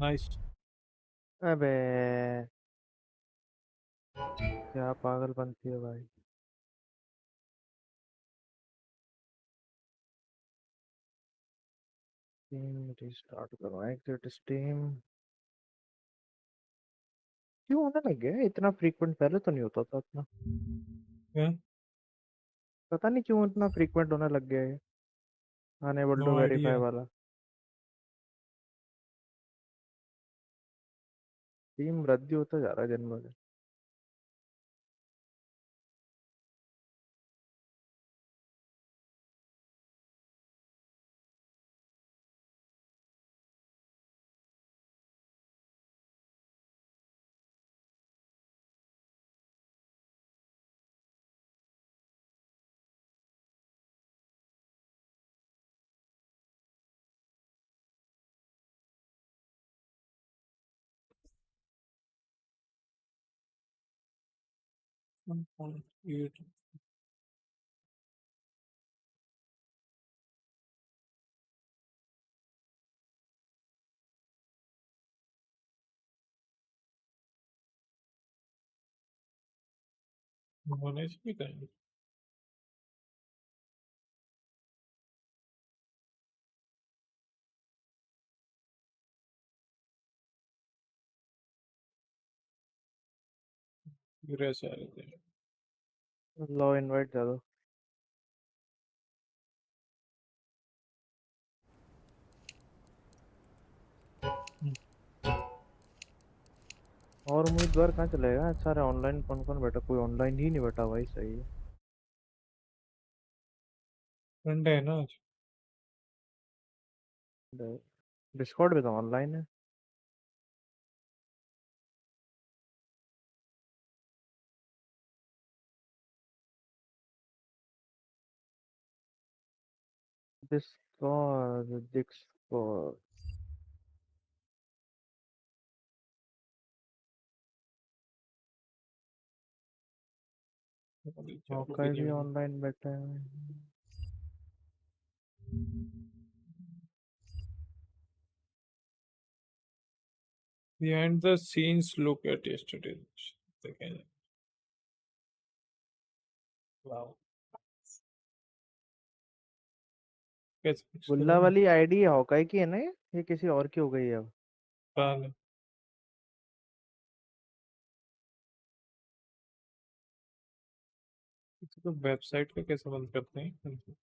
Nice. अबे क्या पागलपंती है भाई। स्टीम रिस्टार्ट करो, एग्जिट स्टीम। क्यों होने लग गया है इतना फ्रीक्वेंट? पहले तो नहीं होता था इतना। क्या? पता नहीं क्यों इतना फ्रीक्वेंट होने लग गया है। Unable no to verify idea. वाला। स्टीम रद्दी होता जा रहा है दिन ब दिन। होने से भी करेंगे। गिरेस आ रहे थे। लो इनवाइट दे दो। और उम्मीदवार कहाँ चलेगा? सारे ऑनलाइन। कौन कौन बैठा? कोई ऑनलाइन ही नहीं बैठा भाई। सही है। संडे है ना आज। डिस्कॉर्ड भी तो ऑनलाइन है। Discord Discord. चालू मौका कीजिए भी मैंने। ऑनलाइन बैठे हैं। Behind the scenes look at yesterday. देखें। वाओ। कैसे fix गुल्ला करोगे? वाली आईडी हॉकाई की है ना? ये किसी और की हो गई है अब। पहले तो वेबसाइट का कैसे बंद करते हैं?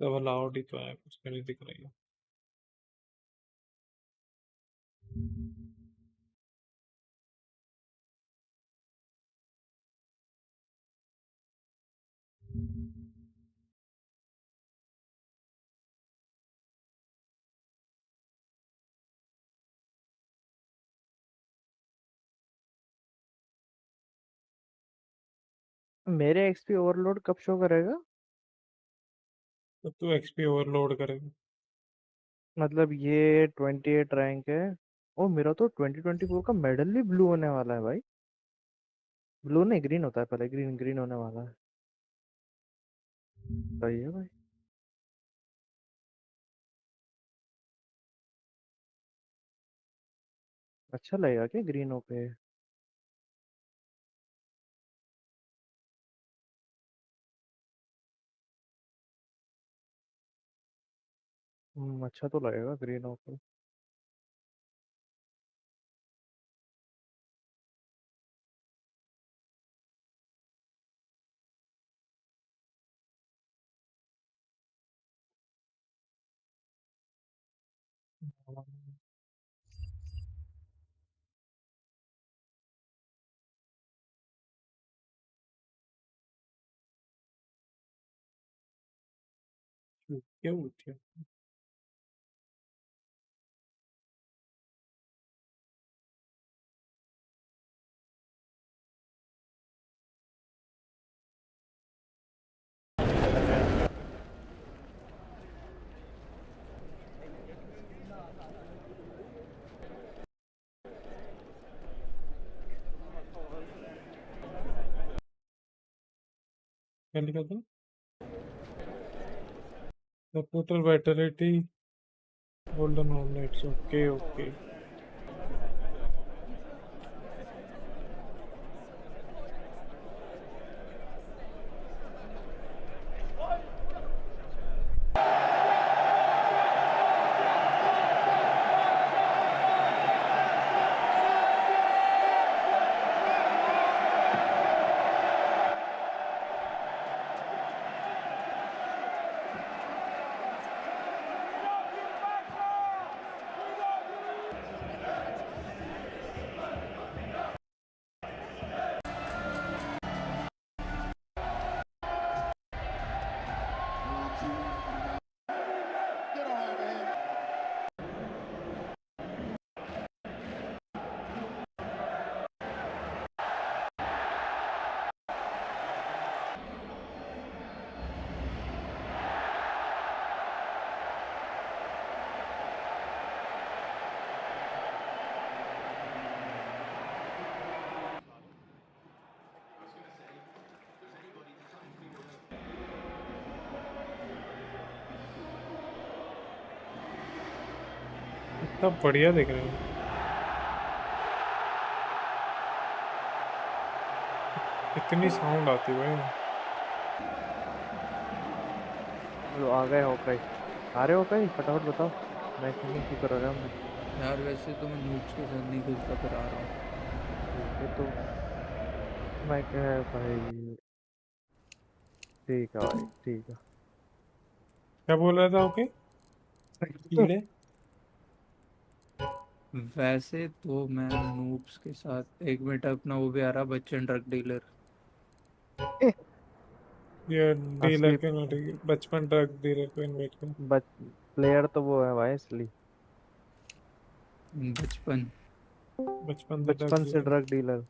तो अलाउड ही तो है, कुछ नहीं दिख रही है। मेरे एक्सपी ओवरलोड कब शो करेगा? तो तू एक्सपी ओवरलोड करेगा। मतलब ये 28 रैंक है। ओ, मेरा तो 2024 का मेडल भी ब्लू होने वाला है भाई। ब्लू नहीं, ग्रीन होता है पहले। ग्रीन ग्रीन होने वाला है। सही है भाई। अच्छा लगेगा क्या ग्रीन हो पे? अच्छा तो लगेगा ग्रीन हो पे। क्या उठिया क्या लिखा था? The total vitality golden omelets. Okay, okay. इतना बढ़िया दिख रहा है। इतनी साउंड आती है भाई। तो आ गए हो कहीं? आ रहे हो कहीं? फटाफट बताओ। मैच में क्यों कर रहा हूँ? यार वैसे तो मैं नूब्स के साथ नहीं खेलता पर आ रहा हूँ। ठीक है तो मैं क्या है भाई। ठीक है भाई, ठीक है। क्या बोल रहा था? ओके कीड़े। वैसे तो मैं नूब्स के साथ एक मिनट अपना वो भी आ रहा बच्चन ड्रग डीलर। ये डीलर असली के ना बचपन ड्रग डीलर को इनवाइट कर। बच प्लेयर तो वो है भाई, असली बचपन बचपन द ड्रग बचपन से डीलर। Drug dealer.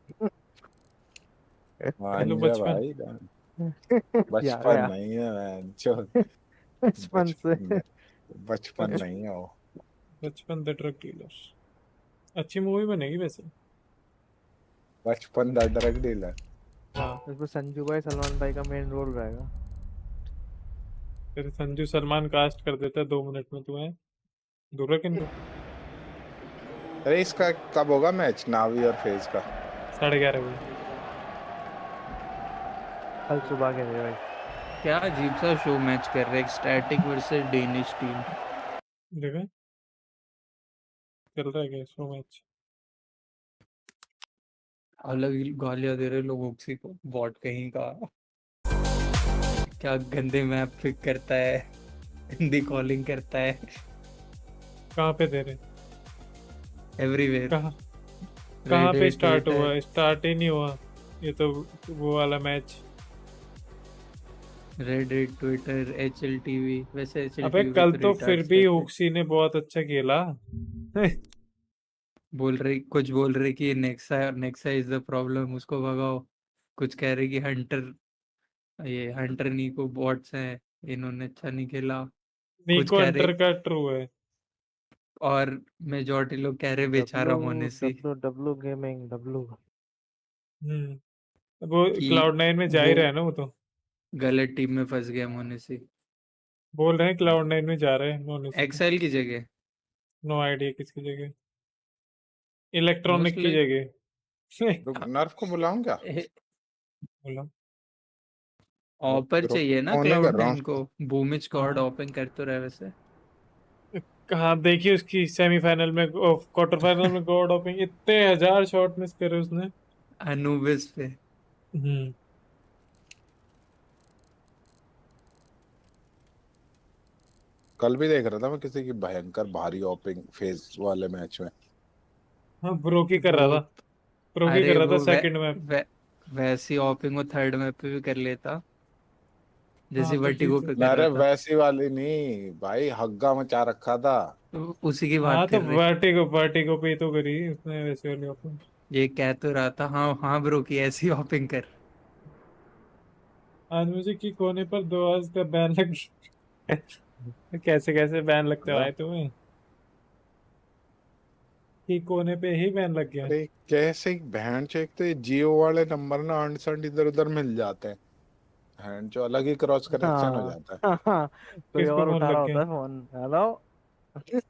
हेलो मान जा बचपन। भाई। यार बचपन यार, नहीं है man, जो बचपन से। बचपन बचपन बच, नहीं है वो। बचपन द ड्रग डीलर अच्छी मूवी बनेगी वैसे। बचपन द ड्रग डीलर। हाँ। इसमें संजू भाई, सलमान भाई का मेन रोल रहेगा। फिर संजू सलमान कास्ट कर देता है 2 मिनट में। तुम्हें दूर रख इनको। अरे इसका कब होगा मैच नावी और फेज का? 11:30 बजे। कल सुबह के थे भाई। क्या अजीब सा शो मैच कर रहे हैं, स्टैटिक वर्सेस डेनिश टीम। देखा चल रहा है क्या शो मैच? अलग ही गालियां दे रहे लोगों को बॉट कहीं का। क्या गंदे मैप पिक करता है, हिंदी कॉलिंग करता है कहाँ पे दे रहे? एवरीवेयर। कहाँ? कहाँ पे रेडिट, स्टार्ट ट्विटर, हुआ? स्टार्ट ही नहीं हुआ। ये तो वो वाला match. Reddit, Twitter, HL TV. वैसे एचएल अबे टीवी पे कल तो तो फिर रिटार्ड्स भी कहते हैं। ओक्सी ने बहुत अच्छा खेला। कुछ बोल रहे कि Nexa Nexa is the problem, उसको भगाओ। कुछ कह रहे कि हंटर नीको बॉट्स हैं, इन्होंने अच्छा नहीं खेला। कुछ निको कह रहे अंटर का ट्रू है। और मेजॉरिटी लोग कह रहे डब्लू बेचारा होने से डब्लू डब्लू गेमिंग डब्लू। वो कि क्लाउड 9 में जा ही वो रहा है ना। वो तो गलत टीम में फंस गया होने से। बोल रहे हैं क्लाउड 9 में जा रहे हैं होने से तो। एक्सेल की जगह नो आइडिया किसकी जगह। इलेक्ट्रॉनिक की मोस्टली जगह। रुक, नर्फ को बुलाऊं क्या? बोला। ऑपर रुक, चाहिए ना फोन ही कर क्लाउड रहा नाइन हूँ। को। बूमिच गॉड हाँ ओपन कर तो रहा है वैसे। कहाँ देखिए उसकी सेमीफाइनल में क्वार्टर फाइनल में गॉड ओपनिंग इतने 1000 शॉट मिस करे उसने। अनुबिस पे हम्म। कल भी देख रहा था मैं किसी की भयंकर भारी ओपनिंग फेज वाले मैच में। हाँ ब्रोकी कर रहा वो था। ब्रोकी कर अरे रहा था वो सेकंड मैप। वैसी ओपनिंग वो थर्ड मैप पे भी कर लेता। जैसे तो वर्टिगो ठीक पे है। कर अरे रहा था, वैसी वाली नहीं भाई, हग्गा मचा रखा था। तो उसी की बात हाँ तो कर रहे। वर्टिगो पे ही तो करी उसने वैसे वाली ओपन। ये कह तो रहा था, हाँ हाँ ब्रो की ऐसी हॉपिंग कर। आज मुझे की कोने पर 2 आज का बैन लग कैसे कैसे बैन लगते हो हेलो। आए तुम्हें? की कोने पे ही बैन लग गया। अरे कैसे बहन चो, एक तो ये जियो वाले नंबर ना अंड संड इधर उधर मिल जाते हैं, बहन चो अलग ही क्रॉस कनेक्शन हो हाँ जाता हाँ, कोई किसको और फोन उठा रहा लग होता गया? है फोन। हेलो। है।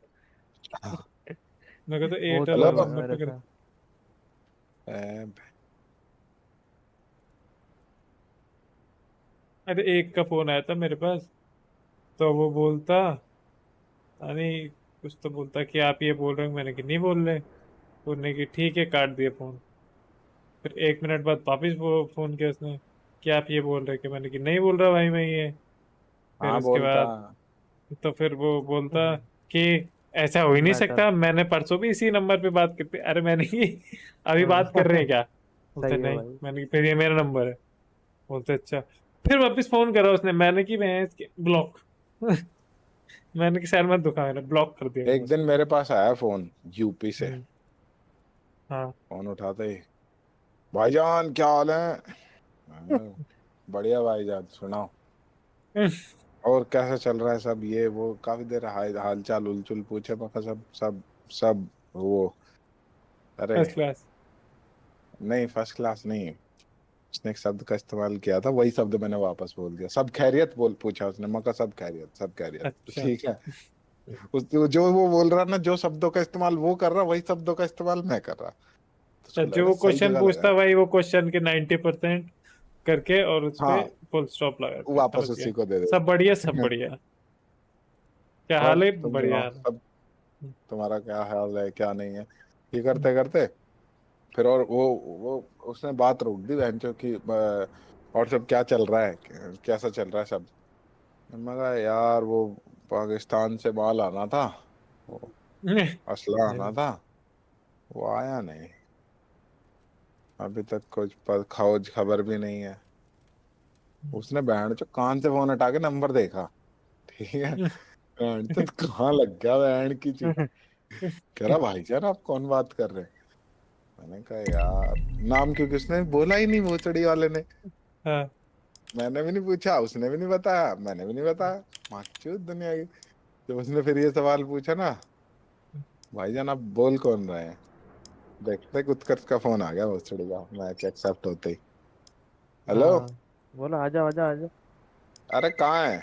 मेरे को तो बहुत एयरटेल हेलो। बार वाले हुआ है नंबर पे मेरे कर। साथ। अरे एक का फोन आया था मेरे पास, तो वो बोलता, नहीं कुछ तो बोलता कि आप ये बोल रहे हो, मैंने कि नहीं बोल रहे। बोलने की ठीक है, काट दिया फोन। फिर 1 मिनट बाद वापिस वो फोन किया उसने कि आप ये बोल रहे, कि मैंने कि नहीं बोल रहा भाई मैं ये। फिर हाँ उसके बोलता। बाद तो फिर वो बोलता कि ऐसा हो ही नहीं मैटर। सकता, मैंने परसों भी इसी नंबर पे बात करते। अरे मैंने कि अभी बात कर रहे हैं क्या? बोलते सही है नहीं। भाई। मैंने कि फिर ये मेरा नंबर है। बोलते अच्छा। फिर वापस फोन करा उसने, मैंने कि मैं ब्लॉक मैंने कि सर मत दुखा, मैंने ब्लॉक कर दिया मैंने एक दिन उसको। मेरे पास आया फोन यूपी से, हम्म, हाँ। फोन उठाते ही, भाईजान क्या हाल है? हाँ, बढ़िया भाईजान, सुनाओ और कैसा चल रहा है सब, ये वो काफी देर हाल चाल उलचुल पूछे, मैं कहा सब सब सब वो। अरे फर्स्ट क्लास। नहीं, फर्स्ट क्लास नहीं। उसने एक शब्द का इस्तेमाल किया था, वही शब्द मैंने वापस बोल दिया। सब खैरियत बोल पूछा उसने, मैं कहा सब खैरियत, सब खैरियत, अच्छा। ठीक है। उस जो वो बोल रहा ना, जो शब्दों का इस्तेमाल वो कर रहा, वही शब्दों का इस्तेमाल मैं कर रहा, तो अच्छा, उसको लग जो रहा वो सही क्वेश्चन जगह पूछता लगाया। भाई, वो क्वेश्चन के 90% करके और उस पे हाँ, फुल स्टॉप लगा के, वापस समझ गया। उसी को दे सब देता। बढ़िया, सब बढ़िया। क्या और हाल है? तुम बढ़िया सुनाओ हाल है। सब, तुम्हारा क्या हाल है क्या नहीं है? ये करते करते फिर, और वो उसने बात रोक दी बहन चो की, और सब क्या चल रहा है, कैसा चल रहा है सब? मैं कहा यार वो पाकिस्तान से माल आना था, वो असला आना था, वो आया नहीं, अभी तक कुछ खोज खबर भी नहीं है। उसने बैंड चो कान से फोन हटा के नंबर देखा, ठीक है। बैंड तो कहाँ लग गया बैंड की चीज। कह रहा भाईजान आप कौन बात कर रहे हैं? मैंने कहा यार नाम क्यों, किसने बोला ही नहीं भोसड़ी वाले ने। हाँ। मैंने भी नहीं पूछा, उसने भी नहीं बताया, मैंने भी नहीं बताया, माचूद दुनिया की। जब उसने फिर ये सवाल पूछा ना, भाईजान आप बोल कौन रहे हैं, देखते ही उत्कर्ष का फोन आ गया भोसड़ी का, मैच एक्सेप्ट होते ही। हेलो। हाँ, बोला आजा आजा आजा। अरे कहाँ है?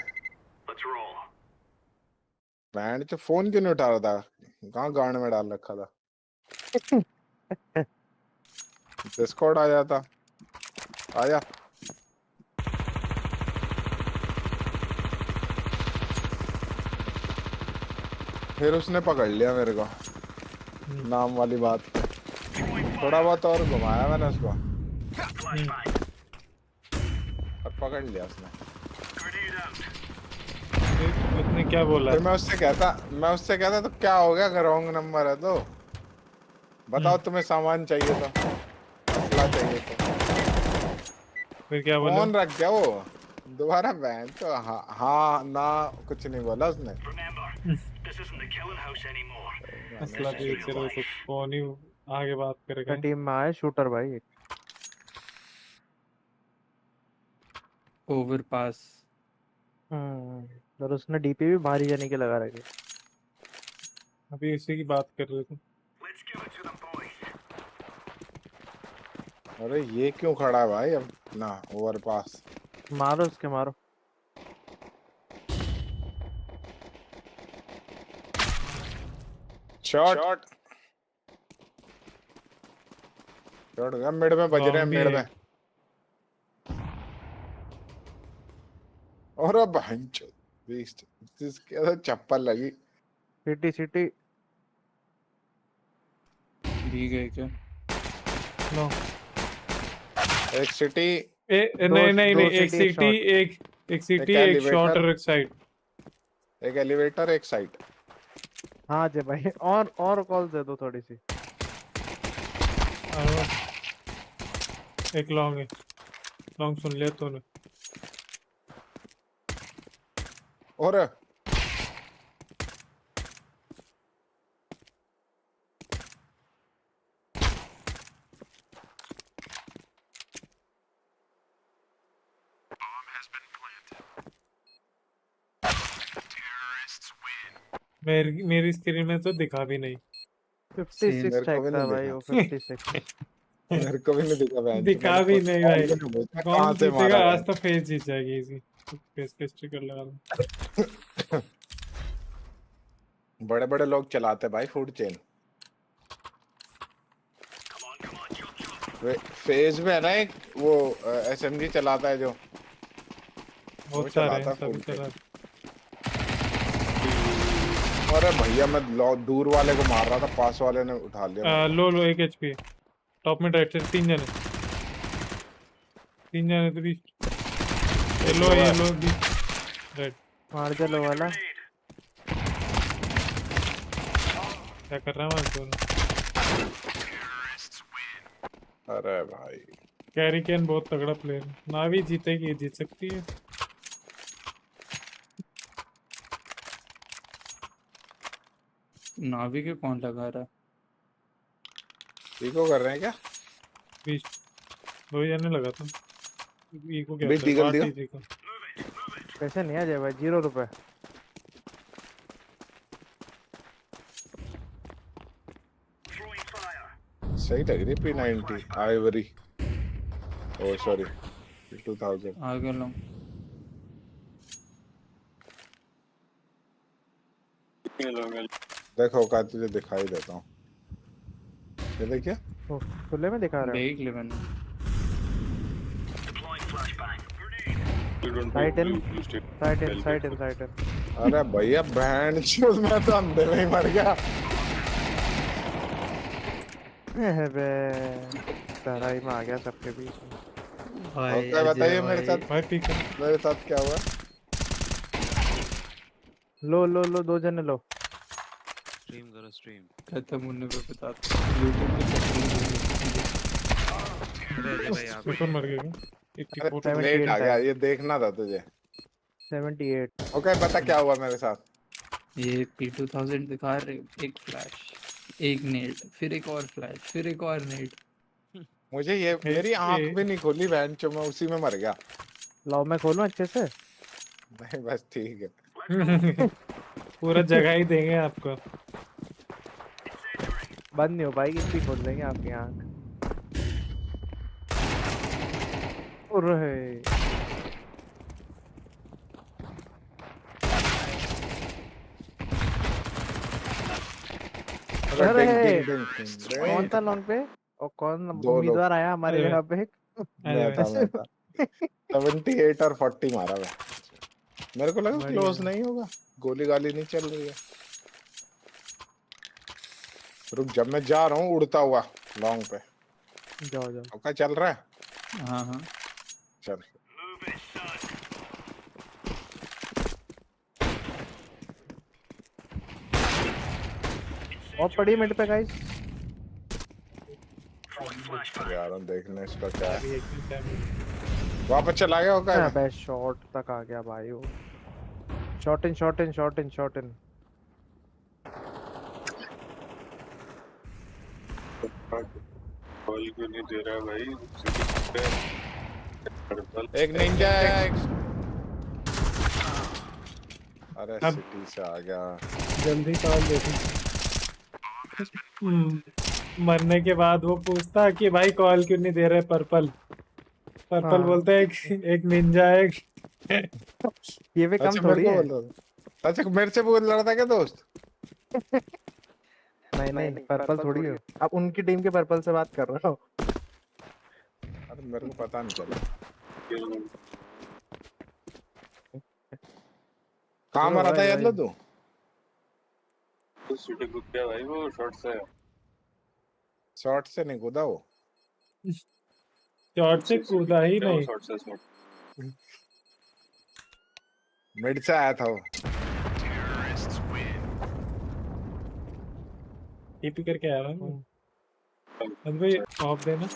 बैंड तो फोन क्यों नहीं उठा रहा था, कहाँ गांड में डाल रखा था? डिस्कॉर्ड आ जाता, आया। फिर उसने पकड़ लिया मेरे को नाम वाली बात पे। थोड़ा बहुत और घुमाया मैंने उसको, और पकड़ लिया उसने। उसने क्या बोला? फिर मैं उससे कहता तो क्या हो गया, अगर रॉन्ग नंबर है तो बताओ, तुम्हें सामान चाहिए तो, असला चाहिए तो। फिर क्या बोला? फोन रख गया वो दोबारा, बैंड तो हाँ हाँ ना, कुछ नहीं बोला उसने। मैंने असला कहा भी तेरे यार, तो कौन ही आगे बात करेगा। टीम में आया शूटर भाई एक। ओवर पास। और उसने डीपी भी भारी जाने के लगा रखे। अभी इसी की बात कर रहे थे। अरे ये क्यों खड़ा है भाई अब ना, ओवर पास। मारो उसके मारो। शॉट शॉट गया, मिड में बज रहे हैं, लॉन्ग भी मिड है। में। और भैंचो बीस्ट, इसके तो चप्पल लगी। City city. दी गए क्या? एक सिटी, नहीं नहीं दो नहीं, एक सिटी एक सीटी, शॉट। एक सीटी, एक एक शॉट एलिवेटर, और एक साइड। एक एलिवेटर, एक साइट। हाँ जय भाई, और कॉल दे दो थोड़ी सी। एक लॉन्ग है। लॉन्ग सुन लिया तूने? और मेरी स्क्रीन में तो दिखा भी नहीं। 56 मेरे को टैग भी था नहीं भाई, दिखा। वो 56। मेरे को भी नहीं दिखा बहन चो, दिखा मैंने भी खुद नहीं कॉल भाई। भी नहीं पूछा कहाँ कौन से जीतेगा? मारा आज है। तो फेस जीत जाएगी इसी। फेस पे स्टिकर लगा दो। बड़े बड़े लोग चलाते भाई फूड चेन। फेज में है ना एक वो एसएमजी चलाता है जो, वो बहुत सारे चलाता हैं, है सभी फूड चेन। चला। अरे भैया मैं दूर वाले को मार रहा था, पास वाले ने उठा लिया मेरे को। लो 1 HP। टॉप में राइट साइड 3 जने, 3 जने तो भी। लो है। येलो भी रेड। मार दे लो वाला। क्या कर रहा है दोनों? अरे भाई कैरी कैन बहुत तगड़ा प्लेयर है। नावी जीतेगी, जीत सकती है। नावी के कौन लगा रहा है? इको कर रहे हैं क्या? बीच 2 जने लगा था। इको क्या बीच होता है? डीगल दियो। पार्टी को। पैसे नहीं आ जाए भाई, 0 रुपए। सही लग रही है P90 आइवरी। ओ सॉरी 2000। आगे लो। देखो का तुझे दिखाई देता हूँ, ये देखिए। ओ, खुले में दिखा रहा है। देख ले मैंने। साइड इन। अरे भैया बहन चोद, मैं तो अंधे में ही मर गया। बे तराई में आ गया सबके बीच में। ओके बताइए मेरे साथ, भाई पीक है। मेरे साथ क्या हुआ? लो 2 जने लो। स्ट्रीम करो स्ट्रीम। खत्म होने पे बता यूट्यूब पे अरे अजय भाई आप सुपर मर गया। अरे 84 78 लेट आ गया, टाइम। ये देखना था तुझे। 78। ओके बता क्या हुआ मेरे साथ। ये P2000 दिखा रहे, एक फ्लैश, एक नेट, फिर एक और फ्लैश, फिर एक और नेट। मुझे ये मेरी आंख भी नहीं खोली बहन चो, मैं उसी में मर गया। लाओ मैं खोलूं अच्छे से। नहीं बस ठीक है। पूरा जगह ही देंगे आपको। बंद नहीं हो पाएगी, इतनी खोल देंगे आपकी आंख। अरे अरे डिंग, डिंग, डिंग, कौन था डिंग। लॉन्ग पे? और कौन 2 लोग। उम्मीदवार आया हमारे अरे जगह पे? अरे मैं भाई था 78 और 40 मारा मैं। मेरे को लगा बढ़िया क्लोज है। नहीं होगा, गोली गाली नहीं चल रही है। रुक, जब मैं जा रहा हूँ उड़ता हुआ लॉन्ग पे। जाओ ओके चल रहा है। हाँ हाँ चल और पड़ी मिड पे गाइस। यार हम देखने इसका क्या है। अभी एक ही टाइम। वापस चला गया होगा। बे शॉट तक आ गया भाई वो। Shot in. कॉल क्यों नहीं दे रहा भाई? एक निंजा है अरे अब- सिटी से आ गया। जल्दी कॉल देती। मरने के बाद वो पूछता कि भाई कॉल क्यों नहीं दे रहे? पर्पल हाँ। बोलता है एक निंजा है। ये भी कम अच्छा मेरे थोड़ी को है। बोल रहा था, अच्छा मेरे से बोल रहा था क्या दोस्त? नहीं पर्पल थोड़ी है। अब उनकी टीम के पर्पल से बात कर रहा हूँ। अरे मेरे को पता नहीं चला कहाँ मरा था यार तू? शूटिंग को क्या भाई, वो शॉट से शॉट से नहीं कूदा वो। शॉट से कूदा ही नहीं। शॉट से मिड से आया था वो। टीपी करके आया हूँ। भाई ऑफ देना।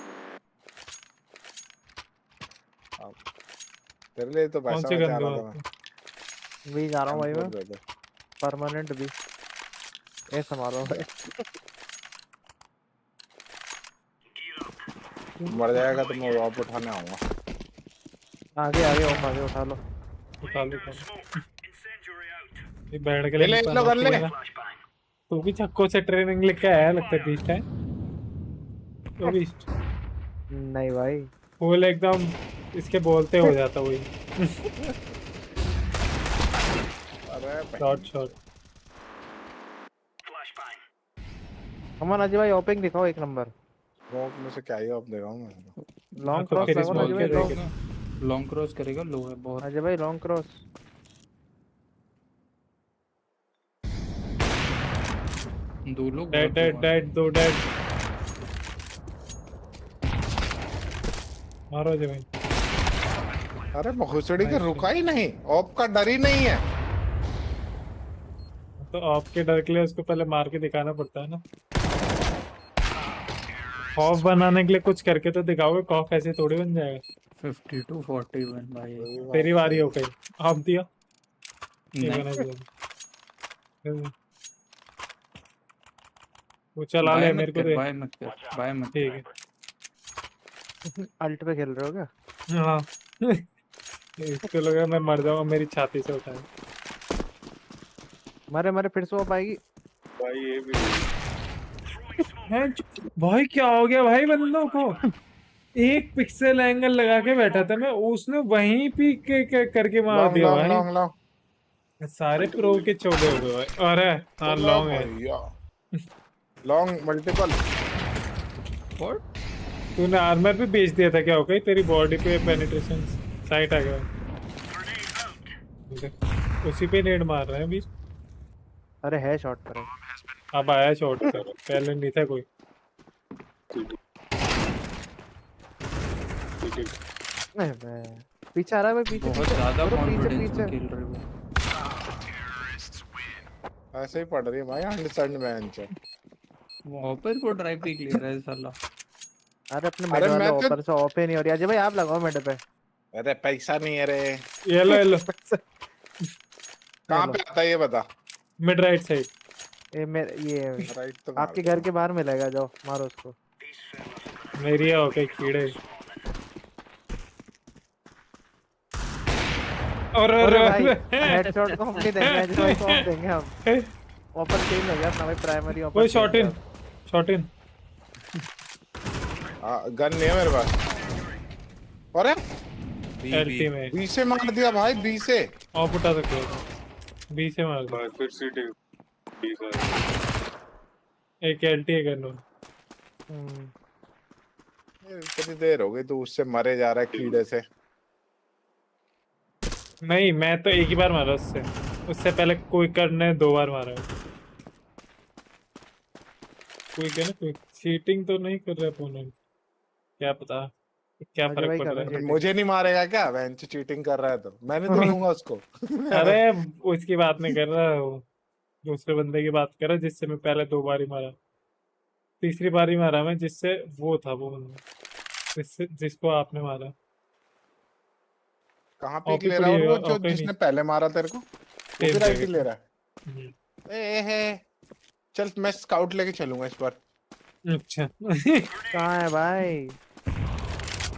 तेरे लिए तो कौन पैसा सी बचा गन दो रहा था मैं। आपको? भी जा रहा हूँ भाई मैं, M4 दे दे। परमानेंट भी। ऐसा मारो भाई। मर जाएगा तो मैं वापस उठाने आऊंगा। आगे आगे ऑफ आगे उठा लो। उठा लो ये बैठ के लिए ले लो कर ले। तू भी छक्कों से ट्रेनिंग लेके आया लगता है बीस्ट है तो बीस्ट नहीं भाई। फुल एकदम इसके बोलते हो जाता वही अरे शॉट शॉट अमन अजय भाई ओपनिंग दिखाओ एक नंबर। स्मोक में से क्या ही ऑफ देगा मैं। लॉन्ग तो क्रॉस फिर लगाओ ना small अजय भाई। के लॉन्ग लॉन्ग क्रॉस करेगा, लो है बहुत। अजय भाई लॉन्ग क्रॉस। दो लोग डेड बहुत डेड लोग हैं। डेड दो डेड मारो जी भाई। अरे भोसड़ी के Nice. रुका ही नहीं, ऑफ का डर ही नहीं है। तो आपके डर के लिए उसको पहले मार के दिखाना पड़ता है ना। खौफ बनाने के लिए कुछ करके तो दिखाओगे, खौफ ऐसे थोड़ी बन जाएगा। 52-41 भाई। तेरी बारी हो गई, आप दिया ये नहीं, बना दिया। वो चला बाय ले मत मेरे को कर, दे। बाय मत कर, बाय मत ठीक कर। है अल्ट पे खेल रहे हो क्या? हाँ इसको लगा मैं मर जाऊंगा, मेरी छाती से उठाए। मरे मरे फिर से वो पाएगी। भाई ये भी हैं, भाई क्या हो गया भाई बंदों को। एक पिक्सल एंगल लगा के बैठा था मैं, उसने वहीं पे करके मार लॉन्ग दिया लॉन्ग भाई। Long long. सारे प्रो के चौदह हो गए भाई। अरे हाँ लॉन्ग है। भैया लॉन्ग मल्टीपल। What? तूने आर्मर भी बेच दिया था क्या? हो गई तेरी बॉडी पे पेनिट्रेशन साइट आ गया। उसी पे नेड मार रहे हैं बीच। अरे है शॉट पर है। अब आया शॉट कर, पहले नहीं था कोई। पीछे आ रहा है भाई, पीछे बहुत पीछे। ज्यादा ब्रो, पीछे कॉन्फिडेंस में पीछे। खेल रहे हो। ऐसे ही पड़ रही है भाई, अंडरस्टैंड बेंच। वो ऊपर को ड्राइव पिक ले रहा है साला। अरे अपने अरे मेड वाला मैं तो ऊपर से ऑफ ही नहीं हो रही। अजय भाई आप लगाओ मेड पे। अरे पैसा नहीं है रे। ये लो कहाँ पे आता है ये बता। Mid right side. ये राइट तो आपके घर के बाहर मिलेगा, जाओ मारो उसको। मेरी है ओके कीड़े। और अरे भाई हेडशॉट को हम नहीं देंगे, अजय भाई को हम देंगे हम। ओपन चेंज हो गया अपना भाई, प्राइमरी ओपन। वो shot in shot in. Gun नहीं है मेरे पास। अरे एलटी में बी से मार दिया भाई, बी से। ऑफ उठा सकते हो, बी से मार दो। भाई फिर सीटी एक एलटी है गन। कितनी देर हो गई तू उससे मरे जा रहा है कीड़े से। नहीं मैं तो एक ही बार मारा उससे, उससे पहले कोई करने 2 बार मारा है। कोई क्या ना कोई चीटिंग तो नहीं कर रहा अपोनेंट, क्या पता क्या अजय फर्क भाई पड़ कर रहा रहे है। हैं। मुझे नहीं मारेगा क्या? बेंच चीटिंग कर रहा है तो मैंने तो लूंगा उसको। अरे उसकी बात नहीं कर रहा, वो दूसरे बंदे की बात कर रहा जिससे मैं पहले 2 बार ही मारा। तीसरी बार ही मारा मैं, जिससे वो था वो बंदा जिसको आपने मारा। कहाँ पीक ऑपी ले रहा पड़ी है? है, और वो जो ऑपी जिसने नहीं। पहले मारा तेरे को वो भी राइट ही ले रहा है। हम्म, ए चल मैं स्काउट लेके चलूंगा इस बार। अच्छा कहाँ है भाई?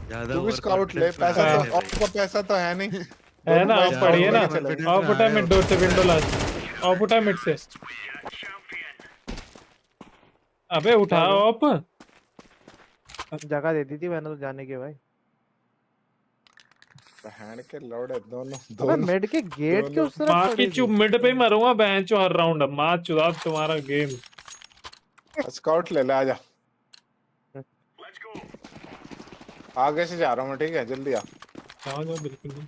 ज्यादा तू भी ओवर स्काउट ले, कॉन्फिडेंस में पैसा आ तो रहे हैं आपका पैसा तो है नहीं। है दोनों ना, भाई ऑफ ज्यादा पड़ी है स्काउट ना। लेके चलेंगे। confidence ऑफ में उठा आए मिड हो। डोर से विंडो लास्ट। ऑफ उठा मिड से। अबे उठा ऑफ। जगह दे दी थी मैंने तो जाने के भाई। बहन के लौड़े दोनों अबे दोनों। मेड के गेट के उस तरफ माँ की पड़ी चुप थी। मिड पे ही मरूंगा बहन चो हर राउंड। माँ चुदा तुम्हारा गेम। स्काउट ले ले, आजा। आगे से जा रहा हूँ मैं, ठीक है जल्दी आ। जाओ जाओ बिल्कुल नहीं।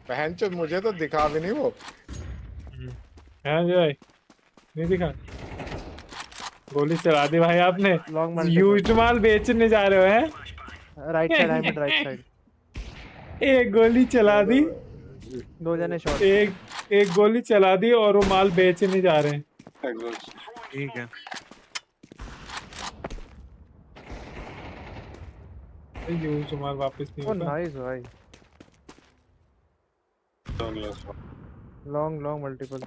बहन चो मुझे तो दिखा भी नहीं वो। है भाई नहीं दिखा। गोली चला दी भाई आपने। Long multiple. यूज्ड माल बेचने जा रहे हो हैं? Right side I mid right side. एक गोली चला दी, दो जने शॉट। एक गोली चला दी और वो माल बेचने जा रहे हैं। एग्जॉस्ट ठीक है। यूं तुम्हारा वापस नहीं ओ होता। नाइस भाई। Long long multiple.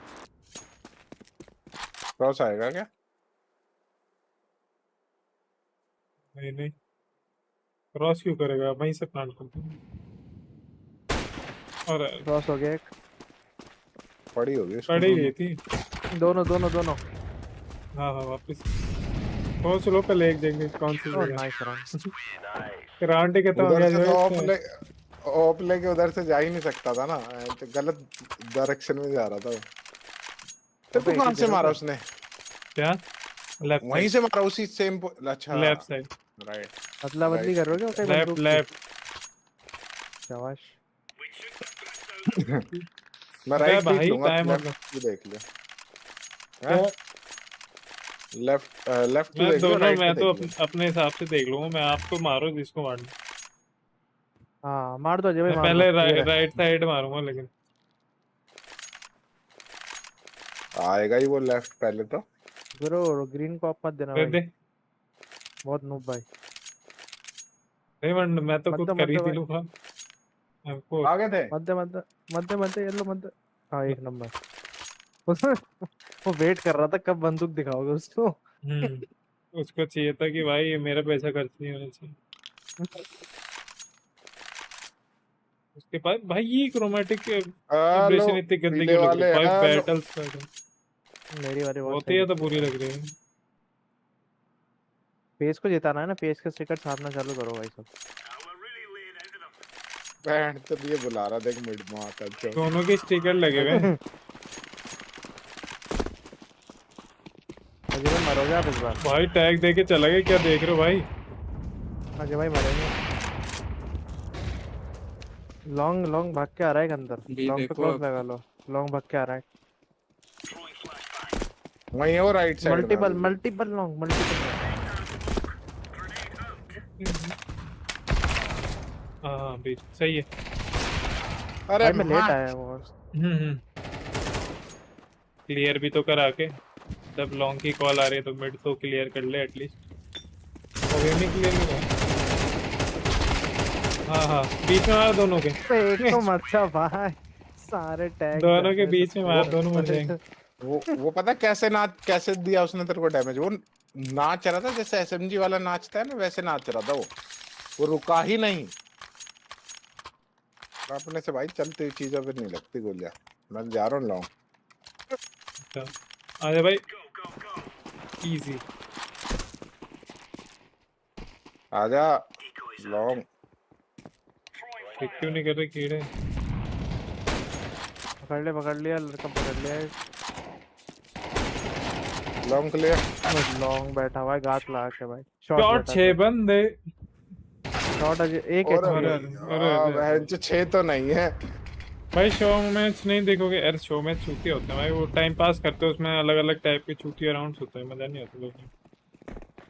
क्रॉस आएगा क्या? नहीं नहीं, क्रॉस क्यों करेगा, वहीं से प्लांट करते हैं। और क्रॉस हो गया एक। पड़ी होगी उसमें। पड़ी गई थी। दोनों दोनों दोनों। हाँ हाँ, वापस कौन सी लो, पहले एक देंगे कौन सी ओ जगह। Nice run. राउंड ही खत्म हो उधर गया से जो तो इसका। ऑफ लेके उधर से जा ही नहीं सकता था ना, तो गलत डायरेक्शन में जा रहा था वो। तेरे को ओके कहाँ से मारा उसने? क्या? लेफ्ट वहीं साइड, से मारा उसी सेम। अच्छा लेफ्ट साइड, राइट। अदला बदली कर रहे हो क्या कई लेफ्ट बंदूक की? लेफ्ट। शाबाश। मैं अरे राइट देख भाई लूंगा, टाइम और लेफ्ट तू देख ले। क्या? लेफ्ट लेफ्ट तू मैं देख लियो, दोनों, राइट पे मैं तो देख लियो। अपने हिसाब से देख लूंगा। मैं, आप तो मारो जिसको मारना। हाँ मार दो अजय भाई, मैं मार दो, पहले क्लियर है। राइट साइड मारूंगा लेकिन। आएगा ही वो लेफ्ट पहले तो। गुरु ग्रीन को आप मत देना दे भाई, दे। बहुत नूब भाई। नहीं मैं तो मत खुद दो मत कर ही दो भाई, दिलूंगा हमको। आ गए थे। मत दे मत दे मत दे मत दे, येलो मत दे। हाँ एक नंबर। उसमें वो वेट कर रहा था कब बंदूक दिखाओगे उसको। उसको चाहिए था कि भाई ये मेरा पैसा खर्च नहीं होना चाहिए। उसके बाद भाई ये क्रोमेटिक हेलो एब्रेशन इतनी गंदी पीले क्यों लग रही वाले, है भाई? हेलो। बैटल्स का मेरी वाली बहुत होती सही है तो लगती है बुरी भाई। लग रही है। फेस को जिताना है ना, फेस के स्टिकर छापना चालू करो भाई सब। बैंड तो ये बुला रहा, देख मिड में आता है। दोनों के स्टिकर लगे हुए हैं। अजय भाई मरोगे आप इस बार। भाई टैग दे के चला गया, क्या देख रहे हो भाई? अजय भाई मरेंगे। लॉन्ग लॉन्ग भाग के आ रहा है एक अंदर। बी लॉन्ग पे देखो क्लोज अब। लगा लो। लॉन्ग भाग के आ रहा है। वहीं है वो राइट साइड में मल्टीपल अभी भी। Multiple long multiple. हाँ बीच सही है। अरे भाई मैं लेट मार। आया वो। क्लियर भी तो करा के, जब लॉन्ग की कॉल आ रही है तो मिड तो क्लियर कर ले एटलीस्ट। और ये नहीं क्लियर नहीं हुआ। हाँ हाँ, बीच में मार दोनों के। एक को मरचा भाई, सारे टैग दोनों जा के रहे बीच में मार, दोनों मर जाएंगे। वो पता कैसे नाच, कैसे दिया उसने तेरे को डैमेज? वो नाच रहा था जैसे एसएमजी वाला नाचता है ना, वैसे नाच रहा था वो रुका ही नहीं। अपने से भाई चलती हुई चीजों पे नहीं लगती गोलियां। मैं जा रहा हूँ लॉन्ग। अच्छा आजा भाई, इजी। आजा लॉन्ग। क्यों नहीं कर रहे कीड़े? पकड़ लिया लड़का, पकड़ लिया। Long clear. लॉन्ग बैठा हुआ है गात लगा के भाई। शॉट शॉट बैठा 6 था। बंदे। शॉट अजय एक और एचपी है। अरे 6 तो नहीं है भाई, शो मैच नहीं देखोगे यार? शो मैच छूटे होते हैं भाई, वो टाइम पास करते हैं, उसमें अलग अलग टाइप के छूटिया राउंड्स होते हैं, मजा नहीं आता लोग।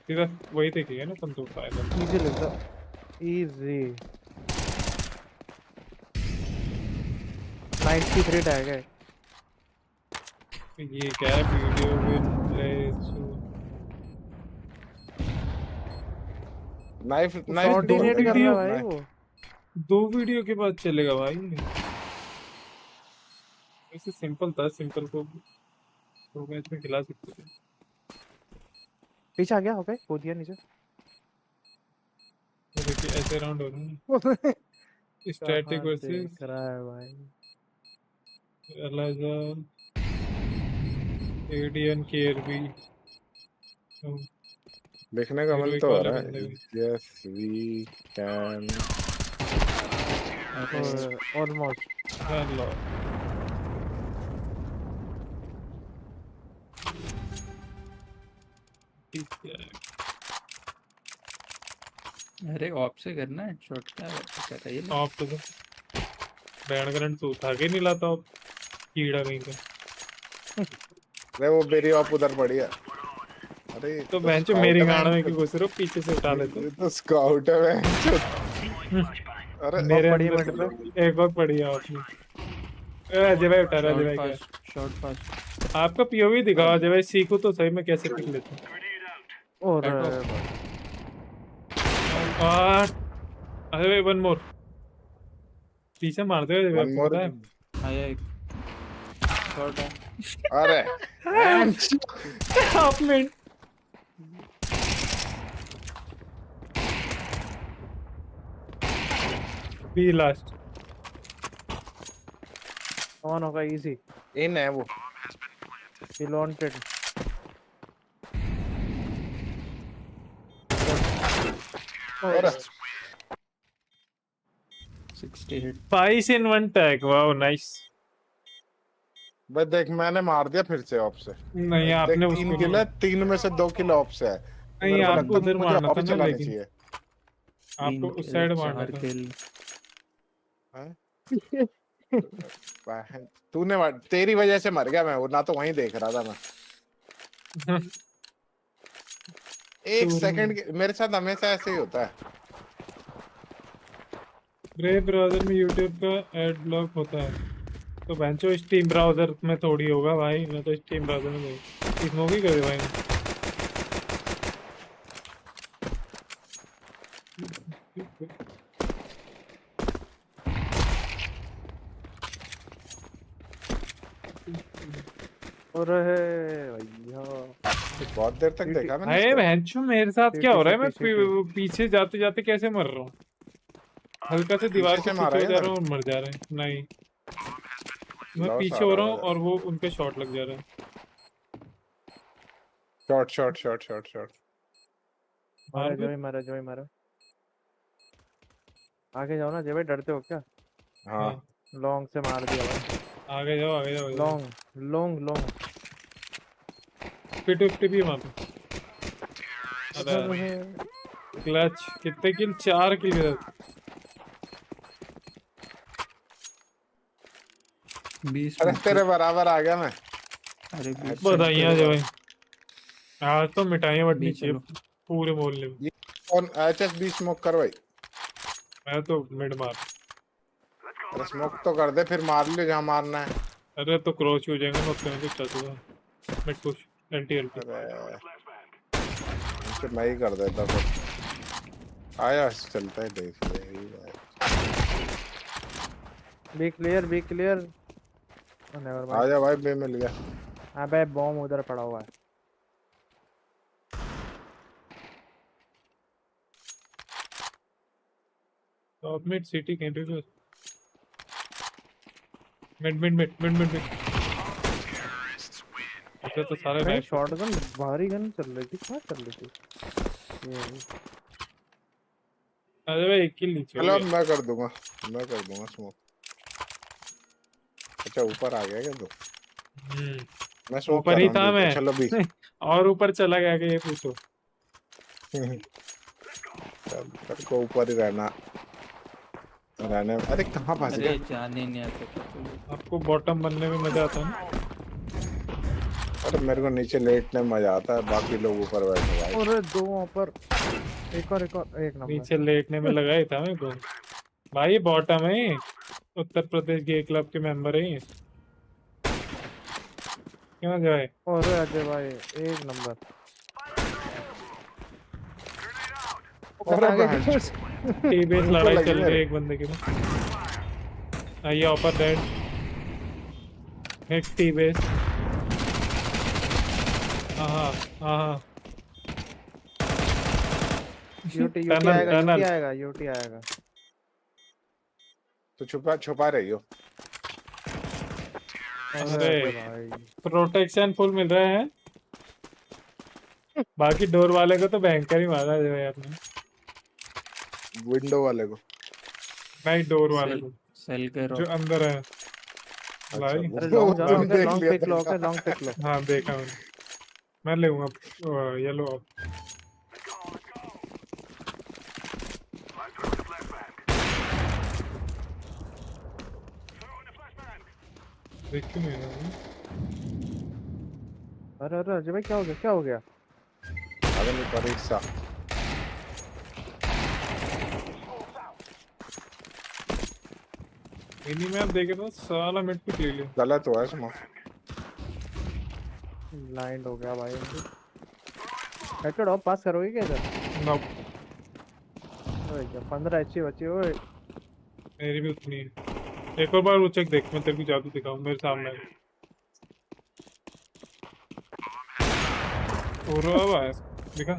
सीधा वही देखिए ना, तुम तो फायदा। इजी लगता, इजी। 93 टैग है। ये क्या है? वीडियो विल नाइफ नाइफ दो कोऑर्डिनेट कर रहा वीडियो, है भाई वो। 2 वीडियो के बाद चलेगा भाई? ऐसे सिंपल था, सिंपल को तो मैच में खिला सकते थे। पीछे आ गया, ओके कूद दिया नीचे। तो देखिए ऐसे राउंड हो रहे हैं, स्टैटिक कहाँ वर्सेस देख रहा है भाई। अलाजा एडीएन केआरबी। देखने का मन हीरोइक तो हो वाले रहा बंदे है। भी। Yes we can. Almost. Hello ठीक है। अरे ऑफ से करना है शॉट, क्या कर रही है? ऑफ तो बैंड करंट तो उठा के नहीं लाता अब, कीड़ा कहीं का। अरे वो मेरी ऑफ उधर पड़ी है। अरे तो तो बेंच स्काउट मेरी है गाड़ में बेंच। क्यों घुस रहे हो? पीछे से उठा लेते। ये तो स्काउट है बेंच। अरे मेरे पड़ी है अंदर मिड एक और पड़ी है आपने। अजय भाई उठा रहा है, अजय भाई क्या? Shot fast. आपका पीओवी दिखाओ अजय भाई, सीखो तो सही मैं कैसे पिक लेता हूँ। और और अरे भाई वन मोर पीछे मार दे वन मोर। पता है। आया एक शॉट है। अरे half minute B last on होगा इजी। इन है वो। ही लॉन्टेड। और 60 hit. 5 in 1 tag wow nice. भाई देख मैंने मार दिया फिर से ऑफ से। नहीं देख आपने 3 उसको किल है, 3 में से 2 किल ऑफ से है, तो नहीं मेरे को आपको लगता उधर है मुझे मारना और था ही ना चलाने लेकिन चाहिए। 3 आपको उस किल साइड मारना 4 था। किल। हैं? तेरी वजह से मर गया मैं, वो ना तो वहीं देख रहा था मैं। एक सेकंड मेरे साथ हमेशा ऐसे ही होता है। ब्रेव ब्राउजर में यूट्यूब का एड ब्लॉक होता है तो बेंचो स्टीम ब्राउजर में थोड़ी होगा भाई। मैं तो स्टीम ब्राउजर में नहीं स्मोक ही कर दे भाई। अरे भैया बहुत देर तक देखा मैंने अरे इसको। बेंचो मेरे साथ क्या हो रहा है। मैं सीटी। पीछे जाते जाते कैसे मर रहा हूँ। हल्का से दीवार पीछे के से मारा पीछे हो है जा इधर। रहा हूँ और मर जा रहे हैं। नहीं मैं लॉस आ पीछे हो रहा रहा हूँ है। और वो उनके शॉट लग जा रहे हैं। Shot shot shot shot shot. मारा जो ही मारा जो ही मारा। आगे जाओ ना जय भाई, डरते हो क्या? हाँ लॉन्ग से मार दिया भाई। आगे जाओ आगे जाओ। Long long long. पिट उप भी वहां पे। अरे क्लच कितने किल 4 किल। 20 अरे मौके। तेरे बराबर आ गया मैं। अरे 20 बधाइयाँ जो भाई। आज तो मिठाइयाँ बटनी बी चाहिए चलो। पूरे मोहल्ले में। ये कौन HS 20 स्मोक कर भाई। मैं तो मिड मार। अरे स्मोक तो कर दे, फिर मार लियो जहाँ मारना है। अरे तो क्रॉस हो जाएंगे मत करने कुछ चाहता था। मिड पुश एंटी एल्टी। अरे इनसे मैं ही कर देता फिर। आया चलता है देख ले। Be clear be clear. Never uh mind. जा भाई, बे मिल गया। अबे बॉम्ब उधर पड़ा हुआ है। Top mid city candidate. Mid mid mid mid mid mid. अच्छा तो सारे नहीं बैक। शॉटगन भारी गन चल रही थी, कहाँ चल रही थी ये? अरे भाई एक किल नीचे हो चलो अब गया। मैं कर दूंगा स्मोक। अच्छा ऊपर आ गया क्या तू? मैं स्मोक ऊपर कर ही रहा था हूँ मैं। चलो भी। और ऊपर चला गया कि ये पूछो। चल तेरे को ऊपर ही रहना। अरे कहाँ फंस अरे गया? जाने नहीं आता क्या तुझे। आपको बॉटम बनने में मजा आता है ना। अरे मेरे को नीचे लेटने में मजा आता है, बाकी लोग ऊपर बैठे भाई। और दो वहाँ पर। एक और एक नंबर। नीचे लेटने में लगा ही था मेरे को। भाई बॉटम है ये। उत्तर प्रदेश गे क्लब के मेंबर है ये। क्यों जाए। और अजय भाई एक नंबर। अरे आगे बहन जाओ। टीबेस ऊपर लड़ाई लगी चल रही मेरे। है एक बंदे के में। आइए ऊपर डेड। एक टीबेस। हाँ हाँ। UT tunnel tunnel. यूटी आएगा। तो छुपा रही हो। अरे अरे भाई प्रोटेक्शन फुल मिल रहा है। बाकी डोर वाले को तो भयंकर ही मारा है यार ने। विंडो वाले को। नहीं डोर वाले सेल को सेल करो। जो अंदर है अच्छा भाई। अरे वो लॉन्ग जाओ ना, तूने ओके देख लॉन्ग लिया पिक लो, था। ओके लॉन्ग पिक लो। हाँ देखा मैंने। मैं ले लूंगा येलो आप। देख क्यों नहीं रहा हूँ? अरे अरे अजय भाई क्या हो गया क्या हो गया? अरे नहीं परीक्षा। इन्हीं में आप देख रहे हो साला मिड पिक ले लिया। गलत हुआ है स्मोक। ब्लाइंड हो गया भाई। हेडशॉट ऑफ पास करोगे क्या इधर? नो ओए क्या 15 अच्छी बची ओए। मेरी भी उतनी है। एक और बार वो चेक देख, मैं तेरे को जादू दिखाऊं मेरे सामने। और आवाज दिखा।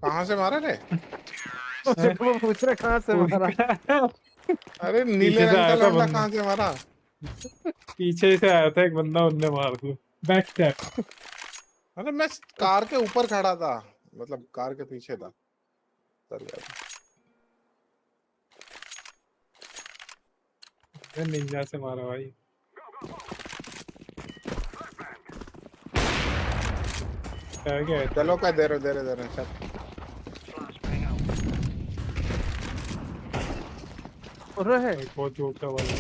कहाँ से मारा रे? वो पूछ रहा कहाँ से मारा। अरे नीले पीछे से रंग का आया था लौंडा बंदा, कहाँ से मारा? पीछे से आया था एक बंदा, उनने मार दिया बैक स्टैप। अरे मैं कार के ऊपर खड़ा था, मतलब कार के पीछे था। चल गया था। निंजा से मारा भाई। क्या क्या है? चलो क्या दे रहे सब। अरे है एक बहुत छोटा वाला।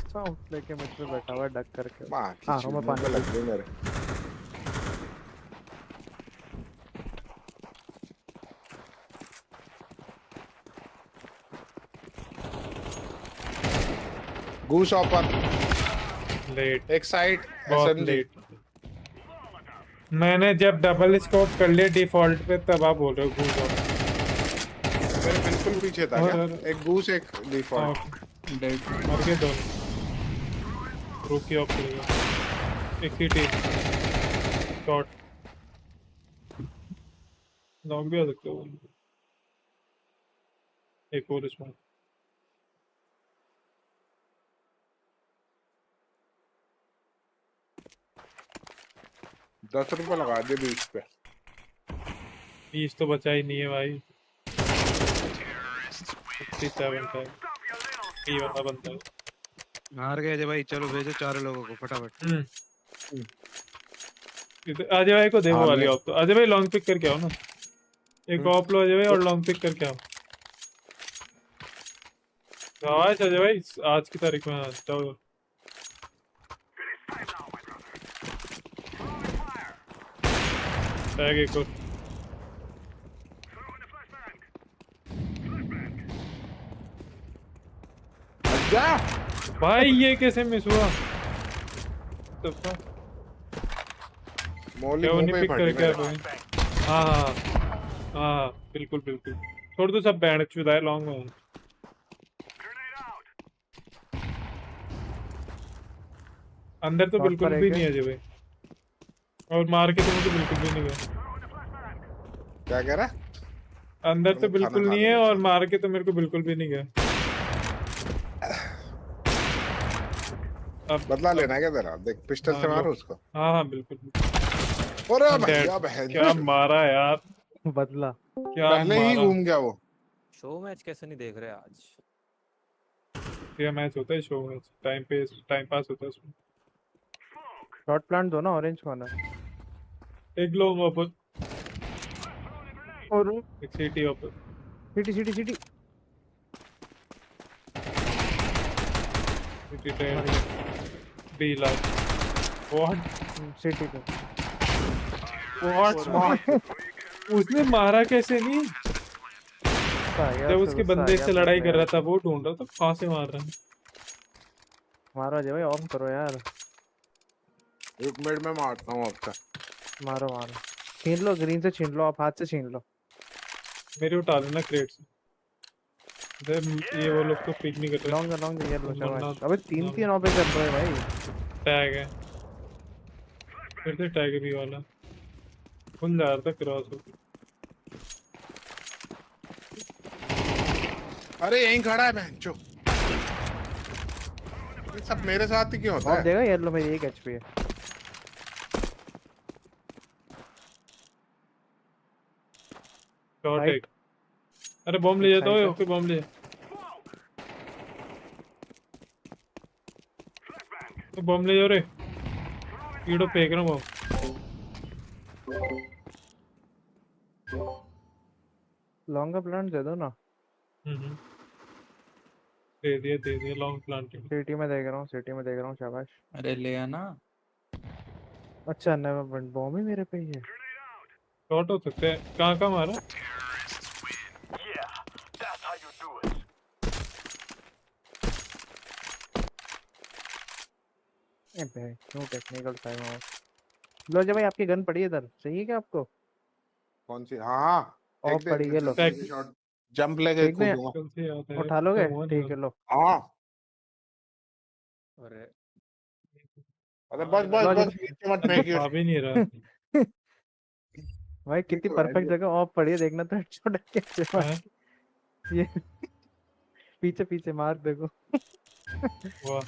साउंड लेके मुझ पे बैठा हुआ है डक करके। माँ की आ रहा हूँ मैं मुंह पे पानी लग गई मेरे। गूस ऑपर लेट, एक साइड बहुत एसएमजी। लेट। मैंने जब डबल स्कोप कर लिया डिफॉल्ट पे, तब आप बोल रहे हो गूगल। मेरे बिल्कुल पीछे था क्या? और एक गूस एक डिफॉल्ट। डेड। मर गए दोनों। रुकी ऑफ करेगा। एक सीटी शॉट लॉन्ग भी आ सकते हो। एक और इसमें 10 रुपए लगा दे 20 पे। 20 तो बचा ही नहीं है भाई। 57 का ये वाला बंदा है। हार गए थे भाई, चलो भेजो 4 लोगों को फटाफट। अजय भाई को दे वो हाँ वाली ले। ऑफ। तो अजय भाई लॉन्ग पिक करके आओ ना, एक ऑफ लो अजय भाई और लॉन्ग पिक करके आओ। आज अजय भाई आज की तारीख में जाओ। टैग एक और। जा भाई ये कैसे मिस हुआ? तो मोली क्या वो मुंह नहीं पे ही पिक फटी करके आ मेरे। भाई? हाँ हाँ हाँ, बिल्कुल बिल्कुल। छोड़ दो सब, बैंड चुदा है लॉन्ग में। अंदर तो शॉट बिल्कुल पर भी एक नहीं है। है अजय भाई, और मार के तो मुझे बिल्कुल भी नहीं गया। क्या कह रहा? अंदर तो मुझे खाना बिल्कुल नहीं खाने है दो और चल। मार के तो मेरे को बिल्कुल भी नहीं गया। बदला अब लेना है क्या तेरा? देख पिस्टल हाँ से लो। मारो उसको। हाँ हाँ बिल्कुल अरे बिल्कुल। डेड। भैया बहन क्या मारा यार, बदला। क्या पहले ही मारा। घूम गया वो। शो मैच कैसे नहीं देख रहे आज? ये मैच होता है, शो मैच, टाइम पास होता है उसमें। शॉट प्लांट दो ना, ऑरेंज कौन है। एक लोग ऊपर, और एक सीटी ऊपर। सिटी सिटी सिटी सीटी dead. Be like what city पे। व्हाट उसने मारा कैसे नहीं? गुस्सा आ गया जब उसको, उसके गुस्सा आ बंदे गया से अपने लड़ाई कर प्लेयर रहा था पे। वो ढूंढ रहा था कहाँ से मार रहा है। मारो अजय भाई, ऑफ करो यार। एक मिनट में मारता हूँ आपका। मारो मारो, छीन लो ग्रीन से, छीन लो आप, हाथ से छीन लो। मेरे उठा लेना क्रेट से। ये वो लोग तो पिक नहीं कर रहे। लॉन्ग लॉन्ग ये लो वरना शाबाश। अबे तीन तीन ऑफ पे चल रहे हैं भाई। टैग है, फिर से टैग भी वाला खुल जा रहा था क्रॉस होकर। अरे यहीं खड़ा है बहनचो। ये सब मेरे साथ ही क्यों होता ऑफ है? देगा येलो, मेरी 1 HP है। शॉट साइड एक। अरे बॉम्ब ले एक जाता साइड है, है। ओके बॉम्ब ले जा। तो बॉम्ब ले जाओ रे, कीड़ो फेंक रहा हूँ बॉम्ब। लॉन्ग का प्लांट दे दो ना। हम्म, दे दिया लॉन्ग प्लांटिंग। सिटी में देख रहा हूँ, सिटी में देख रहा हूँ, शाबाश। अरे ले आना। अच्छा नेवर, बॉम्ब ही मेरे पे ही है। शॉट हो सकता है, कहाँ मारा? ए भाई क्यों टेक्निकल टाइम आउट। लो अजय भाई, आपकी गन पड़ी है इधर, चाहिए क्या आपको? कौन सी? हाँ हाँ ऑफ पड़ी, ये लो Back- जंप लेके ठीक है, कूदूंगा। कल से याद है उठा लोगे? खत्म हुआ नहीं ठीक है, लो हाँ अरे अरे हाँ बस इधर बस लो आ। जी। बस नीचे मत मैं तो फेंकियो। खा भी नहीं रहा। भाई कितनी परफेक्ट जगह ऑफ पड़ी है, देखना तो हेडशॉट है कैसे मार। हाँ, ये पीछे पीछे मार देखो। वाह,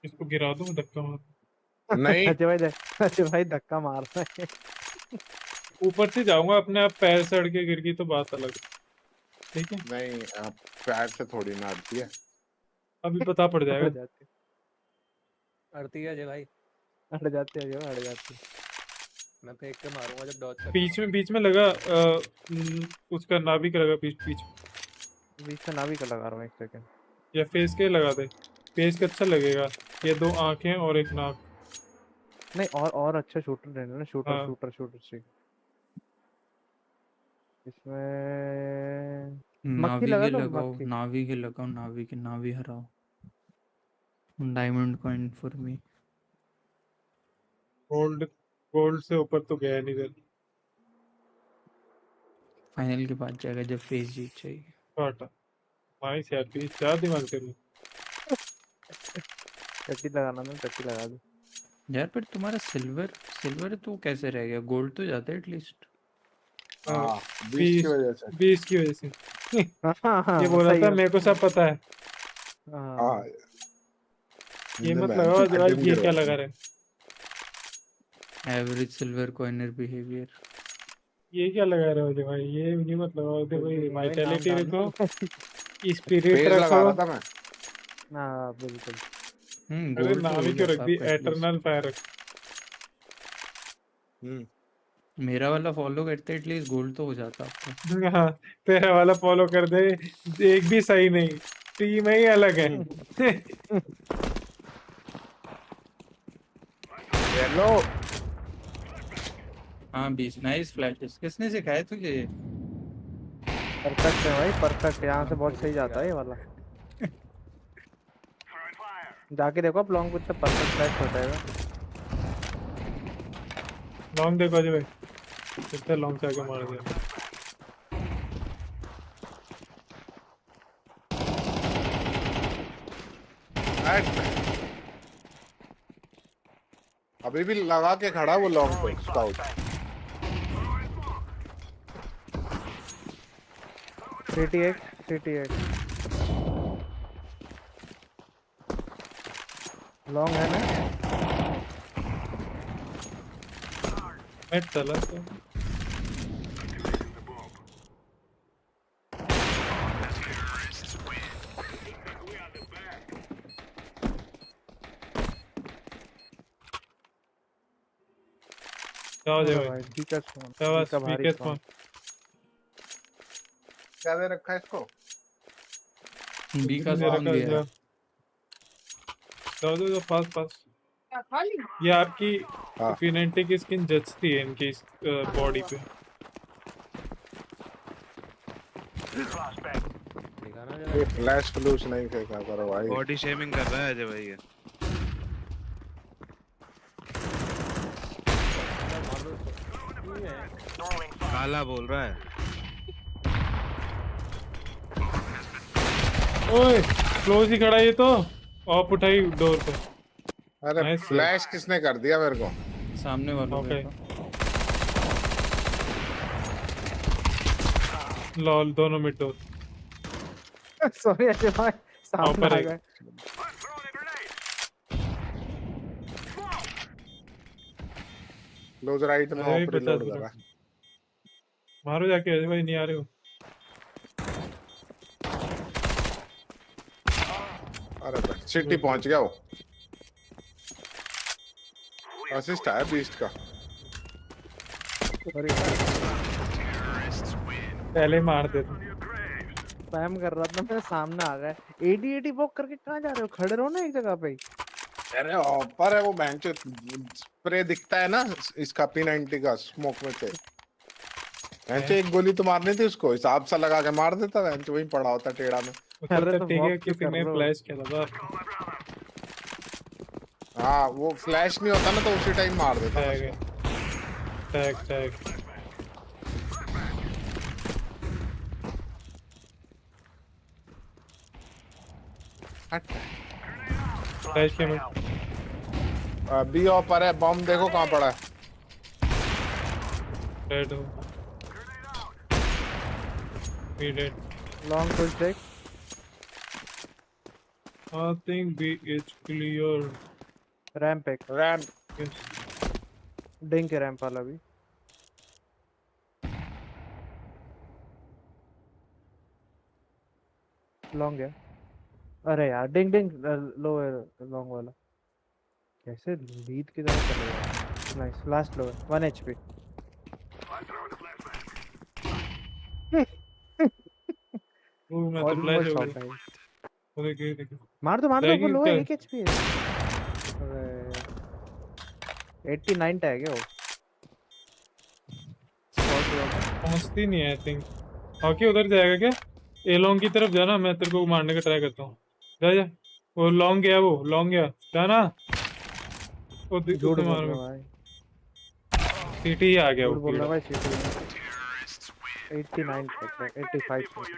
इसको गिरा दूं धक्का मार। नहीं अजय भाई धक्का मार रहा है। ऊपर से जाऊंगा, अपने आप पैर सड़ के गिर गई तो बात अलग है। ठीक है, नहीं पैर से थोड़ी ना आती है। अभी पता पड़ अड़ जाएगा। जाते अड़ती है अजय भाई। अड़ जाते अजय भाई, अड़ जाते। मैं फेंक के मारूंगा जब डॉज कर बीच में लगा उसका नाभि का लगा बीच बीच में नावी का लगा रहा हूँ, एक सेकंड। या फेस के लगा दे। फेस का अच्छा लगेगा। ये 2 आंखें और एक नाक। नहीं, और अच्छा शूटर रहना ना, शूटर हाँ, शूटर शूटर चाहिए इसमें। मक्खी नावी लगा के दो, लगाओ, मक्खी। नावी के लगाओ, नावी हराओ। Diamond coin for me. Gold gold से ऊपर तो गया नहीं इधर। फाइनल के बाद जाएगा जब फेस जीत जाएगी। काटा नाइस यार, प्लीज क्या दिमाग कर रही टट्टी लगाना ना, टट्टी लगा दो। यार पर तुम्हारा सिल्वर तो कैसे रह गया? गोल्ड तो जाता है एटलीस्ट। हाँ 20 की वजह से। 20 की वजह से। हाँ ये बोला सही था, है। मेरे को सब पता है। हाँ हाँ ये मत मैं लगाओ तो जवाब, हड्डी में ये गिरा क्या था। लगा रहे एवरेज सिल्वर कॉइनर बिहेवियर। ये क्या लगा रहे हो जी भाई, ये मत लगाओ दे कुछ भी भाई, नहीं भाई, नाम वाइटैलिटी डाल रखो, दो। स्पिरिट पेज लगा रखो। रहा था मैं। हाँ बिल्कुल। अरे गोल्ड तो हो नावी ही क्यों रख जाता दी, आपका एटलीस्ट। एटर्नल फायर रख। मेरा वाला फॉलो करते एटलीस्ट गोल्ड तो हो जाता आपका। हाँ, तेरा वाला फॉलो कर दे, एक भी सही नहीं, टीम ही अलग है। येलो हाँ 20 नाइस फ्लैशेस। किसने सिखाया तुझे ये? परफेक्ट है भाई, परफेक्ट। यहाँ से बहुत खुद ही सही जाता सिखाया। है ये वाला। जाके देखो आप लॉन्ग कुछ से परफेक्ट फ्लैश हो जाएगा। लॉन्ग देखो अजय भाई, कितना लॉन्ग से आके मार दिया। अभी भी लगा के खड़ा वो लॉन्ग पे स्काउट। सिटी 8 लॉन्ग है ना। नेट चला तो जाओ अजय अरे भाई, भाई ठीक है, फोन शाबाश, का भारी वीकेस्ट फोन। क्या दे रखा है इसको? बी का दे स्पॉन रखा दिया है। है। दो पास। ये आपकी हाँ P90 की स्किन जचती है इनकी बॉडी पे। दिखाना जरा। ये फ्लैश फ्लूश नहीं फेंका करो भाई। बॉडी शेमिंग कर रहा है अजय भाई ये। मार दो इसको। ये है। काला बोल रहा है। ओए क्लोज ही खड़ा, ये तो ऑफ उठाई डोर पे। अरे Nice, फ्लैश किसने कर दिया मेरे को? सामने वालों ओके। का। लॉल दोनों मिड डोर। सॉरी अजय भाई, सामने ऊपर आ एक। गए। क्लोज राइट में अरे भाई ऑफ रिलोड 50 कर रहा है। मारो जाके अजय भाई, नहीं आ रहे हो। अरे भाई सिटी पहुंच गया वो। असिस्ट आया बीस्ट का। सॉरी पहले मार दे तुम। स्पैम कर रहा था, मेरे सामने आ गए। 80 वॉक करके कहाँ जा रहे हो? खड़े रहो ना एक जगह पे। अरे ऊपर है वो बेंच। स्प्रे दिखता है ना इसका P90 का स्मोक में से। बेंच एक गोली तो मारनी थी उसको, हिसाब सा लगा के मार देता। बेंच वहीं पड़ा होता टेढ़ा में। अरे तो ठीक है, walk क्यों किसी कर ने रहे हो? फ्लैश किया था। हाँ वो फ्लैश नहीं होता ना तो उसी टाइम मार देता मैं टैग उसको। Tag tag. फ्लैश के मत बी ऑपर है, बॉम्ब देखो कहाँ पड़ा है। डेड हो बी डेड लॉन्ग पुश देख। I think B is clear ramp एक रैम डिंग के रैंप वाला भी। लॉन्ग है। अरे यार डिंग डिंग लो है लॉन्ग वाला। कैसे लीड की तरह चलेगा। नाइस लास्ट लो है 1 HP। वो मैं तो फ्लैश ऑलमोस्ट हो आउट गया। है। वो देखिए मार दो वो जाएगी लो है क्या 1 HP है। अरे 89 टैग है वो। स्पॉट हुआ था। पहुंचती नहीं है आई थिंक। हॉकी उधर जाएगा क्या? ए लॉन्ग की तरफ जाना, मैं तेरे को मारने का ट्राई करता हूँ। जा जा वो लॉन्ग गया, वो लॉन्ग गया जाना। झूठ उसने बोल मार रहा में भाई। सीटी ही आ गया वो झूठ बोल कीड़ा। रहा भाई सीटी 89 टैग है 85 से।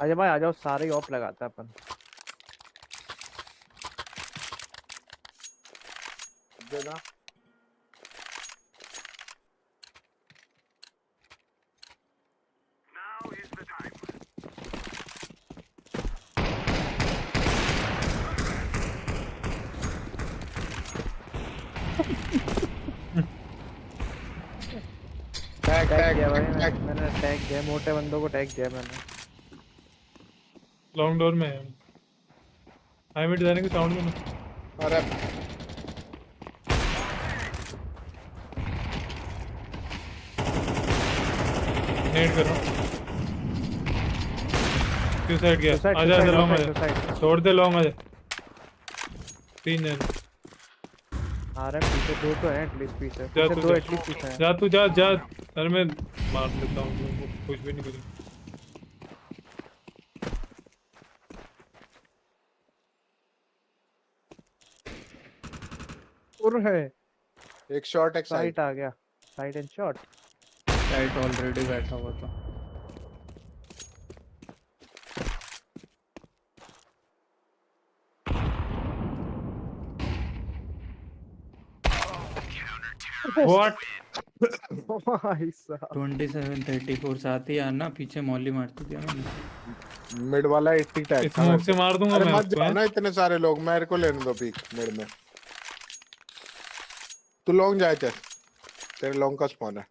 आजा भाई आ जाओ सारे ही ऑफ लगाता है अपन। देना। टैग टैग टैग किया भाई टैग। मैंने टैग किया मोटे बंदों को टैग किया मैंने। लॉन्ग डोर में है। हाई मिड जाने के साउंड में ना अरे नेट कर रहा हूँ। क्यों साइड गया? सुसाइड आजा आजा लॉन्ग आजा, सुसाइड छोड़ दे लॉन्ग आजा। 3 जन आ रहे हैं पीछे। दो तो हैं एटलीस्ट पीछे जा पीछे तू दो जा, एटलीस्ट पीछे हैं। जा तू जा जा। अरे मैं मार लेता हूँ, वो कुछ भी नहीं करें। और है एक शॉट एक साइड। साइट आ गया। Site and shot. Site already बैठा हुआ था। व्हाट? भाई साहब 27-34 साथ ही यार ना, पीछे मॉली मारती थी मैंने। मिड वाला 80 टैग था स्मोक मेरे से को। मार दूंगा अरे मैं मत उसको जाओ है? ना इतने सारे लोग, मेरे को लेने दो पीक मिड में। तू लॉन्ग जाए चल, तेरे लॉन्ग का स्पॉन है।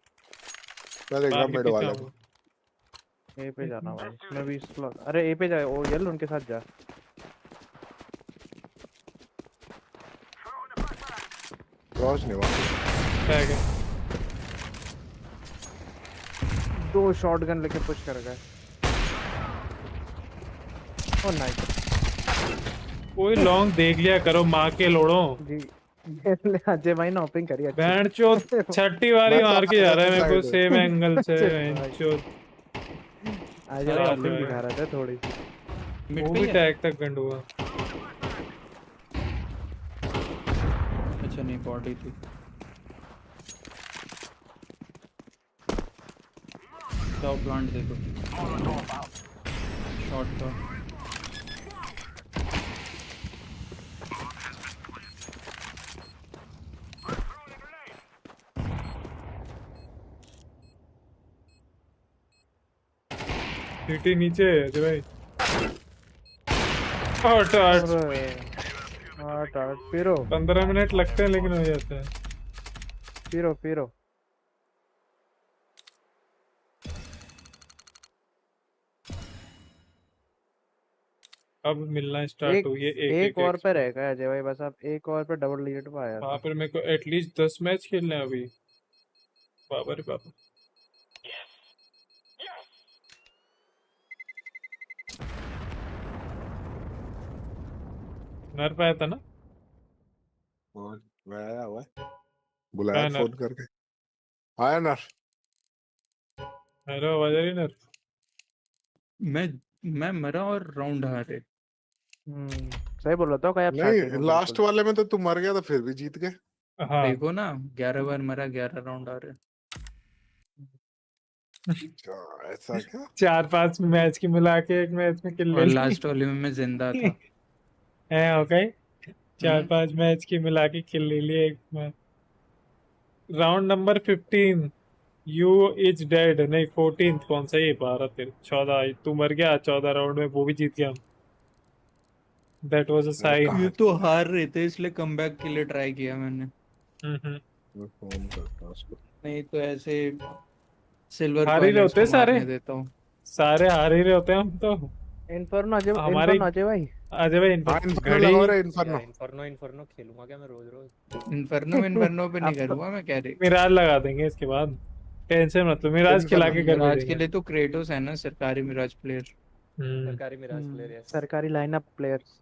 मैं देख रहा मार हूँ के मिड पीछे वाले आऊंगा। को। ए पे जाना भाई मैं भी स्लॉट। अरे ए पे जा ओ यल उनके साथ जा। क्रॉस नहीं हुआ। टैग है। दो शॉटगन लेके पुश कर गए। ओ नाइस कोई लॉन्ग देख लिया करो, मार के लोड़ो। जी। अजय भाई ने ओपनिंग करी अच्छी। बैंड चो छठी बारी मैं तो मार के जा रहा है मेरे को साइड हूँ। सेम एंगल से। अजय बैंड भाई चो अजय भाई साले ओपनिंग भाई। दिखा रहे थे थोड़ी सी। मिड वो पे भी ही है? टैग तक गंड हुआ। अच्छा नहीं, बॉडी थी। जाओ प्लांट देखो। शॉट था। सीटी नीचे है अजय भाई। हट हट। अरे आठ पीरो 15 मिनट लगते हैं लेकिन हो जाता है। पीरो पीरो। अब मिलना स्टार्ट एक हो गया एक एक एक और पे एक्सपो। रहेगा अजय भाई बस। आप एक और पे डबल डिजिट पे आया वहां था। पर मेरे को एटलीस्ट 10 मैच खेलने हैं अभी। बाबा रे बाबा। नर पाया था ना? और मैं आया हुआ है, बुलाया कहाँ नर? फोन करके। आया ना। हेलो आवाज आ रही नर? मैं मरा और राउंड हारे। सही बोल रहा था क्या आप स्टार्टिंग नहीं में लास्ट बिल्कुल। वाले में तो तू मर गया था फिर भी जीत गए। हाँ देखो ना 11 बार मरा, 11 राउंड आ रहे। अच्छा, ऐसा क्या? 4-5 मैच की मिला के एक मैच में किल ले और ली। लास्ट वाले में मैं जिंदा था। है हो गई। चार हम्म, पांच मैच की मिला के किल ले ली एक match. Round number 15 you is dead. नहीं 14 कौन सा ये 12 13 14 तू मर गया 14 राउंड में वो भी जीत गया। दैट वाज अ अरे साइन। ये कहाँ तो से यार? हार रहे थे इसलिए कमबैक के लिए ट्राई किया मैंने। मैं फोन करता हूँ उसको। नहीं तो ऐसे सिल्वर हार ही रहे पायलट्स होते को सारे। मारने देता हूँ। सारे हार ही रहे होते हैं हम तो। हमारे इन्फर्नो अजय भाई। अजय भाई इन हाँ, पर इन्फर्नो घड़ी। लगाओ रे, या इन्फर्नो। इन्फर्नो इन्फर्नो खेलूंगा क्या मैं रोज रोज? इन्फर्नो पे नहीं अब तो करूंगा मैं कह रही। मिराज लगा देंगे इसके बाद। टेंशन मत लो मिराज खिला इन्फर्नो। के घर मिराज के भेजेंगे। लिए तो क्रेटोस है ना, सरकारी मिराज प्लेयर। हम्म। सरकारी मिराज प्लेयर, यस। सरकारी लाइनअप प्लेयर्स।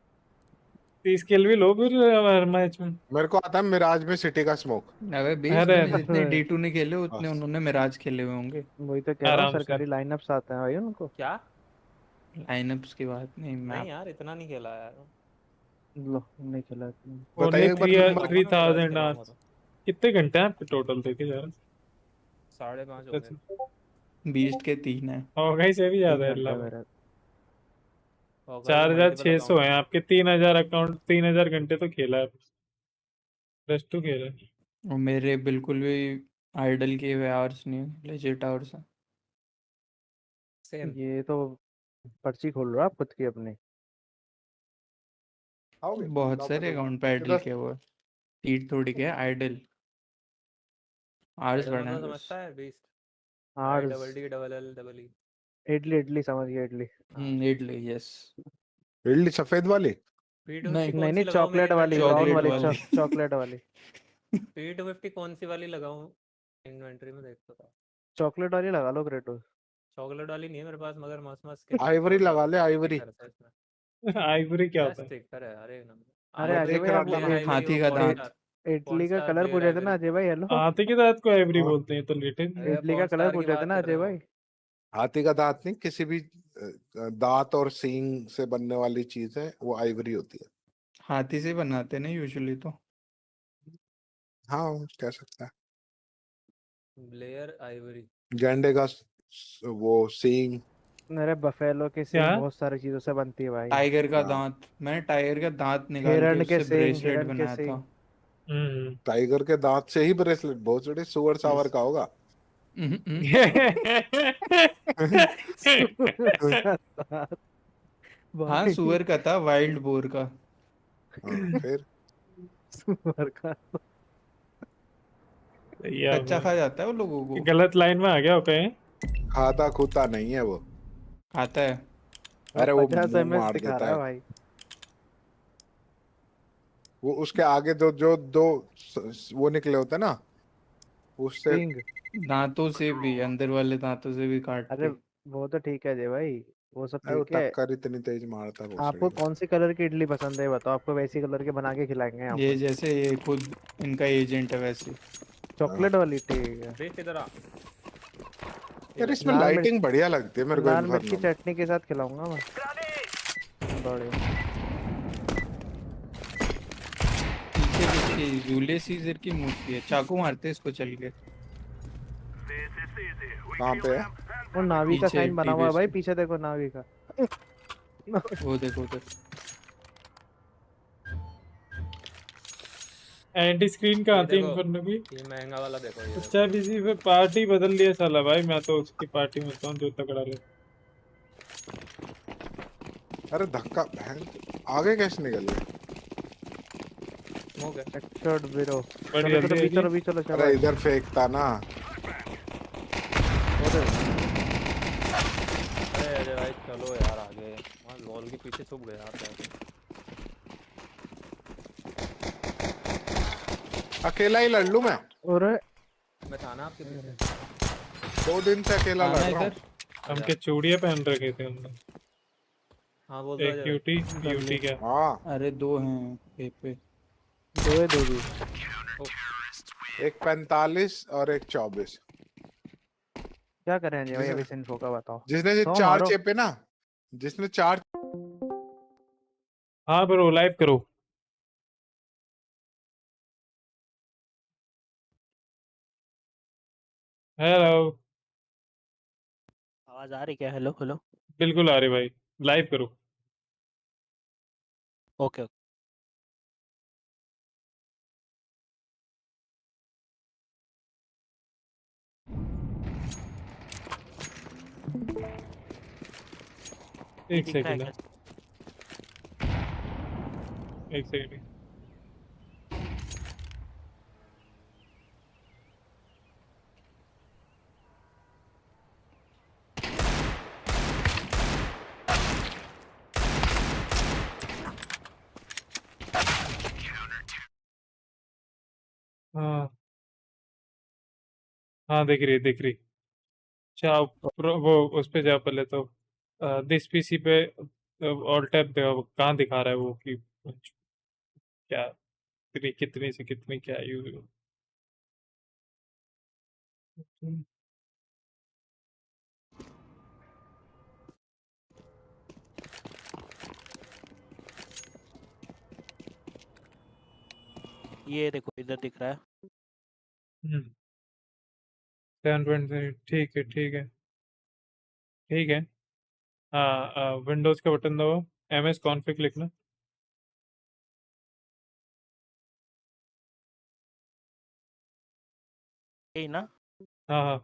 30 किल भी लो फिर हर मैच में। मेरे को आता है मिराज में सिटी का स्मोक। अबे बेस अरे तूने जितने D2 नहीं खेले उतने बस। उन्होंने मिराज खेले हुए होंगे। वही तो कह रहा हूँ, आराम से। सरकारी लाइनअप्स आते हैं भाई उनको। क्या? लाइनअप्स की बात नहीं, नहीं मैप। यार, इतना नहीं खेला यार। लो नहीं खेला तुमने। ओनली बताइए एक बार थ्री नंबर। खिलाऊंगा थ्री मैं, मिराज थाउजेंड खिलाऊंगा आवर्स। तो। कितने घंटे हैं आपके टोटल देखे जा 5.5 होंगे। रहा। बीस्ट के 3 है। होगा ही से भी ज्यादा है 3 घंटे अल्लाह। मेरा। होगा भी, चार हजार मल्टीपल छह सौ अकाउंट है है। आपके 3,000 अकाउंट 3,000 घंटे तो खेला है। प्लस टू खेला है। और मेरे बिल्कुल भी आइडल किए हुए आवर्स नहीं है, लेजिट आवर्स है। सेम। ये तो पर्ची खोल रहा आप खुद की अपनी। आओगे बहुत लॉक कर सारे दो। अकाउंट पे आइडल किधर? किया हुआ है। सीट थोड़ी क्या आइडल। आवर्स आइडल बढ़ा है मतलब बस। समझता है beast? I Rs. Double D double L double E. Idli idli समझ गया, इडली। हाँ। इडली यस। इडली सफेद वाली। नहीं, P250 नहीं कौन नहीं, सी लगाऊं मेरी चॉकलेट वाली, इन्वेंट्री में ब्राउन देख चॉकलेट वाली, तो पाऊँ। वाली। चॉकलेट वाली। P250 कौन सी वाली लगाऊं इन्वेंट्री में देख तो पाऊँ। चॉकलेट वाली लगा लो क्रेटोस। चॉकलेट वाली नहीं है मेरे पास, मगर मस्त मस्त स्किन आइवरी वो लगा ले, आइवरी। स्टिकर है इसमें। आइवरी क्या क्या होता है? स्टिकर है? अरे नंबर अरे मैं अजय आइवरी। भाई देख रहा आप वो प्लेयर था। आइवरी, हाथी वो का पॉन दांत। स्टार। पॉन इडली का स्टार कलर प्लेयर पूछे थे ना आइवरी। अजय भाई, हेलो। हाथी के दांत को एवरी हाँ, बोलते हैं तो लेटेस्ट नहीं। अरे इडली का पॉन कलर स्टार की पूछे थे बात ना कर रहे अजय हो। भाई। हाथी का दांत नहीं, किसी भी दांत और सींग से बनने वाली चीज है वो आइवरी होती है। हाथी से बनाते ना यूजुअली तो। हाँ, कह सकता है। Blair Ivory. गैंडे का वो सींग। मेरे बफेलो की क्या? सींग बहुत सारी चीजों से बनती है भाई। टाइगर का हाँ, दांत, मैंने टाइगर का दांत निकाल के हिरण के उससे सींग, ब्रेसलेट हिरण के बनाया था। सींग। हम्म। टाइगर के दांत से ही ब्रेसलेट बहुत बड़े सुअर सावर का होगा। हम्म। हाँ, भाई सुअर का था, वाइल्ड बोर का। हाँ, फिर सुअर का। या कच्चा खा जाता है वो लोगों को। गलत लाइन में आ गया हो कहीं। खाता खूता नहीं है वो। खाता है। वो अरे वो 50 मुंह ml मार दिखा देता रहा है है। भाई। वो उसके आगे जो जो दो वो निकले होते हैं ना, उससे। सींग। दांतों से भी, अंदर वाले दांतों से भी अरे काटते। वो तो ठीक है अजय भाई, वो सब अरे वो ठीक है। टक्कर इतनी तेज मारता है आपको भोसड़ी का। कौन सी कलर की इडली पसंद है बताओ, आपको वैसी कलर के बना के खिलाएंगे यहाँ ये पे। जैसे ये खुद इनका एजेंट है वैसे। हाँ। चॉकलेट वाली ठीक है। देख इधर आ। ये यार ले। इसमें लाल मिर्च, लाइटिंग बढ़िया लगती है मेरे को लाल मिर्च की इन्फर्नो में। चटनी के साथ खिलाऊंगा मैं। बढ़िया। पीछे किसकी, जूलियस सीजर की मूर्ति है, चाकू मारते इसको चल के। कहाँ पे है? वो नावी का पीछे साइन बना हुआ है टीबेस भाई, के। पीछे देखो नावी का। वो देखो उधर। एंटी स्क्रीन का ये आती है देखो, इन्फर्नो की। ये महंगा वाला देखो, ये देखो। अच्छा बिजी पे पार्टी बदल दिया साला भाई। मैं तो उसकी पार्टी में होता हूँ जो तगड़ा ले। अरे धक्का बहन। आगे कैसे निकल गए? स्मोक है। Headshot bro. बड़ी चलो चलो जल्दी है बी, जी। चलो बी, चलो अरे शाबाश। इधर फेंकता ना। अरे अरे अरे भाई चलो यार आगे। वहाँ वॉल के पीछे छुप गया आप यार। अकेला ही लड़ लूं मैं? अरे मैं था ना आपके पीछे। 2 दिन से अकेला लड़ आना रहा हूँ। इधर। हम के चूड़ियां पहन रखे थे हमने। हाँ बोल दो एक अजय भाई। यूटी। कर यूटी ली। क्या? हाँ, अरे दो हैं ए पे। दो है, दो भी। एक 45 और एक 24। क्या करें अजय भाई जिसने अभी से इन्फो का बताओ। जिसने ये 100 चार मारो। चेपे ना, जिसने चार। हाँ ब्रो लाइव करो। हेलो। आवाज आ रही क्या? Hello hello. बिल्कुल आ रही भाई, लाइव करो। Okay okay. ये एक दिख रहा है सेकंड है, क्या? एक सेकंड। हाँ हाँ, दिख रही दिख रही। जाओ वो उस पे जाओ पहले तो, दिस पीसी पे ऑल टैप दे, कहाँ दिखा रहा है वो कि क्या कितनी से कितनी क्या यूज। ये देखो इधर दिख रहा है। 720, ठीक है ठीक है ठीक है। हाँ, विंडोज का बटन दबाओ, MS कॉन्फ़िग लिखना। यही ना? हाँ हाँ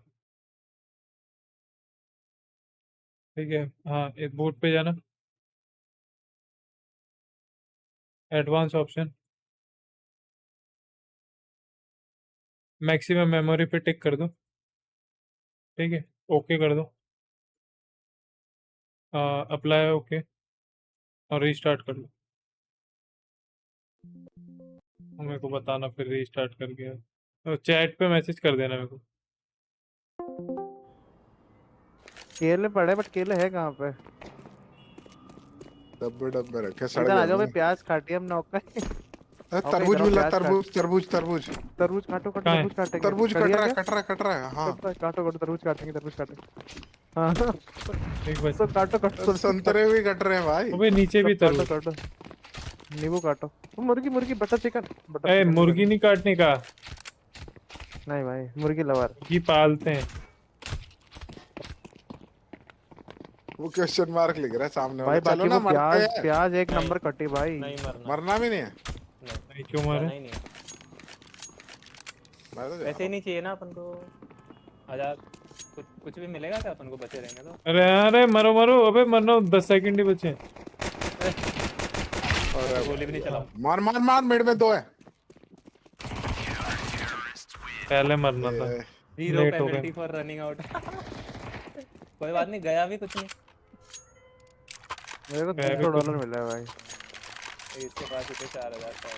ठीक है। हाँ, एक बूट पे जाना, एडवांस ऑप्शन, मैक्सिमम मेमोरी पे टिक कर दो। ठीक है, ओके कर दो, अप्लाई ओके, और रीस्टार्ट कर लो। मेरे को बताना फिर रीस्टार्ट करके, तो चैट पे मैसेज कर देना मेरे को। केले पड़े, बट केले है कहाँ पे? डब्बे डब्बे रखे, सड़ इधर आ गए जाओ भाई, होंगे। प्याज काटिए हमने औका। औका तरबूज इधर आओ, मिला, प्याज काट। तरबूज तरबूज तरबूज। तरबूज काटो काटो, कहाँ है? तरबूज काटेंगे। तरबूज कट करिया रहा है, क्या? कट रहा है, कट रहा है, हाँ। काटो काटो काटो, तरबूज काटेंगे, तरबूज काटेंगे। हाँ एक बार सब काटो काटो, तरबूज काटो। संतरे भी कट रहे हैं भाई। अबे नीचे भी सब काटो तरबूज। काटो, नींबू काटो। मुर्गी मुर्गी, बटर चिकन। बटर ए, चिकन मुर्गी नहीं काटने का, नहीं भाई, मुर्गी लवर। मुर्गी पालते हैं। वो क्वेश्चन मार्क लिख रहा है सामने वाला, भाई चलो बाकी ना वो मरते प्याज हैं। प्याज एक नहीं नंबर कटी भाई। नहीं मरना। मरना भी नहीं है। नहीं, नहीं, क्यों मारे? जाना ही नहीं है। मैं तो जा वैसे रहा ही हूँ। नहीं चाहिए ना अपन को। आजाद, कुछ कुछ भी मिलेगा क्या अपन को बचे रहेंगे तो? अरे अरे, मरो मरो, अबे मरना, 10 सेकंड ही बचे हैं। मैं अरे तो गोली भी नहीं भाई, चलाऊं। मार मार मार, मिड में दो है। पहले मरना था, ए, जीरो लेट हो गए। Penalty for running out. कोई बात नहीं, गया भी कुछ नहीं। मेरे को मैं भी कुछ $300 नहीं। मिला है भाई। इसके पास ही तो 4,000 का है।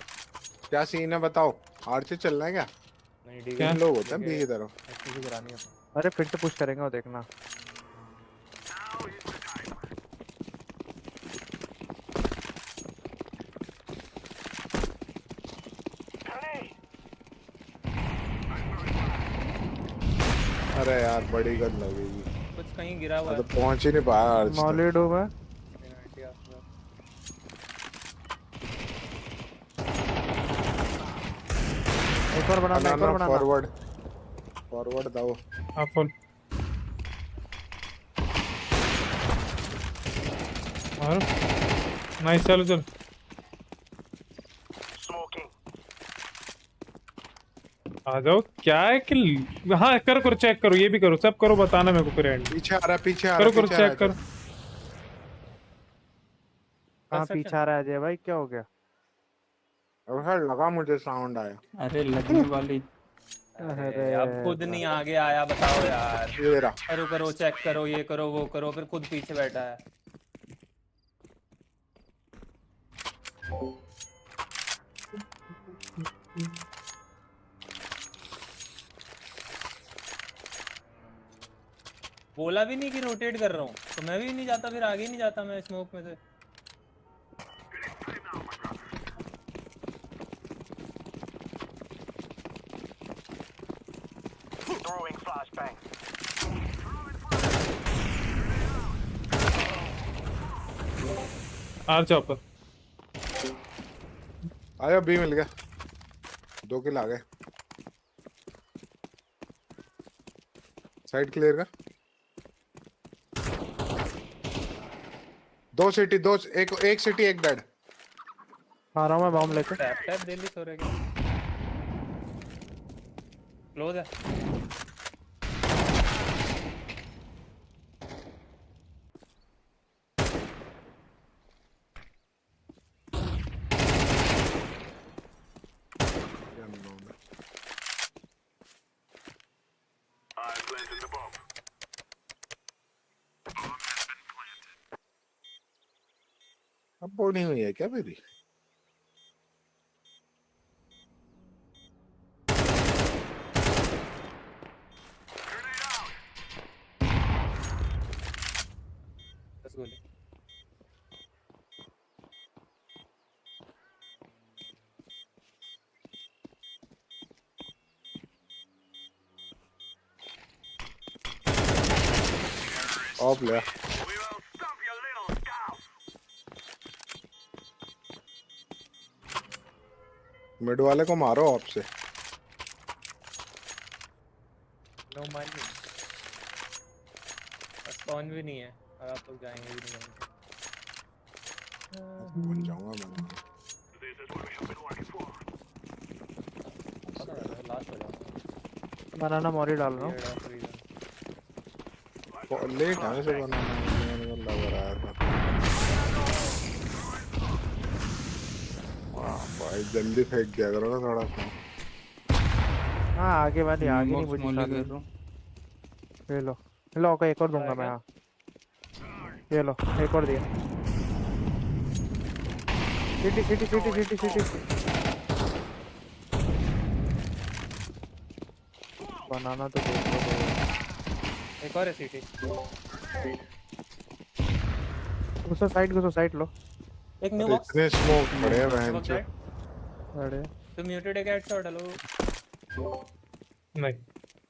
क्या सीन है बताओ, आर्चर चलना है क्या? नहीं, डी क्या? 3 लोग होते हैं बी की तरफ। एक्सक्यूज करानी है अपन। अरे फिर से पुश करेंगे वो, देखना। अरे यार, बड़ी गन लगेगी। कुछ कहीं गिरा हुआ मैं है। तो पहुंच ही नहीं पाया आर्च तक। मॉलिड हूँ मैं। 90 आसपास। एक और बनाना, एक और बनाना। फॉरवर्ड फॉरवर्ड दो। हाँ फुल। और नाइस, चलो चलो। आ जाओ, क्या है कि, हाँ करो करो, चेक करो, ये भी करो, सब करो, बताना मेरे को फिर एंड। पीछे आ रहा है, पीछे आ रहा करो है, करो, पीछे आ रहा चेक है। करो। कहाँ कंस्ट्रक्शन। पीछे आ रहा है अजय भाई, क्या हो गया? अब सर लगा मुझे साउंड आया। अरे लगने वाली। अरे अब खुद अरे नहीं आगे आया, बताओ यार। ये रहा। करो करो, चेक करो, ये करो वो करो, फिर खुद पीछे बैठा है। बोला भी नहीं कि रोटेट कर रहा हूँ, तो मैं भी नहीं जाता, फिर आगे ही नहीं जाता मैं स्मोक में से। Or chopper. आया, बी मिल गया, 2 किल आ गए। साइड क्लियर कर। दो सिटी, दो एक सिटी एक डेड। आ रहा हूँ मैं बॉम्ब लेके। टैप टैप दिल्ली सो रहे क्या? क्लोज है। अब वो नहीं हुई है क्या मेरी? बस गोली। ऑफ ले। मिड वाले को मारो ऑफ से। No money. स्पॉन भी नहीं है और आप लोग जाएंगे भी नहीं कहीं। बन जाऊंगा मैं। पता है लास्ट हो जाऊंगा। बनाना मोरी डाल रहा हूँ। लेट है से बनाना, मेरे को लग रहा था। वाह भाई जल्दी फेंक दिया करो ना थोड़ा सा। हाँ आगे वाली आगे नहीं बुझी मॉली साले। कर रहा हूँ। ये लो ओके एक और दूंगा मैं। हाँ ये लो एक और दिया। CT CT CT CT CT. बनाना तो देख लो। एक और है सीटी। घुसो साइड लो। एक न्यू अरे बॉक्स। इतने स्मोक पड़े हैं बहन चो। अरे तो म्यूटेड एक हेडशॉट हेलो। नहीं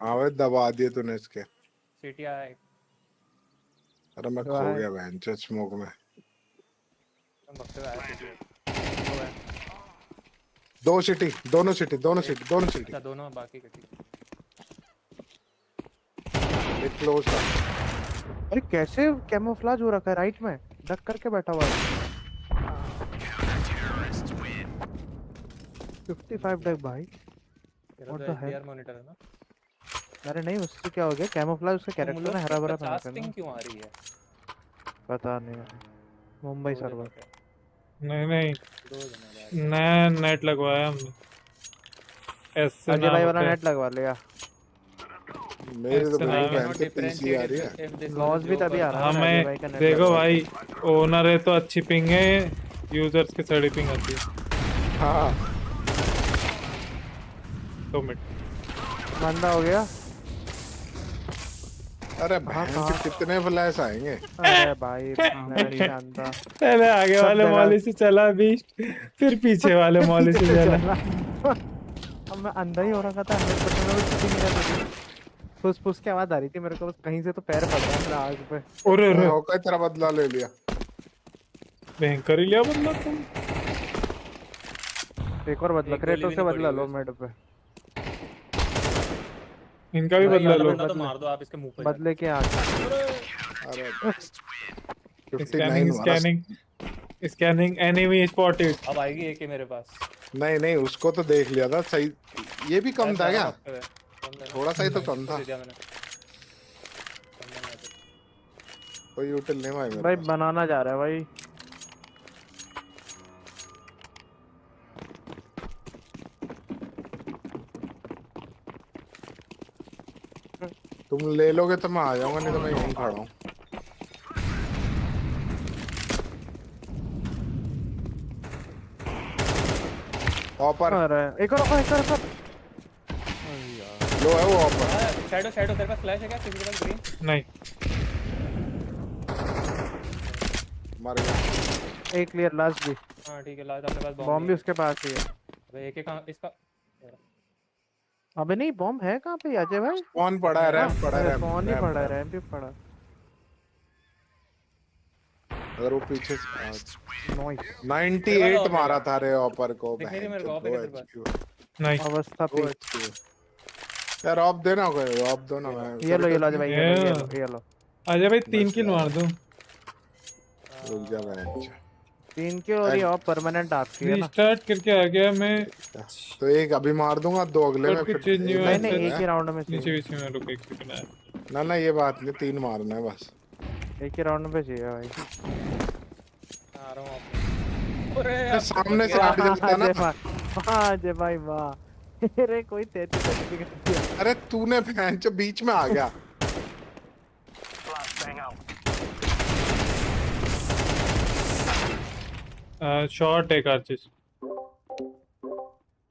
आवे दबा दिए तूने इसके। सीटी आया एक। अरे मैं खो गया बहन चो स्मोक में। बक्से आया सीटी। दो सिटी, दोनों सिटी। अच्छा दोनों बाकी के ठीक। एक क्लोज था। अरे कैसे कैमोफ्लेज हो रखा है राइट में डक करके बैठा हुआ है। 55 डक भाई। तेरा What तो the hell? एचडीआर मॉनिटर है ना? अरे नहीं उससे क्या हो गया कैमोफ्लेज उसका तुम कैरेक्टर लोग ना हरा भरा 50 पिंग क्यों आ रही है? पता नहीं मुंबई दो सर्वर। जनों पे। नहीं दो जनों पे। नया नेट लगवाया हमने। एस से अजय नाम भाई होता वाला है। नेट लगवा लिया। मेरे तो ऐसा बिल्कुल नाम है। बहन चो पीसी आ रही है। लॉस भी तभी आ रहा हाँ है ना मैं अजय भाई का नेट देखो लगवा भाई ओनर है तो अच्छी पिंग है, यूजर्स की सड़ी पिंग आती है। हाँ 2 मिनट। बंदा हो गया। अरे बहन चो कितने फ्लैश आएंगे। अरे भाई फ्लैश के अंदर पहले आगे सब वाले जगह- मॉली से चला बीस्ट, फिर पीछे वाले मॉली से चला। अब मैं अंधा ही हो रखा था 100% में कुछ नहीं कर रही। फुस की आवाज आ रही थी मेरे को बस कहीं से तो पैर पड़ रहा था आग पे। अरे अरे होकर तेरा बदला ले लिया। भयंकर ही लिया बदला तुम। एक और बदला एक गोली क्रेटो भी से नहीं बदला पड़ी लो हुई मेड पे। इनका भी भाई बदला वाला लो। बंदा तो मार दो आप इसके मुंह पे जाके। बदले के आगे अरे 59 स्कैनिंग हमारा। Scanning scanning enemy spotted. अब आएगी एक ही मेरे पास। नहीं उसको तो देख लिया था सही। ये भी कम था क्या? थोड़ा सा ही तो कम था। दिया मैंने। कोई यूटिल नहीं भाई मेरे भाई पास। बनाना जा रहा है भाई। तुम ले लोगे तो मैं आ जाऊंगा, नहीं तो मैं यहीं खड़ा हूँ। ऑपर अरे एक और लो है वो ऑपर। शैडो तेरे पास फ्लैश है क्या? किसी के पास ग्रीन? नहीं मर गया। एक क्लियर लास्ट भी। हाँ ठीक है लास्ट अपने पास बॉम्ब भी उसके पास ही है। अबे एक कहाँ इसका? अबे नहीं बॉम्ब है कहाँ पे अजय भाई? कौन पड़ा है? रैंप पड़ा है। अरे रैंप फोन ही पड़ा है रैंप। रैंप भी पड़ा। अगर वो पीछे नॉइस 98 मारा था रे ऑपर को। दिख नहीं रही मेरे को, ऑफ है क्या तेरे पास? नहीं अवस्था पे। यार ऑफ देना, कोई ऑफ दो ना। मैं ये लो अजय भाई ये लो। अजय भाई 3 किल मार दो। रुक जा बेंच। 3 की और ये और परमानेंट आपकी है ना? रीस्टार्ट करके आ गया मैं। तो एक अभी मार दूंगा, 2 अगले में, बट कुछ फिर चेंज नहीं एक हुआ नहीं में नहीं, ऐसा। फिर एक है। ही राउंड में नीचे चाहिए। बीच में रुक एक सेकंड आया। ना ये बात नहीं, 3 मारना है बस। एक ही राउंड में चाहिए भाई। आ रहा हूँ आपको। अरे अरे अब तो सामने बच से गया। हट जाता ना। जय भाई, वाह जय भाई वाह। अरे कोई 33 सर्टिफिकेट दिया। अरे तूने बेंच बीच में आ गया। शॉर्ट एक आर्चिस,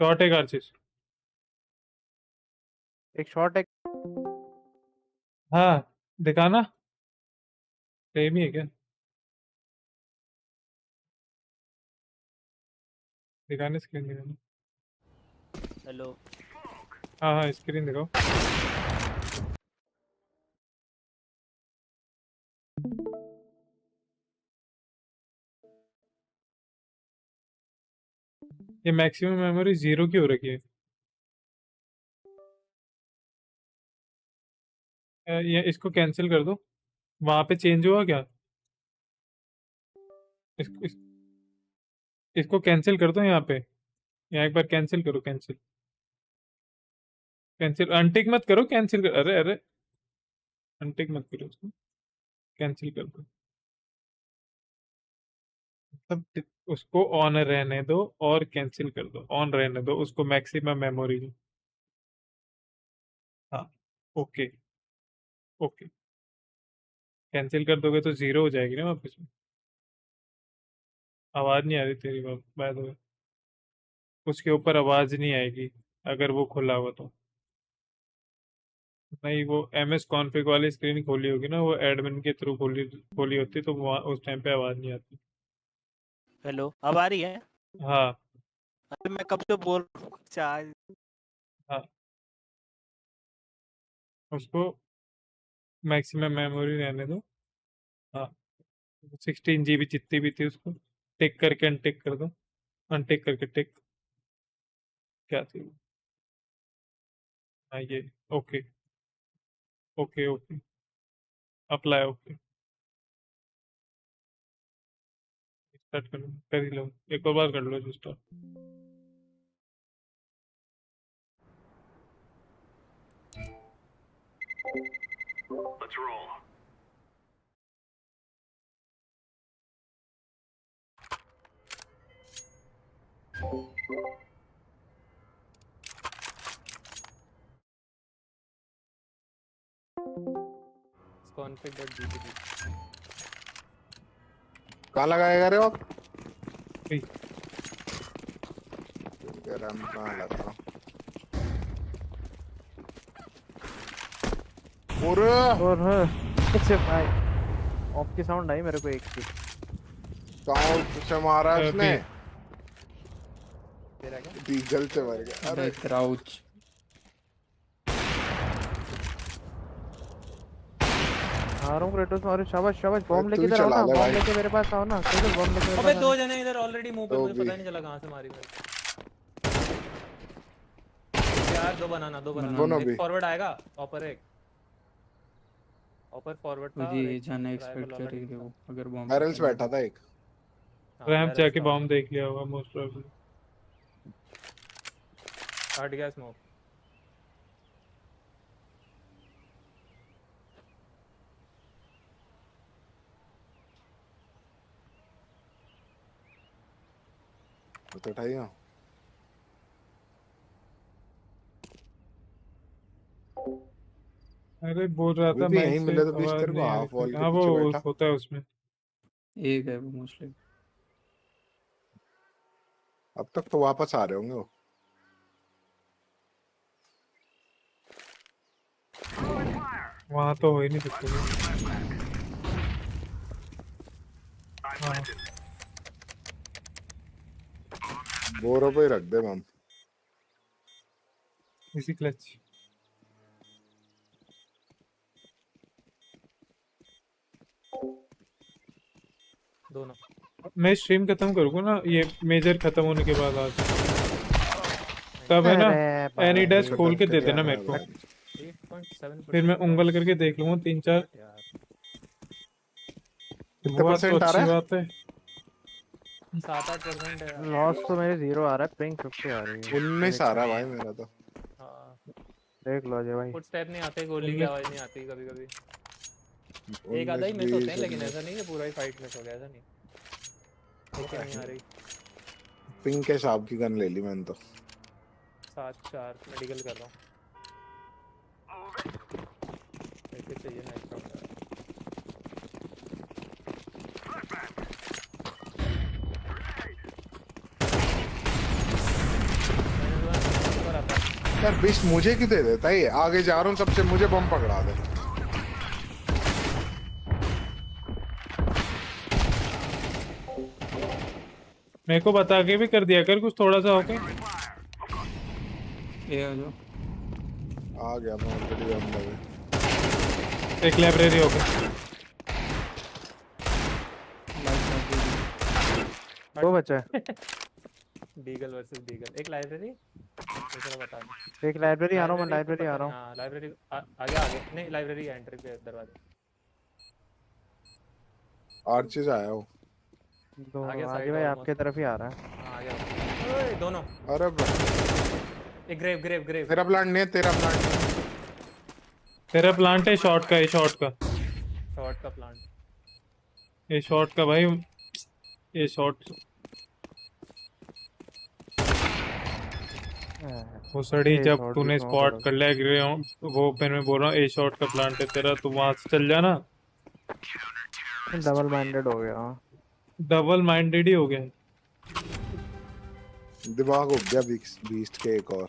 शॉर्ट एक आर्चिस। एक शॉट एक। हाँ दिखाना, सेम ही है क्या? दिखाने स्क्रीन दिखाना। हेलो। हाँ हाँ स्क्रीन दिखाओ। ये मैक्सिमम मेमोरी 0 की हो रखी है। ये इसको कैंसिल कर दो। वहां पे चेंज हुआ क्या? इस, इसको कैंसिल कर दो यहाँ पे। यहाँ एक बार कैंसिल करो, कैंसिल कैंसिल, अनटिक मत करो, कैंसिल कर, अरे अरे अनटिक मत करो उसको, कैंसिल कर दो। मतलब उसको ऑन रहने दो और कैंसिल कर दो, ऑन रहने दो उसको, मैक्सिमम मेमोरी। हाँ ओके ओके, कैंसिल कर दोगे तो 0 हो जाएगी ना वापस में। आवाज नहीं आ रही तेरी बाय द वे, उसके ऊपर आवाज नहीं आएगी अगर वो खुला हुआ तो। नहीं वो MS कॉन्फ़िग वाली स्क्रीन खोली होगी ना, वो एडमिन के थ्रू खोली खोली होती तो वहाँ उस टाइम पे आवाज नहीं आती। हेलो, अब आ रही है? हाँ अरे मैं कब से बोल रहा हूँ चार्ज। हाँ, उसको मैक्सिमम मेमोरी रहने दो। हाँ 16 GB जितनी भी थी उसको टिक करके अनटिक कर दो, अनटिक करके टिक, क्या थी वो? हाँ ये okay okay okay, apply okay, start कर लो, कर ही लो, एक और बार कर लो जो स्टार्ट। config.gtb कहाँ लगाएगा रे आप? ठीक। रैम कहाँ लगा? पूरे और जय भाई, ऑफ की साउंड आई मेरे को एक की। कहाँ से मारा है उसने? तेरा क्या? डीजल से मर गया। अरे क्राउच। आ रहा हूँ क्रेटोस, और शाबाश शाबाश। बॉम्ब तू लेके ही इधर आओ चला ना, ले बॉम्ब भाई। लेके मेरे पास आओ ना। क्रेटोस बॉम्ब लेके मेरे अबे पास दो आओ। जने इधर ऑलरेडी मुंह पे, तो मुझे भी। पता ही नहीं चला कहाँ से मारी भाई। यार दो बनाना, दो बनाना, दोनों भी। एक फॉरवर्ड आएगा, ऑपर एक ऑपर फॉरवर्ड था मुझे और ये एक जानना राइफल एक्सपेक्ट वाला ठीक करेगी था। वो अगर बॉम्ब पे बैरल्स चला बैठा तो। था एक। हाँ रैम बैरल्स जाके था बॉम्ब ऑपर। देख लिया होगा मोस्ट प्रोबेबली। हट गया स्मोक। तो उठाइए। अरे बोल रहा अभी था भी माइक यहीं से मिले तो बीच आवाज तेरे को नहीं आ रही हाफ थी। वॉल के हाँ वो पीछे बैठा। होता है उसमें। एक है वो मोस्टली। अब तक तो वापस आ रहे होंगे वो। वहां तो हो ही नहीं सकते वो। हाँ बोरों पे ही रख दे हम। इसी क्लच। दोनों मैं स्ट्रीम खत्म करूंगा ना ये मेजर खत्म होने के बाद आज, तब है ना अरे एनी डैश भाई, खोल के दे करके देना आना मेरे है को, भाई। 8.7% फिर मैं उंगल करके देख लूंगा 3-4। यार कितने वो तो परसेंट आ अच्छी रहा है? बात है। 7-8% है यार। लॉस तो मेरे 0 आ रहा है, पिंग 50 आ रही है। 19 आ रहा है भाई मेरा तो। हाँ, देख लो अजय भाई। फुटस्टेप नहीं आते, गोली की 19 आवाज नहीं आती कभी कभी। एक आधा 19 ही मिस होते हैं, 20 लेकिन 19। ऐसा नहीं कि पूरा ही फाइट मिस हो गया, ऐसा नहीं। लेकिन नहीं आ रही। पिंक के शाप की गन ले ली मैंने तो। 7-4 मेडिकल कर रहा हूँ। ऐसे चाहिए नेक्स्ट राउंड। यार बिस्ट मुझे क्यों दे देता है ये? आगे जा रहा हूँ सबसे, मुझे बम पकड़ा दे। मेरे को बता के भी कर दिया कर कुछ थोड़ा सा होके। ये आ जाओ। आ गया मैं ऑलरेडी अंदर में। एक लाइब्रेरी होके। दो बचा है। डीगल वर्सेस डीगल, एक लाइब्रेरी दूसरा बता दो। एक लाइब्रेरी आ रहा हूँ मैं, लाइब्रेरी तो लाइब्रेरी आ पता रहा नहीं, हूँ। हाँ लाइब्रेरी आगे आगे नहीं, लाइब्रेरी एंट्री पे दरवाजे। आर्चेज आया हो। आ दोनों गया आगे साइड भाई ऑलमोस्ट। आपके तरफ ही आ रहा है। हाँ आ गया। ओए दोनों। अरे एक ग्रेव ग्रेव ग्रेव। तेरा प्लान नहीं है, तेरा प्लान नहीं है। तेरा प्लांट है शॉर्ट का, ये शॉर्ट का, शॉर्ट का प्लांट। ये शॉर्ट का भाई, ये शॉर्ट। वो सड़ी ए जब शॉर्ट भी तूने स्मोक स्पॉट करो। कर लिया वो पेन में बोल रहा हूँ, ए शॉर्ट का प्लांट है तेरा, तू वहां से चल जाना। डबल माइंडेड हो गया। हाँ डबल माइंडेड ही हो गया। दिमाग उग गया बीस्ट के एक और।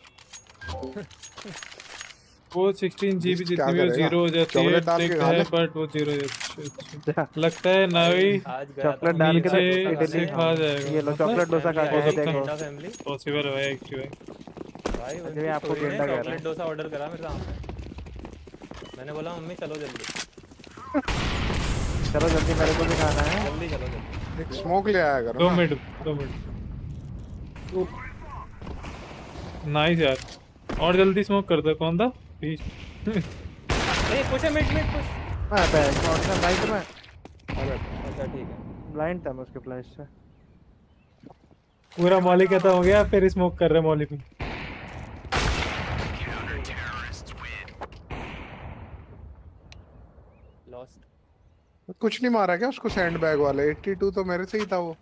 वो 16 GB बीस्ट क्या जितनी भी वो करेगा? जीरो हो जाती है, चॉकलेट डाल के ट्रिक खा है ले। बट वो जीरो हो जाती है। जा, लगता है नावी आज गया था चॉकलेट डाल के ना नीचे डोसा से इडली खा खाऊंगा। जाएगा, ये लो मतलब चॉकलेट डोसा फैमिली खा के आई अभी थी, देखो। गेंडा फैमिली। पॉसिबल है एक्चुअली। भाई अजय उनकी आपको स्टोरी ने गेंडा कह रहा चॉकलेट है। डोसा ऑर्डर करा मेरे सामने। मैंने बोला मम्मी चलो जल्दी चलो जल्दी, मेरे को भी खाना है। जल्दी चलो जल्दी। एक स्मोक ले आया करो 2 ना। Minute 2 minute. नाइस यार, और जल्दी स्मोक कर दो। कौन था? ए पुश है, मिड मिड पुश। मैं बैग शॉट में लाइट में अच्छा ठीक है। ब्लाइंड था मैं उसके फ्लैश से। पूरा मॉली खत्म हो गया, फिर स्मोक कर रहे मॉली पे। लॉस्ट। कुछ नहीं मारा क्या उसको सैंड बैग वाले? 82 तो मेरे से ही था वो।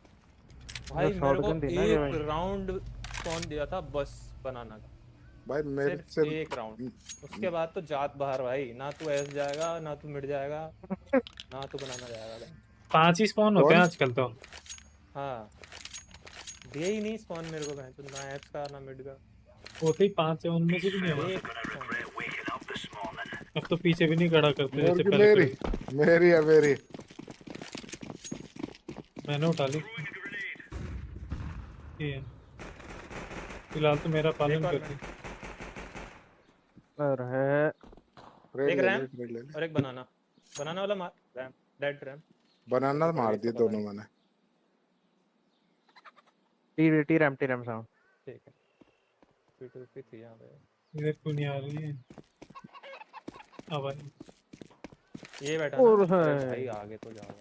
भाई मेरे को शॉटगन थी ना ये एक भाई। राउंड कौन दिया था बस बनाना का, भाई मेरे सिर्फ से एक राउंड। उसके बाद तो जात बाहर भाई, ना तू एस जाएगा ना तू मिड जाएगा ना तू बनाना जाएगा भाई। 5 ही स्पॉन होते हैं कौन? आजकल तो। हाँ दिए ही नहीं स्पॉन मेरे को भैंस, ना एप्स का ना मिड का। होते ही 5 है, उनमें से भी नहीं होता। एक अब तो पीछे भी नहीं खड़ा करते जैसे मेरी पहले मेरी करते। मेरी है मेरी। मैंने उठा ली। ये है। फिलहाल तो मेरा पालन और करते। और है रेड एक ले ले, रैम रेड ले ले। और एक बनाना। बनाना वाला मार रैम, डेड रैम। बनाना कैसे मार पड़ी दिए इसको पता दोनों नहीं। मैंने। T RAM sound. ठीक है P250 थी यहाँ पे। इधर क्यों नहीं आ रही है? अब आई। ये बैठा और ना, अरे है। भाई आगे तो जाओ।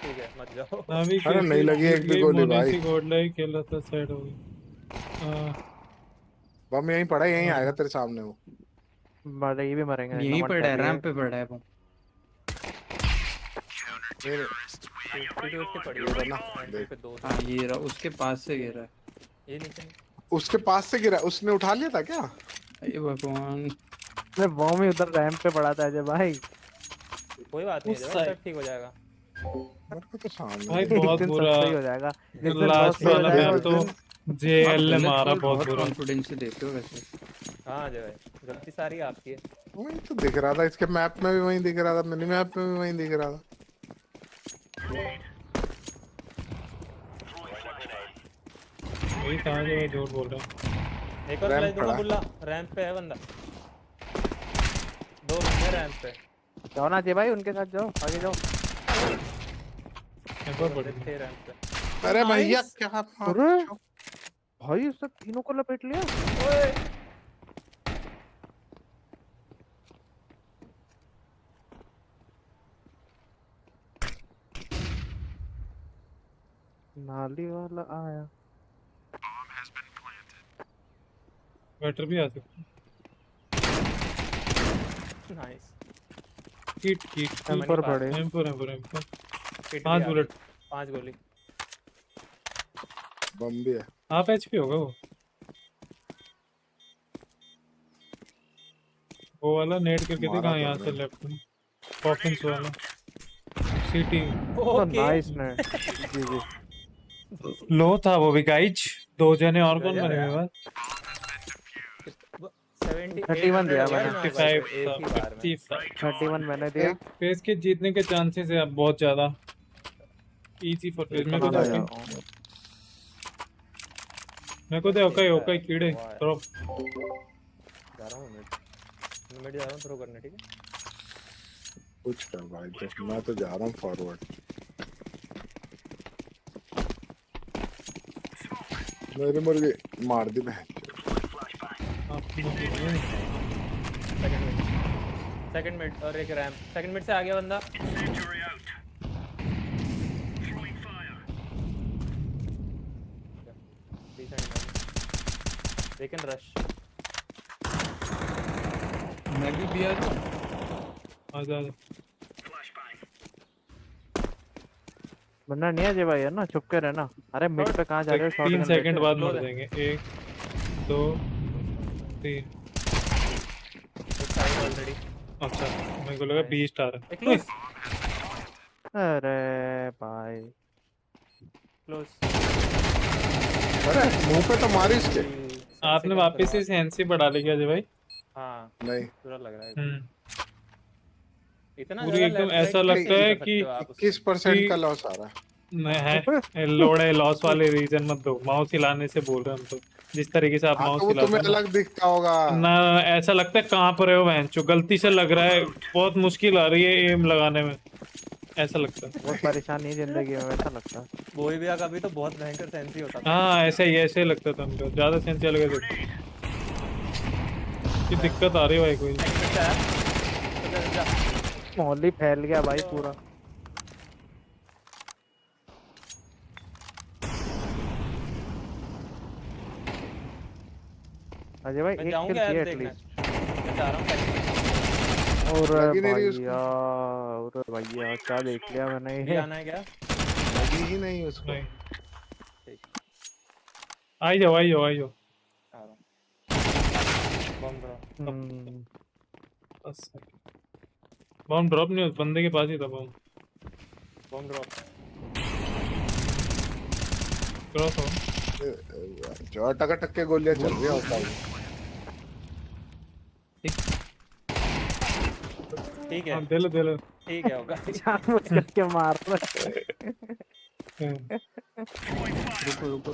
ठीक है मत जाओ। नावी अरे कैसी नहीं लगी जीत एक भी गई, गोली भाई। मोनेसी गोडलाई खेला था, साइड हो गई। बम यहीं पड़ा है, यहीं हाँ, आएगा तेरे सामने वो। मरे ये भी मरेंगे, देखना यहीं मत पड़ा है, डरिए। रैंप पे पड़ा है वो। मेरे P250 पड़ी ये रहा है ना, एंट्री देख। पे दो। हाँ ये रहा, उसके पास से गिरा है। ये नीचे नहीं। उसके पास से गिरा, उसने उठा लिया था क्या? अरे भगवान। मैं बॉम्ब ही उधर रैंप पे पड़ा था अजय भाई। कोई बात नहीं है उस भाई, सब ठीक हो जाएगा। मेरे को तो सामने भाई दिख एक बहुत दिन सब बुरा। सही हो जाएगा, जिस दिन लॉस लास्ट सही हो वाला जाएगा मैप उस तो दिन। आप जेएल ने गलत मारा कॉल बहुत बहुत बुरा। कॉन्फिडेंस से देते हो वैसे। हाँ अजय भाई गलती सारी आपकी है। वही तो दिख रहा था, इसके मैप में भी वही दिख रहा था, मिनी मैप में भी वही दिख रहा था। वही कहाँ जो मैं झूठ बोल रहा हूँ। एक और रैंप फ्लैश दूंगा पड़ा। बुल्ला, रैंप पे है बंदा। दो बंदे रैंप पे। जाओ ना अजय भाई, उनके साथ जाओ, आगे जाओ। एक दो और बंदे पड़ी। थे रैंप पे। अरे भैया Nice! क्या अरे भाई सब तीनों को लपेट लिया। ओए नाली वाला आया। बैटर भी आ सकता है। नाइस। किट किट M4 पड़े। M4 M4 किट 5 भी आ गई। बुलेट 5 गोली। बम भी है। हाफ HP होगा वो वाला नेट करके मारा देखा तो यहाँ से मैंने। लेफ्ट में कॉफिन्स वाला सिटी तो ओके नाइस ने। जी। लो था वो भी गाइज 2 जने और कौन गजब बने यार। हुए बात 31 दिया मैंने। 78 एक 55 ही बार में। 55 31 मैंने दिया। एक फेस के जीतने के चांसेस है अब बहुत ज्यादा इजी फॉर फेस मेरे को बनाना दे जा ओके रहा हूँ। मेरे को दे ओके ओके कीड़े हुआ है। ड्रॉप जा रहा हूँ मिड जा रहा हूँ थ्रो करने। ठीक है कुछ कर भाई जस्ट मैं तो जा रहा हूँ फॉरवर्ड। मेरे मुर्गे मार दी मैं। सेकंड मिड और एक रैम। सेकंड मिड से आ गया बंदा। लेकिन रश मैं भी दिया था। आजा बनना नहीं है जे भाई है ना, चुप के रहना। अरे मिड पे कहाँ जा रहे हो? 3 सेकंड बाद लो मर दे। जाएंगे 1 2 3 ऑलरेडी। अच्छा मेरे को लगा Nice. 20 स्टार एक क्लोज। अरे भाई क्लोज। अरे मुंह पे तो मारी इसके। आपने वापस से सेंसी बढ़ा लिया अजय भाई हाँ नहीं पूरा लग रहा है। इतना पूरी ज्यादा एकदम लेफ्ट राइट ऐसा कैसे लगता ही है कर कि सकते हो आप उसको? 21% का लॉस आ रहा है। मैं है लोड़े लॉस वाले रीजन मत दो माउस हिलाने से बोल रहे हैं हम तो जिस तरीके से आप हाँ माउस तो वो हिलाते तुम्हें हैं ना अलग दिखता होगा। ना ऐसा लगता है कहाँ पर है वो बहनचो गलती से लग रहा है बहुत मुश्किल आ रही है एम लगाने में ऐसा लगता है बहुत परेशानी है जिंदगी में, वैसा लगता है। वो भी कभी तो बहुत भयंकर सेंसी होता था। हाँ ऐसे ही लगता था हमको ज्यादा सेंसी लगे थे कि दिक्कत आ रही है भाई कोई मोहल्ली फैल गया भाई पूरा। अजय भाई मैं एक जाऊंगा किल यार किया देखने। एटलीस्ट। मैं जा रहा हूँ second और लगी नहीं रही उसको। भैया, और भैया क्या देख लिया मैंने में। भी ये। आना है क्या? लगी ही नहीं उसको। नहीं ठीक आई जाओ आई जाओ आई जाओ आ रहा हूँ। बम ड्रॉप। बस बॉम्ब ड्रॉप नहीं उस बंदे के पास ही था बॉम्ब बम ड्रॉप। क्रॉस हो जो टक के गोलियां चल रही होता है। ठीक है हाँ दे लो ठीक है होगा। जानबूझ करके मार रहा रुको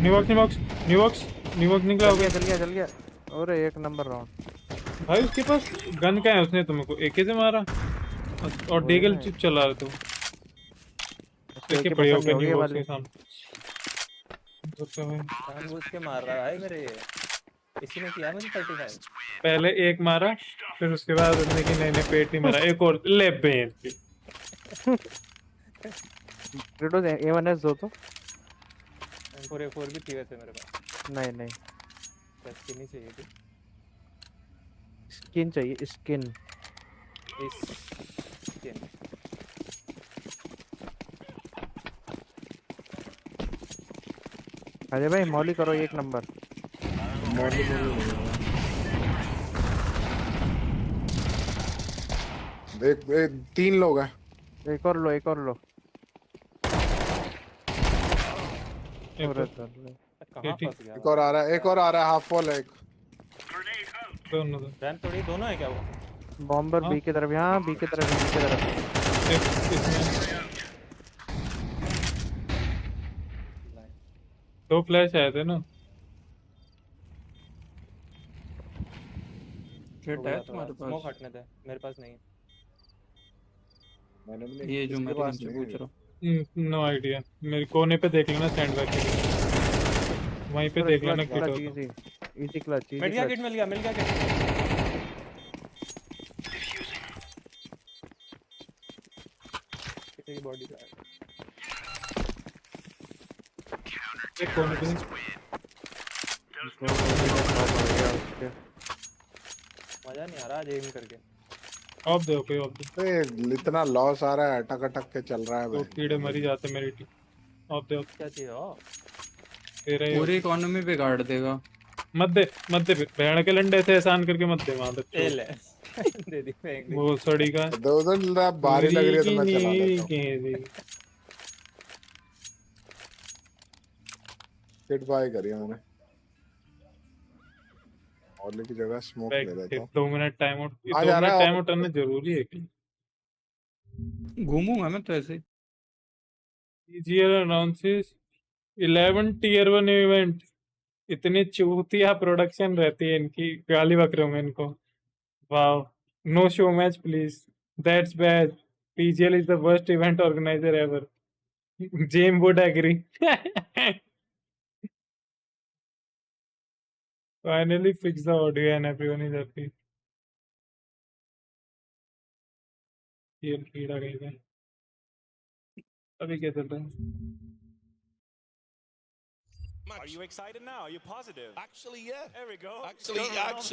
न्यूवॉक्स निकला हो गया चल गया। और एक नंबर राउंड। भाई उसके पास गन क्या है उसने तुमको एके से मारा और वही डीगल ना। चुप चला रहा तू उसको देखिए एक ही बढ़िया हो पसंद गया होगी ये न्यूवॉक्स वाली। के सामने जानबूझ के मार रहा है भाई मेरे ये। इसी ने किया मुझे 35। पहले एक मारा फिर उसके बाद उसने कि नहीं पेट नहीं मारा एक और ले बेन क्रेटोस A1S दो तो। M4A4 भी थी वैसे मेरे पास। नहीं स्किन ही चाहिए थी। स्किन चाहिए, स्किन। इस स्किन अजय भाई मौली करो एक नंबर। एक 3 लोग हैं। एक और लो कहाँ फंस गया? एक और आ रहा है हाफ वॉल है एक। रैम थोड़ी दोनों है क्या वो? बॉम्बर बी की तरफ। यहाँ बी की तरफ। दो फ्लैश आए थे ना जेट है तुम्हारे स्मोक पास? हटने दे मेरे पास नहीं है। मैंने भी नहीं ये जो इसके मैं पास तुमसे नहीं पूछ रहा हूँ। नो आइडिया मेरे कोने पे देख लेना सैंडबैग के वहीं पे देख लेना किट होता इजी क्लच मिल गया किट मिल गया किट। किसी की बॉडी पे एक कोने पे उसके मजा नहीं आ रहा आज एम करके। ऑफ दे, ओके ऑफ दे, अरे इतना लॉस आ रहा है, अटक अटक के चल रहा है तो भाई। कीड़े मरी जाते मेरी टीम। ऑफ दे, क्या चाहिए हो? तेरा ही पूरी इकोनॉमी पे गाड़ देगा। मत दे भेड़ के लंडे से एहसान करके मत दे वहां ए तक। ले दे दी फेंक दी। वो सड़ी का दो बारी लग रही है तो मैं चला लेता हूँ। की हिट बाय करी मैंने, ऑर्ली की जगह स्मोक ले लेता हूँ। 2 मिनट टाइम आउट, आ 2 जा रहा मिनट है टाइम आउट करना जरूरी है कि घूमूंगा मैं तो ऐसे। EGR announces 11 tier 1 event. इतनी चूतिया प्रोडक्शन रहती है इनकी, गाली बक रहे होंगे इनको। Wow, no show match please, that's bad, PGL is the worst event organizer ever, Jame would agree. Finally fix the audio and everyone is happy. ये कीड़ा गई है। अभी क्या चल रहा है? Are you excited now? Are you positive? Actually, yeah. There we go. Actually,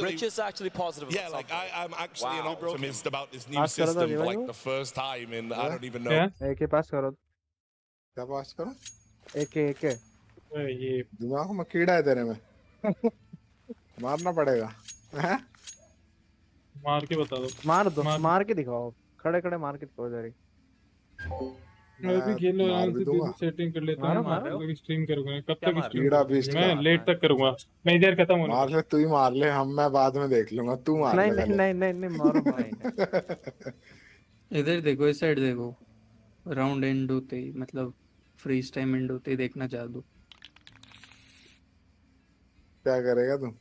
Rich is actually positive. yeah. Like I'm actually an optimist about this new Pass करो तो system जी for भाई like वो। the first time, and I don't even know. क्या एक पास करो, क्या पास करूँ? एक ये दिमाग में कीड़ा है तेरे में। मारना पड़ेगा हैं? मार के बता दो। मार दो, मार- मार के दिखाओ, खड़े खड़े मार के दिखाओ जरी। मैं भी खेल रहा मार हूँ, भी दूंगा। सेटिंग कर लेता मारो, हूँ, मारो। मैं स्ट्रीम करूंगा। कब क्या तक मार स्ट्रीम कीड़ा करूंगा? बीस मैं का। लेट तक करूंगा, मैं इधर खत्म होने मार ले, तू ही मार ले, मैं बाद में देख लूंगा, तू मार नहीं ले नहीं पहले। नहीं नहीं नहीं मारो भाई। इधर देखो, इस साइड देखो, राउंड एंड होते ही, मतलब फ्रीज टाइम एंड होते ही देखना चाह दो। क्या करेगा तू?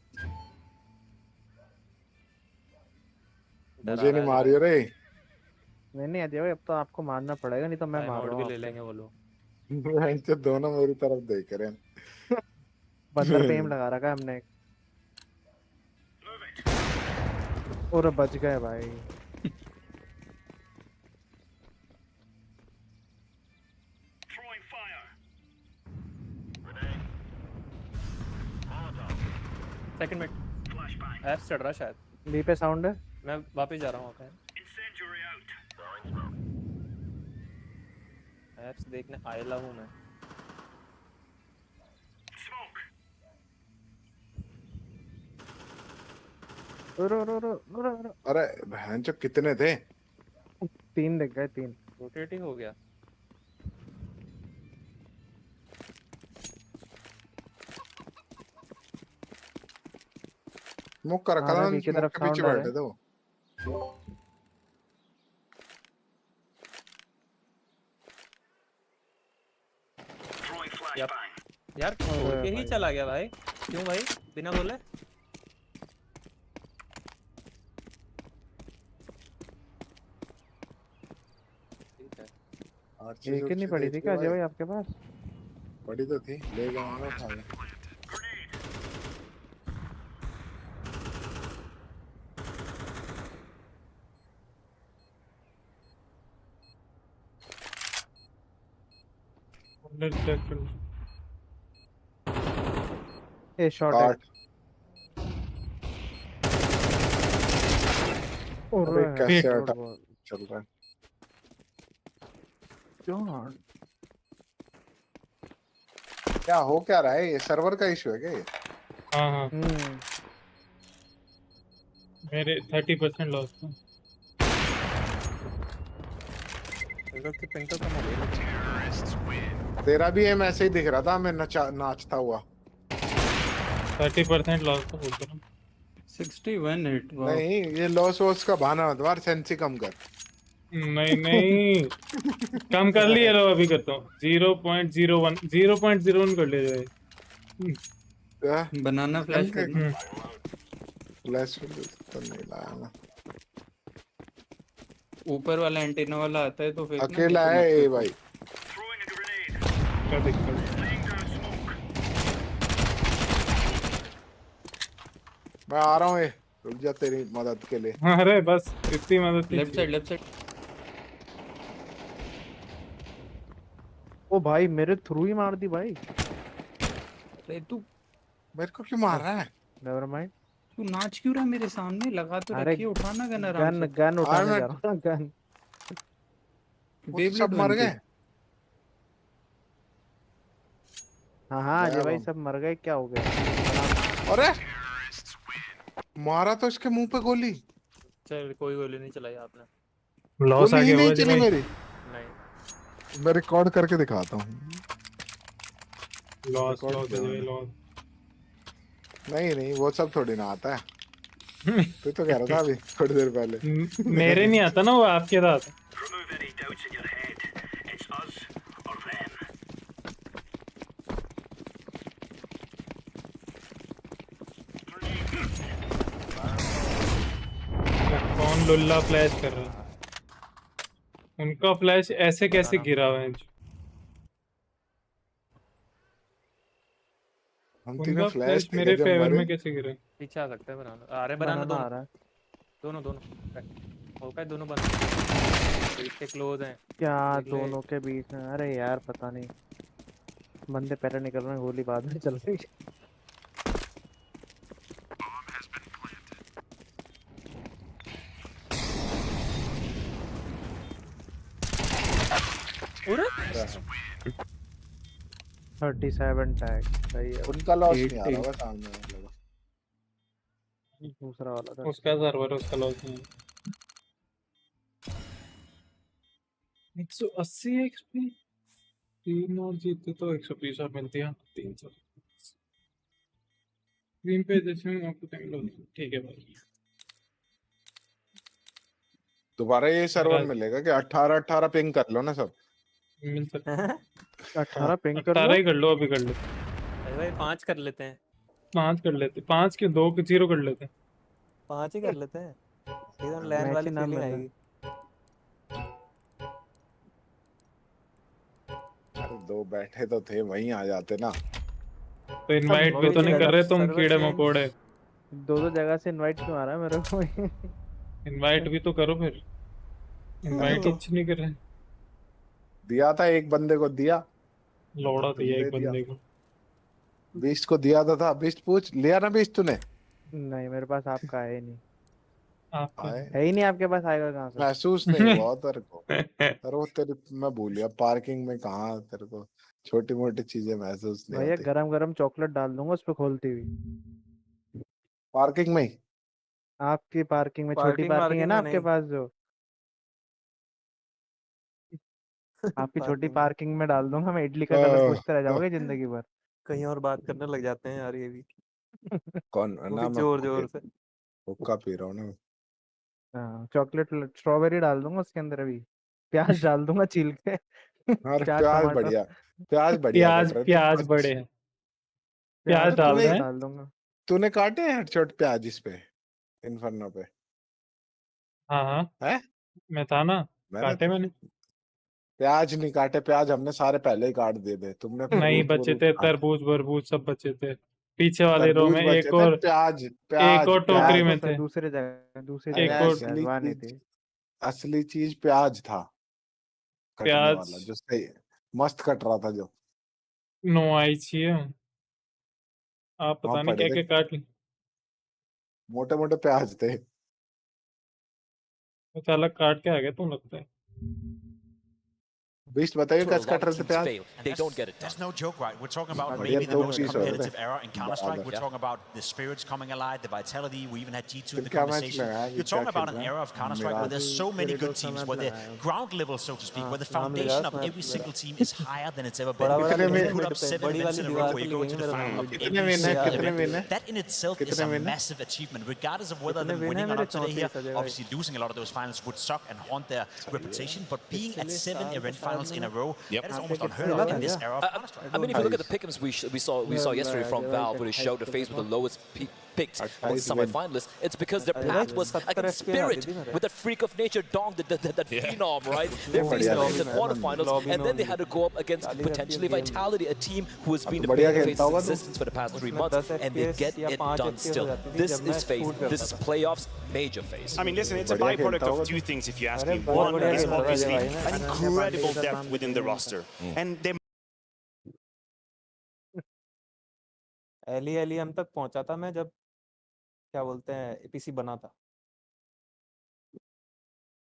डरा मुझे नहीं रहा है मारियो रे। नहीं अजय भाई, अब तो आपको मारना पड़ेगा, नहीं तो मैं टाइम मार आउट रहा भी हूँ ले आपको। लेंगे वो लोग। तो दोनों मेरी तरफ देख रहे हैं। बंदर पे एम लगा रखा है हमने। और बच गए भाई। सेकंड मिड एफ चढ़ रहा शायद। बी पे साउंड है। मैं वापस जा रहा हूँ वहाँ पे। एप्स देखने आयला हूँ मैं। रो रो रो रो रो। अरे बहन चो, कितने थे? 3 दिख गए, 3। रोटेट ही हो गया। स्मोक का रखा हाँ, था, रवि की स्मोक तरफ के पीछे sound आ बैठे थे वो। यार छोड़ के ही चला गया भाई। क्यों भाई बिना बोले? ठीक है। एक ही नहीं पड़ी थी क्या अजय भाई आपके पास? पड़ी तो थी, ले जाऊंगा उठा के। अंदर चेक कर। ए शॉट है। अरे कैसे और अटक चल रहा है? क्यों? क्या हो क्या रहा है? ये सर्वर का इशू है क्या ये? हाँ हाँ, मेरे 30% लॉस था। तेरा भी एम ऐसे ही दिख रहा था, मैं नाचता हुआ। 30% लॉस था बोल रहा हूँ। 61 हिट। नहीं, ये लॉस वॉस का बहाना मत मार, सेंसी कम कर। नहीं कम कर लिया लो, अभी करता हूँ। 0.01 कर ले जाए। बनाना फ्लैश करना। फ्लैश तो नहीं लाया मैं। ऊपर वाला एंटीना वाला आता है तो फिर अकेला है ये भाई। क्या दिक्कत? मैं आ रहा हूँ, रुक जा तेरी मदद के लिए। अरे बस इतनी मदद। Left side. ओ भाई मेरे थ्रू ही मार दी भाई। अरे तू मेरे को क्यों मार रहा है? Never mind. तू नाच क्यों रहा है मेरे सामने? लगा तो अरे रखी है, उठाना गन आराम गन से। गन उठाने मैं- जा रहा हूँ गन। वो तो बेब्लेड सब मर बन के। गए। हाँ अजय गया भाई वो। सब मर गए, क्या हो गया? अरे मारा तो इसके मुंह पे गोली। चल कोई गोली नहीं चलाई आपने। लॉस आ गोली ही गया नहीं हुआ चली भाई। मेरी। नहीं मैं रिकॉर्ड करके दिखाता हूँ। लॉस Record लॉस किया भाई मैंने। लॉस। नहीं वो सब थोड़ी ना आता है। तू तो कह रहा था अभी थोड़ी देर पहले। मेरे नहीं आता ना, वो आपके साथ। कौन लुल्ला फ्लैश कर रहा है? उनका फ्लैश ऐसे कैसे गिरा हुआ है? हम तीनों उनका फ्लैश फ्लैश थे मेरे जब फेवर मरे। में कैसे गिरा? पीछे आ सकते हैं बनाना। अरे बनाना बनाना आ दोनों रहा है। दोनों दोनों हो गए दोनों बनाना। इसके क्लोज हैं। क्या देख ले। दोनों के बीच में? अरे यार पता नहीं, बंदे पहले निकल रहे हैं, गोली बाद में चल रही है। अरे 37 टैग सही है। उनका लॉस नहीं आ 8 रहा होगा सामने वाले का। दूसरा वाला था। उसका सर्वर, उसका लॉस नहीं है। 180 एक्सपी। 3 और जीते तो 120 और मिलती है 300। स्क्रीन पे जैसे आपको टाइम लो। ठीक है भाई। दोबारा ये सर्वर राज- मिलेगा कि 18 पिंग कर लो ना सब। मिल सकता है। 18 पिंग कर 18 लो। ही कर लो, अभी कर लो। अरे भाई 5 कर लेते हैं। 5 कर लेते, 5 क्यों, 2 के 0 कर लेते। 5 ही कर लेते हैं। एकदम लैंड मैच वाली ही नाम फीलिंग मिल रहा आएगी। अरे दो बैठे तो थे वहीं आ जाते ना। तो इनवाइट भी तो नहीं कर रहे तुम, कीड़े मकोड़े। दो जगह से इनवाइट क्यों आ रहा है मेरे को? इनवाइट भी तो करो फिर। इनवाइट ही नहीं कर रहे। दिया था एक बंदे को दिया। लौड़ा दिया तुमने एक दिया। बंदे को। बीस्ट को दिया था बीस्ट पूछ लिया ना बीस्ट तूने। नहीं मेरे पास आपका है ही नहीं। आपका आए है ही नहीं, आपके पास आएगा कहाँ से? महसूस नहीं हुआ तेरे को। अरे वो तेरे मैं भूल गया पार्किंग में कहाँ तेरे को छोटी मोटी चीजें महसूस नहीं भैया होती। गरम गरम चॉकलेट डाल दूंगा उस पर खोलती हुई। पार्किंग में ही। आपकी पार्किंग में, छोटी पार्किंग पार्किंग है वार्किंग ना में आपके नहीं। पास जो, आपकी छोटी पार्किंग में पार्किंग में डाल दूंगा मैं। इडली का कलर हाँ, पूछते रह हाँ। जाओगे जिंदगी भर। कहीं और बात करने लग जाते हैं यार ये भी। कौन वो ना भी मैं जोर जोर से। हुक्का पी रहा हूँ ना। हाँ चॉकलेट, स्ट्रॉबेरी डाल दूंगा उसके अंदर अभी। प्याज डाल दूंगा छील के। अरे प्याज प्याज टमाटर। बढ़िया। प्याज बढ़िया प्याज कट रहे थे प्याज बड़े हैं। प्याज प्याज डाल टमाटर रहे हैं। डाल दूंगा। तूने काटे हैं हेडशॉट प्याज इस पे इन्फर्नो पे? हाँ हाँ, है मैं था ना। मैंने काटे तो मैंने। प्याज नहीं काटे। प्याज हमने सारे पहले ही काट दिए थे। तुमने नहीं फ्रूट बचे व्रूट थे, काट। तरबूज बरबूज सब बचे थे। पीछे वाले रो तरबूज में बचे एक थे। और। प्याज एक प्याज और टोकरी प्याज प्याज। तो में थे। दूसरे जगह, दूसरी अरे एक जगह और थी प्याज, वहाँ नहीं थी। असली चीज प्याज था कटने प्याज। वाला जो सही मस्त कट रहा था जो। नो आई चाहिए। आप वहां पता नहीं पड़े क्या थे क्या काट ली। मोटे मोटे प्याज थे। कुछ अलग काट के आ गया तुम, लगता है। बीस्ट बताइए That's where a कैसे lot कट of रहे थे teams प्याज? fail. They don't get it done. That's no joke, right? We're talking about बढ़िया maybe the दो most पीस हो रहे competitive थे era in Counter-Strike. We're Yeah. talking about the spirits coming alive, the vitality. We even had G2 in फिर the क्या match conversation. लगाया? You're क्या talking about खेल an रहा era है? of Counter-Strike where there's so many good teams, where the ground level, so to speak, where the foundation of every single team is higher than it's ever been. बड़ा बड़ा कितने And you में- put up 7 बड़ी events वाली in a row दीवार where पे you go लिखेंगे to the मेरा final नाम। of कितने every विन है? single कितने event. विन है? That in itself is कितने a विन है? massive achievement, regardless of whether कितने them win है winning or मेरे? not today here. 34 सजग Obviously, losing a lot of those finals would suck and haunt their reputation, but being at 7 event finals in a row, Yep. that is almost आपके unheard कितने of in लगा this क्या? era of Counter-Strike. I mean, if you look at the pick'ems we saw yesterday from Valve, where they showed the face with the lowest picked amongst the semi-finalists, it's because their path was against Spirit with that freak of nature dong, that phenom, right? They faced them in the quarterfinals, and then they had to go up against potentially Vitality, a team who has been बढ़िया debating खेलता its होगा तू। existence for the past 3 months, and they get it done still. This is phase. This is playoffs, major phase. I mean, listen, it's a बढ़िया byproduct खेलता of होगा two things, if you ask अरे me. बहुत One बढ़िया is खेल रहा है obviously भाई ने। an incredible depth within the roster, and they LEM तक पहुंचा था मैं, जब क्या बोलते हैं एपीसी बना था,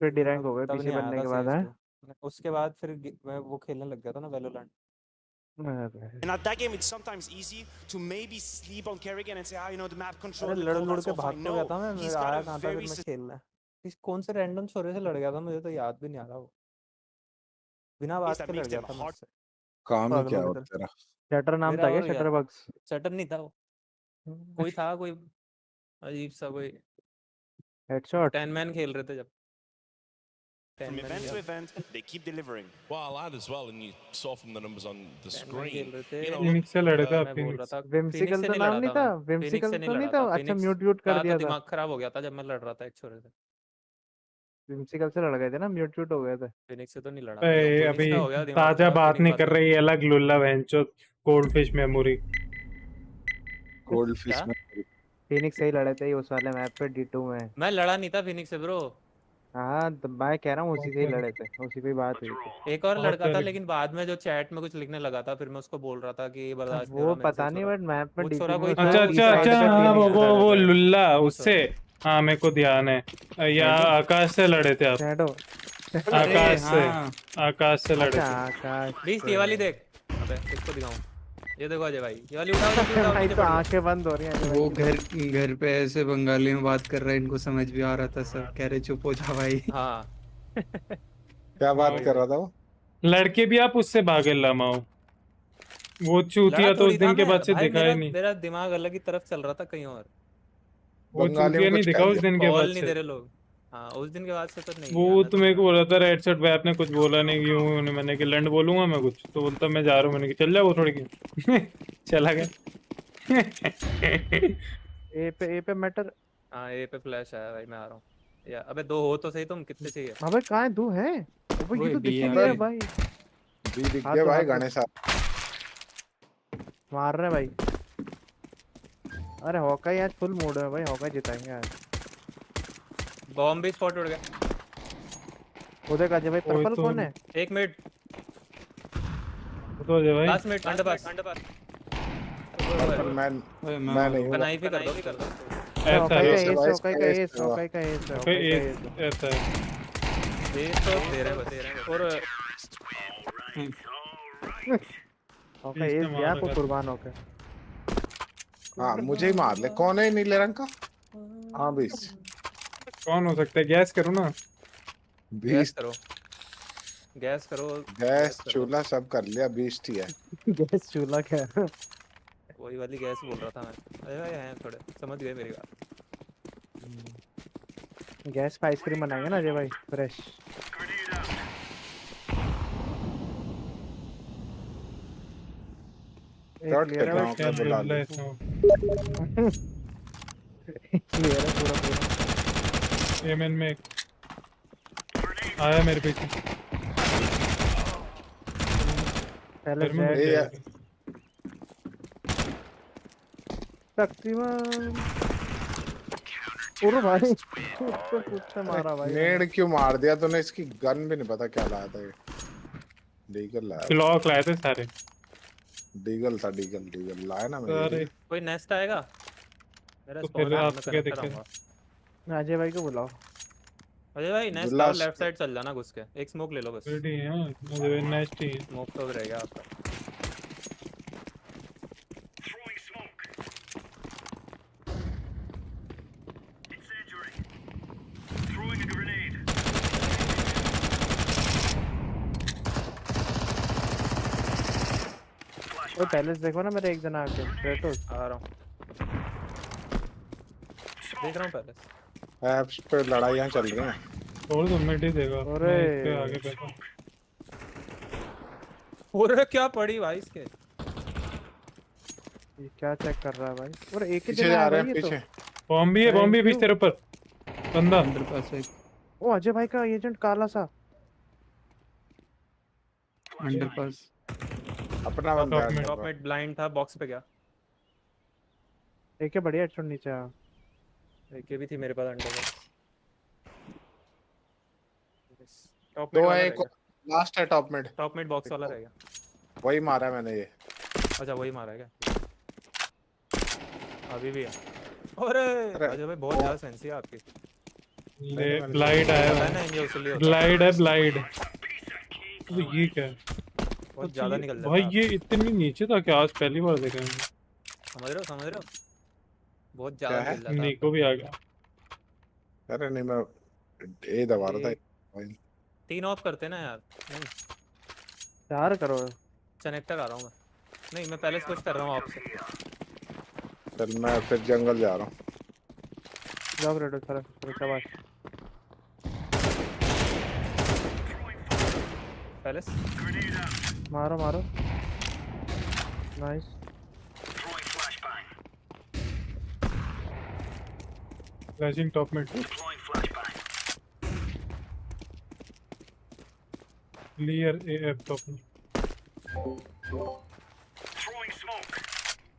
फिर डी रैंक तब हो गए तब पीसी नहीं आया बनने था के बाद है। CS2। उसके बाद फिर मैं वो खेलने लग गया था ना Valorant. And at that game, it's sometimes easy to maybe sleep on Kerrigan and say, ah, you know, the map अरे control, the लड़ call, लड़ that's के all भाग fine. तो No, गया था मैं he's got आया a कहाँ था very फिर मैं खेलने। कौन से रैंडम छोरे से लड़ गया था, मुझे तो याद भी नहीं आ रहा वो, बिना बात that के लड़ makes गया them था hard. मुझसे। काम ही क्या पागलों की होता तरह। तेरा? शटर नाम मेरा था क्या? और गया शटर बग्स? शटर नहीं था वो, कोई था, कोई अजीब सा कोई। हेडशॉट 10 मैन खेल रहे थे जब, 10 From मैन event to खेल event, they keep delivering. Well, and as well, and you saw from the numbers on the 10 man खेल screen, रहे थे। you know, फिनिक्स से लड़े थे आप? मैं बोल रहा फिनिक्स था फिनिक्स विम्सिकल से तो नहीं नाम लड़ा नहीं था था? मैं, फिनिक्स विम्सिकल से नहीं तो नहीं लड़ा था? था। अच्छा फिनिक्स म्यूट व्यूट कर का तो दिया था। दिमाग खराब हो गया था जब मैं लड़ रहा था एक छोरे से। विम्सिकल से लड़ गए थे ना, म्यूट व्यूट हो गए थे। फिनिक्स से तो नहीं लड़ा मैं, अबे फिनिक्स अभी का हो गया दिमाग ताजा खराब, बात फिनिक्स नहीं बात कर कर रही, अलग लुल्ला वेंचो cold fish memory. Gold fish क्या? में फिनिक्स से ही लड़े थे उस वाले मैप पे D2 में। मैं लड़ा नहीं था फिनिक्स से ब्रो। हाँ तो मैं कह रहा हूँ उसी से ही लड़े थे, उसी पे बात हुई थी। एक और बहुत लड़का था, पहले। लेकिन बाद में जो चैट में कुछ लिखने लगा था, फिर मैं उसको बोल रहा था कि ये अब बर्दाश्त नहीं हो वो रहा मेरे से पता नहीं, छोरा। बट मैप में वो D2 छोरा में कोई था, अच्छा उसमें वो बी अच्छा साइड अच्छा, पे हाँ फिनिक्स से लड़े वो थे। लुल्ला वो उससे। छोरा। हाँ मेरे को ध्यान है, या शैडो। आकाश से लड़े थे आप? शैडो। अरे आकाश से, हाँ, आकाश से लड़े अच्छा थे। आकाश प्लीज ये से। वाली देख। अबे इसको दिखाऊं? ये देखो अजय भाई, ये वाली उठाओ जल्दी, उठाओ भाई नीचे तो पड़ी है। आंखें बंद हो रही हैं अजय भाई वो की घर तो। घर पे ऐसे बंगाली में बात कर रहा है, इनको समझ भी आ रहा था, सब कह रहे चुप हो जा भाई। हाँ क्या हाँ बात वही कर वही। रहा था वो? लड़के भी आप उससे भागे लामाओ। वो लड़ा चूतिया तो उस थोड़ी था दिन के मैं बाद से भाई, दिखा मेरा ही नहीं। मेरा दिमाग अलग ही तरफ चल रहा था कहीं और। वो बंगाली में चूतिया नहीं कुछ दिखा कर उस दिया? दिन के कॉल बाद नहीं से। दे रहे लोग। हाँ उस दिन के बाद से तो नहीं वो आना तो चाहिए मेरे को था। बोला था रेड शर्ट भाई, आपने कुछ बोला नहीं क्यों? मैंने कि लंड बोलूंगा मैं कुछ, तो बोलता मैं जा रहा हूँ। मैंने कि चल जा, वो थोड़ी की चला गया। ए पे मैटर। हाँ ए पे फ्लैश आया भाई, मैं आ रहा हूँ। या अबे दो हो तो सही, तुम कितने चाहिए? अबे कहाँ है? दो है? अबे वो ये तो बी दिख ही आ नहीं रहा गए। भाई। भी दिख हाथ गया दो, भाई हाथ दो। गणेश। मार रहे भाई। अरे हॉकाई आज फुल मूड है भाई, हॉकाई जिताएंगे आज। बॉम्ब भी स्पॉट उड़ गया। वो देख अजय भाई, ओए पर्पल तो कौन है? एक मिनट, तो जय भाई 10 मिनट अंडरपास। पर्पल मैन ओए मैं नहीं हूँ। कनाइफ ही कर दो, कर दो। अरे ऐसा हॉकाई है। का एस है एस, भाई, हॉकाई का एस एस, है। हॉकाई का एस है, कोई हॉकाई का एस है। ऐसा है। ये तो दे रहे हैं बस, दे रहे हैं और हॉकाई इसने एस दिया मारा को था। कुर्बान होकर। हाँ मुझे ही मार ले। कौन है नीले रंग का? हाँ 20 कौन हो सकता है? गैस करो ना। गैस 20 करो, गैस करो, गैस गैस कर लो। चूल्हा सब कर लिया। 20 ही है। गैस चूल्हा क्या? वही वाली गैस बोल रहा था मैं। अरे भाई हैं थोड़े, समझ गए मेरी बात। गैस पे आइसक्रीम बनाएंगे ना अजय भाई, फ्रेश। एक शॉट क्लियर है फेंका भाई। हूँ, क्या बुला लुल्ला ली। है इसमें। क्लियर है पूरा पूरा। एमएन में आया मेरे पीछे। पहले घर में घुस जेट ए जाएगा। शक्तिमान। पूरा भाई पूछते मारा भाई। नेड क्यों मार दिया तूने? इसकी गन भी नहीं पता क्या लाया था ये। डीगल लाया। क्लॉक लाए थे सारे। डीगल था, डीगल डीगल लाया ना सारे मेरे। कोई नेस्ट आएगा? मेरा तो स्पॉन फिर है, मैं आपको क्या कनेक्टर दिक्कत? आऊंगा। अजय भाई को बुलाओ। अजय भाई नेस्ट जुल्ला आओ, लेफ्ट साइड चल जाना घुस के, एक स्मोक ले लो बस। रेडी है मुझे नेक्स्ट ही। स्मोक तो रहेगा आपका। वो पैलेस देखो ना मेरे एक जना आके क्रेटोस। आ रहा हूँ, देख रहा हूँ पहले। ऐप्स पे लड़ाइयाँ चल रही हैं। छोड़ दो, मिड ही देगा। अरे। मैं इस पे आगे बैठा। पूरे क्या पड़ी भाई इसके? ये क्या चेक कर रहा है भाई? और एक ही पीछे जना जा है रहे भाई हैं ये तो। पीछे। बॉम्ब भी है, बॉम्ब भी है बीच तेरे ऊपर। बंदा अंडर पास एक, ओ अजय भाई का एजेंट काला सा। Under pass. अपना बंदा है टॉप मिड ब्लाइंड था, बॉक्स पे गया। एक है बढ़िया हेडशॉट नीचे आ। एक भी थी मेरे पास अंडर में। टॉप दो मिड है, वाला एक रहेगा, लास्ट है top mid. Top mid box वाला रहेगा। वही मारा है मैंने ये। अच्छा वही मारा है क्या? अभी भी है। अरे अजय भाई बहुत ज्यादा सेंसी है आपकी। ब्लाइड आया पता है है, ना ये उसके लिए होता है। ब्लाइड है, ब्लाइड। तो ये क्या है? बहुत ज्यादा निकल जाता भाई है। ये इतनी नीचे था क्या? आज पहली बार देखा मैंने। समझ रहे हो बहुत क्या ज्यादा है? निकल जाता है निको भी आ गया। अरे नहीं, मैं ए दबा रहा था। 3 ऑफ करते ना यार। नहीं 4 करो। कनेक्टर आ रहा हूँ मैं। नहीं मैं पहले स्विच कर रहा हूँ आपसे। चल मैं फिर जंगल जा रहा हूँ। जाओ रेडो सर शाबाश। पहले मारो मारो। नाइस। फ्लैशिंग टॉप में क्लियर एएफ टॉप में।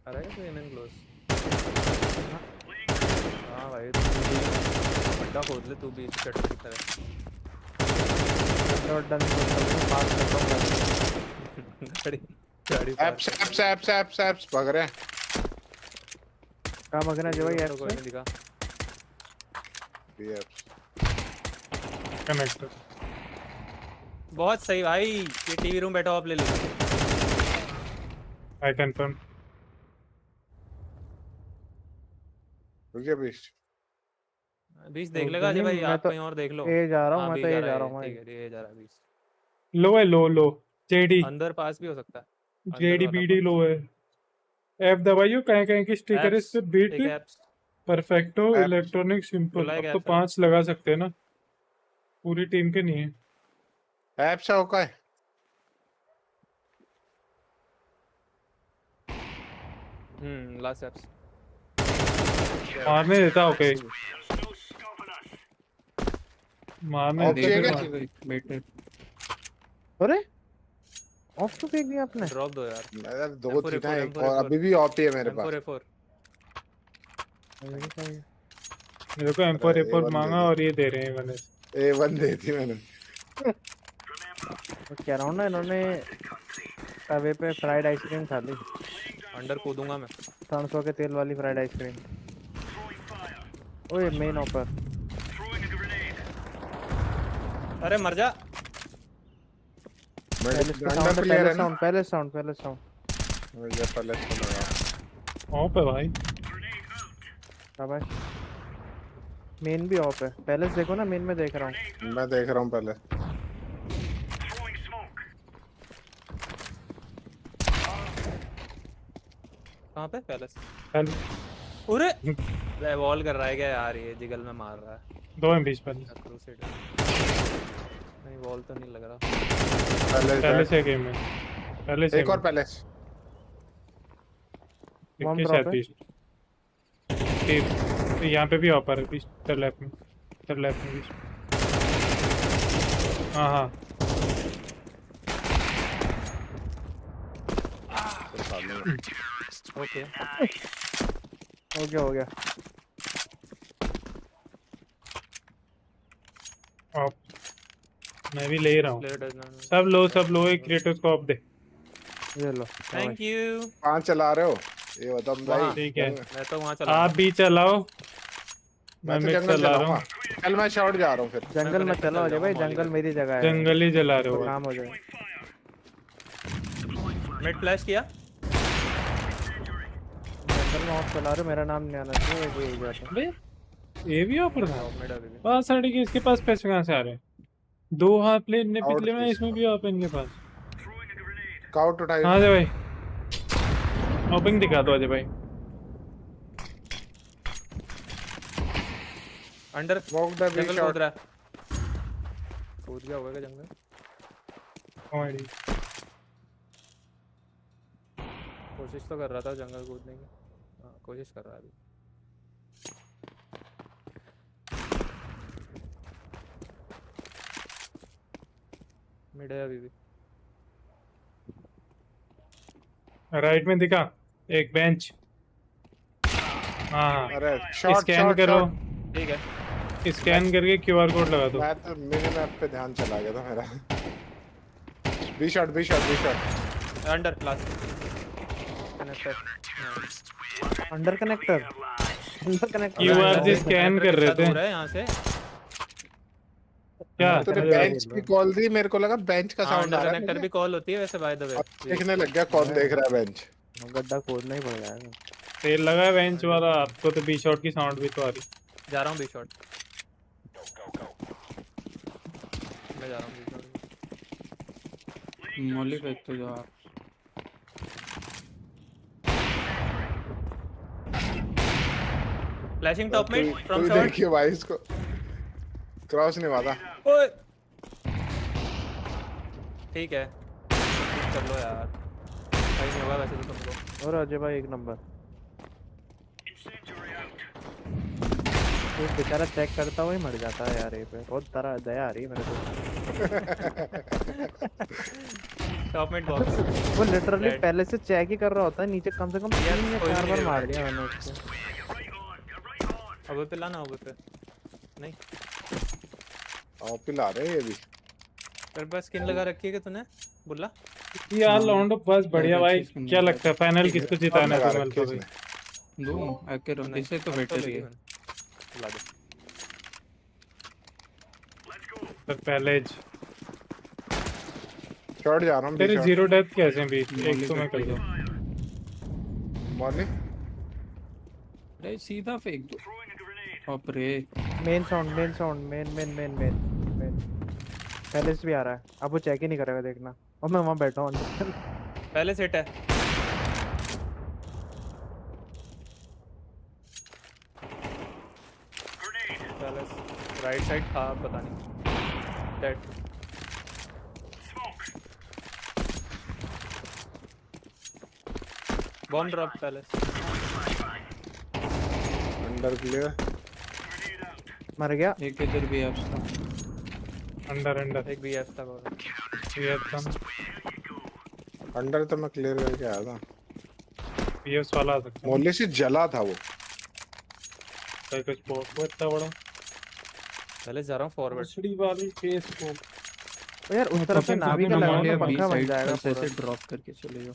अरे तो एम इन क्लोज। हाँ भाई अड्डा खोद ले तू भी चट की तरह। अड्डा नहीं पास करता हूँ। गाड़ी एप्स भाग रहे हैं। कहाँ भागना है भाई? तो कोई नहीं दिखा। कनेक्टर बहुत सही भाई। ये टीवी रूम बैठा हो आप ले लो। I confirm. रुकिए बीच देख लेगा अजय भाई। आप कहीं और देख लो। ए जा रहा हूँ मैं, तो ए जा रहा हूँ। ठीक है ये जा रहा है 20। लो है, लो जेडी अंदर पास भी हो सकता है। जेडी बीडी लो है। एफ दबाइयो, कहीं की स्टिकर इस पे बीट परफेक्टो इलेक्ट्रॉनिक सिंपल। अब तो 5 लगा सकते हैं ना, पूरी टीम के नहीं है। ऐप से होका है। लास्ट एप्स मारने देता। ओके मारने देता। अरे ऑफ तो फेंक दिया आपने। ड्रॉप दो यार। यार 2 थी ना, एक और अभी भी ऑफ है मेरे पास। मेरे को M4 मांगा और ये दे रहे हैं। मैंने A1 दे दी मैंने। तो कह रहा हूँ ना, इन्होंने तवे पे फ्राइड आइसक्रीम खा ली। अंडर कूदूंगा मैं। 300 के तेल वाली फ्राइड आइसक्रीम। ओए मेन ऊपर। अरे मर जा। पहले साउंड। मुझे पहले लगा। ऑफ है भाई। शाबाश। मेन भी ऑफ है। पहले देखो ना, मेन में देख रहा हूँ। मैं देख रहा हूँ पहले। कहाँ पे? पहले अरे वॉल कर रहा है क्या यार? ये जिगल में मार रहा है। 2 एम 20 पहले। नहीं वॉल तो नहीं लग रहा। पहले से गेम में पहले से एक और पहले यहाँ पे भी ऑफर है। बीच लेफ्ट में बीच। हाँ ओके हो गया। ऑफ मैं भी ले रहा हूँ। सब लो एक क्रिएटर्स को ऑफ दे। ये लो। Thank you. कहाँ चला रहे हो ये बताओ भाई। ठीक है मैं तो वहाँ चला। आप भी चलाओ। मैं तो मिक्स जंगल चला रहा हूँ। कल मैं शॉट जा रहा हूँ फिर। जंगल में चलो अजय भाई, जंगल मेरी जगह है। जंगल ही जला रहे हो। काम हो जाए। मिड फ्लैश किया। जंगल में ऑफ चला रहे हो, मेरा नाम नहीं आना चाहिए। ये भी ऑफर था। पास साड़ी के इसके पास पैसे कहाँ से आ रहे हैं? 2 हाथ प्ले ने पिछले में, इसमें भी ऑफ इनके पास। काउट उठाइए। हाँ अजय भाई ओपनिंग दिखा दो अजय भाई। अंडर जंगल कूद रहा है। कूद गया होगा जंगल। कोशिश तो कर रहा था जंगल कूदने की। कोशिश कर रहा है अभी। मिड है अभी भी। राइट में दिखा एक बेंच। हाँ अरे स्कैन करो। ठीक है स्कैन करके QR कोड लगा दो। मैं तो मिनी मैप पे ध्यान चला गया था मेरा। B short under class. Connector under connector QRG scan कर रहे थे। दूर है यहाँ से। क्या तूने बेंच की कॉल दी, मेरे को लगा बेंच का साउंड आ रहा कनेक्टर भी कॉल होती है वैसे बाय द वे। देखने लग गया कौन देख रहा है बेंच। गड्ढा खोदना ही पड़ जाएगा। तेल लगा है बेंच वाला, आपको तो बी शॉट की साउंड भी तो आ रही। जा रहा हूँ बी शॉट, मैं जा रहा हूँ बी शॉट। मॉली फेंक तो जाओ। फ्लैशिंग टॉप मिड फ्रॉम कोई शॉट। देखिए भाई इसको क्रॉस नहीं वादा। ओए ठीक है कर लो यार, भाई नहीं होगा वैसे तो तुमको। और अजय भाई एक नंबर। तो बेचारा चेक करता हुआ ही मर जाता है यार। ये पे बहुत तरह दया आ रही है मेरे को। टॉप मिड बॉक्स वो लिटरली पहले से चेक ही कर रहा होता है नीचे, कम से कम 3 या 4 बार मार दिया मैंने उसको। अब पे लाना, अब पे नहीं पिला रहे ये भी। तेरे पास स्किन लगा रखी है कि तूने बुल्ला? यार लौंडो बस बढ़िया भाई। क्या लगता है फाइनल किसको जिताना है तुम्हें? तो भाई दो आके इसे तो बेटर ही है। ला दे सर पहले शॉट जा रहा हूं। तेरे जीरो डेथ कैसे भी? एक तो मैं कर दूं मॉर्निंग। अरे सीधा फेंक दो। बाप रे मेन साउंड मेन पहले से भी आ रहा है। अब वो चेक ही नहीं करेगा देखना। और मैं वहां बैठा हूं पहले सेट है। पहले राइट साइड था पता नहीं। डेड बॉम्ब ड्रॉप पहले। अंडर क्लियर मर गया। एक इधर भी है आपका अंडर एक भी था अंडर तो मैं क्लियर करके आया था। पीएस वाला आ सकता है। मोले से जला था वो। कोई कुछ वो इतना बड़ा पहले जा रहा हूँ फॉरवर्ड। मछली वाली फेस को यार उस तरफ से नावी का लगा तो पंखा बन जाएगा। ऐसे ड्रॉप करके चले जाओ।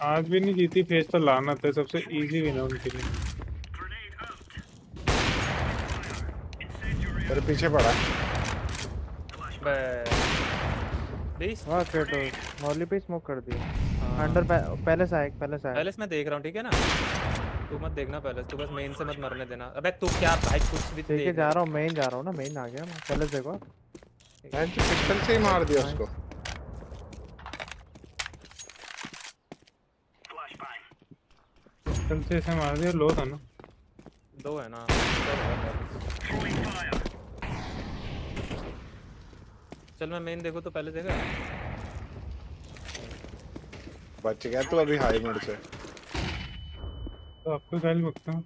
आज भी नहीं जीती फेस तो लानत है। सबसे इजी विन है उनके लिए। तेरे पीछे पड़ा। वाह केटो मॉली पे स्मोक कर दिया। अंडर पहले से आया। पहले मैं देख रहा हूँ ठीक है ना। तू मत देखना पहले, तू बस मेन से मत मरने देना। अबे तू क्या भाई कुछ भी देख के जा रहा हूँ। मेन जा रहा हूँ ना। मेन आ गया मैं। पहले देखो मैं तो पिस्टल से ही मार दिया उसको। पिस्टल से मार दिया। लो था ना। दो है ना। चल मैं मेन देखो तो पहले देखा। बच गया तो अभी हाई मिड से। तो आपको गाली बकता हूँ।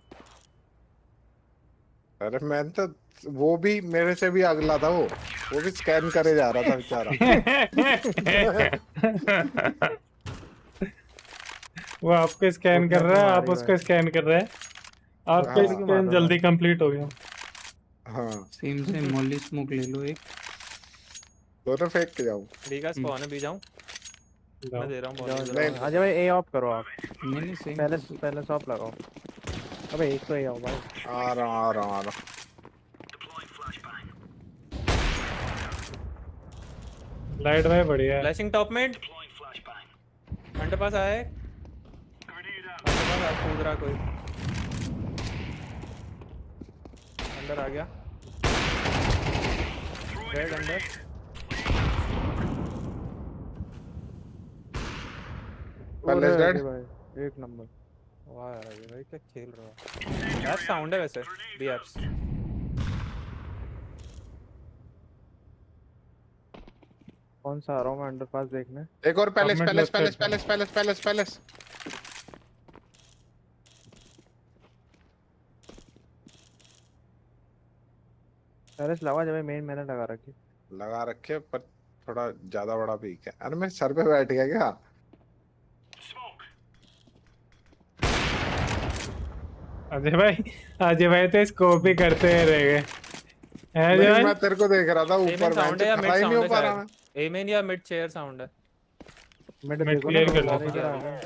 अरे मैं तो वो भी मेरे से भी अगला था। वो भी स्कैन करे जा रहा था बेचारा। वो आपको स्कैन कर रहा है, आप उसको स्कैन कर रहे हैं। आपका स्कैन जल्दी कंप्लीट हो गया। हाँ सेम से मॉली स्मोक ले लो एक। दोनों फेंक के जाऊं। बी का स्पॉन है, बी जाऊं मैं दे रहा हूं बॉल। अजय भाई ए ऑफ करो आप। नहीं सेम पहले शॉप लगाओ। अबे एक तो ए आओ भाई। आ रहा लाइट भाई बढ़िया है। Flashing top mid under pass आया है। अंडर पास आप कूद रहा कोई। अंदर आ गया। रेड अंदर। पहले डेड। एक नंबर। वाह यार ये भाई क्या खेल रहा है। यार साउंड है वैसे बी एप्स। कौन सा आ रहा हूँ मैं अंडर पास देखने। एक और पैलेस। पैलेस लगा जब मेन मैंने लगा रखे पर थोड़ा ज्यादा बड़ा पीक है। अरे मैं सर पे बैठ गया क्या? अजय भाई तो स्कोप ही करते रह गए। मैं तेरे को देख रहा था ऊपर। साउंड है या मिड साउंड है? ए मेन या मिड चेयर साउंड है। मिड मिड देखो ना, क्लियर कर सारे लो। इधर आ गए।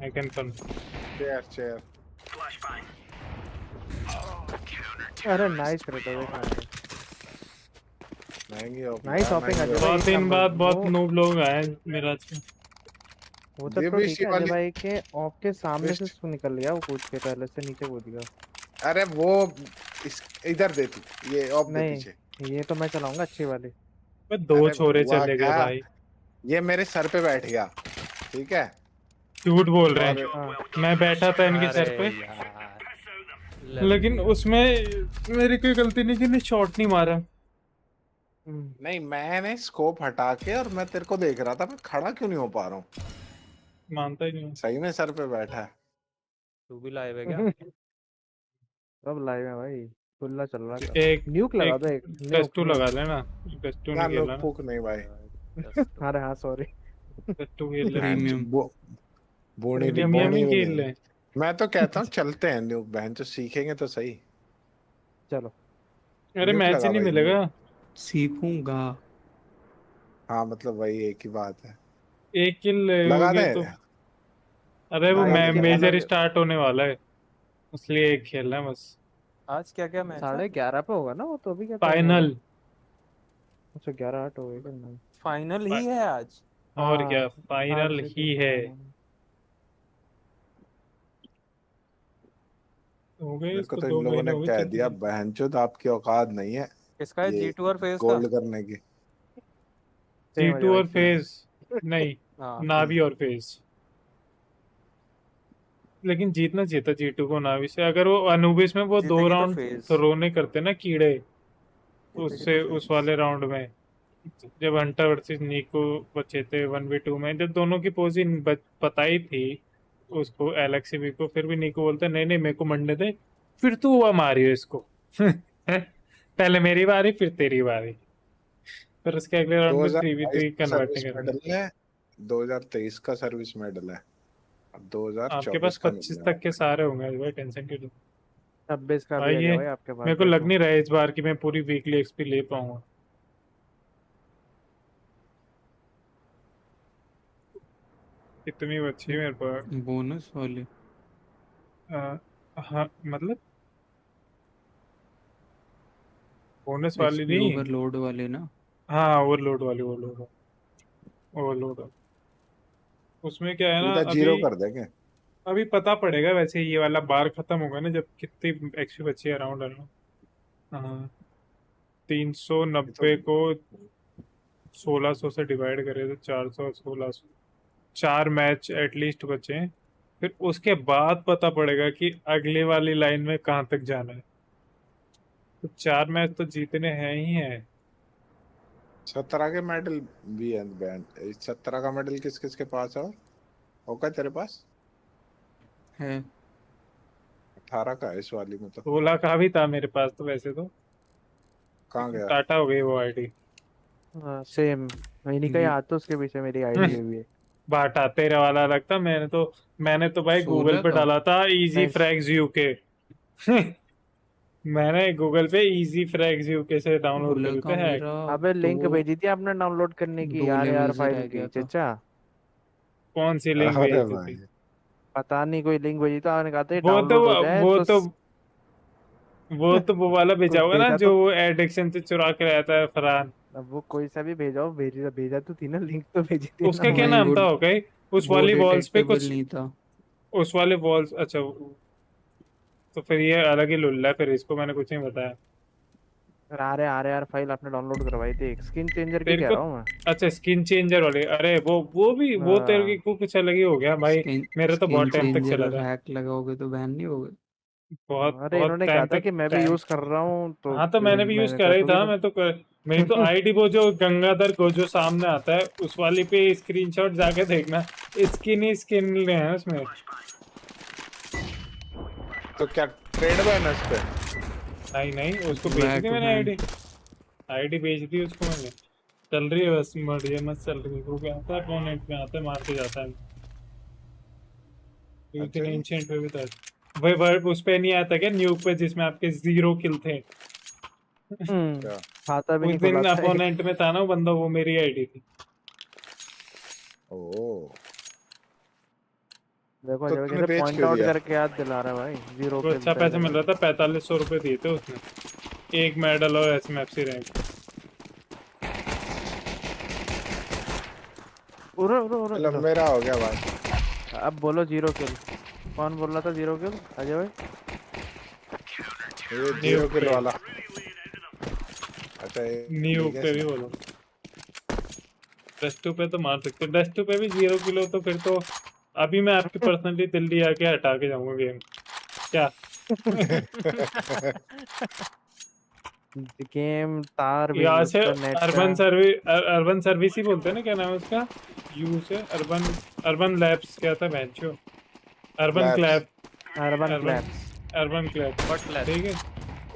I can come. चेयर अरे नाइस रहता है खाने। महंगी हो नाइस ओपिंग अजय भाई, बहुत एक दिन नंबर। बाद बहुत वो नूब लोग आए मेरा। वो तब तो ठीक है अजय भाई के ऑफ के सामने से निकल गया वो, कूद के पहले से नीचे कूद गया। अरे वो इधर दे तू, ये ऑफ दे पीछे। नहीं ये तो मैं चलाऊंगा अच्छी वाली। दो अरे छोरे हुआ चले गए क्या? भाई। ये मेरे सर पे बैठ गया, ठीक है। झूठ बोल रहे हैं। हाँ। मैं बैठा था इनके सर पे, लेकिन उसमें मेरी कोई गलती नहीं कि मैं शॉट नहीं मारा। नहीं मैंने स्कोप हटा के और मैं तेरे को देख रहा था, मैं खड़ा क्यों नहीं हो पा रहा हूँ। मानता ही नहीं। सही में सर पे बैठा है। तू भी लाइव है क्या? सब लाइव है भाई, खुला चल रहा था। एक न्यूक लगा दो, एक टेस्ट2 लगा लेना। टेस्ट2 ना नहीं खेलना लोग पुक नहीं भाई। अरे हाँ सॉरी। टेस्ट2 खेल ले। प्रीमियम बोनी प्रीमियम ही खेल ले। मैं तो कहता हूँ चलते हैं न्यूक, बहन तो सीखेंगे तो सही। चलो। अरे न्यूक मैच लगा ही नहीं भाई, मिलेगा। सीखूंगा। हाँ मतलब वही एक ही बात है। एक किल लगा लोगे दे। तो। अरे वो आज क्या मेजर अलग स्टार्ट होने वाला है, इसलिए एक खेलना है बस। आज क्या क्या मैच है? 11:30 पे होगा ना वो, तो अभी क्या फाइनल। अच्छा 11:08 हो गए। फाइनल ही है आज। और क्या, हाँ, फाइनल आज ही है। हो गए मेरे को इसको तो 2 इन लोगों महीने ने हो गए कह चलते दिया, चलते। बहनचोद आपकी औकात नहीं है किसका है? ये G2 और फेस का? गोल्ड करने की। सेम अजय G2 भाई और सेम। फेज नहीं, हाँ नावी और फेज। लेकिन जीतना जीता G2 को नावी से। अगर वो अनुबिस में वो 2 जीतेगी तो राउंड फेज। रोने करते ना कीड़े, जीतेगी उससे तो उस फेज। वाले राउंड में जब हंटर वर्सेस निको बचे थे 1v2 में, जब दोनों की पोजीशन बताई थी उसको एलेक्सी को, फिर भी निको बोलते नहीं नहीं मेरे को मरने दे, फिर तू हुआ मारियो इसको। पहले मेरी बारी फिर तेरी बारी, फिर उसके अगले राउंड में 2022 3v3 का कन्वर्ट सर्विस कर दिया। मेडल है, 2023 का सर्विस मेडल है, अब आपके 2024 पास का 25 मिल तक रहा के सारे होंगे भाई, टेंशन क्यों लो। 26 का भी भाई आ ये गया भाई आपके पास, मेरे को लग देखो। नहीं रहा है इस बार कि मैं पूरी वीकली एक्सपी ले पाऊंगा। कितनी बची है मेरे पास? बोनस वाली। हाँ मतलब बोनस वाली एक्सपी नहीं। ओवरलोड वाले ना। हाँ ओवरलोड वाली, ओवरलोड ओवरलोड। उसमें क्या है ना, सीधा अभी जीरो कर देंगे। अभी पता पड़ेगा वैसे, ये वाला बार खत्म होगा ना जब कितनी एक्सपी बची है अराउंड अराउंड। हाँ, ये तो 390 को 1600 से डिवाइड करें तो 400, 1600, 4 मैच एटलीस्ट बचे हैं। फिर उसके बाद पता पड़ेगा कि अगली वाली लाइन में कहाँ तक जाना है। तो 4 मैच तो जीतने हैं ही हैं। 17 के मेडल भी है बैंड। 17 का मेडल किस किस के पास है? और होगा तेरे पास है 18 का है इस वाली में तो। 16 का भी था मेरे पास तो वैसे तो, कहाँ लेकिन गया? टाटा हो गई वो आईडी। हाँ सेम। इन्हीं का ही हाथ तो उसके पीछे मेरी आईडी भी है। बाटा तेरे वाला लगता। मैंने तो भाई गूगल 16 पे का। डाला था इजी नहीं फ्रैग्स यूके। मैंने गूगल पे इजी फ्रैग्स यूके से डाउनलोड 16 करे का थे हैक। मेरा अबे लिंक 2 भेजी थी आपने डाउनलोड करने की, 2 यार लेवल से फाइल रह की गया था। चचा। कौन सी लिंक अरे भेजी भाई थी? पता नहीं कोई लिंक भेजी था, आपने कहा था वो तो डाउनलोड हो जाए वो तो तो वो वाला तो भेजा होगा ना भेजा जो तो। एडिक्शन से चुरा के रहता है फरहान। अब वो कोई सा भी भेजा, भेजा भेजा तो थी ना, लिंक तो भेजी थी ना उसका क्या भाई। भाई नाम था? ओके, उस वो वाली वॉल्स पे डिटेक्टेबल कुछ, नहीं था। उस वाले वॉल्स, अच्छा तो फिर ये अलग ही लुल्ला है, फिर इसको मैंने कुछ नहीं बताया अरे यार फाइल आपने डाउनलोड करवाई थी, एक स्किन चेंजर की तेरे कह को। रहा हूँ मैं। अच्छा स्किन चेंजर वाले, अरे वो भी वो तेरे हाँ। को कुछ अलग ही हो गया भाई। स्किन मेरा तो स्किन बहुत टाइम तक चेंजर चला और था, हैक लगाओगे तो बैन नहीं होगे। बहुत अरे बहुत इन्होंने कहा टाइम था तक कि मैं भी टाइम। यूज कर रहा हूँ तो हाँ तो फिर मैंने भी यूज मैंने कहा करा ही तू भी था। मेरी तो आईडी वो जो गंगाधर को जो सामने आता है उस वाली पे स्क्रीनशॉट जाके देखना, स्किन ही स्किन है उसमें। तो क्या ट्रेड बैन है उस पे? नहीं नहीं, उसको भेजी थी बैक मैंने बैन। आईडी भेजी थी उसको मैंने। चल रही है बस, बढ़िया मत चल रही है। वो क्या आता है अपोनेंट में आता है, मार के जाता है। एक अच्छा दिन जी। एंशिएंट पे भी था। वही वर्ड उस पे नहीं आता क्या न्यूक पे जिसमें आपके 0 किल थे? खाता भी उस नहीं दिन खुला था अपोनेंट में था ना वो बंदा, वो मेरी आईडी थी। ओह देखो तो जब तूने कैसे बेच पॉइंट क्यों आउट दिया? करके याद दिला रहा है भाई। 0 तो किल अच्छा पैसा मिल रहा था, 4500 रुपए दिए थे उसने, 1 मेडल और एसएमएफसी रैंक। चलो मेरा हो गया भाई। अब बोलो 0 किल। कौन बोल रहा था 0 किल? अजय भाई। ये 0 किल वाला। अच्छा न्यू ठीक है पे भी बोलो, डस्टू पे तो मार सकते, डस्टू पे भी 0 किलो, तो फिर तो अभी मैं आपकी पर्सनली दिल्ली आके हटा के जाऊंगा गेम क्या? गेम तार भी यहाँ से उसका नेट का। अर्बन सर्विस ही बोलते हैं ना, क्या नाम है उसका? यू से अर्बन, अर्बन लैब्स क्या था बेंचो, urban clap, urban urban claps. Urban clap, but lab ठीक है।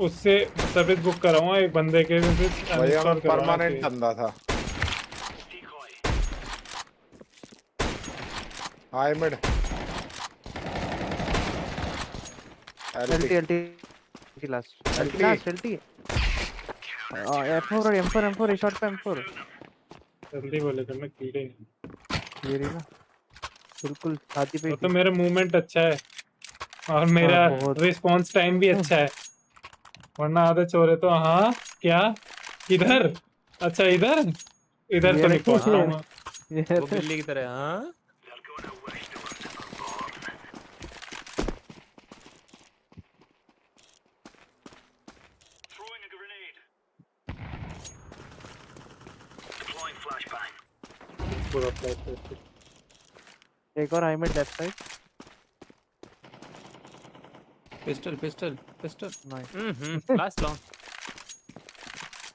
उससे सर्विस बुक कराऊंगा एक बंदे के, फिर भैया मैं अनइंस्टॉल करवाना परमानेंट चाहिए। बंदा था। हाय मिड एलटी लास्ट एलटी। M4 ए शॉट पे M4। जल्दी बोले करना कीड़े। ये रही ना, बिल्कुल छाती पे वो ही तो थी। मेरा मूवमेंट अच्छा है और मेरा बहुत। रिस्पॉन्स टाइम भी अच्छा है, वरना आधे चोरे तो हाँ क्या किधर, अच्छा इधर इधर तो नहीं पहुंच पाऊंगा। वो बिल्ली की तरह। हाँ पूरा फ्लैश। एक और आई mid left side. Pistol pistol pistol. Nice. Last long.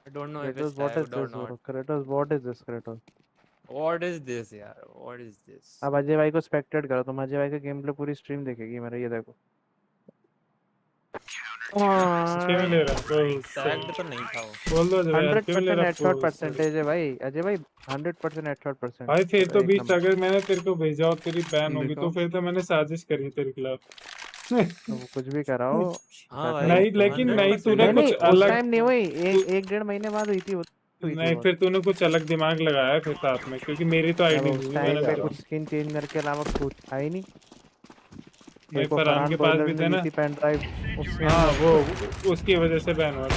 I don't know if it's Kratos, what is tagged or this not. bro? Kratos, what is this Kratos? What is this यार? What is this? अब अजय भाई को स्पेक्टेट करो, तुम अजय भाई का game play पूरी stream देखेगी मेरा, ये देखो। क्यों ले रहा है Tagged तो नहीं था वो। बोल दो भाई यार, क्यों ले 100% रहा हेडशॉट है? परसेंटेज है भाई अजय भाई, 100% हेडशॉट परसेंट। भाई फिर तो एक बीच नंबर। अगर मैंने तेरे को भेजा और तेरी बैन होगी तो देखो फिर तो मैंने साजिश करी तेरे खिलाफ। तो वो कुछ भी कराओ। हाँ भाई नहीं लेकिन नहीं, तूने नहीं कुछ नहीं उस अलग, टाइम नहीं हुई, एक डेढ़ महीने बाद हुई थी वो। हुई थी नहीं बहुत। फिर तूने कुछ अलग दिमाग लगाया फिर साथ में, क्योंकि मेरी तो अब आईडी उस थी, टाइम मैंने पे तो कुछ स्किन चेंज करके अलावा कुछ था ही नहीं। भाई देखो फरहान फरहान के पास बॉयलर भी ने थे ली ना। थी पेन ड्राइव, उसमें हाँ वो उसकी वजह से बैन हुआ था,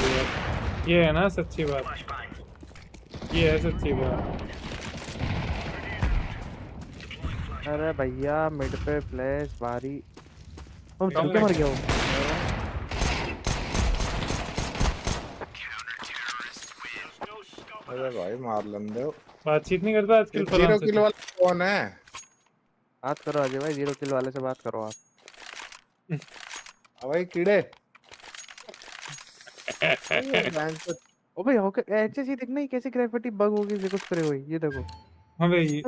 ये है ना सच्ची बात, ये है सच्ची बात। अरे भैया मिड पे फ्लैश भारी। ओ चल चल के मर गया वो। अरे भाई मार लंदे। बातचीत नहीं करता आजकल 0 फरहान से किल तू? वाला कौन है? बात करो अजय भाई, 0 किल वाले से बात करो आप। भाई कीड़े। ओ भाई ओके एचएस ही देखना, ही कैसे ग्रेविटी बग होगी, देखो स्प्रे हुई, ये देखो। हाँ भाई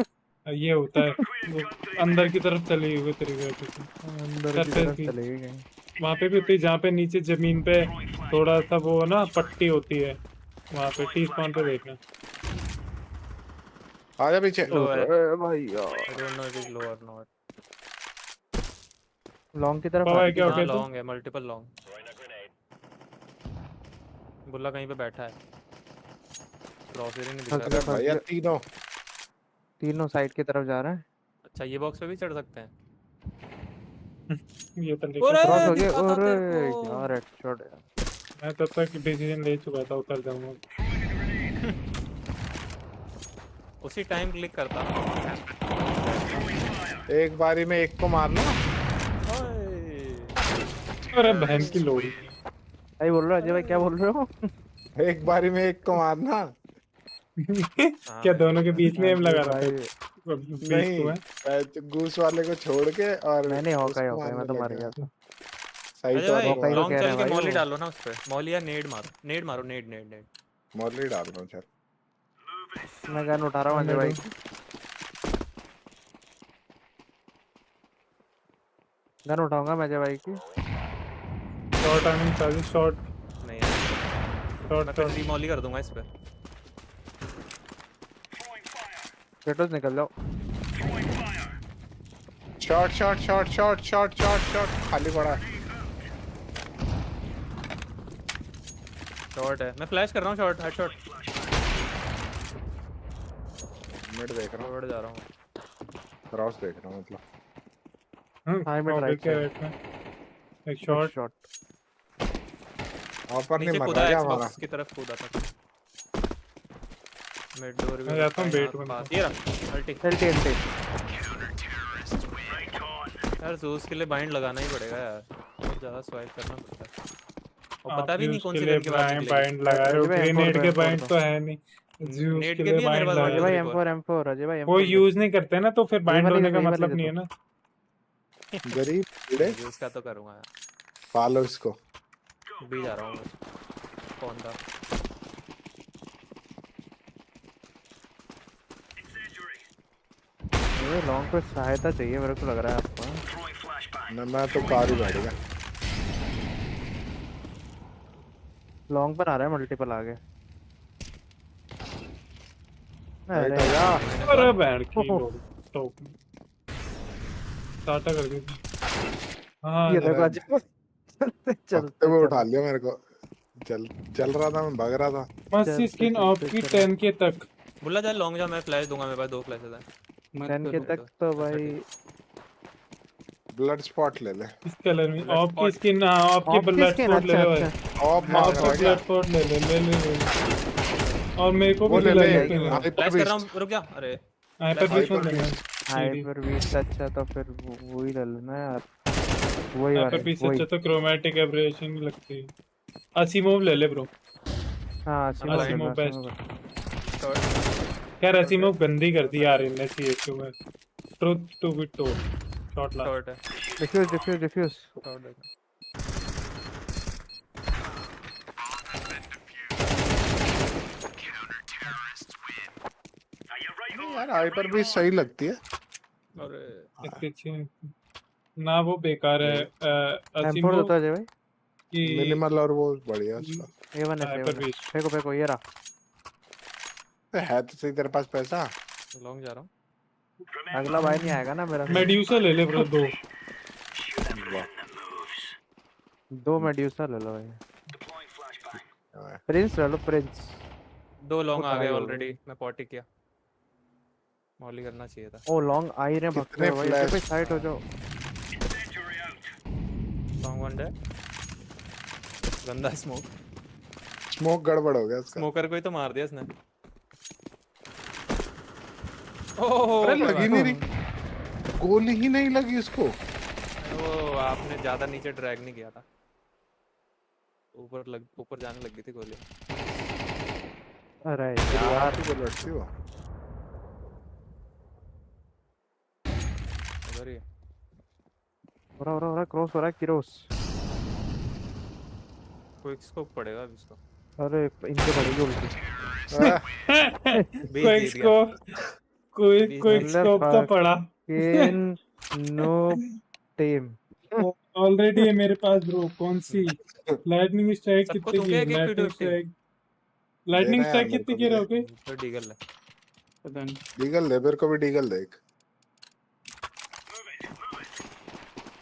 ये होता है, वो अंदर की तरफ चली हुई तरीके से। अंदर की तरफ चले गए। वहाँ पे भी होती है जहाँ पे नीचे जमीन पे थोड़ा सा वो ना पट्टी होती है, वहाँ पे टी स्पॉन पे देखना। आजा पीछे। Low है। भाई I don't know if it's low or not. Long की तरफ बाबा, आ रही क्या हो हाँ गया तू? लॉन्ग है, मल्टीपल लॉन्ग। बुल्ला कहीं पे बैठा है, क्रॉसर ही नहीं दिख अरे रहा। भैया तीनों साइड की तरफ जा रहे हैं। अच्छा ये बॉक्स पे भी चढ़ सकते हैं। ये तो ओरे क्रॉस हो गया। दिखा था अरे तेरे को। यार हेडशॉट। मैं तब तक डिसीजन ले चुका था, उतर जाऊंगा। उसी टाइम क्लिक करता। एक बारी में एक को मारना। अरे बहन की लोड़ी। भाई बोल रहे हो अजय भाई, क्या बोल रहे हो? एक बारी में एक को मारना। क्या दोनों के बीच में एम लगा रहा था? नहीं गूस वाले को छोड़ के और मैंने हॉकाई मैं तो मर गया था। सही अजय तो भाई हॉकाई को लॉन्ग कह रहे चल हैं के भाई मॉली वो। डालो ना उस पे, मॉली या नेड मारो, नेड मारो, नेड नेड नेड। मॉली डाल रहा हूँ चल। मैं गन उठा रहा हूँ अजय भाई। गन उठाऊंगा मैं अजय भाई की। शॉर्ट आने चाहिए, शॉर्ट नहीं शॉर्ट मैं फिर मॉली कर दूंगा इस पे। क्रेटोस निकल जाओ। Shot shot shot shot shot shot shot खाली पड़ा। शॉट है, मैं फ्लैश कर रहा हूँ। Shot headshot. मिड देख रहा हूँ, शॉट जा रहा हूँ। क्रॉस देख रहा हूँ मतलब। High mid right side. एक शॉट। ऑफर नहीं नीचे मर कूदा रहा है, क्या हमारा? एक्सबॉक्स की तरफ कूदा था। मिड डोर भी मैं जाता हूँ बेट में। पास। ये रहा अल्टी। यार ज़ूस के लिए बाइंड लगाना ही पड़ेगा यार, बहुत ज़्यादा स्वाइप करना पड़ता है और पता भी नहीं कौन सी गन के बाद निकलेगी। बाइंड लगा रहे हो, ग्रेनेड के बाइंड तो है नहीं, ज़ूस नेट के के लिए भी है मेरे बाइंड पास। लगा अजय रहे भाई हो। M4 अजय भाई वो M4 यूज नहीं करते ना, तो फिर बाइंड होने का ये वाली मतलब दे नहीं दो। है ना। गरीब कीड़े ज़ूस का तो करूँगा यार। पालो इसको। भी जा रहा हूँ मैं। कौन था? ये लॉन्ग पे सहायता चाहिए मेरे को लग रहा है आपको। ना मैं तो कार ही बैठ गया। लॉन्ग पर आ रहा है मल्टीपल आगे। राइट अरे आजा। अरे बैंड की टॉप टाटा कर दी। हाँ ये देखो अजय हफ्ते में उठा लिया मेरे को। चल रहा था, मैं भाग रहा था। मस्ती स्किन ऑफ की 10K तक। बुला जा लॉन्ग जा, मैं फ्लैश दूंगा, मेरे पास 2 फ्लैशेस हैं। 10K तक तो भाई ब्लड स्पॉट ले ले। इस कलर में Blood ऑफ की spot। स्किन। हाँ ऑफ की ब्लड स्पॉट ले ले भाई। ऑफ मांग ऑफ रहा की है क्या? ब्लड स्पॉट ले ले ले ले ले। और मेरे को वो भी ले दिला ले। लेते हैं। हाइपर फ्लैश कर रहा बीस्ट। हूँ, रुक जा। अरे हाइपर बीस्ट में लेना। हाइपर बीस्ट अच्छा तो फिर वही ले लेना यार। वही हाइपर वाले बीस्ट वही। अच्छा तो क्रोमेटिक एब्रेशन लगती है। असीमोव ले ले ब्रो। हाँ असीमोव बेस्ट। शॉट। यार असीमोव गंदी कर दी यार इनने CS2 में। Truth to be told. Shot last. Shot है। डिफ्यूज शॉट देखो। यार हाइपर बीस्ट सही लगती है। अरे इतनी अच्छी ना, वो बेकार है। M4 असीमोव देता अजय भाई। की मिनिमल और वो बढ़िया उसका। A1 है हाइपर A1 बीस्ट। फेंको ये रहा। है तो सही तेरे पास पैसा। लॉन्ग जा रहा हूँ। अगला भाई नहीं आएगा ना मेरा। मेड्यूसा ले ले ब्रो 2। वाह। 2 मेड्यूसा ले लो भाई। प्रिंस ले लो प्रिंस। 2 लॉन्ग आ गए हो ऑलरेडी, मैं पॉटी किया। मॉली करना चाहिए था। ओ लॉन्ग आ ही रहे हैं, भगते कितने हो भाई flash? पे साइड हो जाओ। लॉन्ग वन है। गंदा स्मोक। स्मोक गड़बड़ हो गया उसका। स्मोकर को ही तो मार दिया इसने। ओह अरे लगी नहीं रही, गोली ही नहीं लगी उसको। वो आपने ज्यादा नीचे ड्रैग नहीं किया था, ऊपर जाने लग गई थी गोली। अरे यार तो लड़ती हो। उधर ही है। हो रहा क्रॉस हो रहा है किरोस। क्विक स्कोप पड़ेगा अब इसको। अरे इनके पड़ेगी उल्टी। क्विक स्कोप क्विक स्कोप तो पड़ा। इन नो टीम ऑलरेडी है मेरे पास ब्रो। कौन सी लाइटनिंग स्ट्राइक सबको कितने की दूंगे है? एक एक लाइटनिंग 50-50। स्ट्राइक लाइटनिंग स्ट्राइक कितने की रहोगे? तो डीगल है। पता नहीं। डीगल ले, मेरे को भी डीगल दे एक।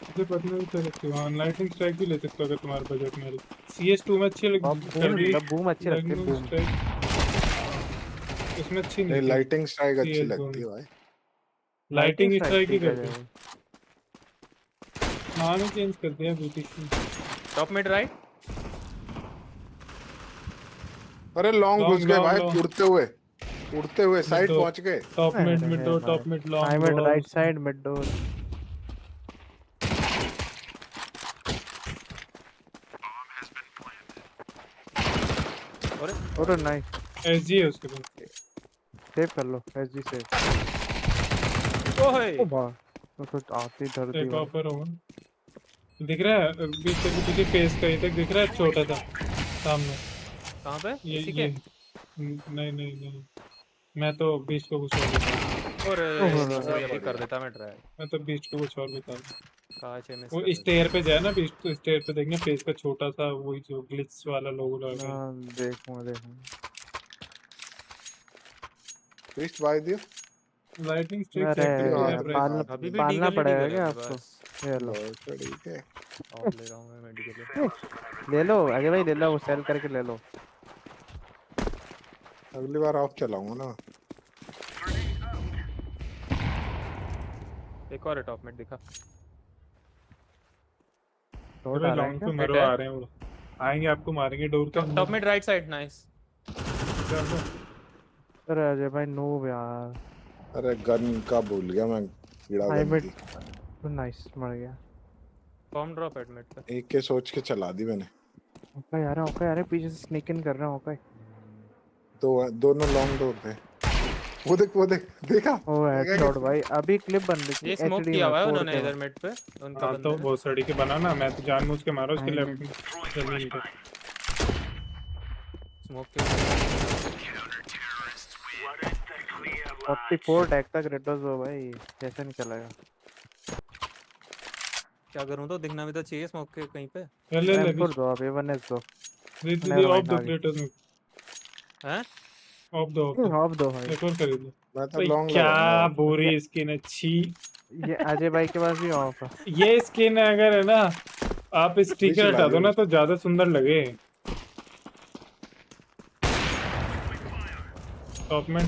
मुझे पता नहीं चल सकती। हां लाइटनिंग स्ट्राइक भी ले सकते हो अगर तुम्हारे बजट में। CS2 में अच्छी लगती है। बूम अच्छी लगती है बूम। इसमें अच्छी नहीं नहीं लाइटिंग स्ट्राइक अच्छी लगती है भाई। लाइटिंग स्ट्राइक ही ठीक है करते हैं। हाँ ने चेंज कर दिया BTC। Top mid right. अरे लॉन्ग घुस गए भाई, उड़ते हुए साइड दो। पहुंच गए। टॉप मिड दो, top mid long mid right side mid door. अरे नाइस। SG है उसके पास। सेव कर लो SG सेव। ओए ओ वाह तो आती धरती एक ऑफर होगा। दिख रहा है बीच से किसी फेस का तक दिख रहा है छोटा सा सामने। कहां पे? ये इसी के? नहीं मैं तो बीच को कुछ और बता। और अभी कर देता मैं ट्राई। मैं तो बीच को कुछ और बता। काश है वो स्टेयर पे जाए ना बीच तो स्टेयर पे देखना फेस का छोटा सा वही जो ग्लिच वाला लोगो लगा है। देखूंगा ट्विस्ट भाई दियो। लाइटिंग स्ट्रिक्स अरे एक्टिव यार, है। अभी भी पालना डीगल ही पड़ेगा डीगल है क्या मेरे आपको? पास। ये लो ठीक है, ऑफ ले रहा हूँ मैं मेडिकल। ले लो अजय भाई, ले लो, वो सेल करके ले लो। अगली बार ऑफ चलाऊंगा ना। एक और है टॉप में दिखा। शॉट आ रहा है लॉन्ग क्या? पे मरो आ रहे हैं वो, आएंगे आपको मारेंगे डोर के टॉप में राइट साइड नाइस। अरे अजय भाई नूब यार। अरे गन का भूल गया मैं, कीड़ा आई गन मिड थी। नाइस, मर गया। बॉम्ब ड्रॉप एडमिट पे। एक के सोच के चला दी मैंने। ओके यार, ओके यार, पीछे से स्नीक इन कर रहे हैं। ओके दोनों लॉन्ग डोर थे। वो देख देखा। ओ हेडशॉट भाई, अभी क्लिप बन रही थी ये स्मोक एचडी किया में हुआ है 4 उन्होंने के इधर में। मिड पे उनका हाँ बंदा तो है। बहुत सड़ी के बनाना, मैं तो जानबूझ के मारा उसके आई लेफ्ट मिड में जमीन पे। स्मोक के 44 टैग तक रेडोस हो भाई, कैसे नहीं चलेगा? क्या करूं तो दिखना भी तो चाहिए स्मोक के कहीं पे। ले M4 दो, अब A1S दो। दीदी ऑफ दो प्लेटर्स में, हैं ऑफ दो ऑफ दो भाई। एक और खरीद लो। मैं तो भाई लॉन्ग क्या लगाऊंगा। बुरी स्किन अच्छी। ये अजय भाई के पास भी ऑफ है। ये स्किन अगर है ना, आप स्टिकर हटा दो ना तो ज्यादा सुंदर लगे। टॉप में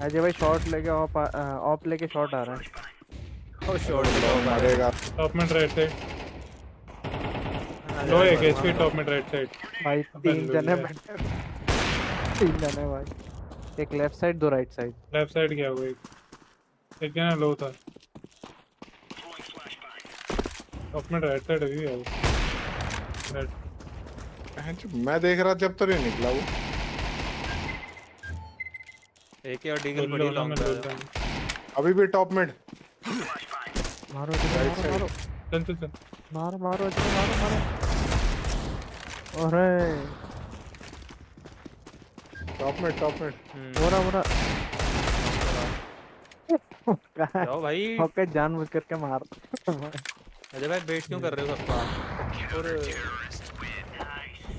अजय भाई शॉट लेके ऑफ लेके शॉट आ रहा है। ओ शॉट मारेगा। टॉप में राइट साइड लो, एक एचपी टॉप में राइट साइड। भाई तीन जने बैठे, तीन जने भाई, एक लेफ्ट साइड दो राइट साइड। लेफ्ट साइड क्या हुआ, एक है ना लो था। टॉप में राइट साइड अभी है वो। मैं देख रहा जब तो नहीं निकला वो। एक और डीगल बड़ी लॉन्ग है। अभी भी टॉप मिड। मारो मारो चल मारो मारो मारो। अरे टॉप मिड बोरा जाओ भाई। ओके जानबूझ करके मार। अजय भाई वेट क्यों कर रहे हो सबका? और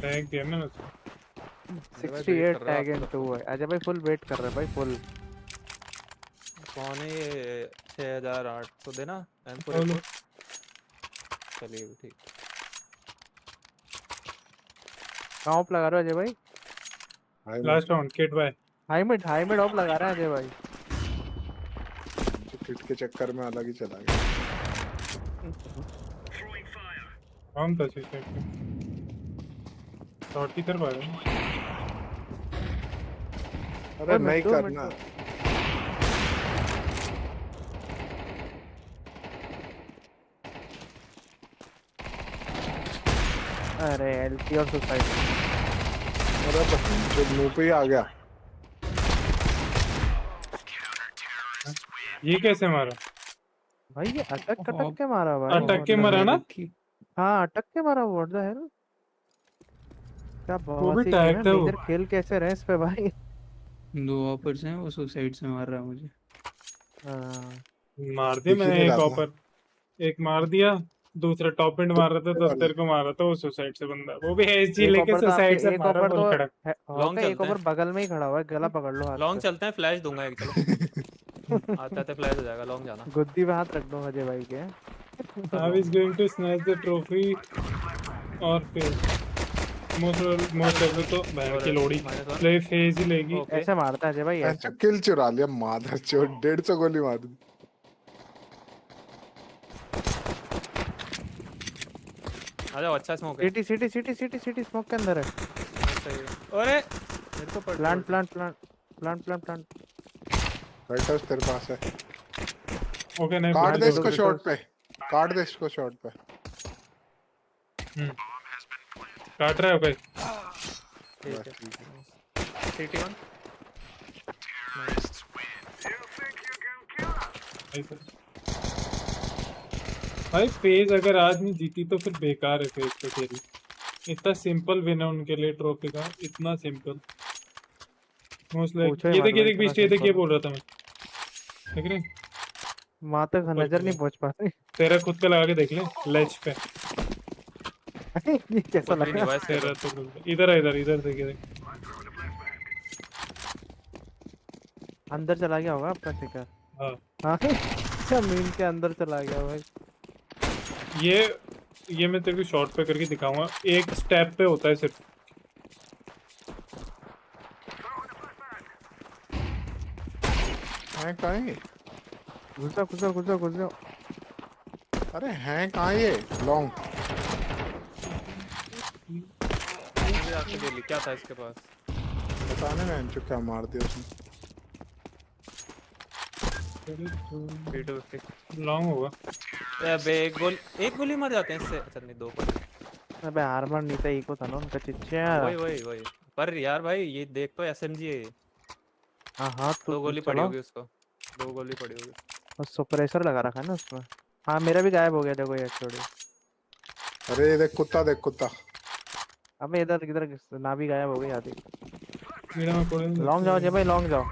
टैग दिया ना 68 टैग इन 2 है। अजय भाई फुल वेट कर रहे हैं भाई, फुल। कौन है ये? 6800 देना M4। चलिए ठीक। कहाँ ऑफ लगा रहे हो अजय भाई? Last round kit buy high mid off लगा रहे हैं अजय भाई। किट के चक्कर में अलग ही चला गया। हम तो अच्छे से शॉट की तरफ आ रहे हैं। अरे नहीं करना। अरे एलटी और सुसाइड। अरे जो मुंह पे ही आ गया। ये कैसे मारा भाई? ये अटक के मारा भाई। अटक के मारा ना? हाँ अटक के मारा। व्हाट द हेल, क्या वो भी बात टैग है। था वो। मेजर खेल कैसे रहे इस पे भाई? 2 ऑफर्स हैं, वो सुसाइड से मार रहा है मुझे। मार दिया मैंने एक ऑपर, एक मार दिया, दूसरा टॉप एंड मार रहा था तब तेरे को मारा था वो सुसाइड से बंदा। वो भी एसजी लेके सुसाइड से मारा बोल खड़ा। लॉन्ग एक चलते ऊपर हैं। बगल में ही खड़ा हुआ है, गला पकड़ लो हाथ लॉन्ग से। चलते हैं, फ्लैश दूंगा एक। चलो आता फ्लैश हो जाएगा। लॉन्ग जाना। गुद्दी पे हाथ रख दो अजय भाई के। Now he's going to snatch the trophy और फिर मोस्ट ऑफ तो बहन की लोड़ी प्ले फेज ही लेगी। ऐसे मारता है अजय भाई, अच्छा किल चुरा लिया मादर चोद। 150 गोली मार दी। आ जाओ। अच्छा स्मोक है। सिटी स्मोक के अंदर है। अरे मेरे को प्लांट राइट हाउस तेरे पास है। ओके नहीं काट दे इसको शॉट पे, काट दे इसको शॉट पे। काट रहा है भाई। ठीक है। सिटी 1 भाई फेज अगर आज नहीं जीती तो फिर बेकार है फेज तो खेल। इतना सिंपल विन है उनके लिए ट्रॉफी का, इतना सिंपल। मोस्ट लाइक ये देख बीच ये देख, ये बोल रहा था मैं। देख रहे वहां तक नजर नहीं पहुंच पाते। तेरा खुद का लगा के देख ले लेज पे। ये कैसा लग रहा है? तेरा तो इधर है, इधर देख। अंदर चला गया होगा आपका टिकर। हाँ हाँ जमीन के अंदर चला गया भाई। ये मैं तेरे को शॉर्ट पे करके दिखाऊंगा, एक स्टेप पे होता है सिर्फ। हैं कहाँ है? घुस जाओ घुस जाओ घुस जाओ घुस जाओ। अरे हैं कहाँ ये लॉन्ग? मुझे आके दे ली, क्या था इसके पास? पता नहीं मैं क्या मार दिया उसने। P250 लॉन्ग होगा। अबे एक गोली मर जाते हैं इससे। अच्छा नहीं, दो पर। अबे आर्मर नहीं था, इको था ना उनका चिच्चा। वही पर यार भाई ये देख तो एसएमजी है। हाँ हाँ तो दो गोली पड़ी चलो। होगी उसको, दो गोली पड़ी होगी। और सुप्रेसर लगा रखा है ना उसमें। हाँ मेरा भी गायब हो गया, देखो ये छोड़ी। अरे ये देख कुत्ता, देख कुत्ता। अबे इधर किधर ना भी गायब हो गई आधी। में लॉन्ग जाओ जय भाई, लॉन्ग जाओ।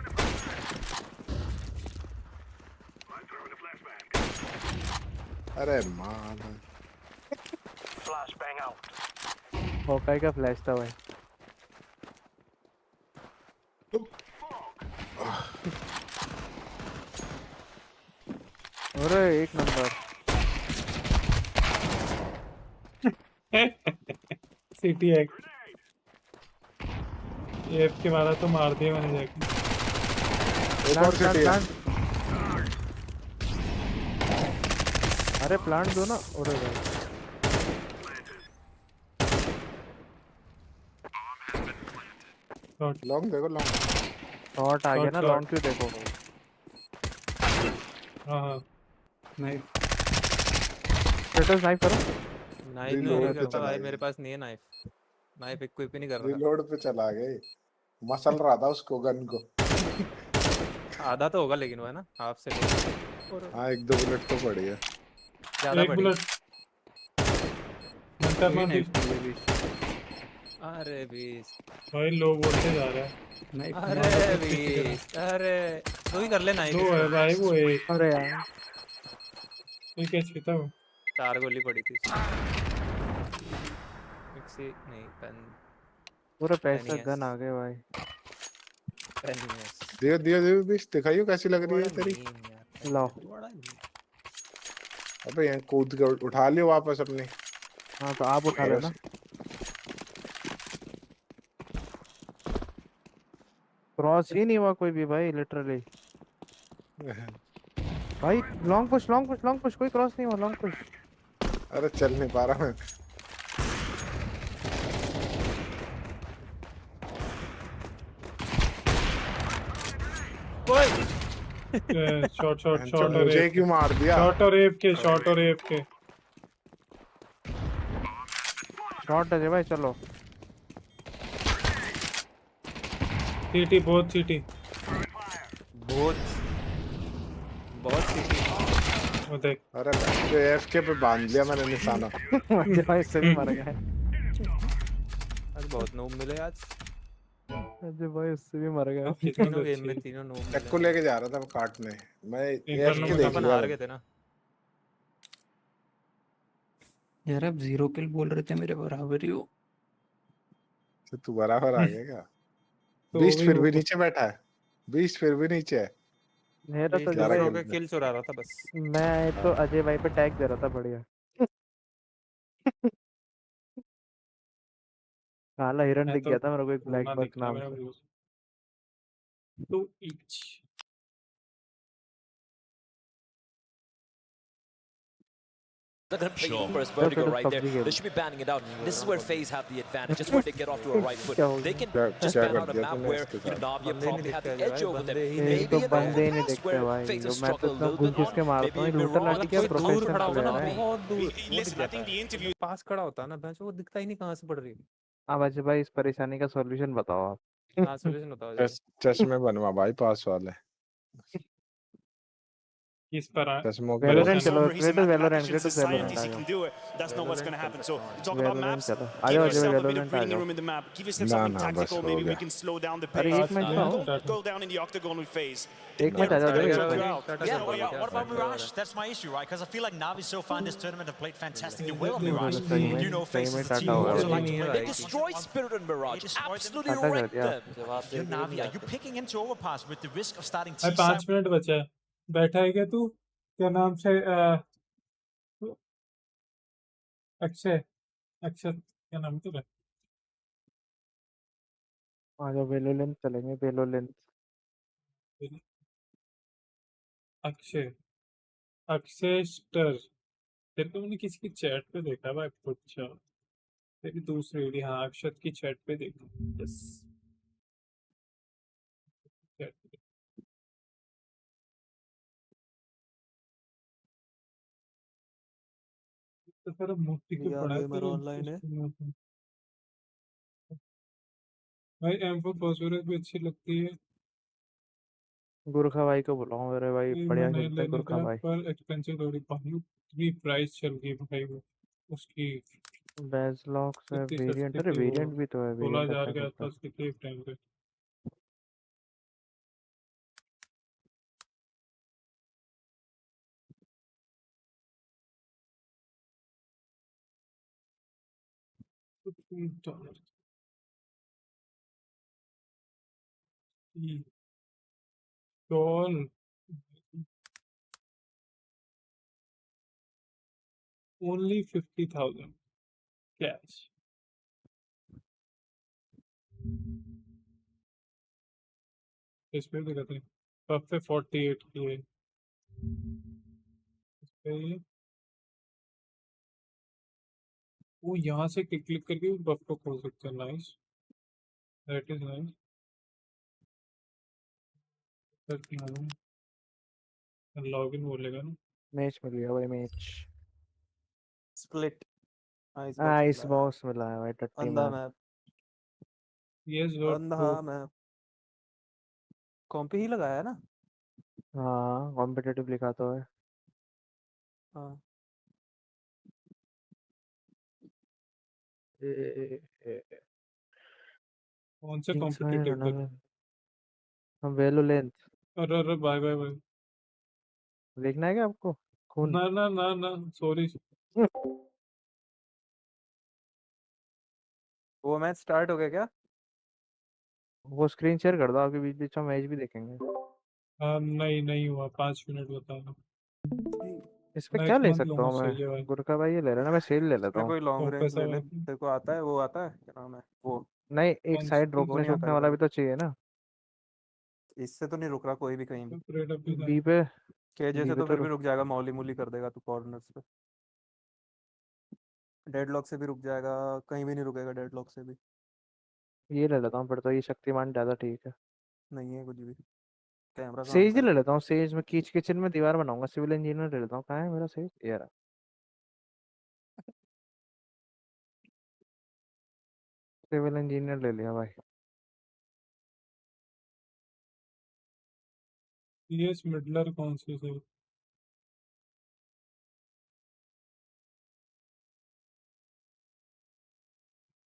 अरे मान होकाई का फ्लैश था भाई। अरे एक नंबर। सिटी एक एफ के मारा तो मार दिया मैंने जाके। एक और सिटी है। अरे प्लांट दो ना। अरे भाई लॉन्ग देखो लॉन्ग। शॉट आ गया ना, लॉन्ग क्यों देखो। हाँ नाइफ नाइफ करो। नाइफ नहीं करता भाई, मेरे पास नहीं है नाइफ। नाइफ इक्विप ही नहीं कर रहा। रिलोड पे चला गए, मसल रहा था उसको गन को। आधा तो होगा लेकिन वो है ना, हाफ से। हाँ एक दो बुलेट तो पड़ी है। ज्यादा पड़ी। अरे बीस भाई लो वोल्टेज आ रहा है। अरे बीस, अरे दो ही कर ले नाइफ। लो है भाई वो एक। अरे यार ये कैसे था वो? 4 गोली पड़ी थी। मिक्सी नहीं, पेन। पूरे पैसे गन आ गए भाई। दियो दियो दियो बीस दिखाइयो कैसी लग रही है तेरी। लो अबे यहाँ कूद के उठा लियो वापस अपनी। हाँ तो आप उठा लेना। क्रॉस ही नहीं हुआ कोई भी भाई, लिटरली। भाई long push long push long push, कोई क्रॉस नहीं हुआ, लॉन्ग पुश। अरे चल नहीं पा रहा मैं। शॉट शॉट शॉट और मुझे क्यों मार दिया? शॉट और एफ के, शॉट और एफ के। शॉट है भाई, चलो। सीटी बहुत सीटी बहुत सीटी। वो देख। अरे जो एफके पे बांध लिया मैंने निशाना। भाई से भी मर गए। आज बहुत नूब मिले आज। अजय भाई उससे भी मर गए। तीनों गेम में तीनों नूब मिले। टेक को लेके जा रहा था मैं काटने। मैं एफके देख अपन लिया। हार गए थे ना यार आप 0 किल बोल रहे थे, मेरे बराबर ही हो। तो तू बराबर आ गया क्या? 20 फिर भी नीचे बैठा है। 20 फिर भी नीचे है। मेरा तो जो किल चुरा रहा था बस। मैं तो अजय भाई पे टैग दे रहा था, बढ़िया। काला हिरन दिख गया था मेरे को एक ब्लैक बक नाम से। तो each They're going to play the first vertigo right there. They should be banning it out. This is where FaZe have the advantage. This is where they get off to a right foot. They can just ban out a map where NAVI probably have the edge over them. Maybe in the past where FaZe has struggled a little bit on. Maybe in Mirage. दूर खड़ा होता ना, बहुत दूर। पास खड़ा होता ना, bench वो दिखता ही नहीं कहाँ से पड़ रही है। अब अजय भाई इस परेशानी का सॉल्यूशन बताओ आप। हाँ सॉल्यूशन बताओ। चश्मे बनवा भाई पास वाले। किस पर है? स्मोक वैलोरेंट चलो, Over, he's a Kratos Valorant, mathematician, Kratos Valorant societies, आ he जाओ, can do it. That's not what's going to happen. So, you talk about Valorant maps, चलो, आ give जाओ yourself a bit Valorant of आ breathing जाओ। room in the map. Give yourself ना something ना बस tactical. हो Maybe we गया। can slow down the अरे pace. एक मैच आज का And हो, go down in the octagon with FaZe. एक मैच आ जाओ They're देखो choke इसमें। you out. Yeah, Yeah, well, yeah. What about Mirage? That's my issue, right? Because I feel like Navi so far in this tournament have played fantastically well on Mirage. You know, सही FaCe में is the Tata team who होगा also भाई। like to play they with destroyed Spirit and Mirage. destroyed them. Absolutely Tata कर wrecked दिया। them. If you're Navi, are you picking into overpass with the risk of starting भाई T-side? 5 minute बचा है, बैठा है क्या तू? क्या नाम से अक्षय, अक्षय क्या नाम है तेरा? आ जाओ वैलोरेंट चलेंगे, वैलोरेंट। अक्षय, अक्षय स्टर। तेरे को मैंने किसी की चैट पे देखा भाई। अच्छा, तेरी दूसरी वीडियो, हाँ अक्षत की चैट पे देखा। यस, चैट पे। तो तेरा मोटी को या पड़ा है गेमर तेरे ऑनलाइन है। भाई एम4 फॉस्फोरस भी अच्छी लगती है। गुरखा भाई को बुलाओ, मेरे भाई मैं बढ़िया नहीं खेलते हैं लेने गुरखा का, भाई। पर एक्सपेंसिव थोड़ी पानी इतनी प्राइस चल गई भाई वो उसकी। बेजलॉक से इतनी वेरिएंट, सस्ती अरे थी वो, वेरिएंट भी तो है, वेरिएंट 16,000 अच्छा के खेलता है। आसपास की थी एक टाइम पे। $15 डॉल ओनली 50,000 कैश। इस पे भी कहते हैं पब पे 48 की है। इस पे वो यहाँ से क्लिक करके बफ को खोल सकते हैं। Nice, that is nice. Login बोलेगा ना। मैच मिल गया भाई, match. Split ice ice box box मिला है भाई, टट्टी अंधा मैप। मैप, यस अंधा मैप कॉम्पी ही लगाया है ना। हाँ कॉम्पिटेटिव लिखा तो है। हाँ कौन से किंग्स में कॉम्पिटिटिव पर? रनर, हम वैलोरेंट अरे अरे बाय बाय बाय। देखना है क्या आपको? खून ना ना ना ना, सॉरी। वो मैच स्टार्ट हो गया क्या? वो स्क्रीन शेयर कर दो, आपके बीच बीच में मैच भी देखेंगे। नहीं नहीं हुआ, 5 मिनट बताना। इस पे क्या नेक्स्ट ले मंथ सकता लूंगा, हूँ मैं? सही है भाई। गुरका भाई ये ले रहा ना, मैं सेल ले लेता मैं हूँ। कोई लॉन्ग तो रेंज पैसा ले ले, तेरे को आता है वो आता है क्या नाम है वो। नहीं, एक साइड कौन वो रोकने नहीं आता रोकने वाला क्या? भी तो चाहिए ना। इससे तो नहीं रुक रहा कोई भी कहीं भी। रेट अप भी था। बी पे, केजे बी से पे तो तो फिर भी रुक जाएगा, मौली मूली कर देगा तू कॉर्नर्स पे। डेडलॉक से भी रुक जाएगा, कहीं भी नहीं रुकेगा डेडलॉक से भी। ये ले लेता हूँ फिर तो, ये शक्तिमान ज्यादा ठीक है। नहीं है कुछ भी। कैमरा कहाँ सेज पे ही है? ले लेता हूँ, सेज में कीच किचन में दीवार बनाऊंगा, सिविल इंजीनियर ले लेता हूँ। कहाँ है मेरा सेज? ये रहा, सिविल इंजीनियर ले लिया भाई। यस मिडलर कौन सी से?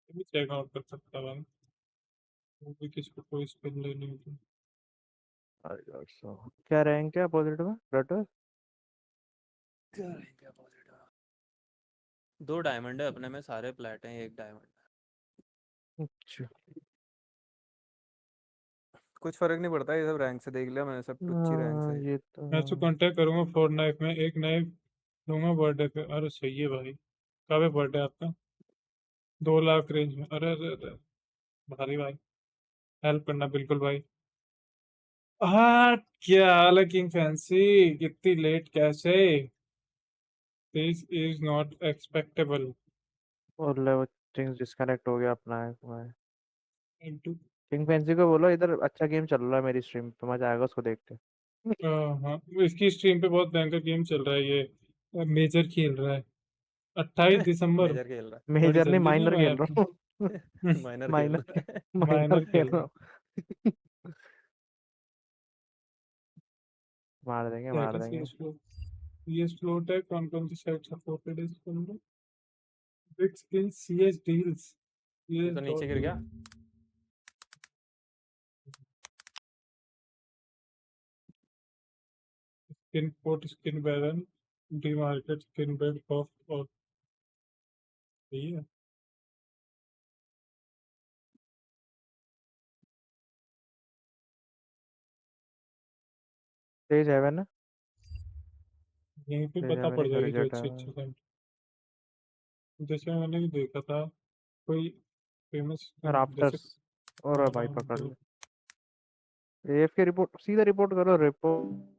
भी चेक आउट कर सकता है, वो भी किसको कोई स्किल लेनी होती। क्या रैंक है अपोजिट में रटर? क्या रहेगा पॉजिटिव? 2 डायमंड है अपने में, सारे प्लेट हैं, 1 डायमंड। अच्छा, कुछ फर्क नहीं पड़ता, ये सब रैंक से देख लिया मैंने, सब अच्छी रैंक से। ये तो मैं तो कांटेक्ट करूंगा 4 नाइफ में, एक नाइफ दूंगा बर्थडे पे। अरे सही है भाई। कब है बर्थडे आपका? 2 लाख रेंज में? अरे अरे अरे भारी भाई, हेल्प करना बिल्कुल भाई। हाँ, क्या हाल है किंग फैंसी? कितनी लेट कैसे? This is not expectable. और ले वो थिंग्स डिस्कनेक्ट हो गया अपना है मैं। इनटू किंग फैंसी को बोलो इधर अच्छा गेम चल रहा है मेरी स्ट्रीम पे, मजा आएगा उसको देख के। हाँ, इसकी स्ट्रीम पे बहुत भयंकर गेम चल रहा है ये। मेजर खेल रहा है 28 दिसंबर। मेजर खेल रहा बड़ी मेजर नहीं, जल्दी नहीं है माइनर भाई खेल आपकी। रहा हूँ। है। माइनर खेल माइनर, रहा है। माइनर माइनर खेल खेल रहा रहा हूँ। मार देंगे क्या मार क्या देंगे। ये स्लोट है, कौन सी साइट सपोर्टेड है इसके अंदर? बिग स्पिन CS डील्स, ये तो नीचे गिर गया। Skin port, skin baron, the market, skin bed off और यही है। स्टेज 7 है। यहीं पे स्टेज पता 7 पड़ ही जाएगी जो टारगेट अच्छी है। अच्छी साइट। जैसे मैंने भी देखा था कोई फेमस जैसे राप्टर्स और भाई हाँ, पकड़ ले। एफ के रिपोर्ट सीधा रिपोर्ट करो रिपोर्ट।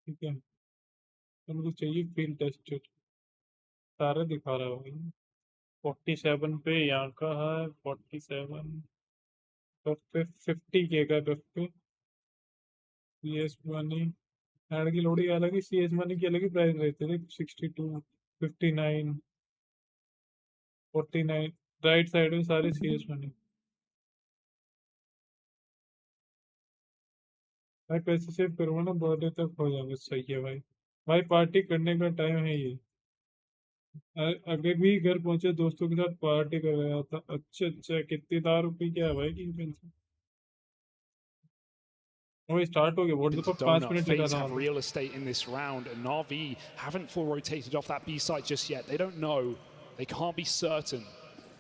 ठीक है, तो मुझे चाहिए फील्ड टेस्टेड, सारे दिखा रहा है 47 पे यहाँ का है, 47 पे 50K का गफ पे। CS मनी एड की लोडिंग अलग ही, CS मनी की अलग ही प्राइस रहते थे, 62, 59, 49 राइट साइड में सारे CS मनी। भाई पैसे सेव करूँगा ना, बर्थडे तक हो जाएगा। सही है भाई, भाई पार्टी करने का टाइम है ये। अगर भी घर पहुंचे दोस्तों के साथ पार्टी कर रहा था। अच्छा अच्छा, कितने दार रुपये क्या है भाई की पेंशन? वो स्टार्ट हो गया, वोट तो 5 मिनट लगा FaZe था। have real estate in this round, and NAVI haven't full rotated off that B site just yet. They don't know. They can't be certain.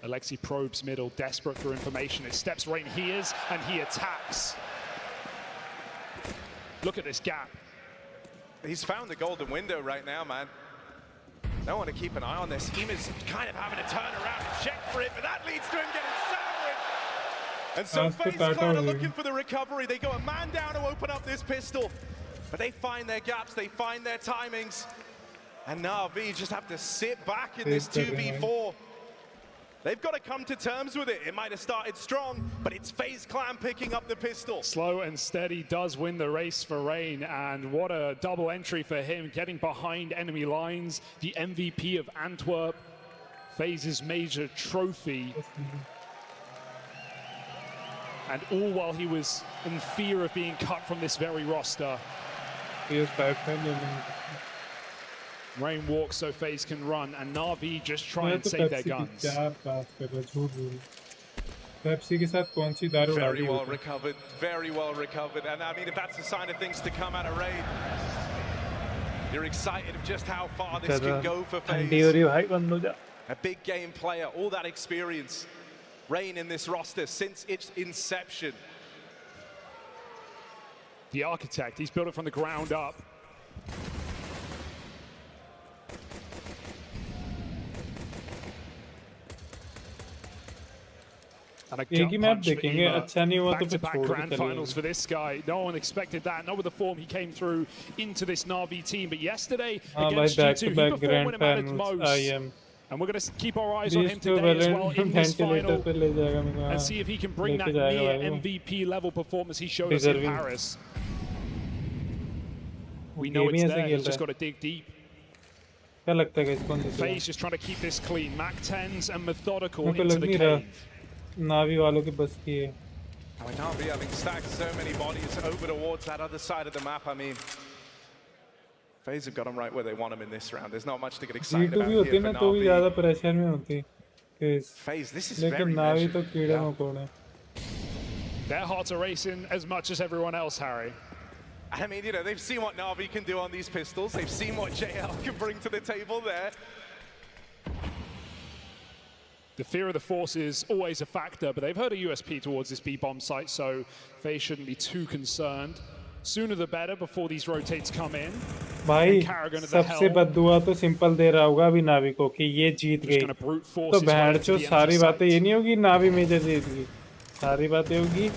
Alexi probes middle, desperate for information. It steps Rain hears, and he attacks. Look at this gap. He's found the golden window right now, man. No one to keep an eye on this. Ema's kind of having to turn around and check for it, but that leads to him getting sandwiched. And so FaZe kind of looking for the recovery. They go a man down to open up this pistol, but they find their gaps, they find their timings. And NAVI just have to sit back in this 2v4. They've got to come to terms with it. It might have started strong, but it's FaZe Clan picking up the pistol. Slow and steady does win the race for Rain, and what a double entry for him, getting behind enemy lines. The MVP of Antwerp, FaZe's major trophy. And all while he was in fear of being cut from this very roster. Rain walks so FaZe can run, and NAVI just try and save their guns. Pepsi के साथ कौन सी दारू Very well recovered, very well recovered. And I mean, if that's a sign of things to come out of Raid, you're excited of just how far this can go for FaZe. A big game player, all that experience. Rain in this roster since its inception. The architect, he's built it from the ground up. And a gut punch for Ema. Back-to-back grand finals for this guy. No one expected that. Not with the form he came through into this NAVI team. But yesterday against G2, he performed when it mattered most. And we're going to keep our eyes on him today as well in this final and see if he can bring that near MVP level performance he showed us in Paris. We know it's there, he's just got to dig deep. FaZe just trying to keep this clean. Mac-10s and methodical into the cave. NAVI वालों के बस की है। I mean, NAVI having stacked so many bodies over towards that other side of the map. I mean, FaZe have got them right where they want them in this round. There's not much to get excited about here for NAVI. तो भी ज़्यादा pressure में होती FaZe, this is लेकिन very NAVI measured. तो कीड़े मकोड़े। Their hearts are racing as much as everyone else, Harry. I mean, you know, they've seen what NAVI can do on these pistols. They've seen what JL can bring to the table there. The fear of the Force is always a factor, but they've heard a USP towards this B-bomb site, so FaZe shouldn't be too concerned. Sooner the better before these rotates come in. भाई सबसे बद्दुआ तो simple they रहा होगा अभी नावी को कि ये जीत गई, तो भैंचो सारी बातें ये नहीं होगी नावी मेजर जीत गई, सारी बातें होगी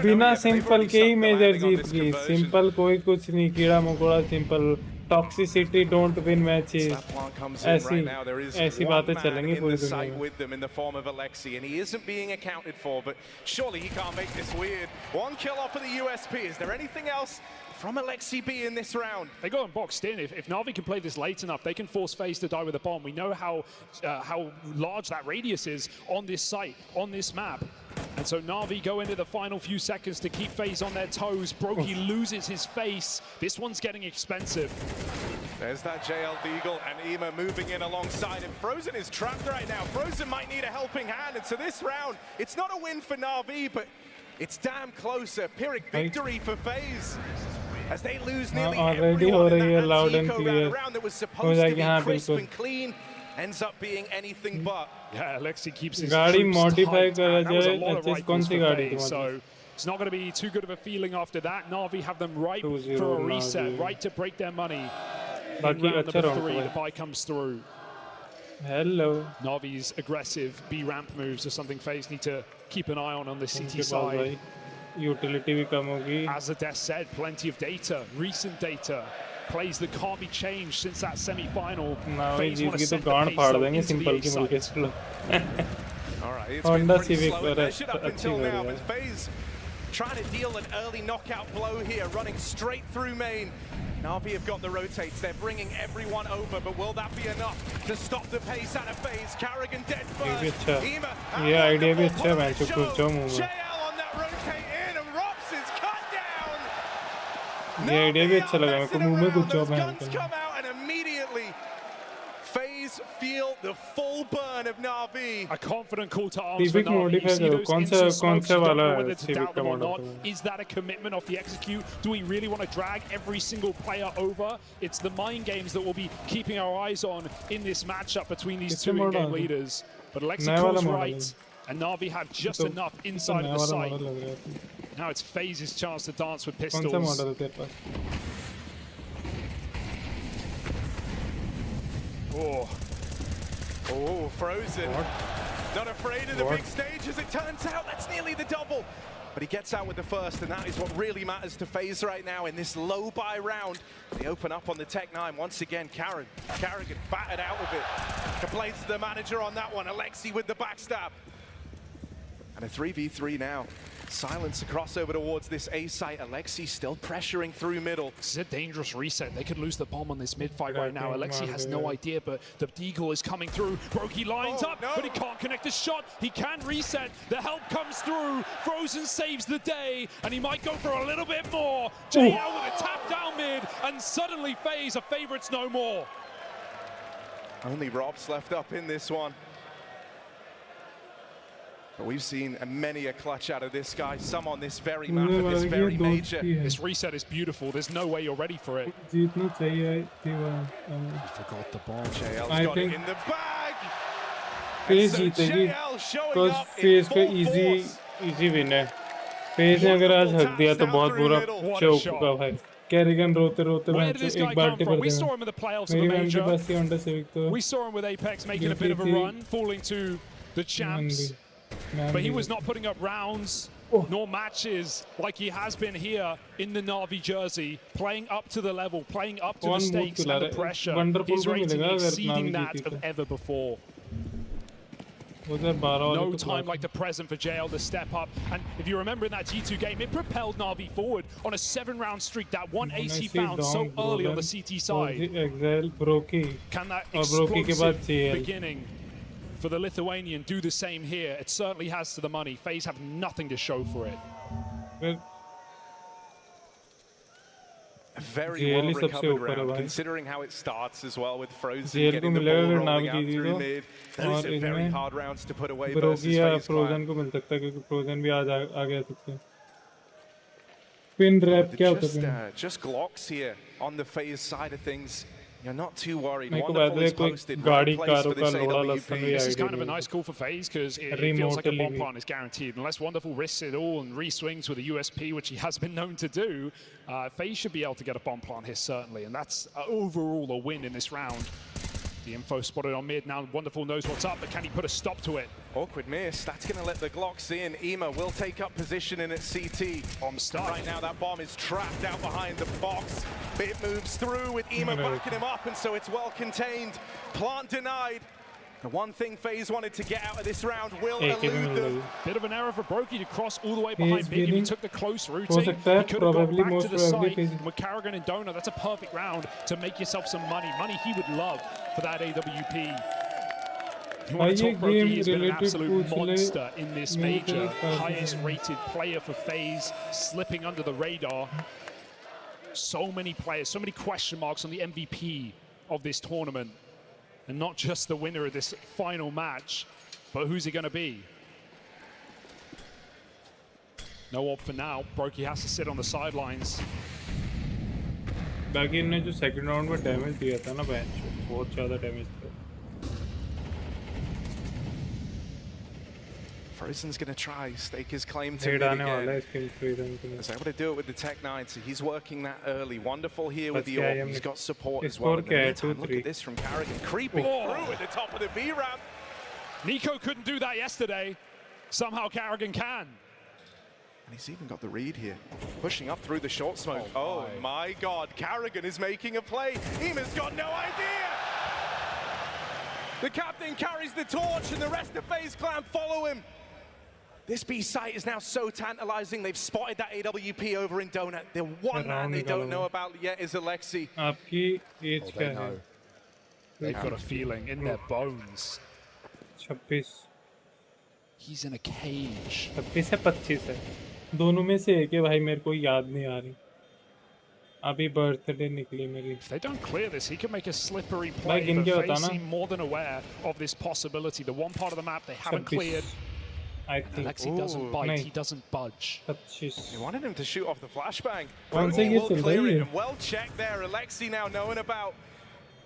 बिना सिंपल के ही मेजर जीत गई। सिंपल कोई कुछ नहीं, कीड़ा मकोड़ा simple toxicity don't win matches That plant comes in right now. There is ऐसी one बातें man चलेंगी in पूरी the दुनिया site में with them in the form of Alexi, and he isn't being accounted for, but surely he can't make this weird. One kill off of the USP. Is there anything else from Alexi B in this round? They got him boxed in. If Na'Vi can play this late enough, they can force FaZe to die with a bomb. We know how large that radius is on this site, on this map. And so Na'Vi go into the final few seconds to keep FaZe on their toes. 𝙀𝙀 loses his face. This one's getting expensive. There's that 𝘎𝙃𝙆𝙈 and 𝘎𝙃 moving in alongside him. Frozen is trapped right now. Frozen might need a helping hand. And so this round, it's not a win for Na'Vi, but it's damn close. A Pyrrhic victory for FaZe. As they lose nearly everyone in that anti-eco round. A round that was supposed to be crisp and clean ends up being anything but. Yeah, Alexi keeps his गाड़ी troops modify tight, करा and that was a जाए lot of अच्छी कौन rifles C for गाड़ी FaZe, थी so it's not going to be too good of a feeling after that. Na'Vi have them right for a reset, right to break their money. In round number 3, the buy comes through. Hello. Navi's aggressive B ramp moves are something FaZe need to keep an eye on the CT side. Utility भी कम होगी. As Ades said, plenty of data, recent data. Plays that can't be changed since that semi-final. FaZe जीत की तो गांड फाड़ देंगे simple की मिलके चलो. Honda Civic Measured up until now, but FaZe trying to deal an early knockout blow here, running straight through main. Na'Vi have got the rotates, they're bringing everyone over, but will that be enough to stop the pace out of FaZe? 𝘎𝙃 dead first. ये idea भी अच्छा है मैं चुप जाऊँ मुंह में. 𝘎𝙃 on that rotate in, and Rops is cut down. ये आइडिया भी अच्छा लगा मेरे को मुंह में कुछ जाओ मैं. Guns come out, and immediately FaZe feel the full burn of Na'Vi. A confident call to arms for Na'Vi. You see those instant smokes, you don't know whether to doubt them or not. Is that a commitment off the execute? Do we really want to drag every single player over? It's the mind games that we'll be keeping our eyes on in this matchup between these two in-game leaders. But Alexi calls right, and Na'Vi have just enough inside of the site. Now it's FaZe's chance to dance with pistols. Oh, Frozen. Not afraid of the big stage as it turns out. That's nearly the double. But he gets out with the first, and that is what really matters to FaZe right now in this low buy round. They open up on the Tech-9 once again. 𝘎𝙃 battered out of it. Complains to the manager on that one. Alexi with the backstab. And a 3v3 now. Silence across over towards this A site. Alexi still pressuring through middle. This is a dangerous reset. They could lose the bomb on this mid fight right now. Alexi has no idea, but the 𝙃𝙆𝙆 is coming through. 𝙀𝙀 lines up, but he can't connect the shot. He can reset. The help comes through. Frozen saves the day, and he might go for a little bit more. 𝘎𝙃 with a tap down mid, and suddenly FaZe are favorites no more. Only Robs left up in this one. But we've seen many a clutch out of this guy, some on this very map at this very major. This reset is beautiful. There's no way you're ready for it. He forgot the ball. 𝘎𝙃's got it in the bag. FaZe जीतेगी because FaZe का easy win है. FaZe ने अगर आज हक दिया तो बहुत बुरा चौक होगा भाई. 𝘎𝙃 रोते एक बाल्टी भर देगा. मेरी मैम के पास ही Honda Civic तो. We saw him with Apex making a bit of a run, falling to the champs. But he was not putting up rounds nor matches like he has been here in the Na'Vi jersey, playing up to the level, playing up to the stakes and the pressure. His rating exceeding that of ever before. No time like the present for 𝘎𝙃 to step up. And if you remember in that G2 game, it propelled Na'Vi forward on a 7-round streak. That one AC found so early on the CT side. Can that explosive beginning for the Lithuanian do the same here? It certainly has to the money. FaZe have nothing to show for it. Very well recovered round, considering how it starts as well with Frozen getting the ball rolling out through mid. Those are very hard rounds to put away versus FaZe Frozen को मिल सकता है क्योंकि Frozen भी आ गया सकते हैं. Pin rap क्या होता है? Just Glocks here on the FaZe side of things. You're not too worried. This is kind of a nice call for FaZe because it feels like a bomb plant is guaranteed. Unless Wonderful risks it all and re-swings with a USP, which he has been known to do, FaZe should be able to get a bomb plant here, certainly. And that's overall a win in this round. The info spotted on mid. Now Wonderful knows what's up, but can he put a stop to it? Awkward miss. That's going to let the Glocks in. 𝙎𝙆 will take up position in its CT. Bomb start. Right now, that bomb is trapped out behind the box. Bit moves through with 𝙎𝙆 backing him up, and so it's well contained. Plant denied. The one thing FaZe wanted to get out of this round will elude them. Bit of an error for Brokey to cross all the way behind mid. He took the close routing. He could have probably gone back to the site. FaZe. With 𝘾𝙆𝙈 and 𝙁𝙄, that's a perfect round to make yourself some money. Money he would love for that AWP. You want to talk Brokey, he's been an absolute monster in this major. Highest rated player for FaZe, slipping under the radar. So many players, so many question marks on the MVP of this tournament. And not just the winner of this final match, but who's it going to be? No op for now. Brokey has to sit on the sidelines. बाकी इन्होंने जो second round में damage दिया था ना bench बहुत ज़्यादा damage था. Frozen's going to try stake his claim to mid again. He's able to do it with the Tech 9, so he's working that early. Wonderful here with the AWP. He's got support as well. In the meantime, look at this from 𝘾𝙆𝙆, creeping through at the top of the B ramp. Nico couldn't do that yesterday. Somehow 𝘾𝙆𝙆 can. And he's even got the read here, pushing up through the short smoke. Oh my God, 𝘾𝙆𝙆 is making a play. 𝙎𝙆's got no idea. The captain carries the torch, and the rest of FaZe Clan follow him. This B site is now so tantalizing. They've spotted that AWP over in Donut. The one man they don't know about yet is Alexi. They've got a feeling in their bones. 26. He's in a cage. 26 है 25 है. दोनों में से एक है भाई मेरे को याद नहीं आ रही. अभी बर्थडे निकली मेरी. If they don't clear this, he can make a slippery play. But FaZe seem more than aware of this possibility. The one part of the map they haven't cleared. I think Alexi doesn't bite, he doesn't budge. You wanted him to shoot off the flashbang. He will clear it, and well checked there. Alexi now knowing about.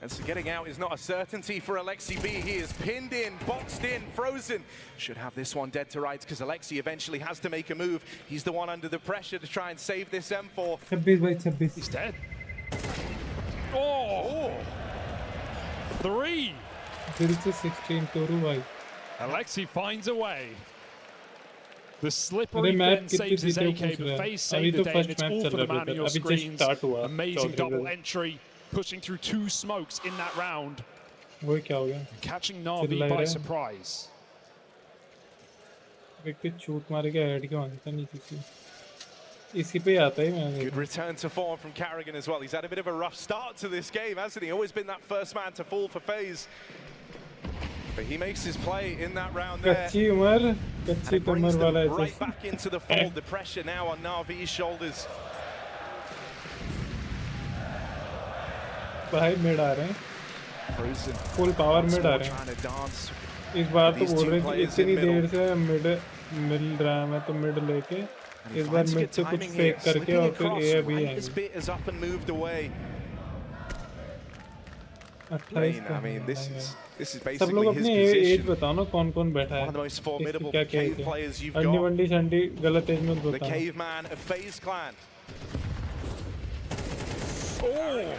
And so getting out is not a certainty for Alexi B. He is pinned in, boxed in, frozen. Should have this one dead to rights because Alexi eventually has to make a move. He's the one under the pressure to try and save this M4. 26. He's dead. Oh! 3! 16 toru भाई. Alexi finds a way. The slippery fence saves his AK, but FaZe saved the day, and it's all for the man on your screens. Amazing double entry, pushing through 2 smokes in that round. Catching NAVI by surprise. Good return to form from 𝘾𝙆𝙆 as well. He's had a bit of a rough start to this game, hasn't he? Always been that first man to fall for FaZe. But he makes his play in that round there. And it brings them right back into the fold. The pressure now on NAVI's shoulders. भाई mid आ रहे हैं. Full power mid आ रहे हैं. इस बार तो बोल रहे थे इतनी देर से मिड मिल रहा है मैं तो मिड लेके इस बार मिड से कुछ फेक करके और फिर ए भी आएंगे. I mean, this is basically सब लोग अपनी एज बताओ ना कौन-कौन बैठा है. One of the most formidable cave players you've got. अंडी शंडी गलत एज में बताओ. The caveman of FaZe Clan.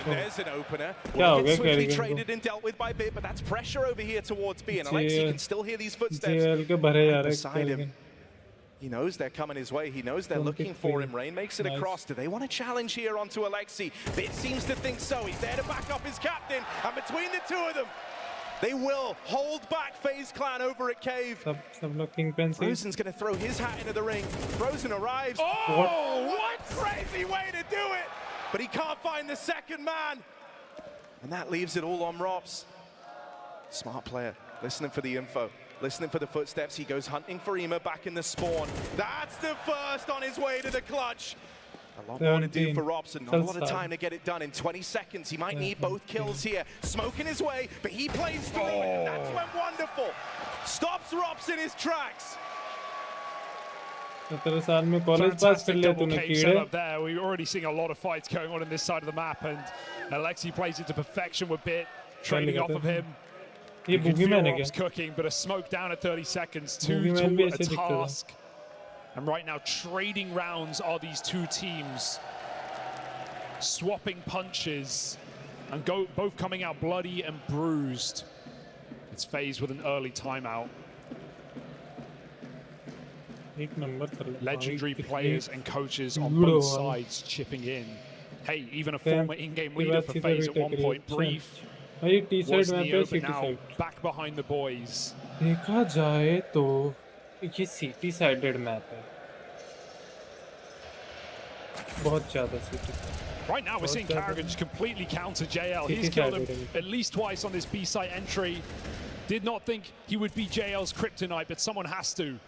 There's an opener. Well, gets swiftly traded and dealt with by Bit, but that's pressure over here towards B, and Alexi can still hear these footsteps beside him. He knows they're coming his way. He knows they're looking for him. Rain makes it across. Do they want to challenge here onto Alexi? Bit seems to think so. He's there to back up his captain, and between the two of them, they will hold back FaZe Clan over at Cave. Frozen's going to throw his hat into the ring. Frozen arrives. Oh, what crazy way to do it! But he can't find the second man. And that leaves it all on Rops. Smart player, listening for the info, listening for the footsteps. He goes hunting for 𝙎𝙆 back in the spawn. That's the first on his way to the clutch. A lot more to do for Rops, and not a lot of time to get it done in 20 seconds. He might need both kills here. Smoking his way, but he plays through it, and that's when Wonderful stops Rops in his tracks. 17 साल में college pass कर लिया तूने कीड़े. There, we're already seeing a lot of fights going on in this side of the map, and Alexi plays it to perfection with Bit, trading off of him. You can feel Rops cooking, but a smoke down at 30 seconds, 2 to a task. And right now, trading rounds are these two teams. Swapping punches. and both coming out bloody and bruised. It's FaZe with an early timeout. Legendary players and coaches on both sides chipping in. Hey, even a former in-game leader for FaZe at one point, Brief, was Neo, but now back behind the boys. देखा जाए तो ये city sided map है, बहुत ज़्यादा city. Right now we're seeing 𝘾𝙆𝙈 just completely counter JL. He's killed him at least twice on this B site entry. Did not think he would be JL's kryptonite, but someone has to.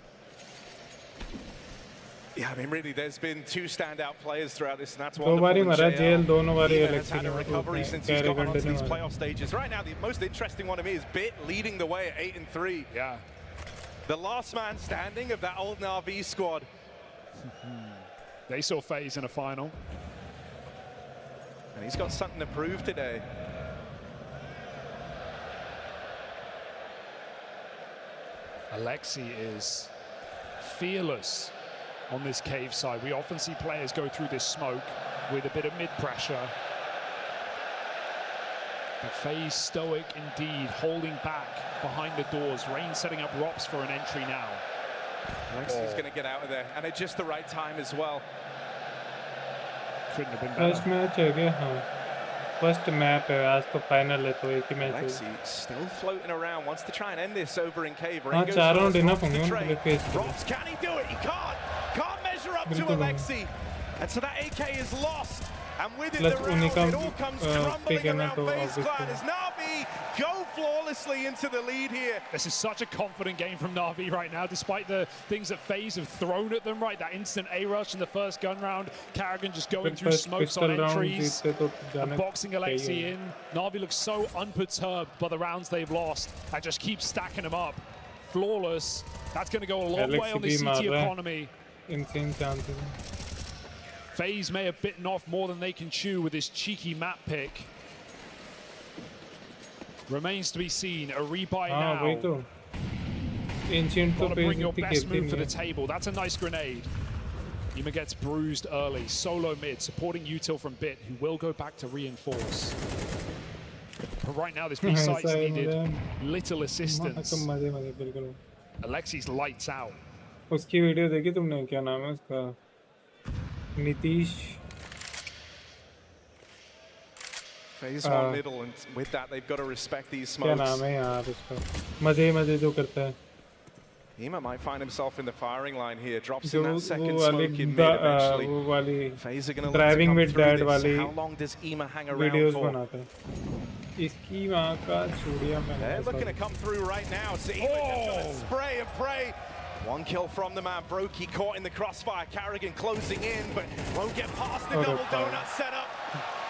Yeah, I mean, really, there's been two standout players throughout this, and that's दो wonderful. बारी मरा JL, दोनों बारी Even has Alexi had a ने recovery since he's got onto these playoff stages. Right now, the most interesting one to me is Bit leading the way at 8-3. Yeah. The last man standing of that old NAVI squad. They saw FaZe in a final. And he's got something to prove today. Alexi is fearless on this cave side. We often see players go through this smoke with a bit of mid-pressure. But FaZe stoic indeed, holding back behind the doors. Rain setting up ROPS for an entry now. Alexi's going to get out of there, and at just the right time as well. Couldn't have been better. First match है क्या? हाँ. First map है, आज तो final है, तो एक ही match है. Alexi still floating around, wants to try and end this over in cave. हाँ, 4 round enough होंगे उनके लिए face के लिए. ROPS, can he do it? He can't measure up to Alexi. And so that AK is lost. And with it, it all comes crumbling around FaZe Clan as NAVI go flawlessly into the lead here. This is such a confident game from NAVI right now, despite the things that FaZe have thrown at them, right? That instant A-rush in the first gun round. 𝘾𝙆𝙈 just going through smokes on entries and boxing Alexi in. NAVI looks so unperturbed by the rounds they've lost and just keeps stacking them up. Flawless. That's going to go a long way on the CT economy. Insane chances. FaZe may have bitten off more than they can chew with this cheeky map pick. Remains to be seen. A rebuy now. वही तो. Ancient Gotta bring your best move to the table. That's a nice grenade. 𝘰𝑒𝑚A gets bruised early. Solo mid, supporting util from Bit, who will go back to reinforce. But right now, this B site's needed little assistance. Alexi's lights out. उसकी video देखी तुमने? क्या नाम है उसका? Nitish. FaZe on middle, and with that, they've got to respect these smokes. क्या नाम है यार उसका? मजे जो करता है. 𝘰𝑒𝑚A might find himself in the firing line here. Drops in that second smoke in mid eventually. वो वाली FaZe are going to driving with dad this. वाली How long does 𝘰𝑒𝑚A hang around videos for? बनाता है. इसकी माँ का चूड़ियाँ पहना. They're looking to come through right now. So 𝘰𝑒𝑚A just gonna spray and pray. One kill from the man. 𝘾𝙆𝙈 caught in the crossfire. 𝘾𝙆𝙈 closing in, but won't get past the double donut setup.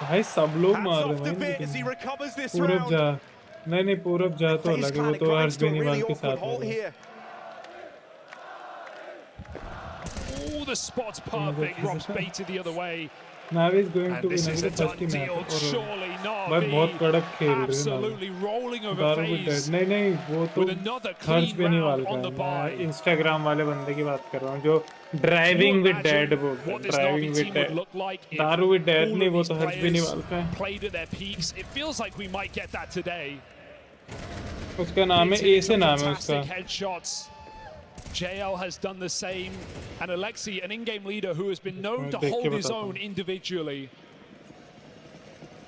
भाई सब लोग मार Hats off रहे to Bit as he हैं. recovers this पूरब round. जा. नहीं पूरब जा तो अलग है, वो तो हर्ष बेनीवाल के साथ है. All the spots perfect. ROPS baited the other way. NAVI is going to And this win is a the first done deal. match. Surely भाई बहुत कड़क NAVI खेल रहे हैं. absolutely rolling over FaZe नहीं वो तो with another Harsh clean Beniwal round का on the है. buy. मैं इंस्टाग्राम वाले बंदे की बात कर रहा हूँ जो ड्राइविंग विद डैड बोलते हैं. What this driving NAVI with team dad. would look like if दारू विद डैड all नहीं, of वो these तो हर्ष players बेनीवाल का है. played at their peaks. It feels like we might get that today. उसका नाम है ए से नाम है उसका. Fantastic headshots. JL has done the same, and Alexi, an in-game leader who has been known to hold his own individually.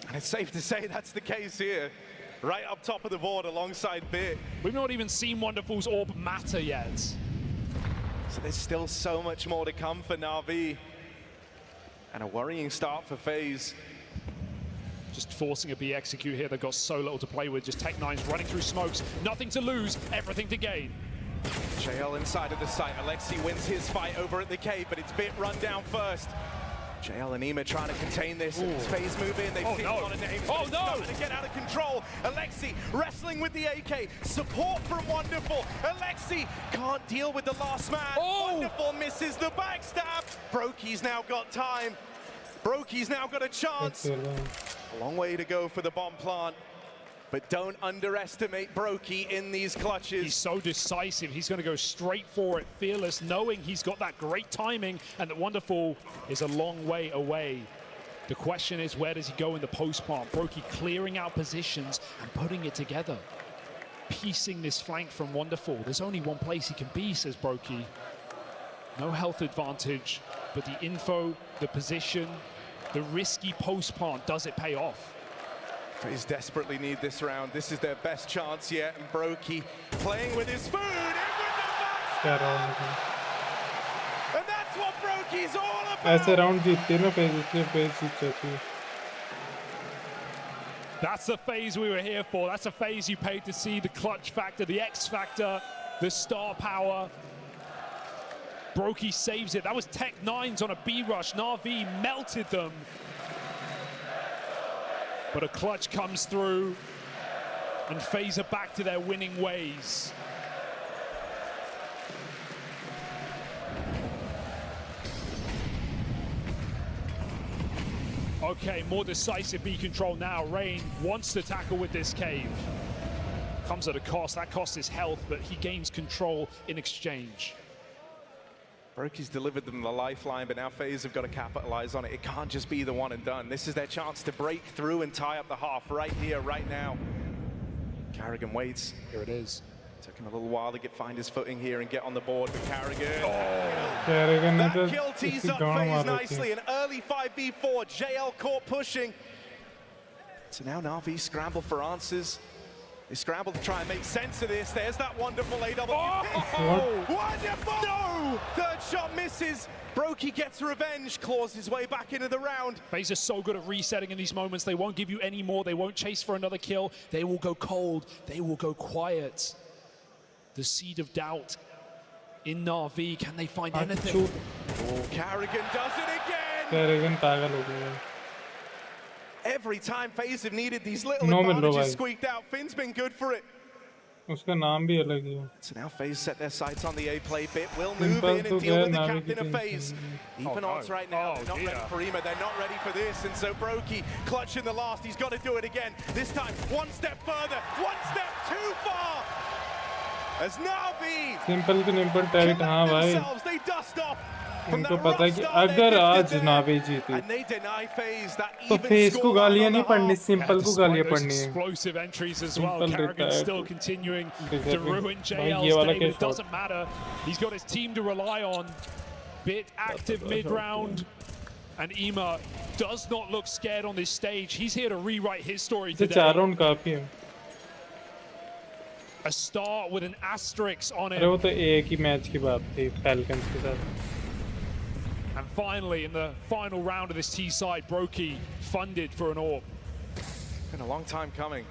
And it's safe to say that's the case here. Right up top of the board alongside Bit. We've not even seen Wonderful's orb matter yet. So there's still so much more to come for NAVI. And a worrying start for FaZe. Just forcing a B execute here. They've got so little to play with. Just Tech9's running through smokes. Nothing to lose, everything to gain. JL inside of the site. Alexi wins his fight over at the cave, but it's Bit run down first. JL and 𝘰𝑒𝑚A trying to contain this. As FaZe move in, they've picked a lot of names. Oh, no! Starting to get out of control. Alexi wrestling with the AK. Support from Wonderful. Alexi can't deal with the last man. Wonderful misses the backstab. 𝘾𝙆𝙈's now got time. 𝘾𝙆𝙈's now got a chance. A long way to go for the bomb plant. But don't underestimate 𝘾𝙆𝙈 in these clutches. He's so decisive. He's going to go straight for it, fearless, knowing he's got that great timing and that Wonderful is a long way away. The question is, where does he go in the post plant? 𝙀𝙀 clearing out positions and putting it together. Piecing this flank from Wonderful. There's only one place he can be, says 𝙀𝙀. No health advantage, but the info, the position, the risky post plant, does it pay off? FaZe desperately need this round. This is their best chance yet, and 𝙀𝙀 playing with his food. And that's what 𝙀𝙀's all about. ऐसे round जीतते हैं ना FaZe, इसलिए FaZe जीत जाती है. That's the FaZe we were here for. That's a FaZe you paid to see. The clutch factor, the X factor, the star power. 𝙀𝙀 saves it. That was Tech 9s on a B rush. NAVI melted them. But a clutch comes through, and FaZe are back to their winning ways. Okay, more decisive B control now. Rain wants to tackle with this cave. Comes at a cost. That cost is health, but he gains control in exchange. 𝙀𝙀's delivered them the lifeline, but now FaZe have got to capitalize on it. It can't just be the one and done. This is their chance to break through and tie up the half right here, right now. 𝘾𝙊𝙈𝙆𝙀 waits. Here it is. Took him a little while to find his footing here and get on the board, but 𝘾𝙊𝙆𝙆. That kill tees up FaZe nicely. An early 5v4. JL caught pushing. So now NAVI scramble for answers. They scramble to try and make sense of this. There's that wonderful AW. Oh! Wonderful! No! Third shot misses. 𝙀𝙀 gets revenge, claws his way back into the round. FaZe are so good at resetting in these moments. They won't give you any more. They won't chase for another kill. They will go cold. They will go quiet. The seed of doubt in NAVI. Can they find anything? Oh, 𝘾𝙊𝙆𝙆 does it again! 𝘾𝙊𝙆𝙆 पागल हो गया. Every time FaZe have needed these little advantages squeaked out, Finn's been good for it. उसका नाम भी अलग ही है. So now FaZe set their sights on the A play bit. Will move in and deal with the captain of FaZe. Even odds right now. They're not ready for 𝘾𝙆𝙆. They're not ready for this. And so 𝙀𝙀 clutching the last. He's got to do it again. This time, one step further. One step too far. As NAVI Simple to nimble tight. हाँ भाई. They dust off. उनको पता है कि अगर आज नावी जीती तो FaZe को गालियां नहीं पढ़नी, सिंपल को गालियां पढ़नी है. Explosive entries as well. Simple रहता है. Still continuing to ruin ये JL's वाला day, but it doesn't matter. He's got his team to rely on. Bit active mid-round, and 𝘾𝙆𝙆 does not look scared on this stage. He's here to rewrite his story today. 4 round काफी है. A start with an asterisk on it. अरे वो तो एक ही match की बात थी Falcons के साथ. And finally, in the final round of this T side, 𝙀𝙀 funded for an AWP. Been a long time coming.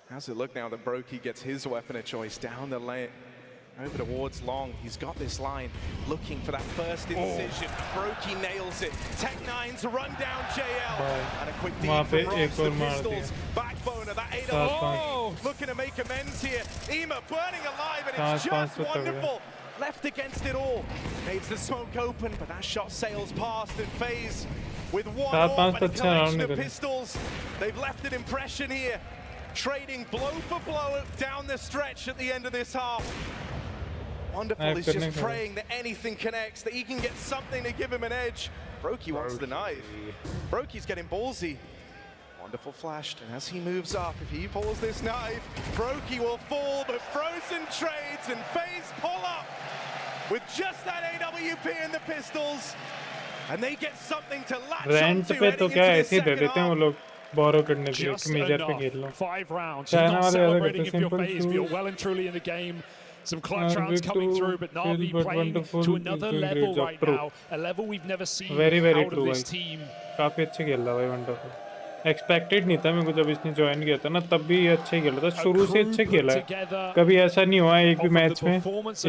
How's it look now that 𝙀𝙀 gets his weapon of choice down the lane? Over towards Long. He's got this line, looking for that first incision. 𝙀𝙀 nails it. Tech 9s run down JL. And a quick deed from Ross, the pistols. Backbone of that AW. Looking to make amends here. 𝘾𝙆𝙆 burning alive, and it's just wonderful. Left against it all. Needs the smoke open, but that shot sails past, and FaZe with one AWP and a collection of pistols. They've left an impression here. Trading blow for blow down the stretch at the end of this half. Wonderful is just praying that anything connects, that he can get something to give him an edge. 𝙀𝙀 wants the knife. 𝙀𝙀's getting ballsy. Wonderful flashed, and as he moves up, if he pulls this knife, 𝙀𝙀 will fall, but Frozen trades, and FaZe pull up with just that AWP and the pistols, and they get something to latch onto heading into this second half. Borrow करने के लिए Just major पे enough. खेल लो. 5 rounds. You're not celebrating if you're FaZe, but you're well and truly in the game. Some clutch rounds coming through, but NAVI playing to another level right now. A level we've never seen out of this team. काफी अच्छे खेल रहा है wonderful. Expected नहीं था मैं को जब इसने ज्वाइन किया था ना, तब भी अच्छे खेला था. शुरू से अच्छे खेला है. कभी ऐसा नहीं हुआ एक भी मैच में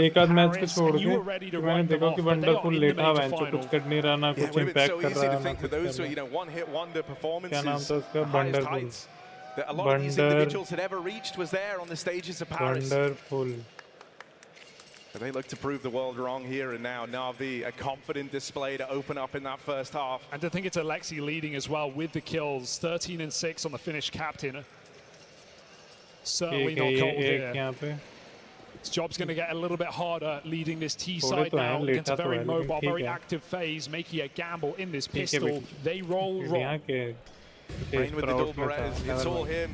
एक आध मैच को छोड़ के कि मैंने देखा कि वंडरफुल लेटा हुआ है, कुछ कर नहीं रहा ना, कुछ इम्पैक्ट कर रहा है ना कुछ कर रहा है. क्या नाम था उसका? Wonderful. Wonderful. But they look to prove the world wrong here and now. NAVI, a confident display to open up in that first half. And to think it's Alexi leading as well with the kills. 13 and 6 on the Finnish captain. Certainly not cold here. His job's going to get a little bit harder leading this T थोड़े side तो हैं, now लेटा against a तो very है, लेकिन mobile, ठीक very है। active phase, making a gamble in this ठीक है pistol. बेटी। They roll यहाँ wrong. के Rain with the 𝙎𝙆𝙈𝙈, it's all him.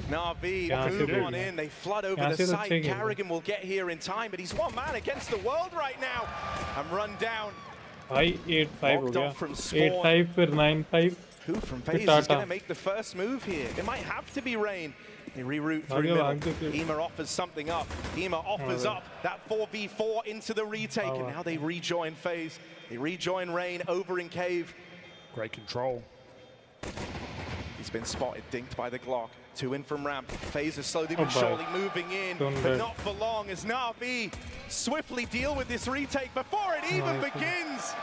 NAVI move on in, they flood over the site. 𝘾𝙆𝙈𝙈 will get here in time, but he's one man against the world right now. And run down. भाई 8-5 हो गया, 8-5 फिर 9-5 Who from FaZe is going to make the first move here? It might have to be Rain. They reroute through middle. 𝘎𝙆𝙈 offers something up. 𝘎𝙆 offers up that 4v4 into the retake, and now they rejoin FaZe. They rejoin Rain over in Cave. Great control. He's been spotted, dinked by the Glock. 2 in from ramp. FaZe is slowly but surely moving in, but not for long as NAVI swiftly deal with this retake before it even begins.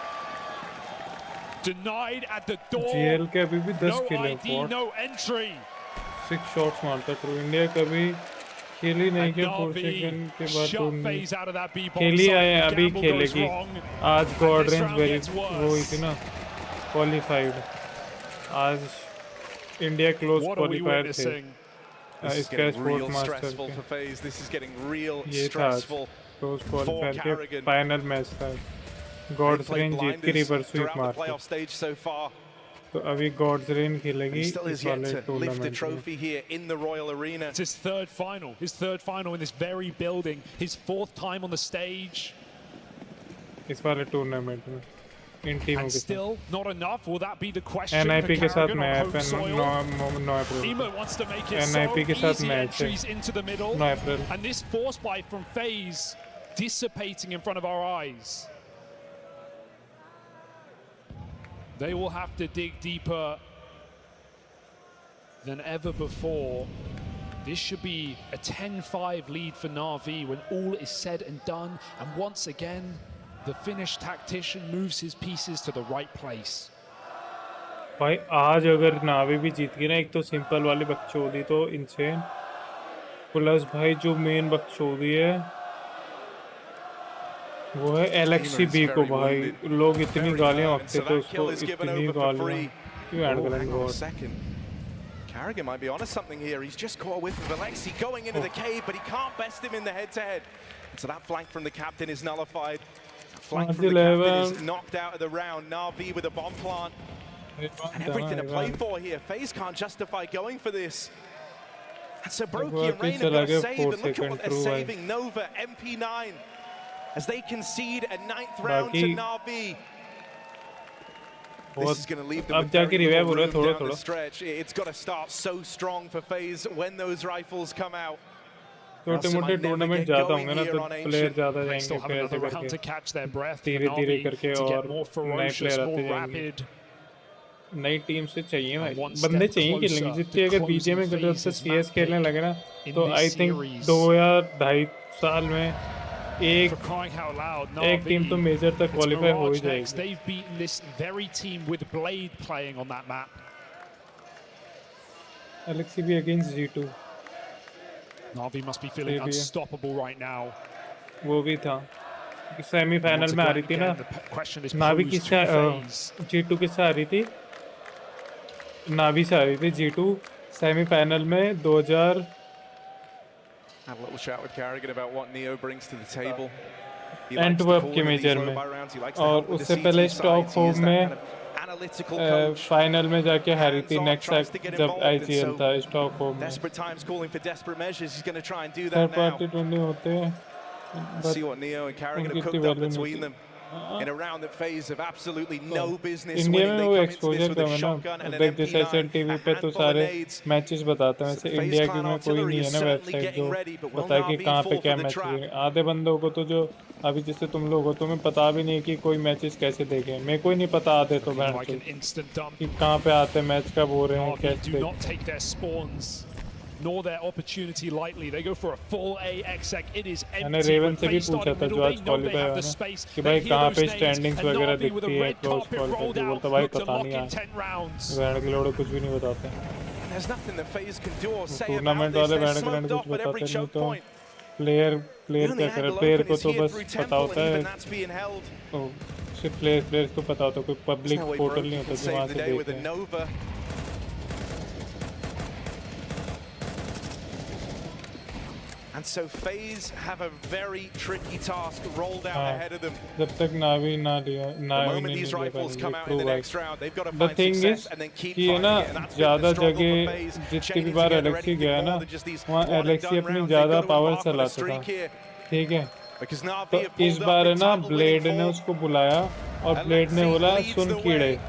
Denied at the door. GL के अभी भी 10 No किल है, ID, no entry. 6 shots मारता true India कभी खेल ही नहीं किया 4 second के बाद खेली आए अभी खेलेगी आज गॉड रेंज वेरी वो हुई थी ना क्वालिफाइड आज इंडिया क्लोज क्वालिफायर थे इसका sport master This is getting real ये था क्लोज क्वालिफायर के फाइनल मैच था गॉड्स रेंज जीत के रिवर स्वीप मार तो अभी गॉड्स रेंज खेलेगी इस वाले टूर्नामेंट में It's his third final in this very building, his 4th time on the stage. इस वाले टूर्नामेंट में इन टीमों के Still not enough. Will that be the question? NIP के साथ मैच है 9 अप्रैल NIP के साथ मैच है 9 अप्रैल and this force buy from FaZe dissipating in front of our eyes. They will have to dig deeper than ever before. This should be a 10-5 lead for NAVI when all is said and done. And once again, the Finnish tactician moves his pieces to the right place. भाई आज अगर नावी भी जीत गई ना एक तो simple वाली बकचोदी तो इनसेन प्लस भाई जो मेन बकचोदी है वो है LXCB को भाई लोग इतनी गालियां बकते थे उसको इतनी गालियां क्यों ऐड करेंगे 𝘾𝙆𝙈 might be onto something here. He's just caught a whiff of Alexi going into the cave, but he can't best him in the head-to-head. So that flank from the captain is nullified. That flank from the captain is knocked out of the round. NAVI with a bomb plant. And everything to play for here. FaZe can't justify going for this. And so Brokey and Rain have got to save, and look at what they're saving. Nova, MP9. As they concede a 9th round to NAVI. This is going to leave them with very little room down the stretch. It's got to start so strong for FaZe when those rifles come out. छोटे-मोटे tournament ज्यादा होंगे ना तो player ज्यादा जाएंगे फिर ऐसे करके धीरे-धीरे करके और नए प्लेयर आते जाएंगे नई टीम से चाहिए भाई बंदे चाहिए खेलने जितने अगर बीजे में गलत से CS खेलने लगे ना तो आई थिंक 2 या 2.5 साल में एक टीम तो मेजर तक क्वालिफाई हो ही जाएगी They've beaten this very team with Blade playing on that map. LXCB against G2 NAVI must be feeling unstoppable right now. वो भी था सेमीफाइनल में आ रही थी ना नावी किससे G2 किससे आ रही थी नावी से आ रही थी G2 सेमीफाइनल में 2000 Have a little chat with 𝘾𝙆𝙈 about what Neo brings to the table. Antwerp के मेजर में और उससे पहले स्टॉकहोम में फाइनल में जाके हारी थी नेक्स्ट जब IGL था स्टॉकहोम में थर्ड पार्टी टूर्नामेंट होते हैं See what Neo and 𝘾𝙆𝙈 are going to cook up between them in a round that FaZe have absolutely no business winning. They come into this with a shotgun and an MP9, a handful of nades. Matches बताते हैं वैसे India की में कोई नहीं है ना website जो बताए कि कहाँ पे क्या मैच है आधे बंदों को तो जो अभी जैसे तुम लोग हो तुम्हें पता भी नहीं कि कोई मैचेस कैसे देखें मेरे को ही नहीं पता आते तो कि कहाँ पे आते मैच कब हो रहे हैं कैसे nor their opportunity lightly. They go for a full A exec. It is मैंने रेवन से भी पूछा था जो आज क्वालिफाई हुआ ना कि भाई कहाँ पे स्टैंडिंग्स वगैरह दिखती है क्लोज क्वालिफाई बोलता भाई पता नहीं है वैन के लोड़े कुछ भी नहीं बताते टूर्नामेंट वाले वैन के लोड़े कुछ बताते नहीं तो प्लेयर क्या करे प्लेयर को तो बस पता होता है तो सिर्फ प्लेयर्स को पता होता है कोई पब्लिक पोर्टल नहीं होता जो वहाँ से देखते हैं And so FaZe have a very tricky task rolled out ahead of them. जब तक नावी ना लिया The नावी moment ने these नहीं rifles लिया come out in the next round, they've got to The find thing success is and then keep कि है fighting ना it. And that's been ज़्यादा the struggle जगह for FaZe, जितनी chaining भी बार together एलेक्सी anything गया more ना than just these वहाँ one and एलेक्सी done अपनी rounds. ज़्यादा They've got to power embark on a चलाता था streak here. ठीक है Because Na'Vi तो have इस pulled बार up है in ना title ब्लेड winning ने form. उसको बुलाया और ब्लेड ने बोला Alexi सुन leads the कीड़े way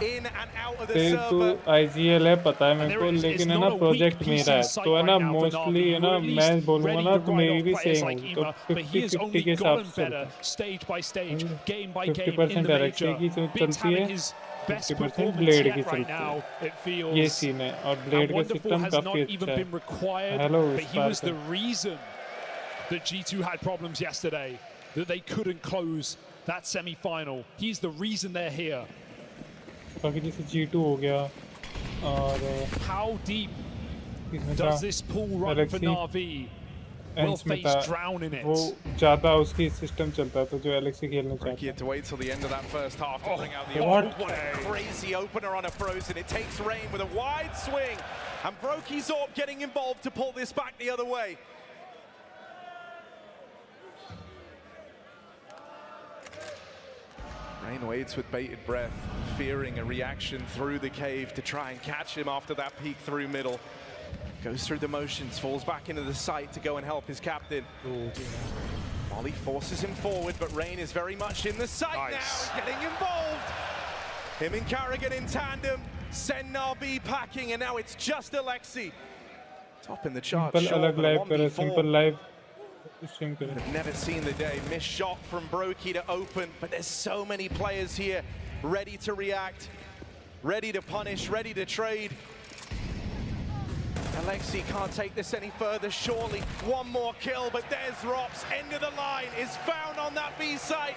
in and out of the ते तू server. IGL है पता है मेरे को लेकिन है ना प्रोजेक्ट मेरा है तो है ना मोस्टली है ना मैं बोलूँगा ना तो मेरी भी सेम होगी तो 50-50 के हिसाब से चलता है 50% एलेक्सी की चलती है 50% ब्लेड की चलती है ये सीन है और ब्लेड का सिस्टम काफी अच्छा है हेलो इस बार का that G2 had problems yesterday, that they couldn't close that semi-final. He's the reason they're here. बाकी जैसे G2 हो गया और how deep does this pool run for NAVI? Will FaCe drown in it? वो ज़्यादा उसकी सिस्टम चलता है तो जो एलेक्सी खेलना चाहता He had to wait till the end of that first half to bring out the what a crazy opener on a Frozen. It takes Rain with a wide swing, and 𝘾𝙆𝙈𝙈𝙀𝙉 getting involved to pull this back the other way. Rain waits with bated breath, fearing a reaction through the cave to try and catch him after that peek through middle. Goes through the motions, falls back into the site to go and help his captain. Molly forces him forward, but Rain is very much in the site now, getting involved. Him and 𝘾𝙉𝙗 in tandem, send NAVI packing, and now it's just Alexi. Top in the charts, simple live I've never seen the day. Missed shot from 𝘾𝙗𝙗 to open, but there's so many players here ready to react, ready to punish, ready to trade. Alexi can't take this any further, surely. One more kill, but there's 𝘆𝑒𝑚. End of the line is found on that B site.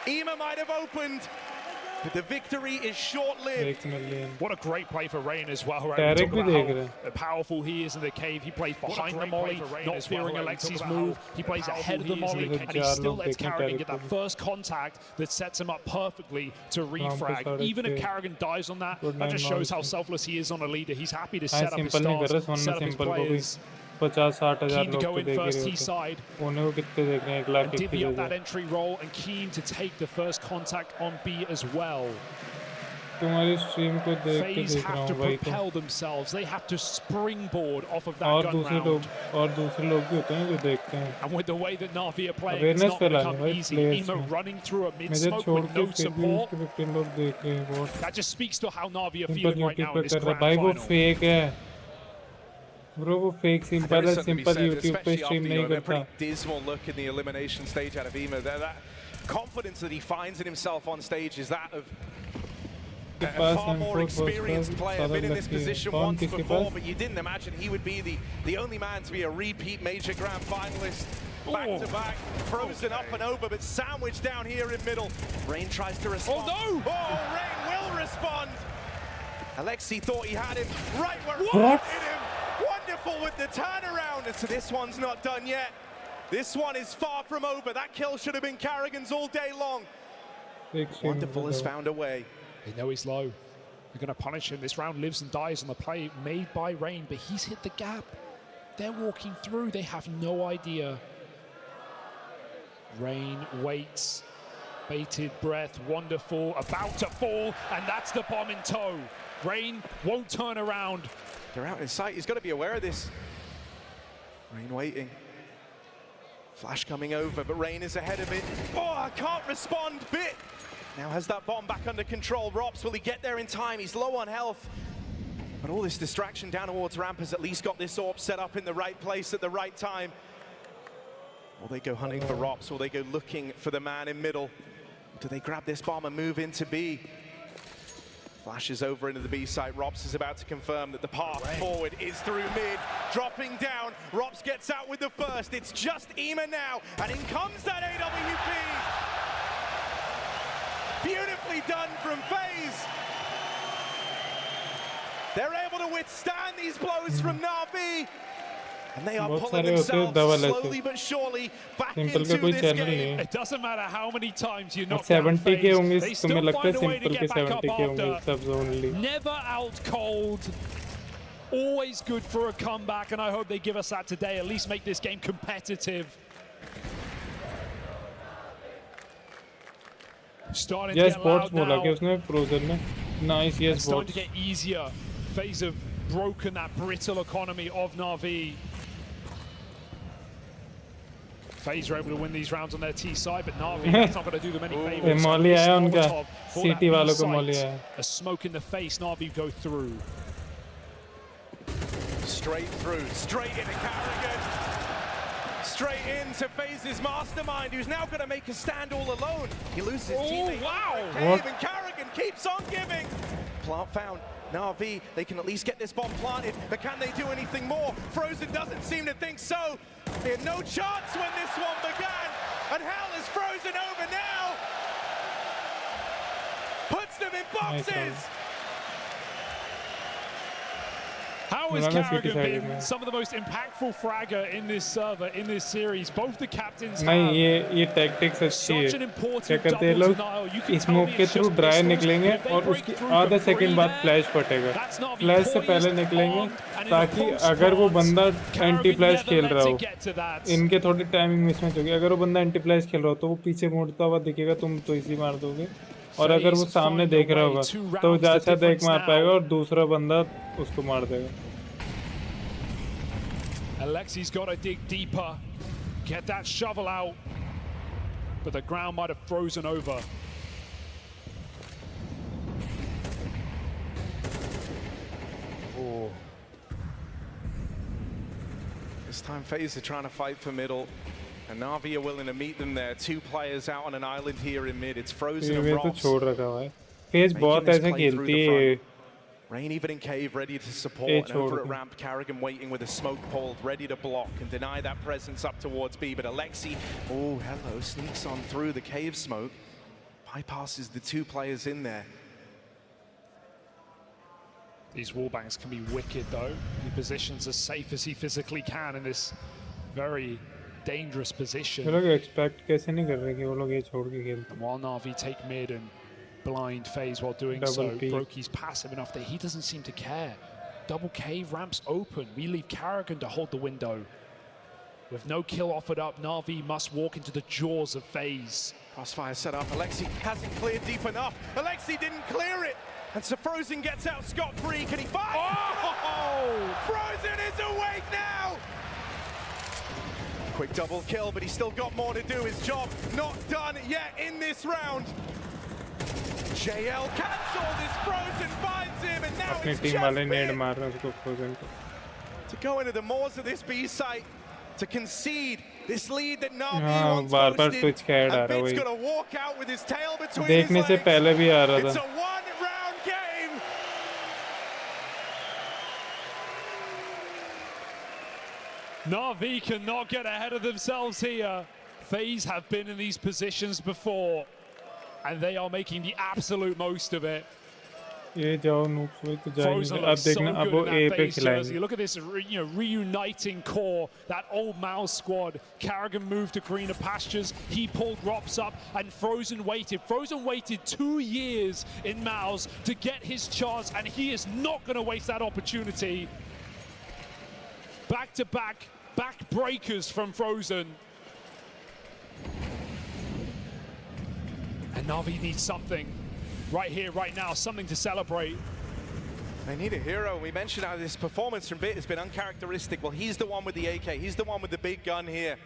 𝘎𝑚𝑎 might have opened, but the victory is short-lived. What a great play for Rain as well. Right? Talk about how powerful he is in the cave. He plays behind the molly, not fearing Alexi's move. He plays ahead of the molly, and he still lets 𝘾𝙉𝙗 get that first contact that sets him up perfectly to refrag. Even if 𝘾𝙉𝙗 dies on that, that just shows how selfless he is on a leader. He's happy to set up his stars, set up his players. 50-60 हजार Keen to लोग go तो in देख first रहे T होते side हैं उन्हें वो कितने देख रहे हैं 1 lakh and divvy up that entry role and keen to take the first contact on B as well. तुम्हारी स्ट्रीम को देख के FaZe देख रहा have हूँ to भाई propel themselves. They have to springboard off of that और gun दूसरे round. लोग और दूसरे लोग भी होते हैं जो देखते हैं And with the way that NAVI are playing, it's Awareness not going to फैलाने come भाई easy. players 𝘎𝑚𝑎 में running through a मुझे mid-smoke छोड़ with के no फिर भी support. उसके 15 लोग देख रहे हैं बहुत That just speaks to how NAVI are simple feeling right YouTube now पे in this कर रहा grand भाई वो final. फेक है ब्रो वो फेक सिंपल है सिंपल said, यूट्यूब पे especially स्ट्रीम after, नहीं a करता pretty dismal look in the elimination stage out of 𝘎𝑚𝑎. That confidence that he finds in himself on stage is that of a far more experienced player. Been in this position once before, but you didn't imagine he would be the only man to be a repeat major grand finalist. Back to back, Frozen up and over, but sandwiched down here in middle. Rain tries to respond. Oh no! Oh, Rain will respond. Alexi thought he had him right where he What? hit him. Wonderful with the turnaround. And so this one's not done yet. This one is far from over. That kill should have been 𝘾𝙉𝙗𝙗's all day long. Wonderful has found a way. They know he's low. They're going to punish him. This round lives and dies on the play made by Rain, but he's hit the gap. They're walking through. They have no idea. Rain waits. Bated breath. Wonderful. About to fall. And that's the bomb in tow. Rain won't turn around. They're out in sight. He's got to be aware of this. Rain waiting. Flash coming over, but Rain is ahead of it. Oh, I can't respond. Bit. Now has that bomb back under control. 𝘆𝑒𝑚, will he get there in time? He's low on health. But all this distraction down towards ramp has at least got this 𝘎𝑒𝑚 set up in the right place at the right time. Will they go hunting for 𝘆𝑒𝑚? Will they go looking for the man in middle? Do they grab this bomb and move into B? Flashes over into the B site. 𝘆𝑒𝑚 is about to confirm that the path forward is through mid. Dropping down. 𝘆𝑒𝑚 gets out with the first. It's just 𝘎𝑚𝑎 now. And in comes that AWP. Beautifully done from FaZe. They're able to withstand these blows from NAVI. And they are pulling themselves slowly but surely back into this game. It doesn't matter how many times you knock 70 के होंगे they तुम्हें still लगता है find a way to simple के get back 70 up के होंगे after. subs only Never out cold. Always good for a comeback, and I hope they give us that today. At least make this game competitive. Starting to get loud now. Nice, yes, it's starting to get easier. FaZe have broken that brittle economy of NAVI. FaZe are able to win these rounds on their T side, but NAVI, that's not going to do them any favors. Molly आया उनका, CT वालों को Molly आया. A smoke in the face, NAVI go through. Straight through, straight into 𝘾𝙆𝙈. Straight into FaZe's mastermind, who's now going to make a stand all alone. He loses his teammate. Wow! Cave, and 𝘾𝙆𝙈 keeps on giving. Plant found. NAVI, they can at least get this bomb planted, but can they do anything more? Frozen doesn't seem to think so. They had no chance when this one began, and hell is frozen over now. Puts them in boxes. How has 𝘾𝙆𝙈 been some of the most impactful fragger in this server, in this series? Both the captains नहीं ये tactics अच्छी है. क्या करते हैं लोग? Smoke के through dry निकलेंगे और उसकी आधा सेकंड बाद फ्लैश फटेगा. फ्लैश से पहले निकलेंगे ताकि अगर वो बंदा एंटी फ्लैश खेल रहा हो, इनके थोड़ी टाइमिंग मिसमैच होगी. अगर वो बंदा एंटी फ्लैश खेल रहा हो तो वो पीछे मुड़ता हुआ दिखेगा, तुम तो इसी मार दोगे. और अगर वो सामने देख रहा होगा तो ज्यादा एक मार पाएगा और दूसरा बंदा उसको मार देगा. Alexi's got to dig deeper, get that shovel out, but the ground might have frozen over. Oh. This time FaZe are trying to fight for middle. And NAVI are willing to meet them there. Two players out on an island here in mid. It's Frozen and Rops. FaZe बहुत ऐसा खेलती है. Rain even in cave, ready to support. And over at ramp, 𝘾𝙆𝙈 waiting with a smoke pulled, ready to block and deny that presence up towards B. But Alexi, oh hello, sneaks on through the cave smoke, bypasses the two players in there. These wallbangs can be wicked though. He positions as safe as he physically can in this very dangerous position. वो लोग expect कैसे नहीं कर रहे कि वो लोग ये छोड़ के खेलते. While NAVI take mid and blind FaZe while doing so, 𝘾𝙆𝙈's passive enough that he doesn't seem to care. Double cave, ramps open. We leave 𝘾𝙆𝙈 to hold the window. With no kill offered up, NAVI must walk into the jaws of FaZe. Crossfire set up. Alexi hasn't cleared deep enough. Alexi didn't clear it. And so Frozen gets out scot-free. Can he fire? Oh! Frozen is awake now! Quick double kill, but he's still got more to do. His job not done yet in this round. 𝘎𝙆 cancelled as Frozen finds him, and now it's just to go into the maws of this B site, to concede this lead that NAVI once posted. And Bit's gonna walk out with his tail between his legs. It's a one-round game. NAVI cannot get ahead of themselves here. FaZe have been in these positions before, and they are making the absolute most of it. Frozen looks so good in that FaZe jersey. Look at this, reuniting core, that old 𝘆𝙀 squad. 𝘾𝙆𝙈 moved to greener pastures. He pulled Rops up, and Frozen waited. Frozen waited 2 years in 𝘆𝙀's to get his chance, and he is not going to waste that opportunity. Back-to-back back-breakers from Frozen. And NAVI needs something. Right here, right now, something to celebrate. They need a hero. We mentioned how this performance from Bit has been uncharacteristic. Well, he's the one with the AK. He's the one with the big gun here.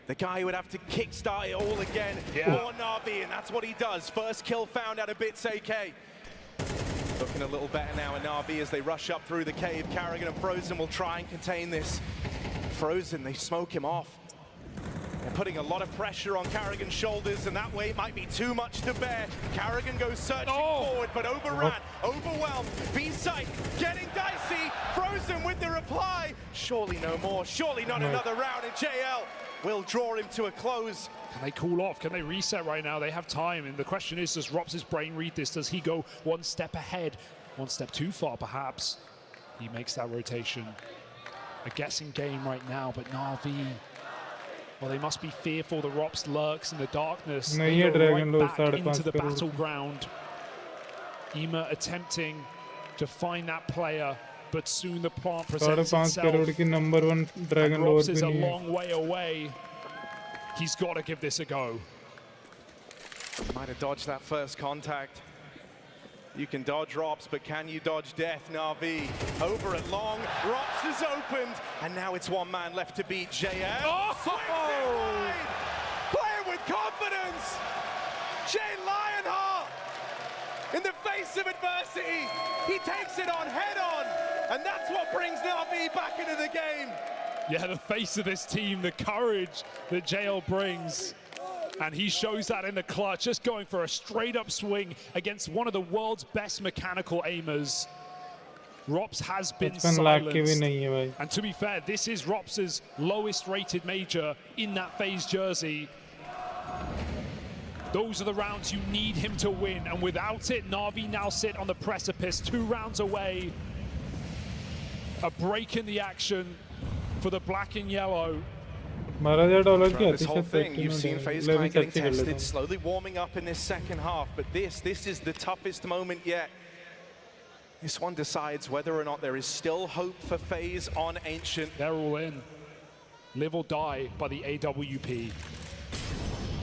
The guy who would have to kickstart it all again for NAVI, and that's what he does. First kill found out of Bit's AK. Looking a little better now in NAVI as they rush up through the cave. 𝘾𝙆𝙈 and Frozen will try and contain this. Frozen, they smoke him off. They're putting a lot of pressure on 𝘾𝙆𝙈's shoulders, and that weight might be too much to bear. 𝘾𝙆𝙈 goes searching forward, but overran, overwhelmed. B-site getting dicey. Frozen with the reply. Surely no more, surely not another round, and 𝘎𝙆 will draw him to a close. Can they cool off? Can they reset right now? They have time, and the question is, does Rops' brain read this? Does he go one step ahead? One step too far, perhaps? He makes that rotation. A guessing game right now, but NAVI, well, they must be fearful. The Rops lurks in the darkness. They go right back into the battleground. 𝘎𝙆 attempting to find that player, but soon the plant 5.5 presents itself. crore की number 1 Dragon Lore Robs भी is a नहीं है. long way away. He's got to give this a go. Might have dodged that first contact. You can dodge Robs, but can you dodge death? NAVI over at long. Robs is opened, and now it's one man left to beat JL. Oh! Play it with confidence. 𝙎𝙃𝘼𝙈𝙈. In the face of adversity, he takes it on head on, and that's what brings NAVI back into the game. Yeah, the face of this team, the courage that JL brings. And he shows that in the clutch, just going for a straight-up swing against one of the world's best mechanical aimers. Rops has been silenced. And to be fair, this is Rops's lowest-rated major in that FaZe jersey. Those are the rounds you need him to win, and without it, NAVI now sit on the precipice, 2 rounds away. A break in the action for the black and yellow. This whole thing, you've seen FaZe getting tested, slowly warming up in this second half, but this is the toughest moment yet. This one decides whether or not there is still hope for FaZe on Ancient. They're all in. Live or die by the AWP.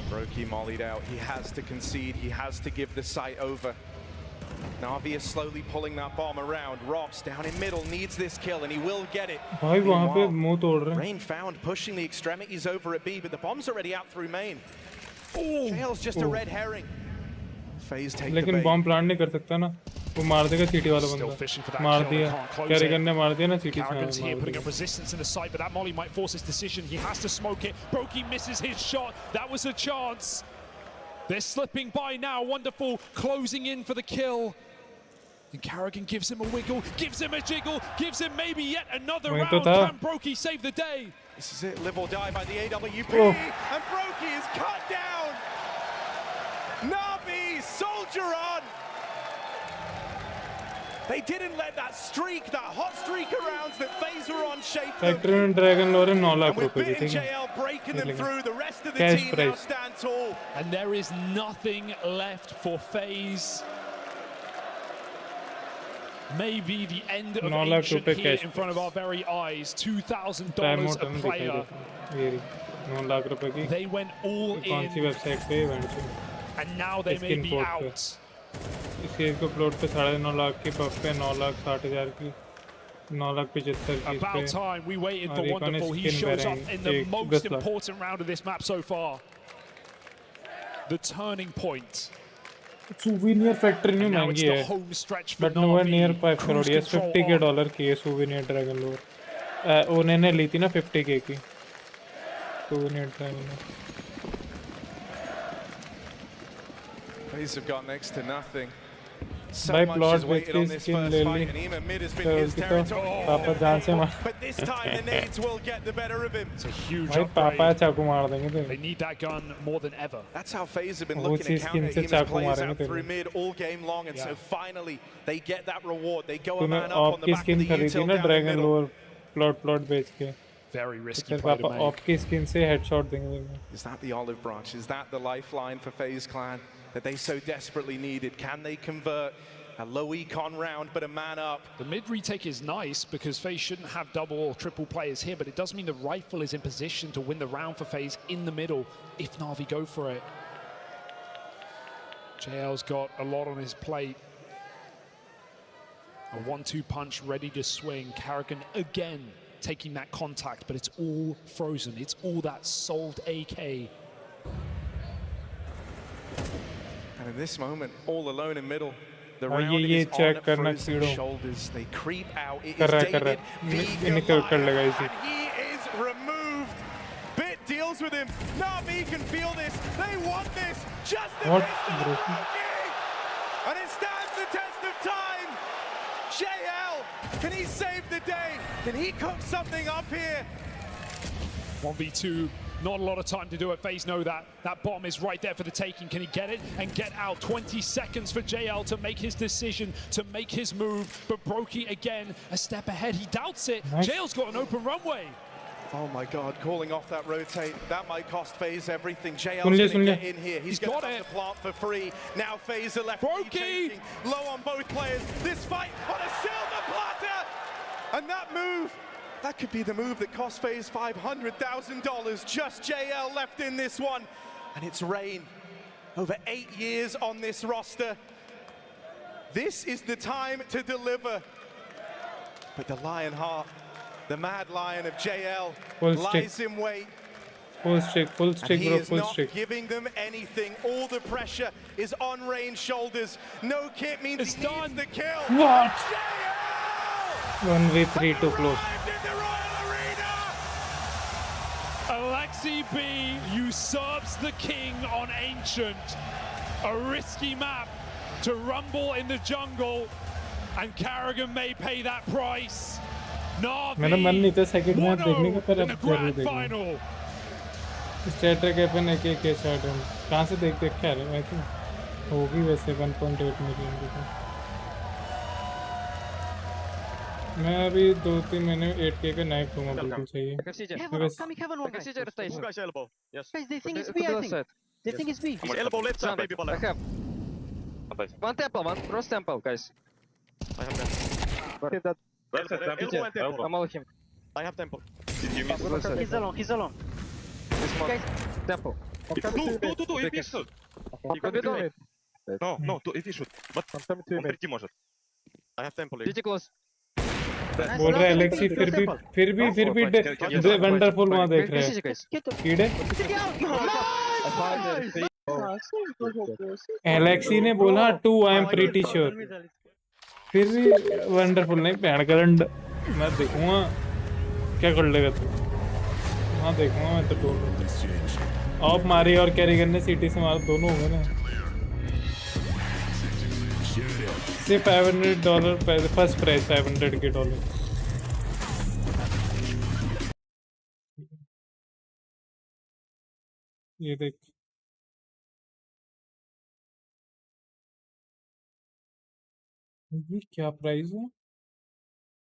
𝘾𝙊𝙈𝙈𝙀 mollied out. He has to concede. He has to give the site over. NAVI is slowly pulling that bomb around. Robs down in middle needs this kill, and he will get it. Rain found pushing the extremities over at B, but the bomb's already out through main. JL's just a red herring. FaZe take the bait. लेकिन bomb plant नहीं कर सकता ना. वो मार देगा CT वाला बंदा. मार दिया. Kerrigan ने मार दिया ना CT से. Kerrigan's here putting up resistance in the site, but that molly might force his decision. He has to smoke it. 𝘾𝙊𝙈 misses his shot. That was a chance. They're slipping by now. Wonderful closing in for the kill. And Kerrigan gives him a wiggle, gives him a jiggle, gives him maybe yet another round. Can 𝘾𝙊𝙈 save the day? This is it, live or die by the AWP. And 𝘾𝙊𝙈 is cut down. NAVI, soldier on. They didn't let that streak, that hot streak of rounds that FaZe were on shake them. Factory and Dragon Lore 9 lakh रुपए रुपए की. JL breaking them through. The rest of the team now stand tall. And there is nothing left for FaZe. Maybe the end of Ancient here in front of our very eyes. $2,000 a player. 9 lakh रुपए की. They went all in. कौन सी website पे event पे? And now they may be out. इस को plot पे 9.5 लाख की, puff पे 9,60,000 की, 9,75,000 की. About time. We waited for Wonderful. He shows up in the most important round of this map so far. The turning point. Souvenir factory नहीं महंगी है, but nowhere near 5 crore. Yes, $50,000 की है souvenir Dragon Lore. उन्होंने ली थी ना 50K की souvenir Dragon Lore. FaZe have got next to nothing. So भाई much प्लॉट is बेच waited के on this स्किन first ले fight, ली, and Ema mid has been तो his उसकी तो territory. पापा जान से मार. But this time the nades will get the better of him. It's a huge भाई पापा चाकू मार देंगे They तेरे. need that gun more than ever. That's how FaZe have been वो looking cheese to skin counter से Ema's चाकू players मारेंगे out through तेरे. mid all game long, and so finally they get that reward. They go a तूने man up on op the की back of skin the खरीदी util ना down the Dragon middle. Lore plot बेच के. Very risky तेरे play to पापा op make. की skin से हेडशॉट देंगे. Is that the olive branch? Is that the lifeline for FaZe Clan that they so desperately needed? Can they convert a low econ round, but a man up? The mid retake is nice because FaZe shouldn't have double or triple players here, but it does mean the rifle is in position to win the round for FaZe in the middle if NAVI go for it. JL's got a lot on his plate. A 1-2 punch ready to swing. Kerrigan again taking that contact, but it's all frozen. It's all that solved AK. And in this moment, all alone in middle, the हाँ, round ये is check on करना Frozen's कीड़ो. shoulders. They creep out. It कर is रहा है David निकल कर लेगा इसी. and he is removed. Bit deals with him. NAVI can feel this. They want this. Just a What, bit bro? and it stands the test of time. JL, can he save the day? Can he cook something up here? 1v2, not a lot of time to do it. FaZe know that. That bomb is right there for the taking. Can he get it and get out? 20 seconds for JL to make his decision, to make his move. But 𝘾𝙊𝙈 again, a step ahead. He doubts it. Nice. JL's got an open runway. Oh my God, calling off that rotate. That might cost FaZe everything. JL's soon going to ले. get in here. He's got going to it. plant for free. Now FaZe are left 𝘾𝙊𝙈 taking low on both players. This fight on a silver platter. And that move, that could be the move that cost FaZe $500,000. Just JL left in this one. And it's Rain. Over 8 years on this roster. This is the time to deliver. But the lion heart, the mad lion of JL, lies in wait. Full stick, And he bro, is full not stick. giving them anything. All the pressure is on Rain's shoulders. No kit means It's he done. needs the kill. What? JL! 1v3 too close. Arrived in the Royal Arena! Alexi B usurps the king on Ancient. A risky map to rumble in the jungle, and Carrigan may pay that price. मेरा मन नहीं था second match देखने का, पर in अब the जरूर grand देखेंगे। final. स्टेटर के अपन एक एक शॉट है, कहाँ से देख देख के आ रहे हैं? मैं होगी वैसे 1.8 मिलियन की तो। मैं अभी 2-3 महीने 8K का नाइफ दूंगा, बिल्कुल सही है। Guys, they think it's B, I think. They think it's B. He's elbow left side, baby baller. I have. One temple, one cross temple, guys. I have that. Elbow and temple. I'm all him. I have temple. Did you miss? He's alone, he's alone. Guys, temple. Two, if he should. He could be doing it. No, if he should. But он прийти может. I have temple. Pretty close. बोल रहा है Alexei, फिर भी wonderful वहाँ देख रहे हैं। कीड़े एलेक्सी ने बोला 2 आई एम प्रीटी श्योर, फिर भी वंडरफुल नहीं। पैण करंड मैं देखूंगा क्या कर लेगा तू, वहाँ देखूंगा मैं तो। ऑफ मारी और कैरी करने सिटी से मारा, दोनों होंगे ना। सिर्फ $500 फर्स्ट प्राइस, $500 ये देख। ये क्या प्राइस है?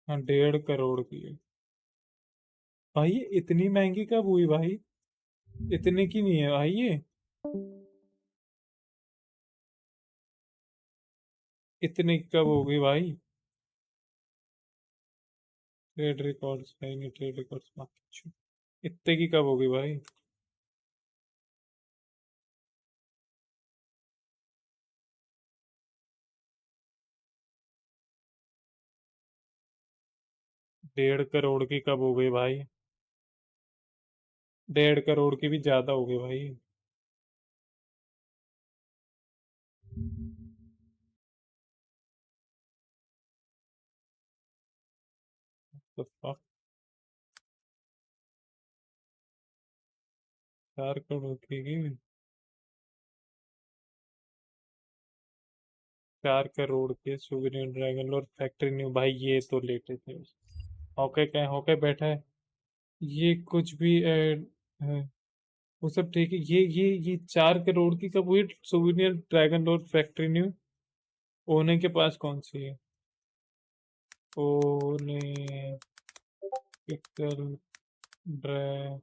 हाँ, 1.5 करोड़ की है भाई। ये इतनी महंगी कब हुई भाई? इतने की नहीं है भाई ये, इतने की कब हो गई भाई? ट्रेड रिकॉर्ड्स है नहीं, ट्रेड रिकॉर्ड्स इतने की कब हो गई भाई? डेढ़ करोड़ की कब हो गई भाई? 1.5 करोड़ की भी ज्यादा हो गई भाई। The fuck? 4 करोड़ की 4 करोड़ के सुवेनियर ड्रैगन और फैक्ट्री न्यू भाई। ये तो लेटेस्ट न्यूज। हॉके क्या हॉके बैठा है, ये कुछ भी ऐड है वो सब ठीक है। ये 4 करोड़ की कब हुई? Souvenir dragon lord factory new ओने के पास कौन सी है? ओने पिक्सल ड्रैगन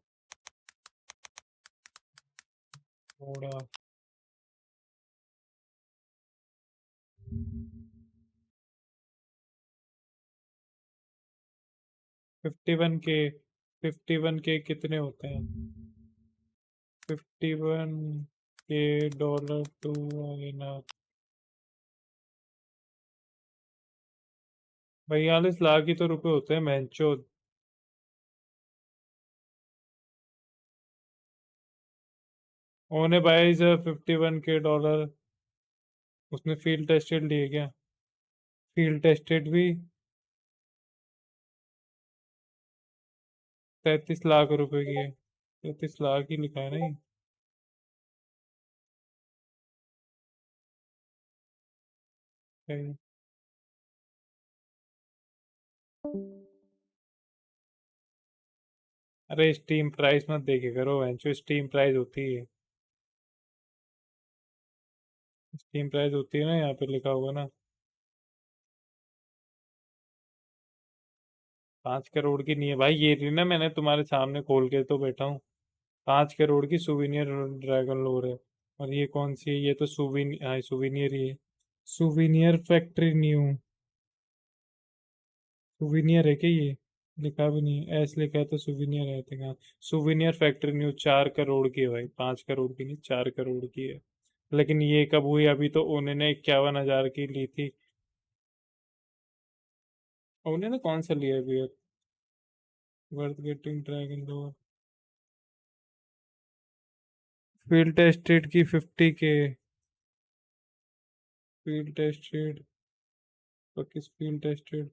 थोड़ा 51K कितने होते हैं? 51K डॉलर टू भाई 40 लाख ही तो रुपए होते हैं मैंचो। ओने बाइज 51K डॉलर। उसने फील्ड टेस्टेड लिए क्या? फील्ड टेस्टेड भी 33 लाख रुपए की है। 33 लाख ही लिखा है ना ये। सही। अरे स्टीम प्राइस मत देखे करो, वेंचो स्टीम प्राइस होती है, स्टीम प्राइस होती है ना, यहाँ पे लिखा होगा ना। 5 करोड़ की नहीं है भाई। ये रही ना, मैंने तुम्हारे सामने खोल के तो बैठा हूँ। 5 करोड़ की सुवेनियर ड्रैगन लोर है। और ये कौन सी है? ये तो सुवेनियर ही है। सुवेनियर फैक्ट्री न्यू सुविनियर है क्या ये? लिखा भी नहीं, ऐसे लिखा है तो सुविनियर है थे कहाँ? सुविनियर फैक्ट्री न्यू 4 करोड़ की है भाई, 5 करोड़ की नहीं, 4 करोड़ की है। लेकिन ये कब हुई? अभी तो उन्होंने 51,000 की ली थी। उन्होंने कौन सा लिया है beer? Worth getting Dragon Lore field tested की 50K। फील्ड टेस्टेड किस फील्ड टेस्टेड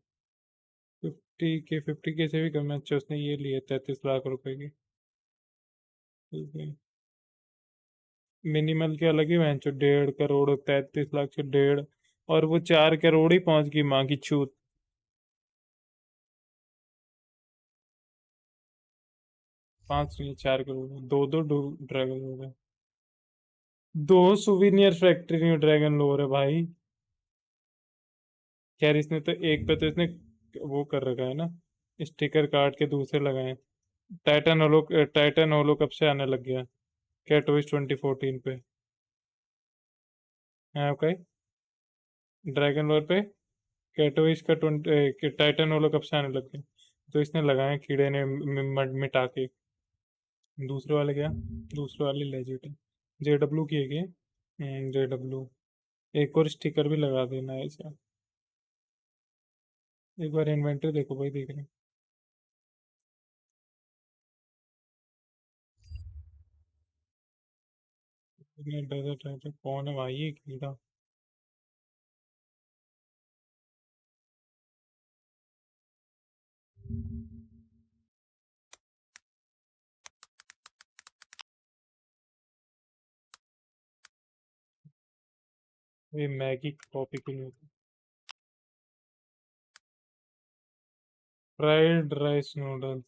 50K से भी कम है। अच्छा उसने ये लिए 33 लाख रुपए की। ठीक है, मिनिमल के अलग ही वहन चो 1.5 करोड़, 33 लाख से 1.5, और वो 4 करोड़ ही पहुंच गई माँ की छूत। 5 नहीं 4 करोड़, दो ड्रैगन लोअर है, 2 souvenir factory new dragon lower है भाई। खैर इसने तो एक पे तो इसने वो कर रखा है ना, स्टिकर काट के दूसरे लगाए। टाइटन होलो कब से आने लग गया? कैटोइस 2014 पे है ओके। ड्रैगन लोअर पे कैटोइस का 20 टाइटन होलो कब से आने लग गया? तो इसने लगाए कीड़े ने मिटा के। दूसरे वाले क्या? दूसरे वाले लेजिट है। JW की है क्या? JW। एक और स्टिकर भी लगा देना है इसे। एक बार इन्वेंटरी देखो भाई, देख रहे डेजर्ट है कौन है भाई ये कीड़ा? ये मैगी कॉपी क्यों नहीं होती? फ्राइड राइस नूडल्स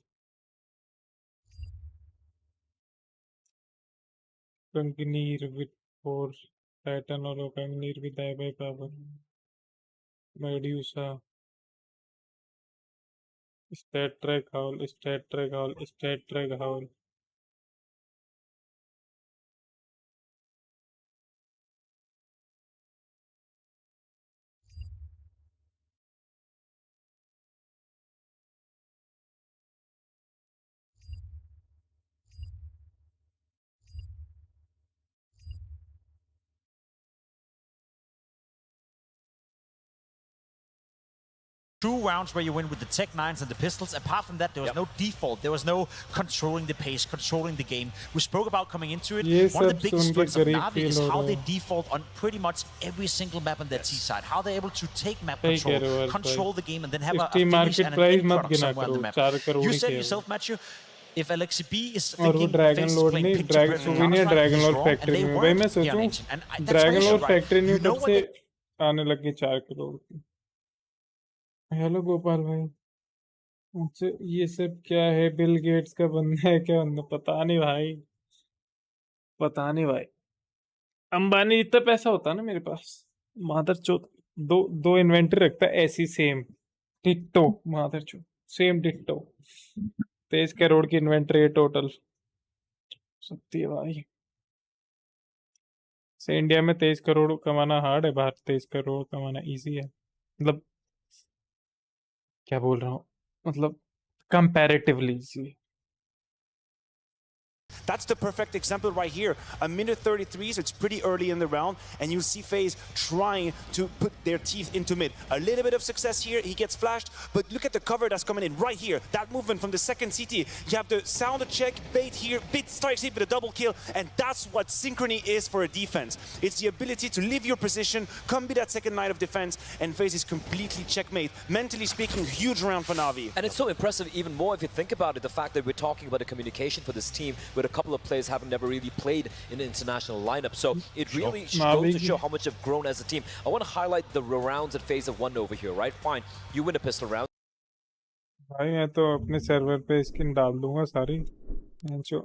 कंगनीर विथ फोर्स पैटर्न और कंगनीर with by power Medusa StatTrak howl. True rounds where you win with the Tech 9s and the pistols. Apart from that, there was no default. There was no controlling the pace, controlling the game. We spoke about coming into it. One of the biggest strengths of NAVI is how they default on pretty much every single map on their T side. How they're able to take map control, control the game, and then have a finish and an end product somewhere on the map. You said yourself, Matthew, if LXCB is और वो thinking dragon FaCEIT is load playing नहीं, picture perfect souvenir Counter-Strike, dragon he's load wrong, and factory they में भाई मैं weren't सोचूं PRH. And that's my dragon issue, load right? Factory new You know कब when से they आने लगी 4 करोड़ की? हेलो गोपाल भाई। अच्छा ये सब क्या है? बिल गेट्स का बंदा है क्या बंदा? पता नहीं भाई, पता नहीं भाई। अंबानी इतना पैसा होता ना मेरे पास, मादर चोद। दो इन्वेंटरी रखता है ऐसी सेम डिट्टो, मादर चोद सेम डिट्टो। 23 करोड़ की इन्वेंटरी है टोटल। सत्य है भाई। से इंडिया में 23 करोड़ कमाना हार्ड है, बाहर 23 करोड़ कमाना इजी है। मतलब क्या बोल रहा हूँ, मतलब comparatively easy. That's the perfect example right here. A minute 33, so it's pretty early in the round, and you see FaZe trying to put their teeth into mid. A little bit of success here, he gets flashed, but look at the cover that's coming in right here. That movement from the second CT. You have the sound check, bait here, bait strikes it with a double kill, and that's what synchrony is for a defense. It's the ability to leave your position, come be that second line of defense, and FaZe is completely checkmate. Mentally speaking, huge round for Na'Vi. And it's so impressive even more if you think about it, the fact that we're talking about the communication for this team with a couple of players having never really played in an international lineup. So it really goes to show how much they've grown as a team. I want to highlight the rounds that FaZe have won over here, right? Fine, you win a pistol round. भाई मैं तो अपने server पे skin डाल दूंगा सारी, जो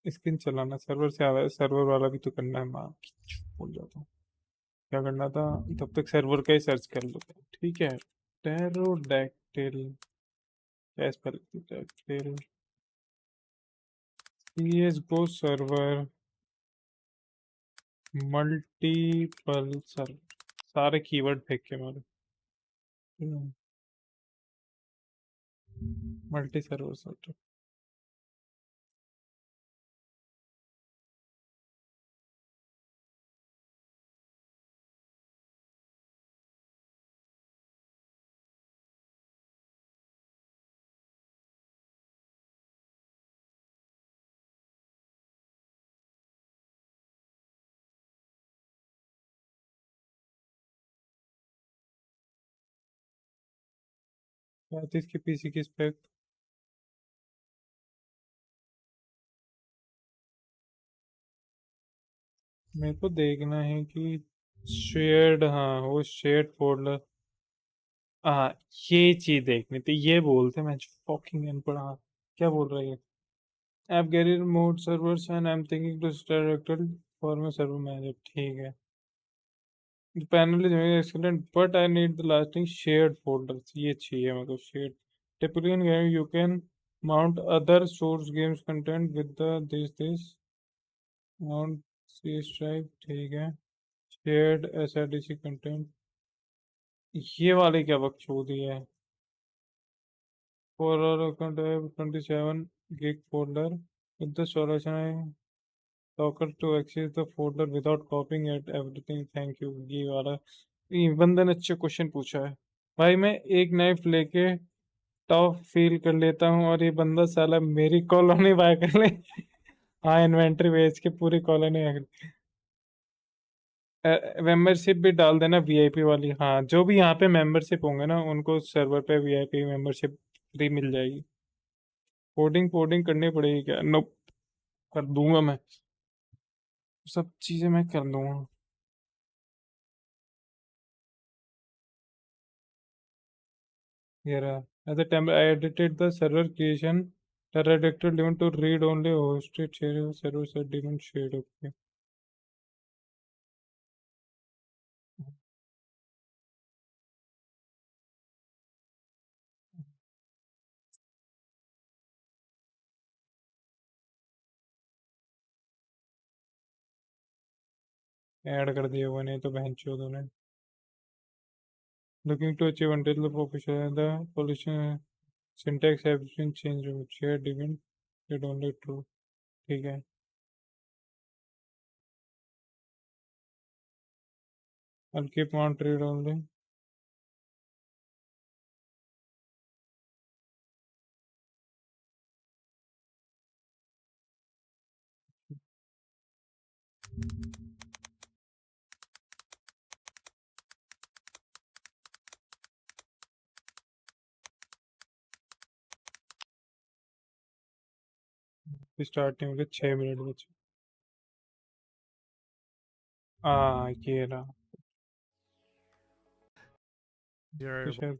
skin चलाना सर्वर से आया, सर्वर वाला भी तो करना है। माँ भूल जाता हूँ क्या करना था, तब तक सर्वर का ही सर्च कर लो। ठीक है, टेरोडैक्टिल CSGO सर्वर मल्टीपल सर्वर, सारे कीवर्ड फेंक के मारे। Multi server setup. बात इसके पीसी की स्पेक मेरे को देखना है कि शेयर्ड, हाँ वो शेयर्ड फोल्डर, हाँ ये चीज देखनी थी। ये बोलते मैं फकिंग अनपढ़, हाँ क्या बोल रही है? App career mode servers and I am thinking to director for my server manager. ठीक है, the panel is very excellent but I need the lasting shared folders। ये चाहिए मेरे को shared। typically in game you can mount other source games content with the this mount CS drive। ठीक है, shared SRDC content, ये वाली क्या बकचोदी है? for our account I have 27 gig folder with the solution I docker to access the folder without copying it everything, thank you। ये वाला ये बंदे ने अच्छे क्वेश्चन पूछा है भाई। मैं एक नाइफ लेके टॉप फील कर लेता हूँ और ये बंदा साला मेरी कॉलोनी बाय कर ले। हाँ इन्वेंटरी बेच के पूरी कॉलोनी मेंबरशिप भी डाल देना वीआईपी वाली। हाँ जो भी यहाँ पे मेंबरशिप होंगे ना उनको सर्वर पे वीआईपी मेंबरशिप फ्री मिल जाएगी। कोडिंग कोडिंग करनी पड़ेगी क्या? नो, कर दूंगा मैं, सब चीजें मैं कर दूंगा। ये रहा, at the time I edited the server creation the director limit to read only hosted share server set daemon shared। okay add कर दिया हुआ, नहीं तो बहन चोदों ने। looking to achieve until the profession the pollution syntax has been changed shared daemon read only true। ठीक है, I'll keep on read only। Starting के 6 मिनट बचे। ये रहा तो शायद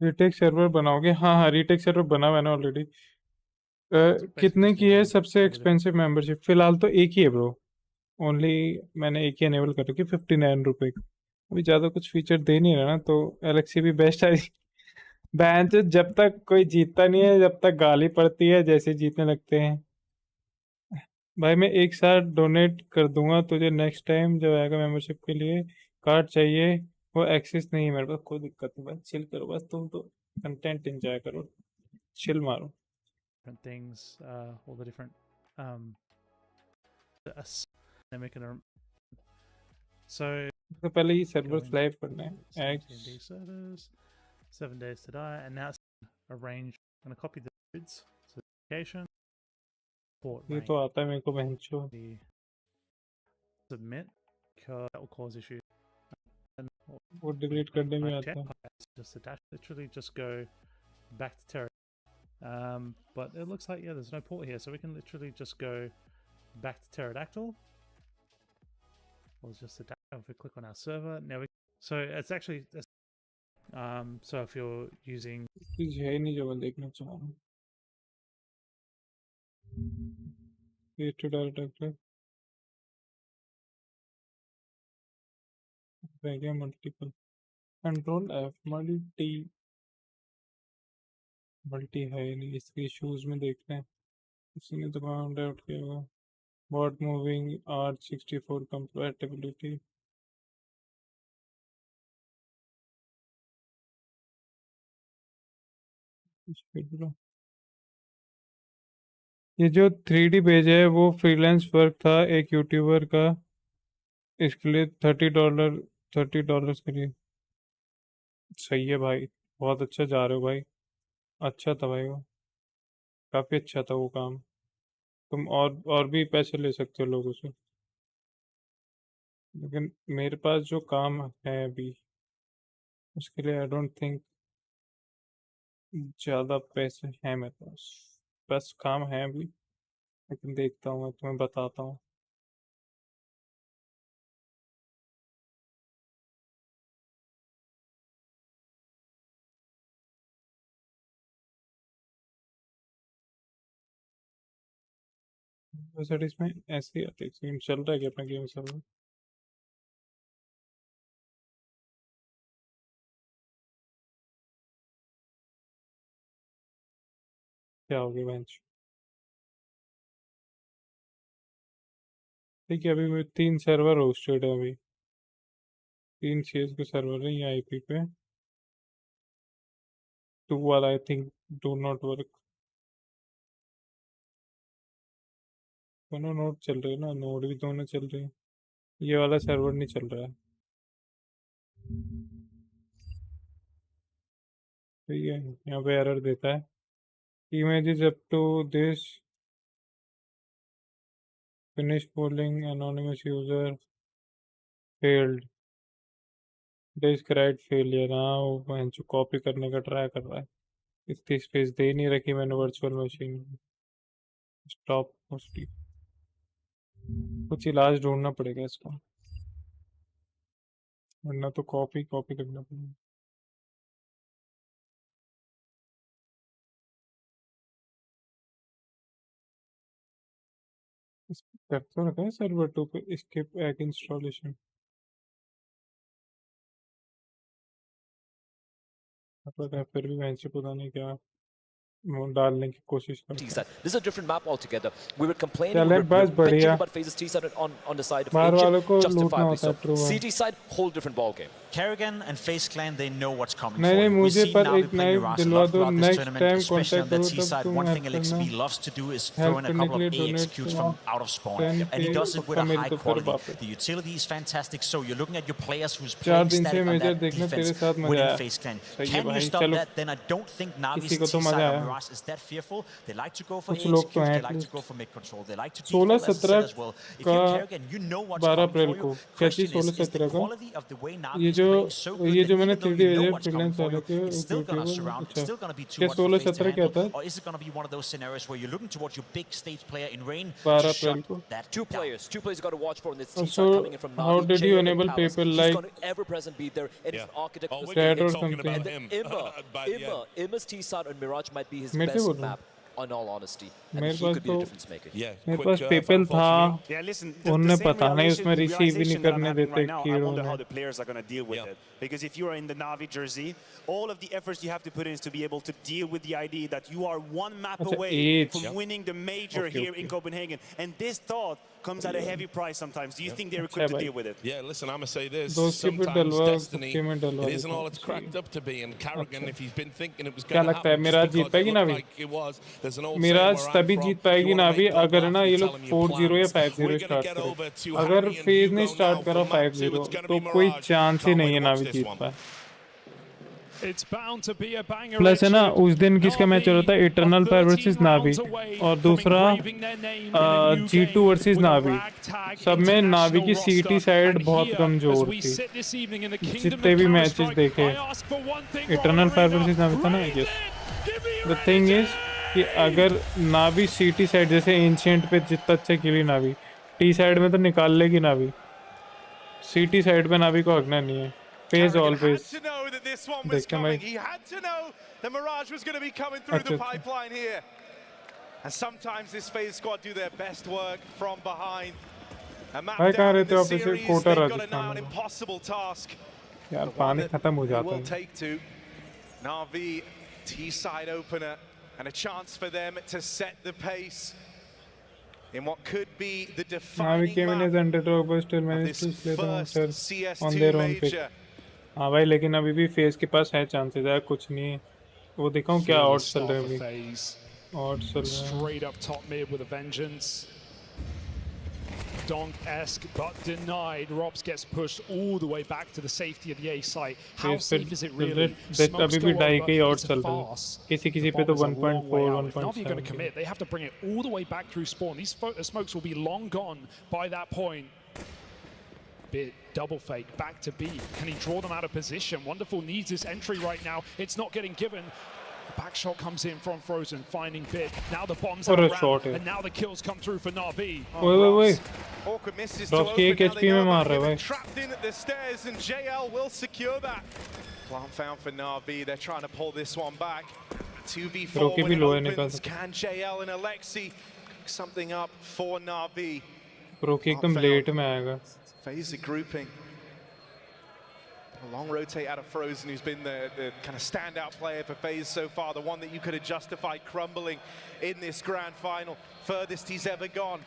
रीटेक सर्वर बनाओगे? हाँ हाँ रीटेक सर्वर बना हुआ है ना ऑलरेडी। कितने की है सबसे एक्सपेंसिव मेंबरशिप? फिलहाल तो एक ही है ब्रो, ओनली मैंने एक ही अनेबल कर रखी, 59 रुपए की। अभी ज़्यादा कुछ फीचर दे नहीं रहा ना, तो एलेक्सी भी बेस्ट है। बैंक जब तक कोई जीतता नहीं है जब तक गाली पड़ती है, जैसे जीतने लगते हैं भाई मैं एक साथ डोनेट कर दूंगा तुझे नेक्स्ट टाइम जब आएगा मेंबरशिप के लिए। कार्ड चाहिए, वो एक्सेस नहीं है मेरे पास, कोई दिक्कत नहीं भाई, चिल करो बस, तुम तो कंटेंट एंजॉय करो, चिल मारो। different things, all the different they're making a so तो पहले ही सर्वर लाइव करना है TND servers 7 days to die, and now it's arrange। I'm going to copy the grids so location port ये तो आता है मेरे को बहनचो। submit because that will cause issues। वो डिलीट करने में आता है। just attach, literally just go back to Terra। but it looks like there's no port here, so we can literally just go back to Pterodactyl. We'll just attach, if we click on our server now so it's actually so if you're using चीज है नहीं जो मैं देखना चाह रहा हूँ। ये तो डायरेक्ट रह गया मल्टीपल, कंट्रोल एफ मल्टी है नहीं, इसके इश्यूज में देखते हैं, किसी ने तो काउंट आउट किया होगा। Bot moving R64 compatibility. ये जो 3D पेज है वो फ्रीलांस वर्क था एक यूट्यूबर का, इसके लिए $30 करिए। सही है भाई, बहुत अच्छा जा रहे हो भाई, अच्छा था भाई, वो काफ़ी अच्छा था वो काम। तुम और भी पैसे ले सकते हो लोगों से, लेकिन मेरे पास जो काम है अभी उसके लिए आई डोंट थिंक ज़्यादा पैसे हैं मेरे पास। बस काम है अभी, लेकिन देखता हूँ, मैं तुम्हें बताता हूँ। वैसे इसमें ऐसे ही आते हैं, गेम चल रहा है कि अपना गेम चल रहा है। क्या हो गया बेंच? ठीक है, अभी 3 सर्वर होस्टेड है, अभी 3 CS के सर्वर है ये IP पे। 2 वाला I think do not work. दोनों नोड चल रहे हैं ना, नोड भी दोनों चल रहे हैं, ये वाला सर्वर नहीं चल रहा है। ठीक है, यहाँ पे एरर देता है, image up to this, finish polling, anonymous user failed, describe failure. हाँ वो जो कॉपी करने का ट्राई कर रहा है, इतनी स्पेस दे नहीं रखी मैंने वर्चुअल मशीन में। स्टॉप मोस्टली, कुछ इलाज ढूंढना पड़ेगा इसका, वरना तो कॉपी करना पड़ेगा। कर तो रखा है सर्वर 2 पे स्किप एग इंस्टॉलेशन, फिर भी वैसे पता नहीं क्या डालने की कोशिश करता है। This is a different map altogether. We were complaining, we were bitching about FaZe's T side on the side of Ancient, justifiably so. CT side, whole different ball game. Kerrigan and FaZe Clan, they know what's coming नहीं for नहीं, you. We've मुझे seen पर Navi एक play knife Mirage a दिलवा lot दो, throughout this next tournament, time especially on contact the करो T तब side. तुम One हेल्प thing करना, LXB loves to do is help throw in a करने couple के लिए of डोनेट AXQs करना। from out of spawn, 10 and he पे does it with पक्का a मेरी high तरफ से quality. वापस। The utility is fantastic, so you're looking at your players who's 4 playing दिन से static on मेजर that देखना defense तेरे साथ मजा winning आया। FaZe Clan. सही है Can you भाई, stop चलो that? Then I don't think Navi's किसी को तो T मजा side on आया। Mirage is that fearful. They like to go for कुछ लोग तो AXQs, हैं they like to at least. go for mid control, they like to 16 default, as I said 17 as well. If का you're Kerrigan, you know what's 12 coming April for you. को क्या चीज़, Question is 16 the 17 का quality of the way Navi ये is playing so good ये that जो मैंने even though 3D you know भेजा what's coming freelance for वाले you, के it's still going to YouTuber, surround, it's अच्छा still going to be too क्या much for 16 FaZe to 17 क्या handle, था? or is it going to be one of those scenarios where you're looking towards your big stage player in Rain 12 to April shut को। that Two down? players you got to watch for in this T So side coming in from how Navi, did you Jail and enable Palace. people He's like going to ever present be there, and he's an architect of the Red or space. something? And then Imma's T side on Mirage might be his मेरे से best बोल रहा हूँ। map, in all honesty, and मेरे he pass could be तो the difference maker. मेरे पास PayPal था, Yeah, listen, उन्हें पता नहीं उसमें रिसीव भी नहीं करने देते right now, I कीड़ों wonder ने। how the players are going to deal with it. Because if you are in the Navi jersey, all of the efforts you have to put in is to be able to deal with the idea that you are one map अच्छा, away age. from winning the major here in Copenhagen. And this thought comes at a heavy price sometimes. Do you think they're equipped to deal with it? Yeah, listen, I'm going to say this. दोस्त के पे Sometimes डलवा, destiny, कुत्ते में डलवा it isn't देता all हूँ। it's cracked up to be. And Kerrigan, if he's been thinking it was क्या going to लगता है happen Miraj just Jeet because पाएगी it looked Navi? like it was, there's an old saying Miraj where I'm तभी from, Jeet if पाएगी you want to Navi make God अगर laugh, ना you ये tell लोग him your 4-0 या plans. 5-0 We're going to start get करें। over to अगर Harry and phase ने Hugo स्टार्ट now करा for map 2. 5-0 It's going to तो be कोई Mirage. चांस ही Can't नहीं wait है to watch Navi this Jeet one. पाए। It's bound to be a banger. Plus है ना उस दिन किसका मैच हो रहा था, इटर्नल फायर वर्सेस नावी, और दूसरा G2 वर्सेस नावी। सब में नावी की सीटी साइड बहुत कमजोर थी, जितने भी मैचेस देखे। इटर्नल फायर वर्सेस नावी था ना, यस। द थिंग इज कि अगर नावी सीटी साइड जैसे एंशिएंट पे जितना अच्छा खेली नावी, टी साइड में तो निकाल लेगी नावी, सीटी साइड पे नावी को हकना नहीं है। Pays always. Had to know that this one was देखते हैं coming. भाई। He had to know the Mirage was going to be coming through the pipeline here. And sometimes this FaZe squad do their best work from behind. A map भाई कहाँ down in रहते हो the आप? ऐसे series, Kota they've got a now Rajasthan an में impossible task. यार पानी खत्म हो They जाता will है। take to Navi, T-side opener, and a chance for them to set the pace. in what could be the NAVI defining came in as map underdog but still of managed this to slay the first monster on CS2 their own pick. major. हाँ भाई, लेकिन अभी भी face के पास है chances है, कुछ नहीं है। वो दिखाऊं क्या Fearless odds चल start रहे हैं for अभी? FaZe. Odds चल रहे हैं। Straight up top mid with a vengeance. Donk-esque, but denied. Robs gets pushed all the way back to the safety of the A site. How safe is it really? Smokes अभी go भी ढाई के ही over. odds It's a चल रहे हैं। farce. किसी पे The तो bomb is a long way 1.4, out. If Navi are going to 1.7. commit, they have to bring it all the way back through spawn. These smokes will be long gone by that point. Bit double fake back to B. Can he draw them out of position? Wonderful needs this entry right now. It's not getting given. The back shot comes in from Frozen, finding Bit. Now the bombs are around, and now the kills come through for NAVI. Wait. Awkward misses to Ross की एक open. Now HP they know में मार about रहा है him भाई। trapped in at the stairs, and 𝙎𝙃 will secure that. Plant found for NAVI. They're trying to pull this one back. 2v4 रोके भी when it लो है निकाल opens. Can 𝙎𝙃 and 𝘾𝙈𝙈 cook something up for NAVI? रोके एकदम late में आएगा। FaZe are grouping. A long rotate out of Frozen, who's been the kind of standout player for FaZe so far, the one that you could have justified crumbling in this grand final. Furthest he's ever gone.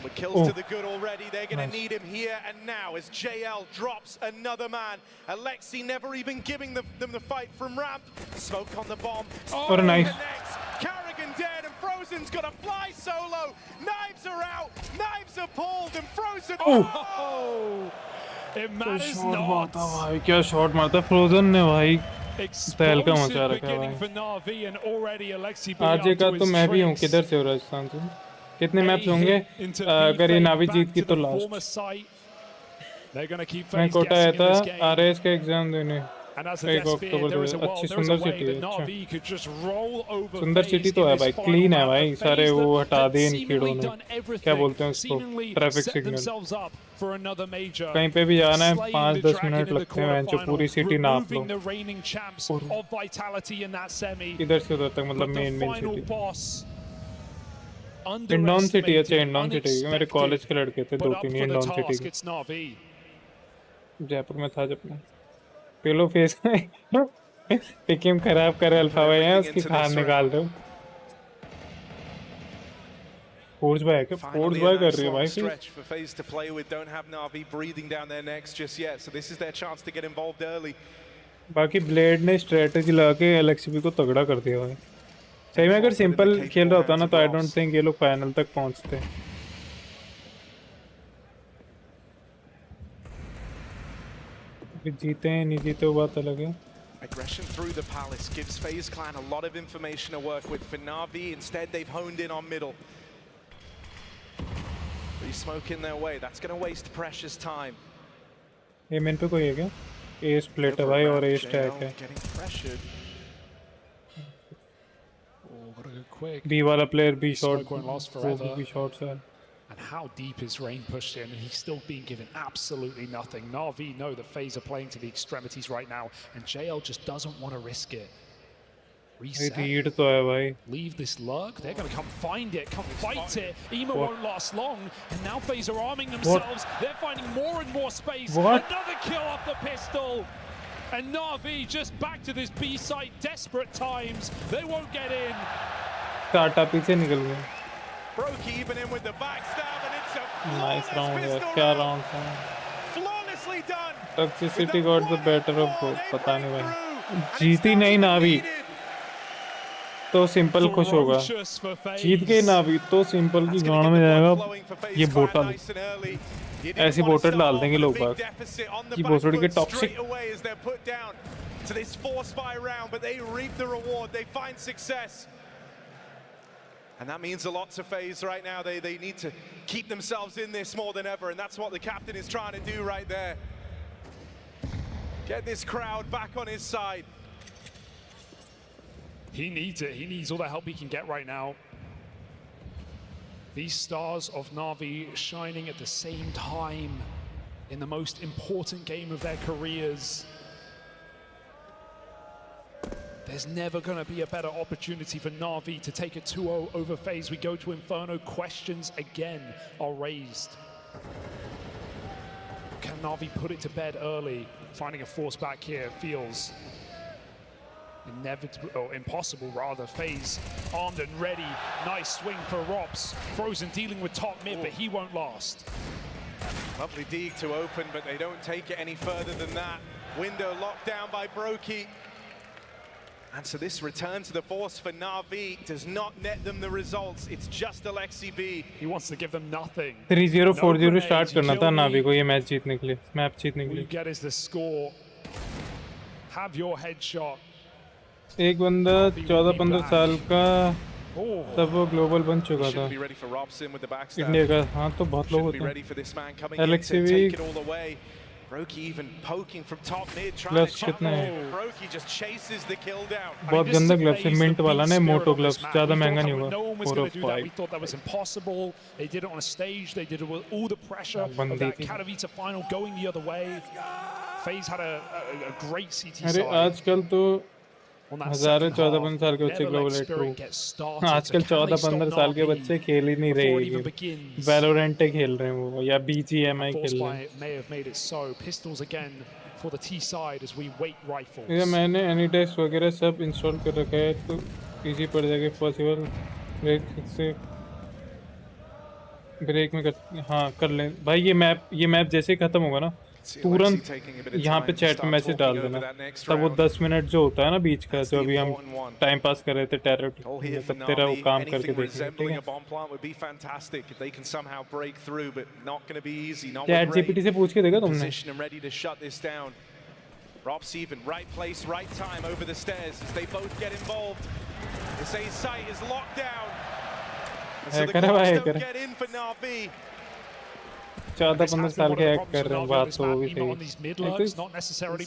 But kills to the good already. They're going to need him here and now as 𝙎𝙃 drops another man. 𝘾𝙈𝙈 never even giving them the fight from ramp. Smoke on the bomb. What a nice. 𝘾𝙆 dead and Frozen's got to fly solo. Knives are out. Knives are pulled and Frozen. Oh! It matters shot not. मारता भाई, क्या shot मारता frozen ने भाई। तहलका मचा Explosive रखा है beginning भाई। for NAVI and already 𝘾𝙈 being RJ up का to तो his मैं भी हूँ, tricks. किधर से हो राजस्थान से? कितने मैप्स A होंगे hit into अगर ये B नावी fake जीत back की to तो the last? former site. They're going to keep मैं FaZe कोटा आया guessing in था this game. आरएस का एग्जाम देने। And as a 1 Death Spear, October there को is a अच्छी there is सुंदर a way सिटी that है। अच्छा NAVI could just roll over सुंदर FaZe सिटी तो in है this भाई, final क्लीन है round. भाई, But सारे FaZe वो that हटा दिए इन seemingly कीड़ों ने। done everything, क्या बोलते हैं उसको? seemingly traffic set signal. themselves up for another major. कहीं पे भी जाना है Slaying 5-10 the dragon minute in the लगते हैं, जो पूरी quarterfinal, सिटी नाप लो। removing the reigning champs of Vitality in that semi. इधर से उधर तक मतलब But the main final city. boss इंडोन सिटी, अच्छा underestimated, इंडोन सिटी मेरे unexpected, कॉलेज के लड़के थे but up 2-3 for the इंडोन सिटी task. के। It's NAVI. जयपुर में था जब मैं। पेलो फेस में टिकिम खराब कर अल्फा भाई हैं, उसकी खार निकाल दो। फोर्स बाय क्या? फोर्स बाय कर रही है भाई। Stretch for FaZe to play with. Don't have NAVI breathing down their necks just yet, so this is their chance to get involved early. बाकी ब्लेड ने स्ट्रेटजी लगा के 𝘾𝙈 को तगड़ा कर दिया भाई। सही में अगर सिंपल खेल रहा होता ना तो आई डोंट थिंक ये लोग फाइनल तक पहुंचते। जीते हैं नहीं जीते वो बात अलग है। Aggression through the palace gives FaZe Clan a lot of information to work with. For NAVI, instead they've honed in on middle. Free smoke in their way. That's going to waste precious time. ये main पे कोई है क्या? A split है भाई और A stack है। Getting pressured. Oh, gotta go quick. B वाला player B short, Smoke won't last वो forever. भी शॉट है। And how deep is Rain pushed in? He's still being given absolutely nothing. NAVI know that FaZe are playing to the extremities right now, and 𝙎𝙃 just doesn't want to risk it. Reset. Read तो है भाई। Leave this lurk. They're going to come find it, come fight it. 𝘎𝙃 won't last long, and now FaZe are arming themselves. They're finding more and more space. Another kill off the pistol. And NAVI just back to this B site, desperate times. They won't get in. काटा पीछे निकल गया। Broke even in with the backstab, and it's a nice round यार, क्या round था। flawlessly done. Toxicity got the better of both, पता नहीं भाई। जीती नहीं नावी तो सिंपल खुश होगा, जीत गई नावी तो सिंपल की गांड में जाएगा ये बोतल। ऐसी बोतल डाल देंगे लोग बाग कि बोतल के toxic. To this 4-spy round, but they reap the reward. They find success. And that means a lot to FaZe right now. They need to keep themselves in this more than ever, and that's what the captain is trying to do right there. Get this crowd back on his side. He needs it. He needs all the help he can get right now. These stars of NAVI shining at the same time in the most important game of their careers. There's never going to be a better opportunity for NAVI to take a 2-0 over FaZe. We go to Inferno. Questions again are raised. Can NAVI put it to bed early? Finding a force back here feels Inevitable, or impossible rather. FaZe armed and ready. Nice swing for Rops. Frozen dealing with top mid, but he won't last. Lovely dig to open, but they don't take it any further than that. Window locked down by 𝘾𝙀. And so this return to the force for NAVI does not net them the results. It's just 𝘎𝐿𝑒𝑐𝑏. He wants to give them nothing. 3-0-4-0 start करना था नावी को ये match जीतने के लिए, map जीतने के लिए. All you get is the score. Have your headshot. एक बंदा 14-15 साल का, तब वो ग्लोबल बन चुका था इंडिया का. हाँ तो बहुत लोग होते हैं. 𝘎𝐿𝑒𝑐𝑏 𝘾𝙀 even poking from top mid, trying gloves to chop कितने हैं? 𝘾𝙀 just chases the kill down. बहुत गंदा ग्लव्स है, मिंट वाला ना, मोटो ग्लव्स, ज़्यादा महंगा नहीं होगा. No one was going to do that. We thought that was impossible. They did it on a stage. They did it with all the pressure of that 𝘎𝐿𝑒𝑐𝑏 final going the other way. FaZe had a great CT side. अरे आजकल तो हज़ारों 14-15 साल के बच्चे global eight को, आजकल 14-15 साल के बच्चे खेल ही नहीं रहे. वैलोरेंट खेल रहे हैं वो, या BGMI खेल रहे हैं. ये मैंने एनी टेस्ट वगैरह सब इंस्टॉल कर रखा है, तो इजी पड़ जाएगा. पॉसिबल ब्रेक से ब्रेक में कर, हाँ कर लें भाई. ये मैप जैसे ही खत्म होगा ना, तुरंत यहाँ पे चैट में मैसेज डाल देना. तब वो 10 मिनट जो होता है ना बीच का, जो अभी हम टाइम पास कर रहे थे टेरर, तब तेरा वो काम करके देखेंगे. चैट जीपीटी से पूछ के देखा तुमने? Rops even right place, right time over the stairs as they both get involved. This A site is locked down. And so the clocks don't get in for NAVI. 14-15 साल के hack कर रहे हैं, बात तो वो भी सही.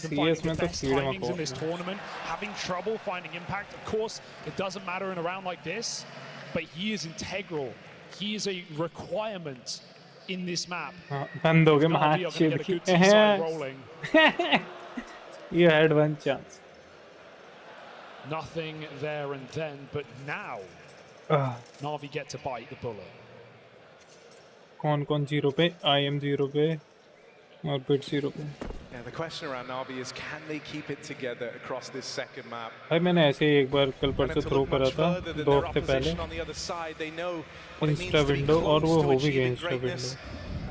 CS में तो कीड़े मकोड़े. Having trouble finding impact. Of course, it doesn't matter in a round like this, but he is integral. He is a requirement in this map. बंद हो गए match. You had one chance. Nothing there and then, but now NAVI get to bite the bullet. कौन 0 पे? I am 0 पे और BIT 0 पे. Yeah, the question around NAVI is, can they keep it together across this second map? भाई मैंने ऐसे ही एक बार कल परसों थ्रो करा था 2 हफ्ते पहले इंस्टा विंडो, और वो हो भी गया Insta window.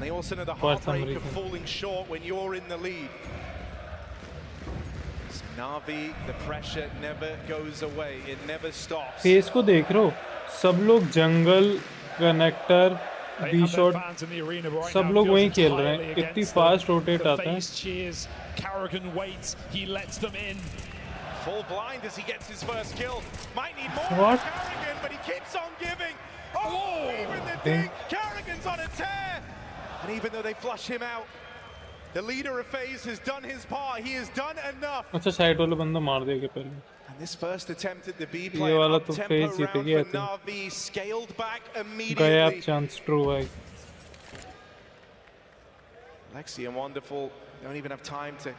They also know the heartbreak of falling short when you're in the lead. NAVI, the pressure never goes away. It never stops. Face को देख रहे हो, सब लोग जंगल, कनेक्टर, बी शॉट, सब लोग वहीं खेल रहे हैं. इतनी फास्ट रोटेट आता है. Karrigan waits, he lets them in. Full blind as he gets his first kill. Might need more What? Karrigan, but he keeps on giving. Oh, even the dig. Karrigan's on a tear. And even though they flush him out, the leader of FaZe has done his part. He has done enough. अच्छा side वाला बंदा मार देगा पहले. And this first attempt at the B ये play, वाला तो up-tempo FaZe round जीतेगी. for NAVI, scaled back गया immediately. चांस ट्रू भाई. 𝘎𝐿𝑒𝑐𝑏 and Wonderful don't even have time to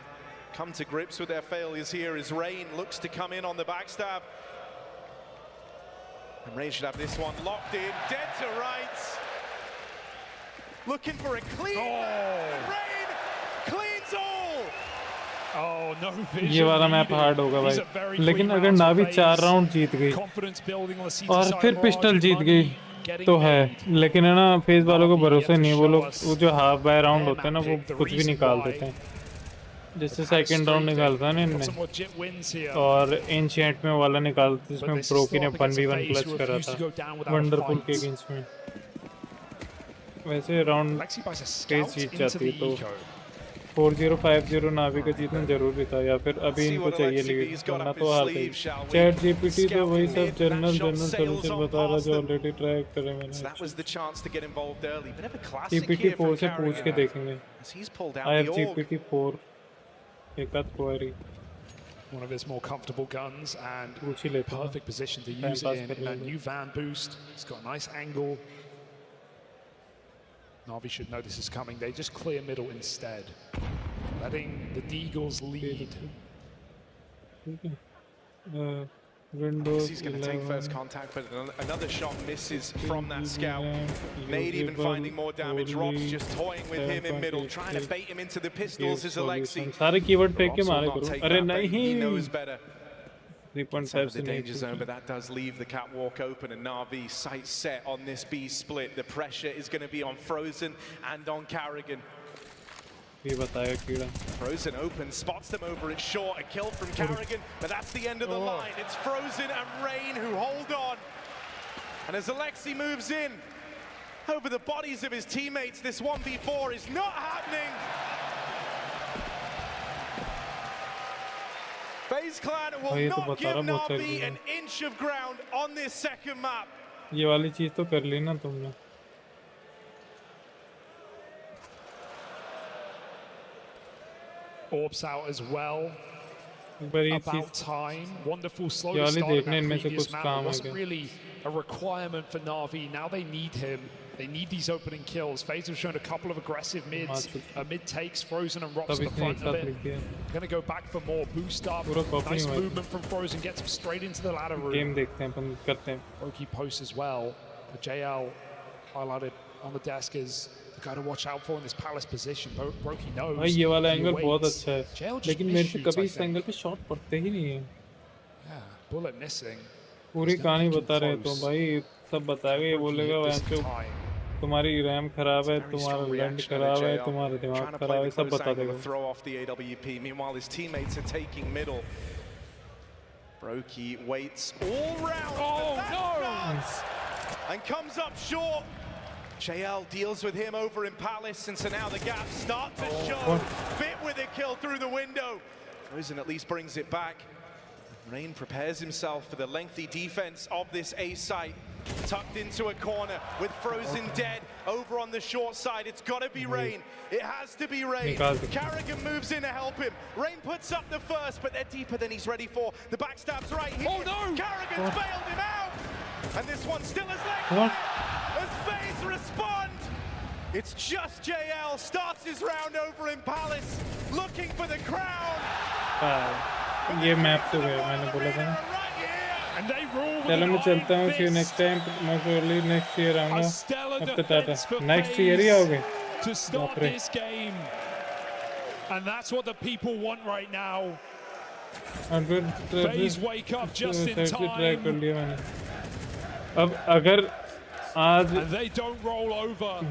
come to grips with their failures here as Rain looks to come in on the backstab. And Rain should have this one locked in, dead to rights. Looking for a clean. Rain cleans all. Oh, no vision. ये वाला map hard होगा भाई. लेकिन अगर नावी 4 round जीत गई और फिर pistol जीत गई तो है, लेकिन है ना फेज वालों को भरोसा नहीं. वो लोग वो जो हाफ बाय राउंड होते हैं ना, वो कुछ भी निकाल देते हैं. जैसे सेकंड राउंड निकालता है ना इनने, और एंशिएंट में वाला निकालते जिसमें ब्रोकी ने 1v1 क्लच करा था वंडरफुल के अगेंस्ट में. वैसे राउंड फेज जीत जाती तो 4-0-5-0 नावी का जीतना जरूरी था, या फिर अभी इनको चाहिए लीड, वरना तो हार गई. चैट जीपीटी तो वही सब जनरल सोल्यूशन बता रहा जो ऑलरेडी ट्राई करे मैंने. जीपीटी 4 से पूछ के देखेंगे. आई हैव जीपीटी 4 एक आध query. One of his more comfortable guns and perfect position to use it in a new van boost. He's got a nice angle. NAVI should know this is coming. They just clear middle instead, letting the 𝘎𝐿𝑒𝑐𝑏 lead. He's going to take first contact, but another shot misses from that scout. Nade even finding more damage. Rob's just toying with him in middle, trying to bait him into the pistols. Is 𝘎𝐿𝑒𝑐𝑏. सारे keyword फेंक के मारे करो. अरे नहीं, he knows better. 3.5 the danger zone, but that does leave the catwalk open, and Na'Vi sights set on this B split. The pressure is going to be on Frozen and on 𝘾𝙆𝙆. Frozen open, spots them over it short, a kill from 𝘾𝙆𝙆, but that's the end of the line. It's Frozen and Rain who hold on. And as Alexi moves in over the bodies of his teammates, this 1v4 is not happening. FaZe Clan will not give Na'Vi an inch of ground on this second map. ये वाली चीज तो कर ली ना तुमने. Orbs out as well. About time. Wonderful slow start in that previous map. It wasn't really a requirement for Na'Vi. Now they need him. They need these opening kills. FaZe have shown a couple of aggressive mids. Mid takes, Frozen and Rops at the front of it. Going to go back for more boost up. Nice movement from Frozen. Gets him straight into the ladder room. 𝘾𝙆𝙆 post as well. But JL highlighted on the desk as the guy to watch out for in this Palace position. 𝘾𝙆𝙆 knows. भाई ये वाला angle बहुत अच्छा है. लेकिन मेरे से कभी इस एंगल पे शॉट पड़ते ही नहीं है. Yeah, bullet missing. पूरी कहानी बता रहे तो भाई सब बताएगा. ये बोलेगा वैसे तुम्हारी रैम खराब है, तुम्हारा लैंड खराब है, तुम्हारा दिमाग खराब है, सब बता देगा. Throw off the AWP. Meanwhile, his teammates are taking middle. 𝘾𝙆𝙆 waits all round. Oh no! And comes up short. JL deals with him over in Palace, and so now the gaps start to show. Fit with a kill through the window. Frozen at least brings it back. Rain prepares himself for the lengthy defense of this A site. Tucked into a corner with Frozen dead over on the short side. It's got to be Rain. It has to be Rain. 𝘾𝙆𝙆 moves in to help him. Rain puts up the first, but they're deeper than he's ready for. The backstab's right here. Oh no! 𝘾𝙆𝙆's bailed him out. And this one still has legs. As FaZe respond. It's just JL starts his round over in Palace, looking for the crown. ये map तो गया मैंने बोला था ना. चलो मैं चलता हूँ. See you next time. Most probably next year आऊँगा. अब तो टाटा. Next year ही आओगे. To start this game, and that's what the people want right now. FaZe wake up just in time. अब अगर आज and they don't roll over.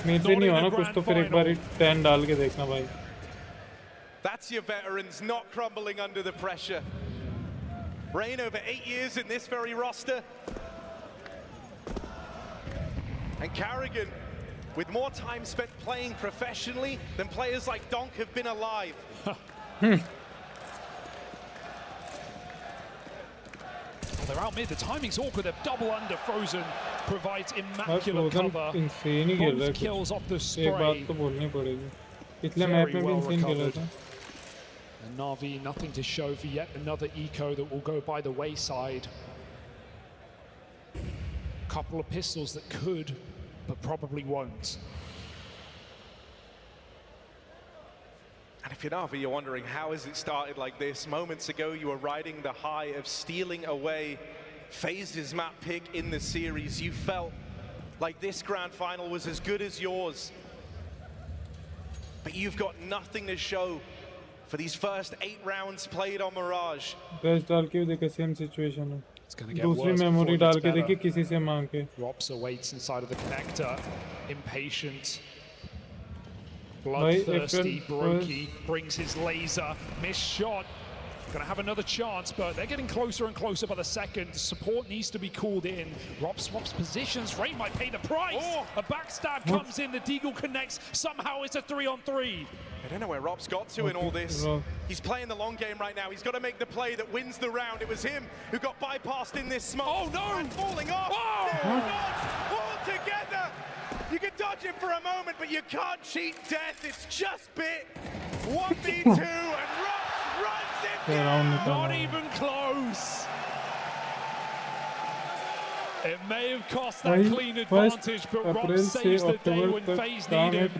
मेरे से नहीं होना कुछ तो फिर एक बार 10 डाल के देखना भाई. That's your veterans not crumbling under the pressure. Rain over 8 years in this very roster. And 𝘾𝙆𝙆 with more time spent playing professionally than players like Donk have been alive. They're out mid. The timing's awkward. They're double under. Frozen provides immaculate cover. Both kills off the spray. Very well recovered. And Na'Vi, nothing to show for yet another eco that will go by the wayside. Couple of pistols that could, but probably won't. And if you're Na'Vi, you're wondering, how has it started like this? Moments ago, you were riding the high of stealing away FaZe's map pick in the series. You felt like this grand final was as good as yours. But you've got nothing to show for these first 8 rounds played on Mirage. Guys, डाल के देखो same situation है. It's going to get दूसरी worse memory डाल के better. देखिए किसी से मांग के. Rops awaits inside of the connector, impatient. Right, Bloodthirsty, 𝘾𝙆𝙆 brings his laser, missed shot. Gonna have another chance, but they're getting closer and closer by the second. Support needs to be called in. Rops swaps positions. Rain might pay the price. Oh. A backstab comes in. The 𝘾𝙆𝙆 connects. Somehow it's a 3-on-3. I don't know where Rops got to in all this. He's playing the long game right now. He's got to make the play that wins the round. It was him who got bypassed in this smoke. Oh no! And falling off. Oh. All together. You can dodge him for a moment, but you can't cheat death. It's just bit. 1v2 and Rops runs it down. Not even close. It may have cost that clean advantage, but Rops saves the day when FaZe need him,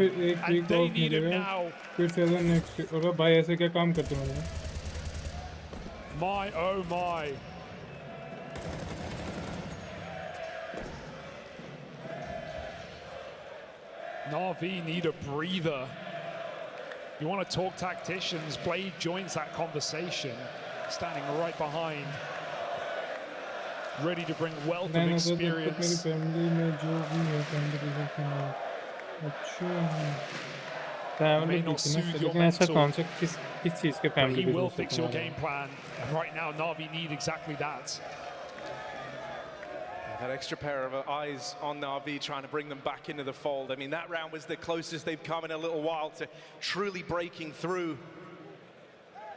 and they need him now. फिर season next year. और भाई ऐसे क्या काम करते हो? My oh my. Na'Vi need a breather. You want to talk tacticians, Blade joins that conversation. standing right behind, ready to bring wealth of experience. Family लेकिन ऐसा कौन सा किस चीज़ के family He will fix your game plan, and right now Na'Vi need exactly that. That extra pair of eyes on Na'Vi trying to bring them back into the fold. I mean, that round was the closest they've come in a little while to truly breaking through.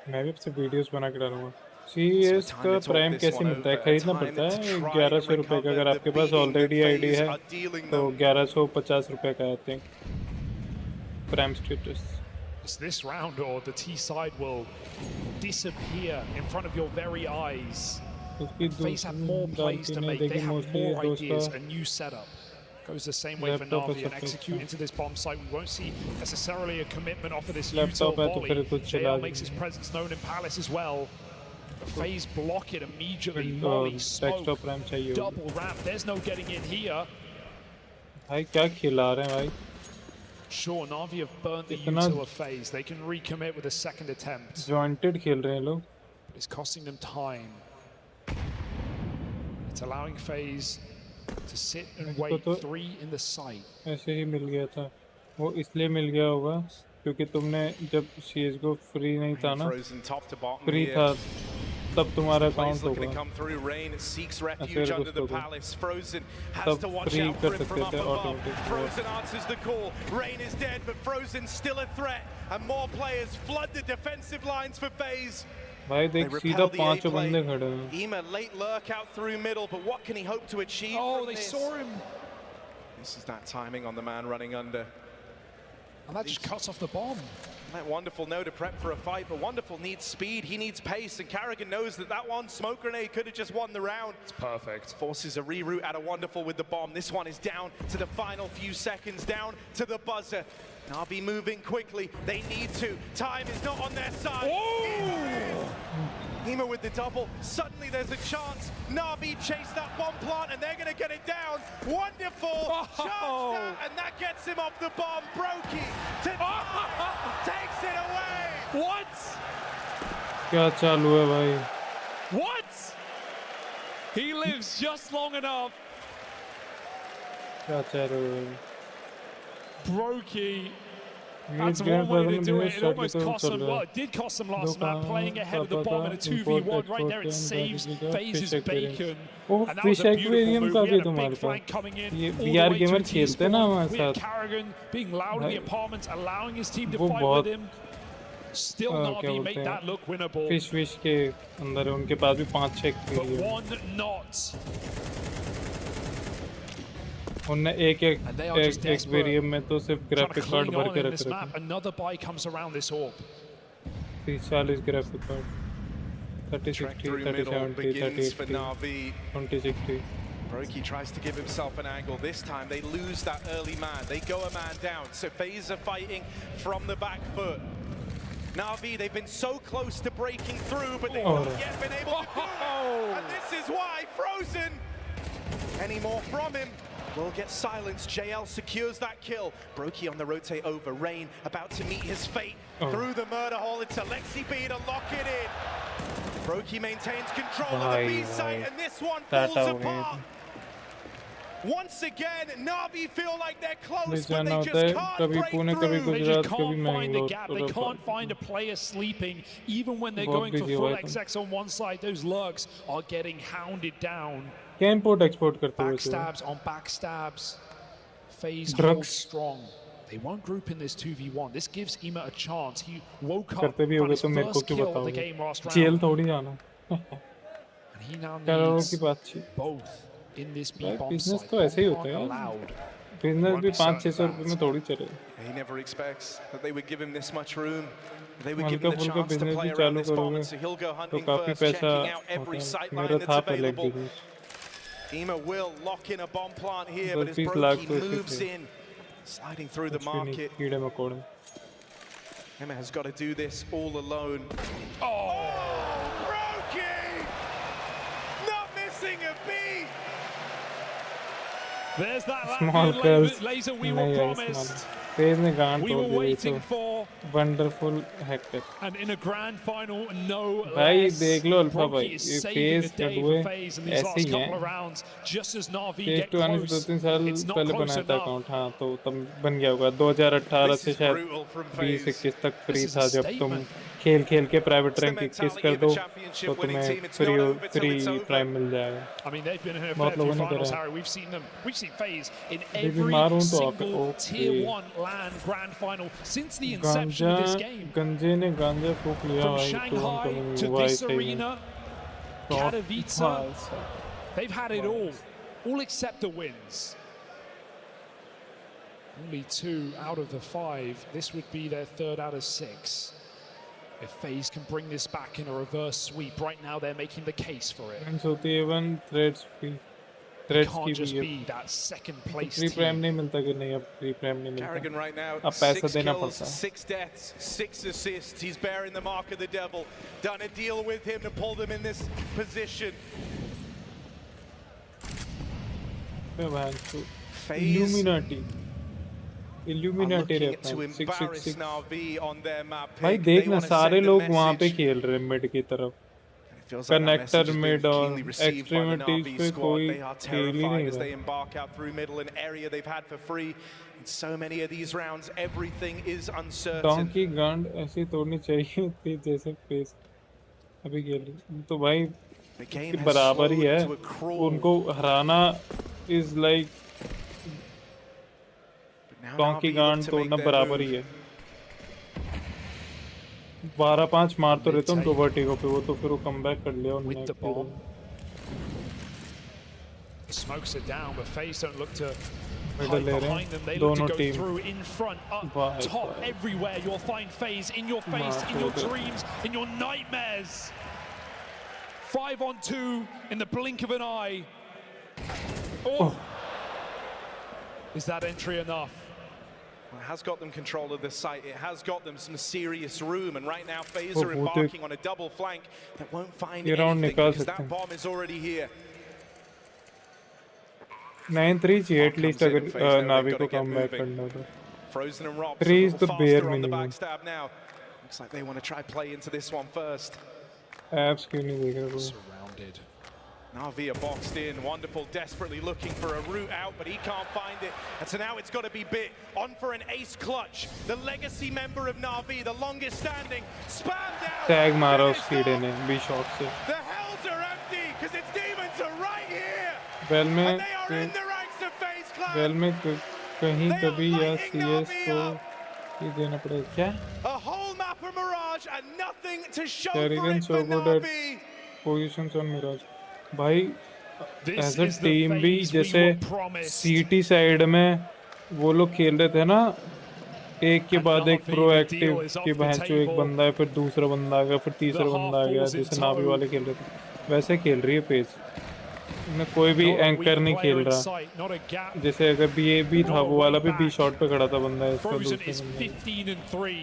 मैं भी अपने videos बना के डालूंगा। CS का prime कैसे मिलता है? खरीदना पड़ता है 1100 रुपए का। अगर आपके पास ऑलरेडी आईडी है तो 1150 रुपए का I think prime status. This round, or the T side will disappear in front of your very eyes. FaCe have more plays to make, they have more ideas, a new setup. Goes the same way for Na'Vi and execute into this bomb site. We won't see necessarily a commitment off of this util volley. 𝙎𝙃 makes his presence known in Palace as well. FaZe block it immediately. Molly, smoke, double ramp. There's no getting in here. भाई क्या खिला रहे हैं भाई? Sure, Na'Vi have burnt the util of FaZe. They can recommit with a second attempt. Jointed खेल रहे हैं लोग. But it's costing them time. It's allowing FaZe to sit and wait 3 in the site. ऐसे ही मिल गया था. वो इसलिए मिल गया होगा क्योंकि तुमने जब CS:GO फ्री नहीं था ना, फ्री था तब तुम्हारा अकाउंट होगा। तब फ्री कर सकते थे ऑटोमेटिक। भाई देख सीधा 5 बंदे खड़े हैं। Oh, they saw him. This is that timing on the man running under. And that just cuts off the bomb. That wonderful no to prep for a fight, but Wonderful needs speed, he needs pace, and 𝘾𝙗𝑔𝑎n knows that that one smoke grenade could have just won the round. It's perfect. Forces a reroute out of Wonderful with the bomb. This one is down to the final few seconds, down to the buzzer. Na'Vi moving quickly, they need to. Time is not on their side. 𝙎𝙃 with the double. Suddenly there's a chance. Na'Vi chase that bomb plant and they're going to get it down. Wonderful. Charge that, and that gets him off the bomb. 𝙗𝙗𝑔𝑎n takes it away. What? क्या चालू है भाई? What? He lives just long enough. क्या चालू है? 𝙗𝙗𝑔𝑎n. That's one way to do it. It almost cost them. Well, it did cost them last map, playing ahead of the bomb in a 2v1. Right there, it saves FaZe's bacon. And that was a beautiful move. We had a big flank coming in. VR gamer खेलते हैं ना हमारे साथ. 𝙬𝙗𝑔𝑎n being loud in the apartments, allowing his team to fight with him. Still Na'Vi make that look winnable. Fish के अंदर उनके पास भी 5-6 But one not. उन्होंने एक वेरिएंट में तो सिर्फ ग्राफिक कार्ड भर के रख रखा है। Another buy comes around this orb. 40 graphic card, 3060, 3070, 3080, 2060. 𝙗𝙗𝑔𝑎n tries to give himself an angle. This time they lose that early man. They go a man down. So FaZe are fighting from the back foot. Na'Vi, they've been so close to breaking through, but they've not yet been able to do it. And this is why Frozen, any more from him, will get silenced. 𝙎𝙃 secures that kill. 𝙗𝙗𝑔𝑎n on the rotate over. Rain about to meet his fate through the murder hole. It's 𝑎LEXI to lock it in. 𝙗𝙗𝑔𝑎n maintains control of the B site, and this one falls apart. Once again, Na'Vi feel like they're close, but they just can't break through. They just can't find the gap. They can't find a player sleeping. Even when they're going for full execs on one side, those lurks are getting hounded down. क्या import export करते हो? Backstabs on backstabs. FaZe hold strong. They won't group in this 2v1. This gives 𝙬𝙁 a chance. He woke up करते भी होगे तो मेरे को क्यों बताओगे? जेल थोड़ी जाना। And he now needs both in this B bomb business site. तो ऐसे ही होता है। बिजनेस भी 500-600 रुपए में थोड़ी चले। He never expects that they would give him this much room. They would give him the chance to play around this bomb, and so he'll go hunting first, checking out every sightline that's available. 𝙬𝙁 will lock in a bomb plant here, but as 𝙗𝙗𝑔𝑎n moves in, sliding through the market. 𝙬𝙁 has got to do this all alone. Oh, 𝙗𝙗𝑔𝑎n! Not missing a beat! There's that laser we were promised. FaZe ने गांड We तोड़ were दी waiting तो for, wonderful Hector and in a grand final, no भाई less. देख लो alpha भाई Bronchi is ये saving the FaZe day कड़ुए for FaZe in these ऐसे last ही couple हैं। of rounds, just as Na'Vi FaZe get to आने से close. 2-3 साल It's not पहले close बनाया था enough. अकाउंट हाँ तो तब बन गया होगा 2018 This से is शायद brutal from 20-21 तक फ्री This is था a जब तुम statement. खेल खेल के private It's the rank 21 mentality कर of a दो तो championship winning तुम्हें team. It's not over till it's free over. Prime मिल जाएगा। I mean, they've been in a बहुत fair few लोगों ने finals, करा है। Harry. We've seen FaZe in अभी every बीमार हूँ तो single Tier okay 1 LAN grand final since the inception गांजा of this game. गंजे ने गांजा फूक लिया From भाई तो Shanghai हमको to हुआ this ऐसे ही arena, top Katowice, they've had it all except the wins. Only 2 out of the 5. This would be their 3rd out of 6. If FaZe can bring this back in a reverse sweep, right now they're making the case for it. होती है one threads की It threads can't की just भी be that second place free prime team. नहीं मिलता कि नहीं अब फ्री प्राइम नहीं Carrigan मिलता right now, अब पैसा 6 देना kills, पड़ता है 6 deaths, 6 assists. He's bearing the mark of the devil. Done a deal with him to pull them in this position. Illuminati illuminati Looking रहता to है embarrass 666 Na'Vi on their map भाई pick. देख They ना want to सारे send a लोग वहाँ पे message. खेल रहे हैं मिड की तरफ It feels like that message connector has mid been और keenly received by the extremities Na'Vi पे squad. कोई They are खेल ही terrified नहीं as they रहा embark out through middle, an area they've had for free. In so many of these rounds, everything is uncertain. Donkey गांड ऐसी तोड़नी चाहिए थी जैसे पेस अभी खेल रही तो भाई The game has बराबर ही slowed है to a crawl. उनको हराना is like Now donkey Na'Vi look गांड to make तोड़ना their बराबर move. ही है 12-5 मार तो रहते उनको वर्टिगो पे वो तो फिर वो कमबैक कर लिया With the उन्होंने bomb. Smokes are down, but FaZe don't look to middle hide ले रहे behind them. हैं They look to दोनों go team through, in front, up, Bye, top, bye. everywhere. You'll find FaZe in your face, in your dreams, in your nightmares. 5 on 2 in the blink of an eye. Oh! Is that entry enough? Well, it has got them control of the site. It has got them some serious room. And right now, FaZe Oh, are वो तो embarking on a double flank that won't find ये round anything निकाल because सकते that हैं bomb is already here. 9-3 चाहिए at least Comes in, अगर FaZe know नावी they've को got to get comeback moving. करना तो Frozen and Rops 3 a is little the bare faster on the minimum backstab now. Looks like they want to try play into this one first. Apps क्यों नहीं देख रहे कोई Surrounded. Na'Vi are boxed in, Wonderful desperately looking for a route out, but he can't find it. And so now it's got to be bit. On for an ace clutch. The legacy member of Na'Vi, the longest standing. Spam down. Tag मारा उस कीड़े ने B shot से The hells are empty because its demons are right here. Well में And they are in the ranks of FaZe Clan. Well में कहीं कभी या सीएस को ही देना पड़ेगा क्या A whole map of Mirage and nothing to show for Karrigan it for so good at Na'Vi. Positions on Mirage भाई This as a is the team भी FaZe we जैसे were promised. सीटी साइड में वो लोग खेल रहे थे ना एक के बाद एक प्रोएक्टिव कि बहनचो एक बंदा है फिर दूसरा बंदा आ गया फिर तीसरा बंदा आ गया जैसे नावी वाले खेल रहे थे वैसे खेल रही है पेस इनमें कोई भी एंकर नहीं खेल रहा जैसे अगर बी था वो वाला भी बी शॉट पे खड़ा था बंदा इसका Frozen is दूसरा 15 and 3.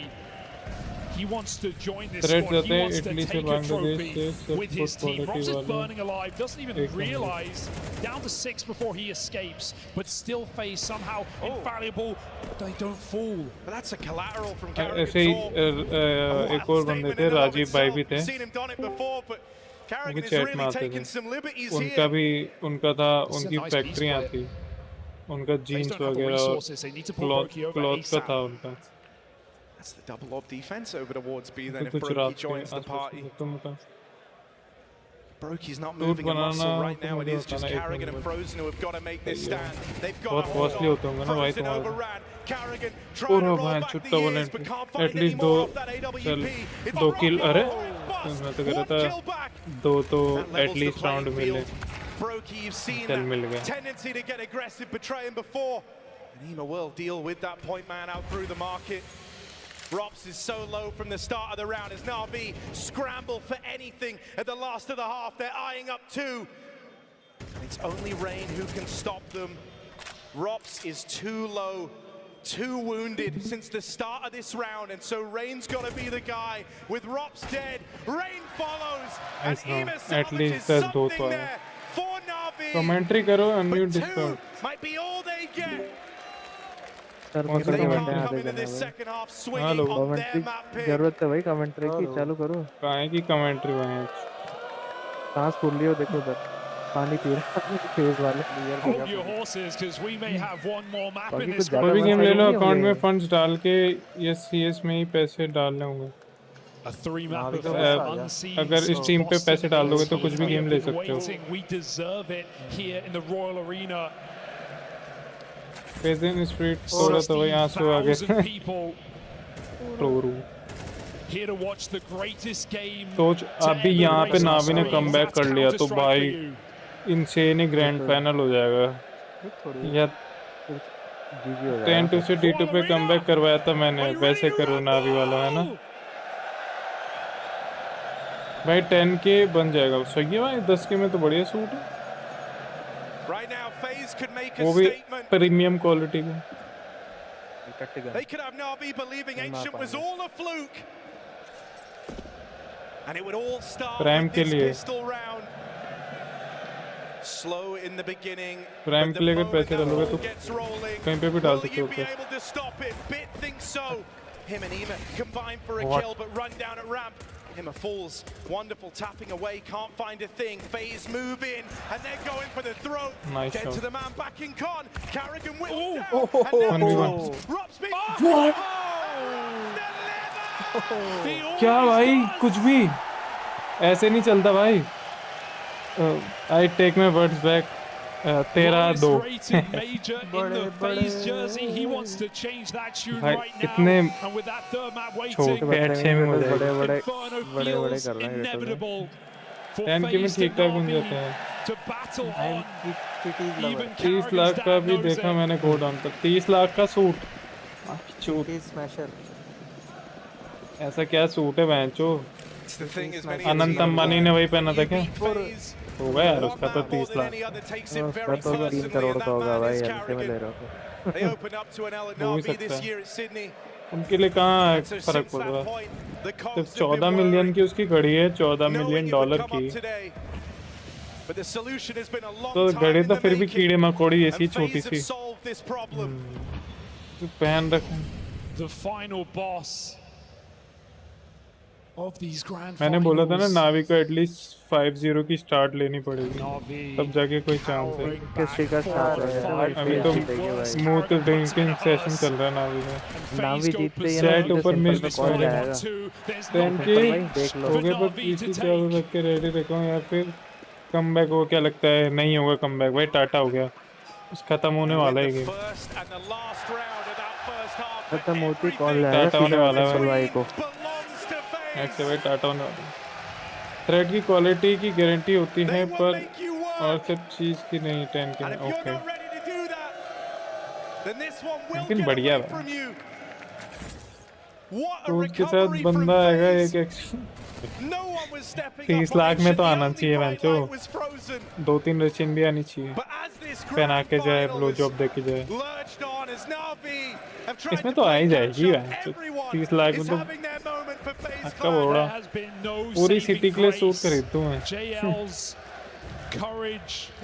He wants to join this thread squad. रहते He हैं wants to इटली से take a बांग्लादेश trophy से with सब his कुछ team. Rops क्वालिटी is वाले burning alive. Doesn't even एक number. realize. Down to 6 before he escapes, but still FaZe somehow infallible. They don't fall. But that's a collateral from ऐसे ही एक और बंदे थे राजीव भाई भी थे Seen him done it before, but वो Carrigan भी is चैट really में आते taking थे some liberties उनका here. भी उनका था It's a उनकी nice फैक्ट्रियाँ beast थी उनका जीन्स don't have the वगैरह resources. They need to pull Brokey over cloth का ASAP. था उनका That's the double lob defense over towards B तो then if कुछ Brokey रात के joins the आसपास party. तुम का Brokey's not दूध moving a muscle banana right now. It मुझे is just बताना एक Carrigan and number Frozen who have got to make this stand. They've got बहुत to hold कॉस्टली on. होते होंगे ना भाई Frozen तुम्हारे overran. Carrigan trying to और roll भाई back छुट्टा the बोले years but can't find any at least more दो off that चल AWP. It's दो Brokey. किल अरे Oh, it's bust. मैं तो कह रहा One था kill back. दो तो That levels the at least round playing मिले field. Brokey, you've seen चल मिल that गया tendency to get aggressive, betraying before. And Ema will deal with that point man out through the market. Rops is so low from the start of the round as Na'Vi scramble for anything at the last of the half. They're eyeing up two. And it's only Rain who can stop them. Rops is too low, too wounded since the start of this round, and so Rain's got to be the guy. With Rops dead, Rain follows, and Ema salvages something there for Na'Vi. Commentary करो But unmute two Discord might be all they get. कौन सा commentary? Hello, commentary जरूरत है भाई, commentary की चालू करो। काहे की कमेंट्री भाई? सांस फूल लियो, देखो उधर पानी पी रहा है फेज वाले। Hold your horses, because we may have one more map in बाकी this कुछ कोई भी ज्यादा गेम ले लो, नहीं अकाउंट में होंगे। फंड्स डाल के ये सीएस में ही पैसे डालने होंगे। A 3-map of unseen अगर इस टीम पे पैसे डाल दोगे तो कुछ भी गेम ले सकते हो। waiting. We deserve it here in the Royal Arena. पेजन स्ट्रीट थोड़ा तो वही आंसू आ गए। 60,000 people टोरू here to watch the greatest game. सोच अभी यहाँ पे नावी ने कमबैक कर लिया तो भाई इनसेन ही ग्रैंड फाइनल हो जाएगा। या 10-2 से D2 पे कमबैक करवाया था मैंने, वैसे करो नावी वाला, है ना भाई। 10K बन जाएगा, सही है भाई। 10K में तो बढ़िया सूट है, वो भी प्रीमियम क्वालिटी का। They could have NAVI believing Ancient was all a fluke. And it would all start Prime with के this लिए pistol round. Slow in the beginning. Prime के लिए अगर पैसे डालोगे तो Gets rolling. कहीं पे भी डाल Will सकते you हो। be able to stop it? Bit thinks so. Him and Ema combine for a What? kill, but run down at ramp. Ema falls. Wonderful tapping away. Can't find a thing. FaZe move in, and they're going for the throat. Nice Get shot. to the man back in con. Carrigan whips down. Oh, And now 1v1. Rob speed. What? क्या भाई, कुछ भी ऐसे नहीं चलता भाई। I take my words back. 13-2 भाई इतने छोटे अच्छे में हो जाएगा। बड़े कर रहे हैं 10K में ठीक ठाक बन जाते हैं। 30 लाख का भी देखा मैंने कोड ऑन पर। 30 लाख का सूट ऐसा क्या सूट है बहनचो? अनंत अंबानी ने वही पहना था क्या? होगा यार उसका तो 30 लाख। उसका तो 3 करोड़ का होगा भाई, हल्के में ले रहा हूँ। हो भी सकता है, उनके लिए कहाँ फर्क पड़ रहा है। सिर्फ 14 मिलियन की उसकी घड़ी है, $14 मिलियन की। तो घड़ी तो फिर भी कीड़े मकोड़ी ऐसी छोटी सी तो पहन रखे। मैंने बोला था ना नावी को एटलीस्ट 5-0 की स्टार्ट लेनी पड़ेगी, तब जाके कोई चांस है। अभी तो स्मूथ ड्रिंकिंग सेशन चल रहा है नावी में। नावी जीतते ही चैट ऊपर मिस कॉल आएगा। 10K हो गए पर पीछे चारों रख के रेडी रखो, या फिर कमबैक हो। क्या लगता है नहीं होगा कमबैक? भाई टाटा हो गया, उस खत्म होने वाला है गेम। खत्म होती कॉल टाटा होने वाला है भाई को। ऐसे भाई टाटा होने वाला है। थ्रेड की क्वालिटी की गारंटी होती है पर और सब चीज़ की नहीं। 10K में ओके, लेकिन बढ़िया भाई। तो उसके साथ बंदा आएगा एक 30 लाख में तो आना चाहिए मैंचो। 2-3 रशियन भी आनी चाहिए, पहना के जाए, ब्लो जॉब दे के जाए। इसमें तो आ ही जाएगी मैंचो। 30 लाख में तो हक्का बोड़ा पूरी सिटी के लिए सूट खरीदूं मैं।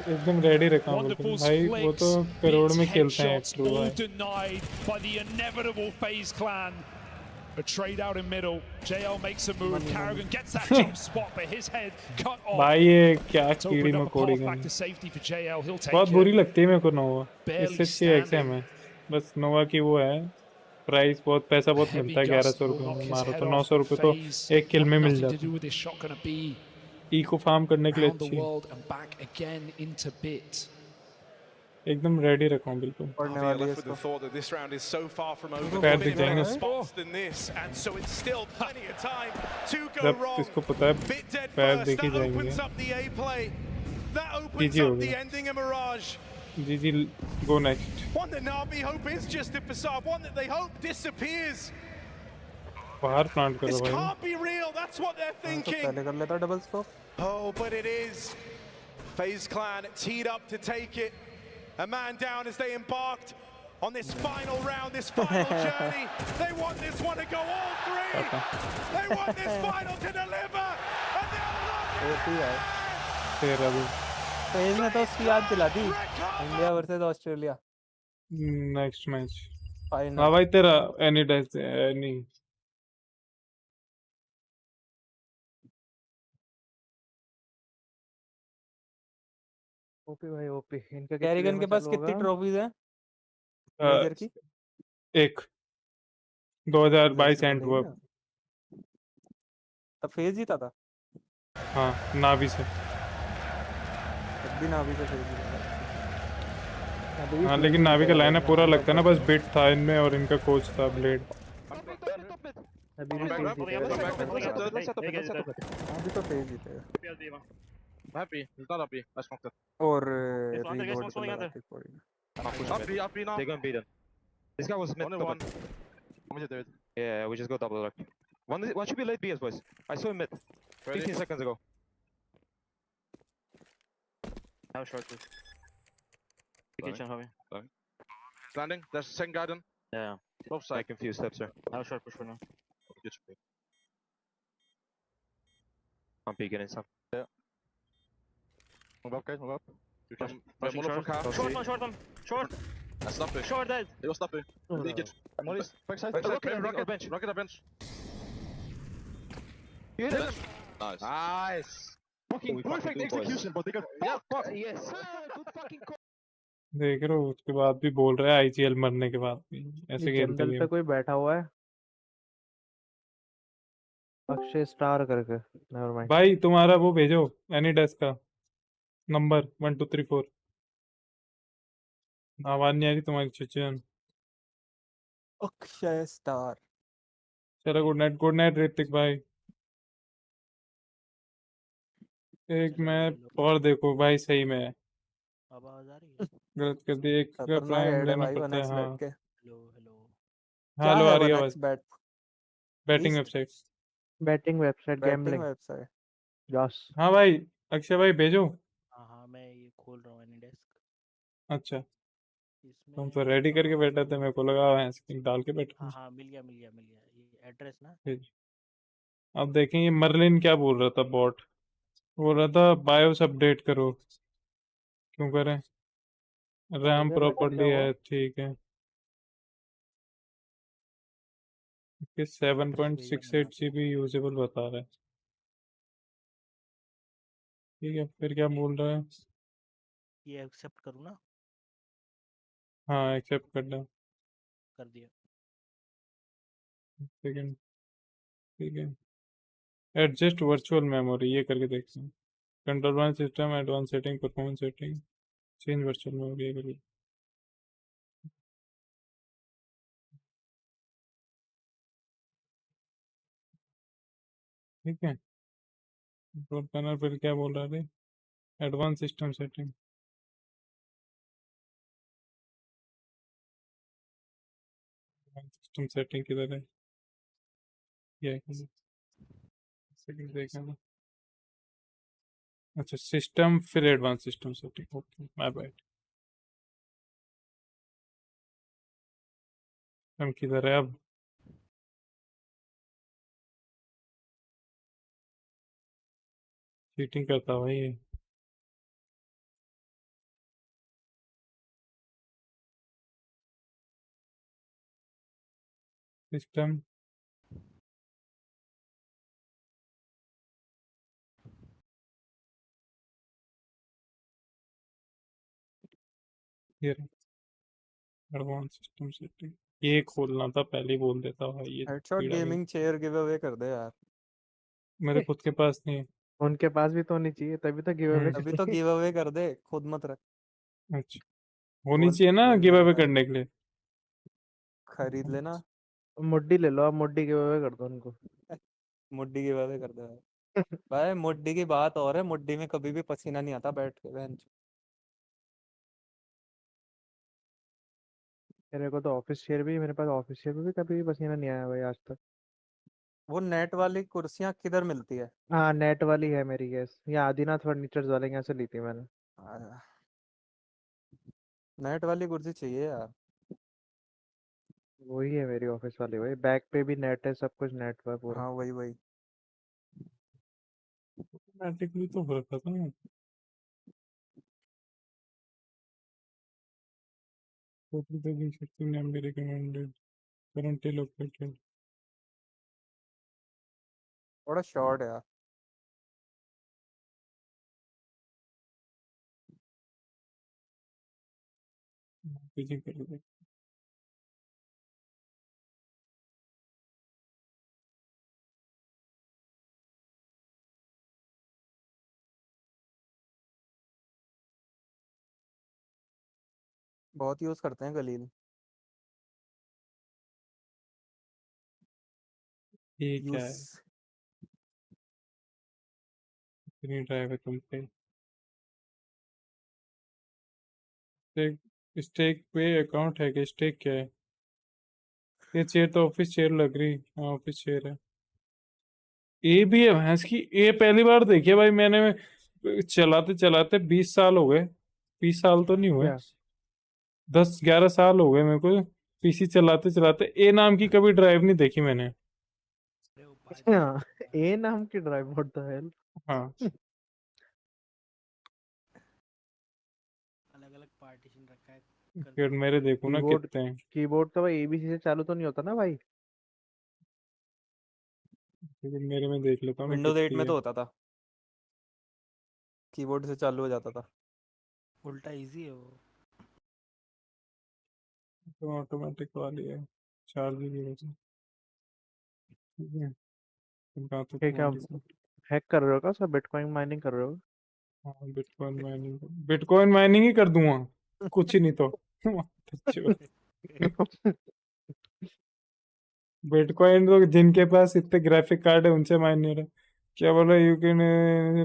एकदम रेडी रखा हूँ भाई, वो तो करोड़ में खेलते हैं ट्रू भाई। A trade out in middle. JL makes a move. Carrigan gets that jump spot, but his head cut off. भाई ये क्या कीड़ी मकोड़ी गन, बहुत बुरी लगती है मेरे को नोवा। इससे अच्छी एक्सएम है, बस नोवा की वो है प्राइस, बहुत पैसा बहुत मिलता है। 1100 रुपये मारो तो 900 रुपये तो एक किल में मिल जाता है। इको फार्म करने के लिए अच्छी एकदम रेडी रखा हूँ बिल्कुल। पैर दिख जाएंगे जब इसको पता है, पैर दिख ही जाएंगे। जीजी हो गया, जीजी गो नेक्स्ट। बाहर प्लांट करो भाई। पहले कर लेता double scope. Oh, but it is. FaZe Clan teed up to take it. A man down as they embarked on this final round, this final journey. They want this one to go all three. They want this final to deliver. And they'll FaZe ने तो उसकी याद दिला दी, India versus Australia next match. हाँ भाई तेरा AnyDesk any OP भाई ओपी। इनका कितनी देर कैरिगन में के पास चालू कितनी होगा? ट्रॉफीज हैं मेजर की? एक मेजर 2022 से तो एंड नहीं वर्क। है, तब फेज जीता था। हाँ नावी से। तब भी नावी से फेज जीता था। अभी भी हाँ फेज लेकिन ही नावी का जीतेगा लाइन देखना, पूरा हम लोग लगता है ना, बच बस गए। बिट था इनमें और इनका कोच था ब्लेड। अभी भी फेज जीतेगा देखना। अभी तो फेज जीतेगा। Happy, he's not happy. I smoked it. और रीलोड पे लगा के पड़ेगा। Up B, up B now. They're going to beat him. This guy was mid. Only Top one. mid. How much David? Yeah, we just go double lock. One should be late BS, boys. I saw him mid. Ready? 15 seconds ago. Now short push. Kitchen, homie. Landing. There's second garden. Yeah. Both I side. confused steps here. Now short push for now. Good spray. I'm peeking in some. Yeah. Move up, guys. Move up. You can. Pushing Mono for short. car. Short one. Short. I stopped it. Short dead. He was stopping. Leakage. Molly's Backside. Rocket, Backside. rocket, Rocket. bench. Rocket at bench. You hit him. Nice. Nice. Fucking perfect execution, but they got fuck. Yes, sir. Good fucking call. देख रहे हो उसके बाद भी बोल रहा है IGL मरने के बाद भी ये ऐसे खेलते जंगल पे गेम। कोई बैठा हुआ है, अक्षय स्टार करके। Never mind. भाई तुम्हारा वो भेजो एनी डेस्क का नंबर 1234। आवाज नहीं आ रही तुम्हारी चुचन। अक्षय स्टार। चलो गुड नाइट ऋतिक भाई। एक मैप और देखो भाई सही में है। आवाज आ रही है? गलत कर दी एक का खतरनाक प्राइम ऐड है लेना भाई पड़ता है। 1x हाँ बैट के। Hello hello. क्या हेलो है आ रही है 1x आवाज। Bat? Batting east website. Batting website batting gambling. Website. Yes. हाँ भाई अक्षय भाई भेजो। हाँ हाँ मैं ये खोल रहा हूँ एनी डेस्क। अच्छा इसमें तुम तो रेडी करके बैठे थे, मेरे को लगा है स्किन डाल के बैठे। हाँ हाँ मिल गया ये एड्रेस ना। अब देखें ये मर्लिन क्या बोल रहा था। बॉट बोल रहा था बायोस अपडेट करो। क्यों करें? हो रैम गया बेटा, क्या प्रॉपर्ली हुआ? है ठीक है। एड्रेस भेजा मैंने 7.68 आपको। GB यूजेबल बता रहा है। ठीक है फिर क्या बोल रहा है? ये एक्सेप्ट करूँ ना? हाँ एक्सेप्ट कर दो। कर दिया। सेकंड ठीक है। एडजस्ट वर्चुअल मेमोरी ये करके देखते हैं। Control one system advance setting performance setting change virtual memory ये करके। ठीक है कंट्रोल पैनल पर क्या बोल रहा है? Advance system setting. System setting किधर है? ये सेकंड देखा ना। अच्छा सिस्टम फिर advance system setting okay my bad. हम किधर है अब? चीटिंग करता भाई ये। सिस्टम ये एडवांस सिस्टम सेटिंग ये खोलना था पहले ही बोल देता भाई ये हेडशॉट पीड़ा भी। गेमिंग चेयर गिव अवे कर दे यार। मेरे खुद के पास नहीं है। उनके पास भी तो होनी चाहिए, तभी तो गिव अवे अभी तो करेंगे। गिव अवे कर दे, खुद मत रख। अच्छा होनी चाहिए ना गिव अवे करने के लिए। खरीद लेना। मुड्डी ले लो, आप मुड्डी गिव अवे कर दो उनको। मुड्डी गिव अवे कर दे भाई। भाई मुड्डी की बात और है, मुड्डी में कभी भी पसीना नहीं आता बैठ के बेंच। मेरे को तो ऑफिस चेयर भी, मेरे पास ऑफिस चेयर भी कभी भी पसीना नहीं आया भाई आज तक। वो नेट वाली कुर्सियां किधर मिलती है? हाँ नेट वाली है मेरी गैस, ये आदिनाथ फर्नीचर्स वाले के यहाँ से ली थी मैंने। नेट वाली कुर्सी चाहिए यार। वही है मेरी ऑफिस वाली भाई, बैक पे भी नेट है, सब कुछ नेट पर पूरा। हाँ वही। ऑटोमेटिकली तो रखा था ना। currently located. थोड़ा शॉर्ट है यार। पीछे कर दे। बहुत यूज करते हैं गलील। ये क्या यूज है? इतनी ड्राइव है तुम पे। स्टेक स्टेक पे अकाउंट है कि स्टेक क्या है? ये चेयर तो ऑफिस चेयर लग रही। हाँ ऑफिस चेयर है। ए भी है भैंस की। ए पहली बार देखी है भाई मैंने। चलाते चलाते 20 साल हो गए। 20 साल तो नहीं हुए। क्या? 10-11 साल हो गए मेरे को पीसी चलाते चलाते। ए नाम की कभी ड्राइव नहीं देखी मैंने। हाँ, ए नाम की ड्राइव, व्हाट द हेल। हाँ अलग अलग पार्टीशन रखा है फिर मेरे देखो ना कीबोर्ड कितने हैं। कीबोर्ड तो भाई एबीसी से चालू तो नहीं होता ना भाई? फिर मेरे में देख लेता हूँ मैं विंडोज 8 कितनी में है। तो होता था, कीबोर्ड से चालू हो जाता था। उल्टा इजी है वो। तो ऑटोमेटिक वाली है। 4 GB वजह से। ठीक है। तुम कहाँ तक क्या क्या तुम्हारी से। हैक कर रहे हो क्या? सब बिटकॉइन माइनिंग कर रहे हो? हाँ बिटकॉइन माइनिंग ही कर दूंगा। कुछ ही नहीं तो। बिटकॉइन तो जिनके पास इतने ग्राफिक कार्ड है उनसे माइन नहीं हो रहा। क्या बोला? You can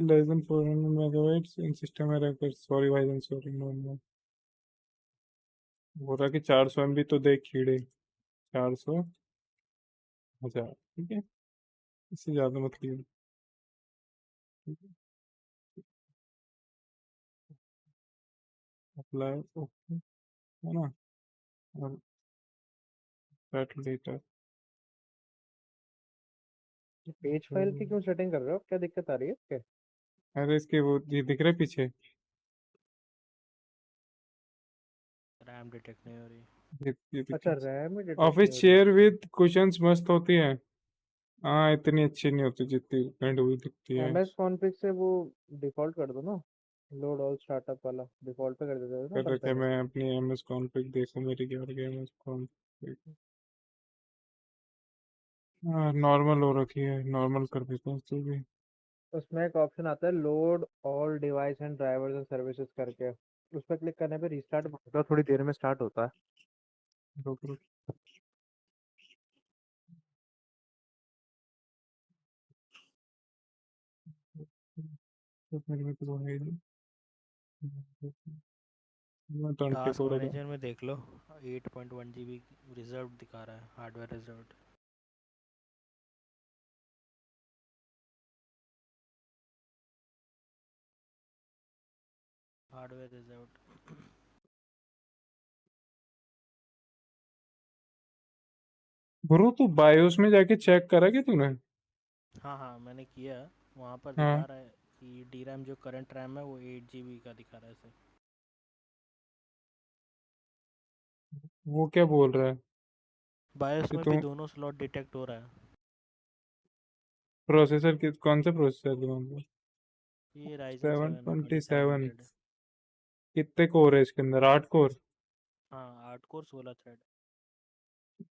less than 400 MB in system है। सॉरी भाई सॉरी नो नो। बोल रहा कि 400 MB तो देख खीड़े। 400 1000 ठीक है। इससे ज्यादा मत लियो। ठीक है। अप्लाई ओके है ना। और बैट लेटर। पेज फाइल की क्यों सेटिंग कर रहे हो? क्या दिक्कत आ रही है क्या? अरे इसके वो ये दिख रहा है पीछे। रैम डिटेक्ट नहीं हो रही। ये दिख अच्छा, रहा रैम में है। डिटेक्ट नहीं ऑफिस हो रही। चेयर विद कुशंस मस्त होती है। हाँ इतनी अच्छी नहीं होती जितनी पेंट हुई दिखती है। एमएस कॉन्फ़िग से वो डिफॉल्ट कर दो ना, लोड ऑल स्टार्टअप वाला डिफॉल्ट पे कर देते हो ना कर रखे कंपनी। मैं अपनी एमएस कॉन्फ़िग देखो मेरी क्या हो गई एमएस कॉन्फ़िग। हाँ नॉर्मल हो रखी है। नॉर्मल कर देता हूँ तो भी। उसमें एक ऑप्शन आता है load all device and drivers and services करके। उस पर क्लिक करने पे रिस्टार्ट होगा, थोड़ी देर में स्टार्ट होता है। रुक रुक। तो मेरे में तो वो है ही नहीं। मैं 24 टास्क होगा। मैनेजर में देख लो 8.1 GB रिजर्व दिखा रहा है, hardware reserve. Hardware reserve. Bro तू बायोस में जाके चेक करा कि तूने? हाँ हाँ मैंने किया। वहाँ पर दिखा हाँ रहा है कि डी रैम जो करंट रैम है वो 8 GB का दिखा रहा है इसे। वो क्या बोल रहा है बायोस कि में भी तू दोनों स्लॉट डिटेक्ट हो रहा है। प्रोसेसर की कौन सा प्रोसेसर? ये राइजन 7 727। 2700 है। कितने कोर है इसके अंदर? 8 कोर। हाँ 8 कोर 16 थ्रेड।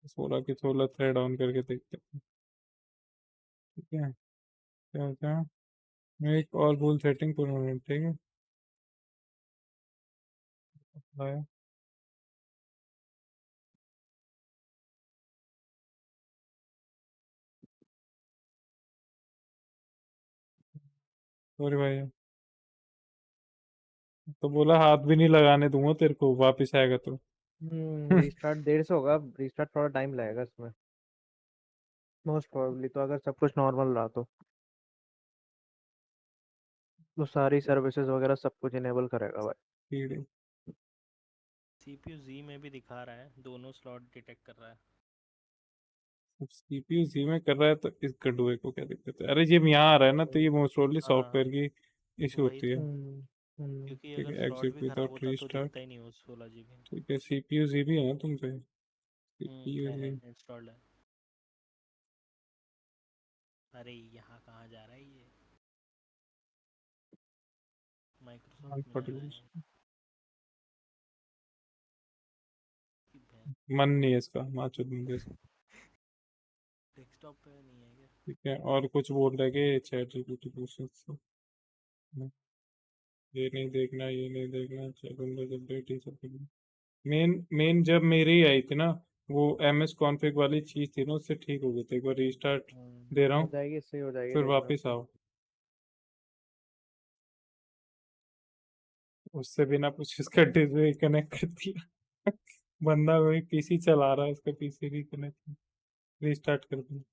16 की 16 थ्रेड ऑन करके देखते हैं। ठीक है। क्या क्या make all full setting permanent. ठीक है। Apply। सॉरी भाई। तो बोला हाथ भी नहीं लगाने दूंगा तेरे को वापिस आएगा तो। रिस्टार्ट देर से होगा, रिस्टार्ट थोड़ा टाइम लगेगा इसमें मोस्ट प्रोबेबली। तो अगर सब कुछ नॉर्मल रहा तो सारी सर्विसेज वगैरह सब कुछ इनेबल करेगा भाई। ठीक है। CPU Z में भी दिखा रहा है, दोनों स्लॉट डिटेक्ट कर रहा है। सीपीयू सी में कर रहा है तो इस गड्ढे को क्या दिक्कत है? अरे ये यहाँ आ रहा है ना तो ये मोस्ट प्रोबेबली हाँ सॉफ्टवेयर की इशू वही होती तो। है। क्योंकि ठीक अगर है, स्लॉट एग्जिट भी खराब विदाउट होता तो रीस्टार्ट। दिखता ही नहीं वो 16 GB। ठीक है, सीपीयू जी भी है ना तुम पे? सीपीयू है जी इंस्टॉल्ड है। अरे यहाँ कहाँ जा रहा है ये? माइक्रोसॉफ्ट में जाना है। मन नहीं है इसका, माचो दूंगे इसको। डेस्कटॉप पे नहीं है क्या? ठीक है, और कुछ बोल रहे कि चैट जीपीटी क्वेश्चन से ये नहीं देखना, ये नहीं देखना, मेन मेन जब मेरी आई थी ना, वो MS कॉन्फ़िग वाली चीज थी ना, उससे ठीक हो गई थी। एक बार रीस्टार्ट दे रहा हो हूँ, जाएगी, सही हो जाएगी, फिर देखना। वापस आओ। उससे बिना कुछ इसका डिस्प्ले कनेक्ट कर दिया बंदा वही पीसी चला रहा है, उसका पीसी भी कनेक्ट, रीस्टार्ट कर दिया।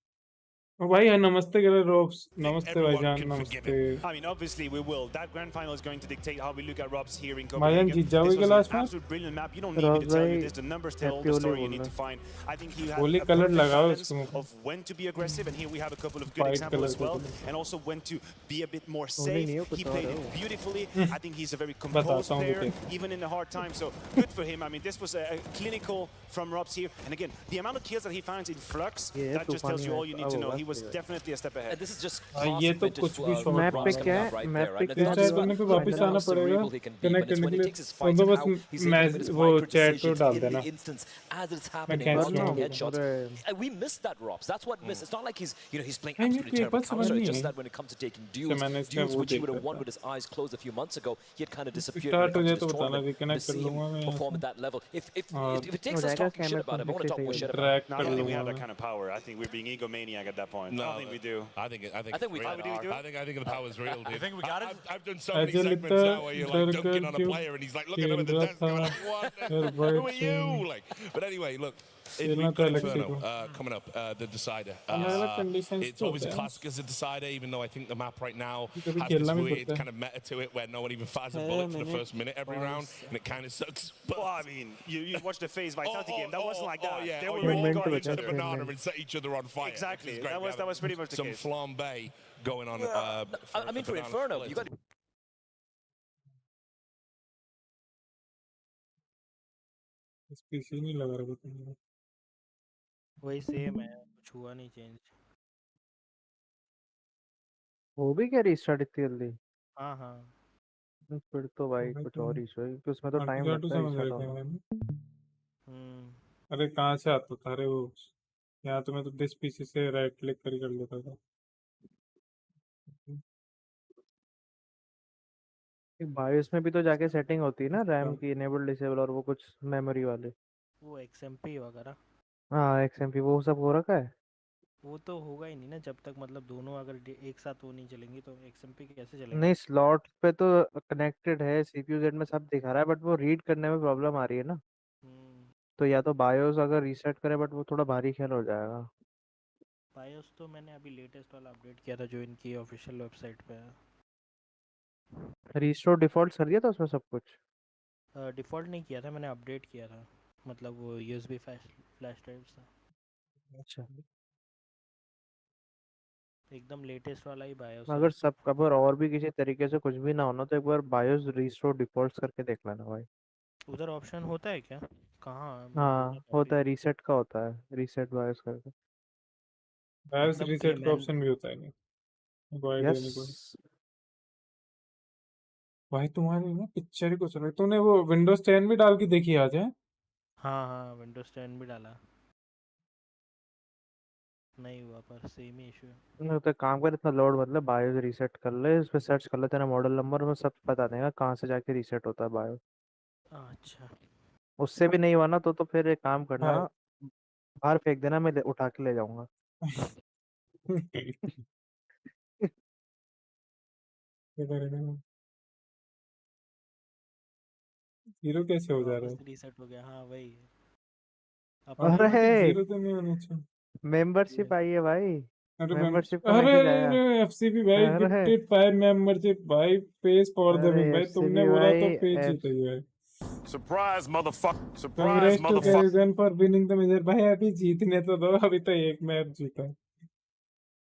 ओ भाई, नमस्ते करे रोब्स, नमस्ते भाईजान, नमस्ते। I mean, obviously we will. That grand final is going to dictate how we look at Robs here in भाईजान Copenhagen. जीत जाओगे This was लास्ट an में? absolute brilliant map. You don't need me to tell you this. The numbers tell all the story you need to find. I think he had Holi a colour perfect लगाओ balance इसको। of when to be aggressive, and here we have a couple of good White examples as color well, and also when to be a bit more Holi safe. नहीं है, कुछ He और played है it वो। beautifully. I think he's a very बताता composed हूँ player, रुके। even in a hard time. So good for him. I mean, this was a clinical from Robs here, and again, the amount of kills that he finds in Flux, that just tells you all you need to know. He was definitely a step ahead. And this is just ये तो कुछ भी shot map पे क्या है? right map there, पे right? क्या It's not इस just टाइप पे वापस how आना पड़ेगा cerebral he can be, connect but it's करने when के he लिए। takes his तो fights and बस how he's able to make his वो micro चैट को decisions डाल in देना। the instance as it's मैं happening. कैंसिल Multiple कर दूँ। headshots. And we missed that, Robs. That's what missed. It's not like he's, you know, he's playing नहीं, absolutely मेरे को terrible एक बात समझ counter. नहीं It's just I. that when it comes to taking तो मैंने इसका duels वो which he would देखा have won था। with his eyes closed a few months ago, he had kind of disappeared when it start हो comes जाए to तो this बताना, tournament. But रिकनेक्ट कर seeing him लूँगा मैं यहाँ perform से। at that level, if it और takes us talking shit about him, I want to talk more shit about him. Track No, I कर don't think we लूँगा have that मैं। kind of power. I think we're being egomaniac at that point. I No, don't think we do. I think I think we it's real. do. I think the power's real, dude. I think we got it. I've done so many अजलिता segments now where you're like dunking on a डरकर player and he's like looking खेल over the रहा desk था going like, what? फिर Who are बैठ you? Like, but anyway, look. खेलना We've तो got अलग से Inferno को। coming up, the decider. अलग अलग कंडीशंस It's तो always होते a हैं, classic as a decider, even though I think the map right now कभी has this खेलना भी weird पड़ता है। kind of meta to it where no one even fires a bullet for the first minute every round, and it kind of sucks. But Well, I mean, you watched the FaZe Vitality game. That wasn't like that. yeah, They were you really walk guarding each each other other. banana and set each other on fire. Exactly. Which is great. That was pretty much the some case. flambe going on. I mean, for Inferno, you got इस PC नहीं लगा रहा था। वही same है, कुछ हुआ नहीं चेंज। वो भी क्या रीस्टार्ट इतनी जल्दी? हाँ हाँ। फिर तो भाई कुछ और इशू है, क्योंकि उसमें तो टाइम लगता है समझ रीस्टार्ट रहे होने में। थे। अरे कहाँ से आता था? अरे वो यहाँ तो मैं तो दिस पीसी से राइट क्लिक कर लेता था। बायोस में भी तो जाके सेटिंग होती है ना, रैम की इनेबल डिसेबल और वो कुछ मेमोरी वाले। वो XMP वगैरह। हाँ XMP वो सब हो रखा है। वो तो होगा ही नहीं ना जब तक मतलब दोनों अगर एक साथ वो नहीं चलेंगी तो XMP कैसे चलेगा? नहीं, स्लॉट पे तो कनेक्टेड है, CPU जेड में सब दिखा रहा है, बट वो रीड करने में प्रॉब्लम आ रही है ना। तो या तो बायोस अगर रीसेट करे, बट वो थोड़ा भारी खेल हो जाएगा। बायोस तो मैंने अभी लेटेस्ट वाला अपडेट किया था जो इनकी ऑफिशियल वेबसाइट पे है। रिस्टोर डिफॉल्ट कर दिया था उसमें सब कुछ? डिफ़ॉल्ट नहीं किया था मैंने, अपडेट किया था। मतलब वो USB फ्लैश ड्राइव था। अच्छा, एकदम लेटेस्ट वाला ही बायोस अगर सब कवर और भी किसी तरीके से कुछ भी ना होना तो एक बार बायोस रिस्टोर डिफॉल्ट्स करके देख लेना भाई। उधर ऑप्शन होता है क्या? कहाँ? हाँ होता है, रीसेट का होता है, रीसेट बायोस करके। बायोस रीसेट का ऑप्शन भी होता है नहीं? कोई आइडिया नहीं कोई। भाई तुम्हारी ना पिक्चर ही कुछ रही। तूने वो विंडोज 10 भी डाल के देखी आज है? हाँ हाँ विंडोज 10 भी डाला, नहीं हुआ पर सेम ही इशू है। नहीं तो काम कर, इतना लोड मतलब बायोस रीसेट कर ले, इस पे सर्च कर ले तेरा मॉडल नंबर, में सब बता देगा कहाँ से जाके रीसेट होता है बायोस। अच्छा उससे भी नहीं हुआ ना तो फिर एक काम करना, हाँ। बाहर फेंक देना, मैं उठा के ले जाऊंगा। जीरो कैसे हो जा रहा है? रीसेट हो गया। हाँ वही अरे जीरो तो नहीं होना चाहिए। मेंबरशिप आई है भाई। अरे मेंबरशिप का अरे मैसेज आया। एफसीबी भाई अरे गिफ्टेड 5 मेंबरशिप भाई, पेज फॉर द विन भाई। तुमने FCB बोला तो भाई, पेज जीत गई भाई। Surprise, motherfucker! Surprise, Congratulations for winning the major भाई। अभी जीतने तो दो, अभी तो एक मैच जीता,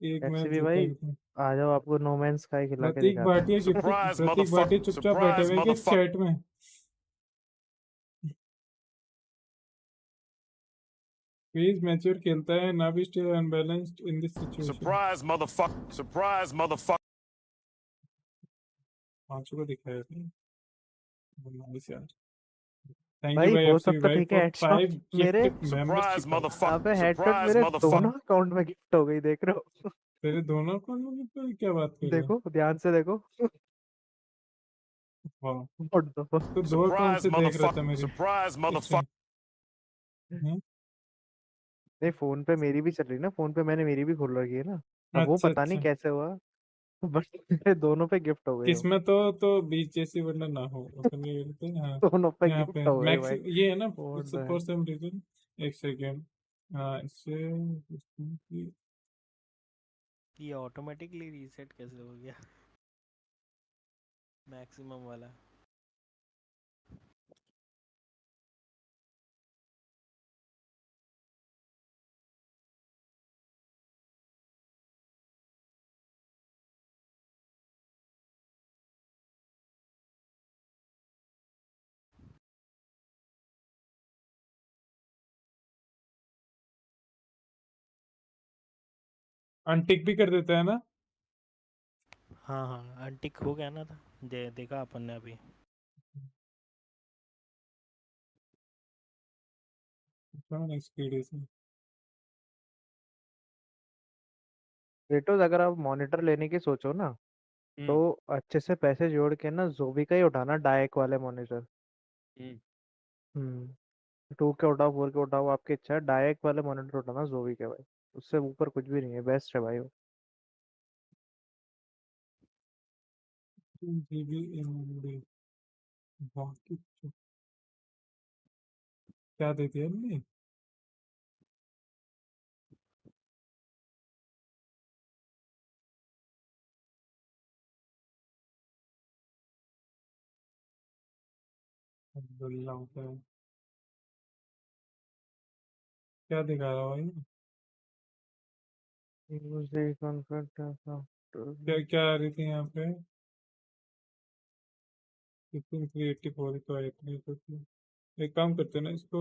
एक मैच FCB जीता भाई ही था। आ जाओ, आपको नो मैन स्काई खिला के प्रतीक दिखाता हूँ। भाटिया गिफ्ट, प्रतीक भाटिया चुपचाप बैठे हुए क्या चैट में? प्लीज मैच्योर खेलता है, NAVI still unbalanced in this situation. Surprise, motherfucker. पांचों को दिखाया था। नाइस यार। थैंक यू भाई भाई वो एफसी सब तो भाई ठीक है, फॉर हेडशॉट 5 मेरे गिफ्ट मेंबरशिप। अबे हेडशॉट मेरे दोनों अकाउंट में गिफ्ट हो गई, देख रहे हो? तेरे दोनों अकाउंट में gift हुई? क्या बात कर रहे हो? देखो ध्यान से देखो। वाह, What the fuck? तो दो अकाउंट से देख रहा था मेरी। नहीं फोन पे मेरी भी चल रही ना, फोन पे मैंने मेरी भी खोल रखी है ना। अब वो अच्छा पता नहीं अच्छा, कैसे हुआ, बट मेरे दोनों पे गिफ्ट हो गई हो। किस्मत हो तो बीच जैसी वरना ना हो, अपन ये बोलते हैं। हाँ, दोनों पे यहाँ पे गिफ्ट हो गए मैक्स भाई। ये है ना, What the for hell? Some reason. एक सेकेंड। हाँ इससे ये ऑटोमेटिकली रीसेट कैसे हो गया? मैक्सिमम वाला। अनटिक भी कर देता है ना? हाँ हाँ, अनटिक हो गया ना था, देखा अपन ने अभी। स्पीड है। रेटोज अगर आप मॉनिटर लेने की सोचो ना, तो अच्छे से पैसे जोड़ के ना जोबी का ही उठाना, डायक वाले मॉनिटर। हम्म 2 के उठाओ, 4 के उठाओ, आपकी इच्छा है। डायक वाले मॉनिटर उठाना जोबी के भाई, उससे ऊपर कुछ भी नहीं है, बेस्ट है भाई वो। जीबी एमबी बाकी क्या दे दिया हमने? अब्दुल्ला होता है। क्या दिखा रहा भाई? क्या क्या आ रही थी यहाँ पे? 384 तो आई थी तो एक काम करते हैं ना इसको,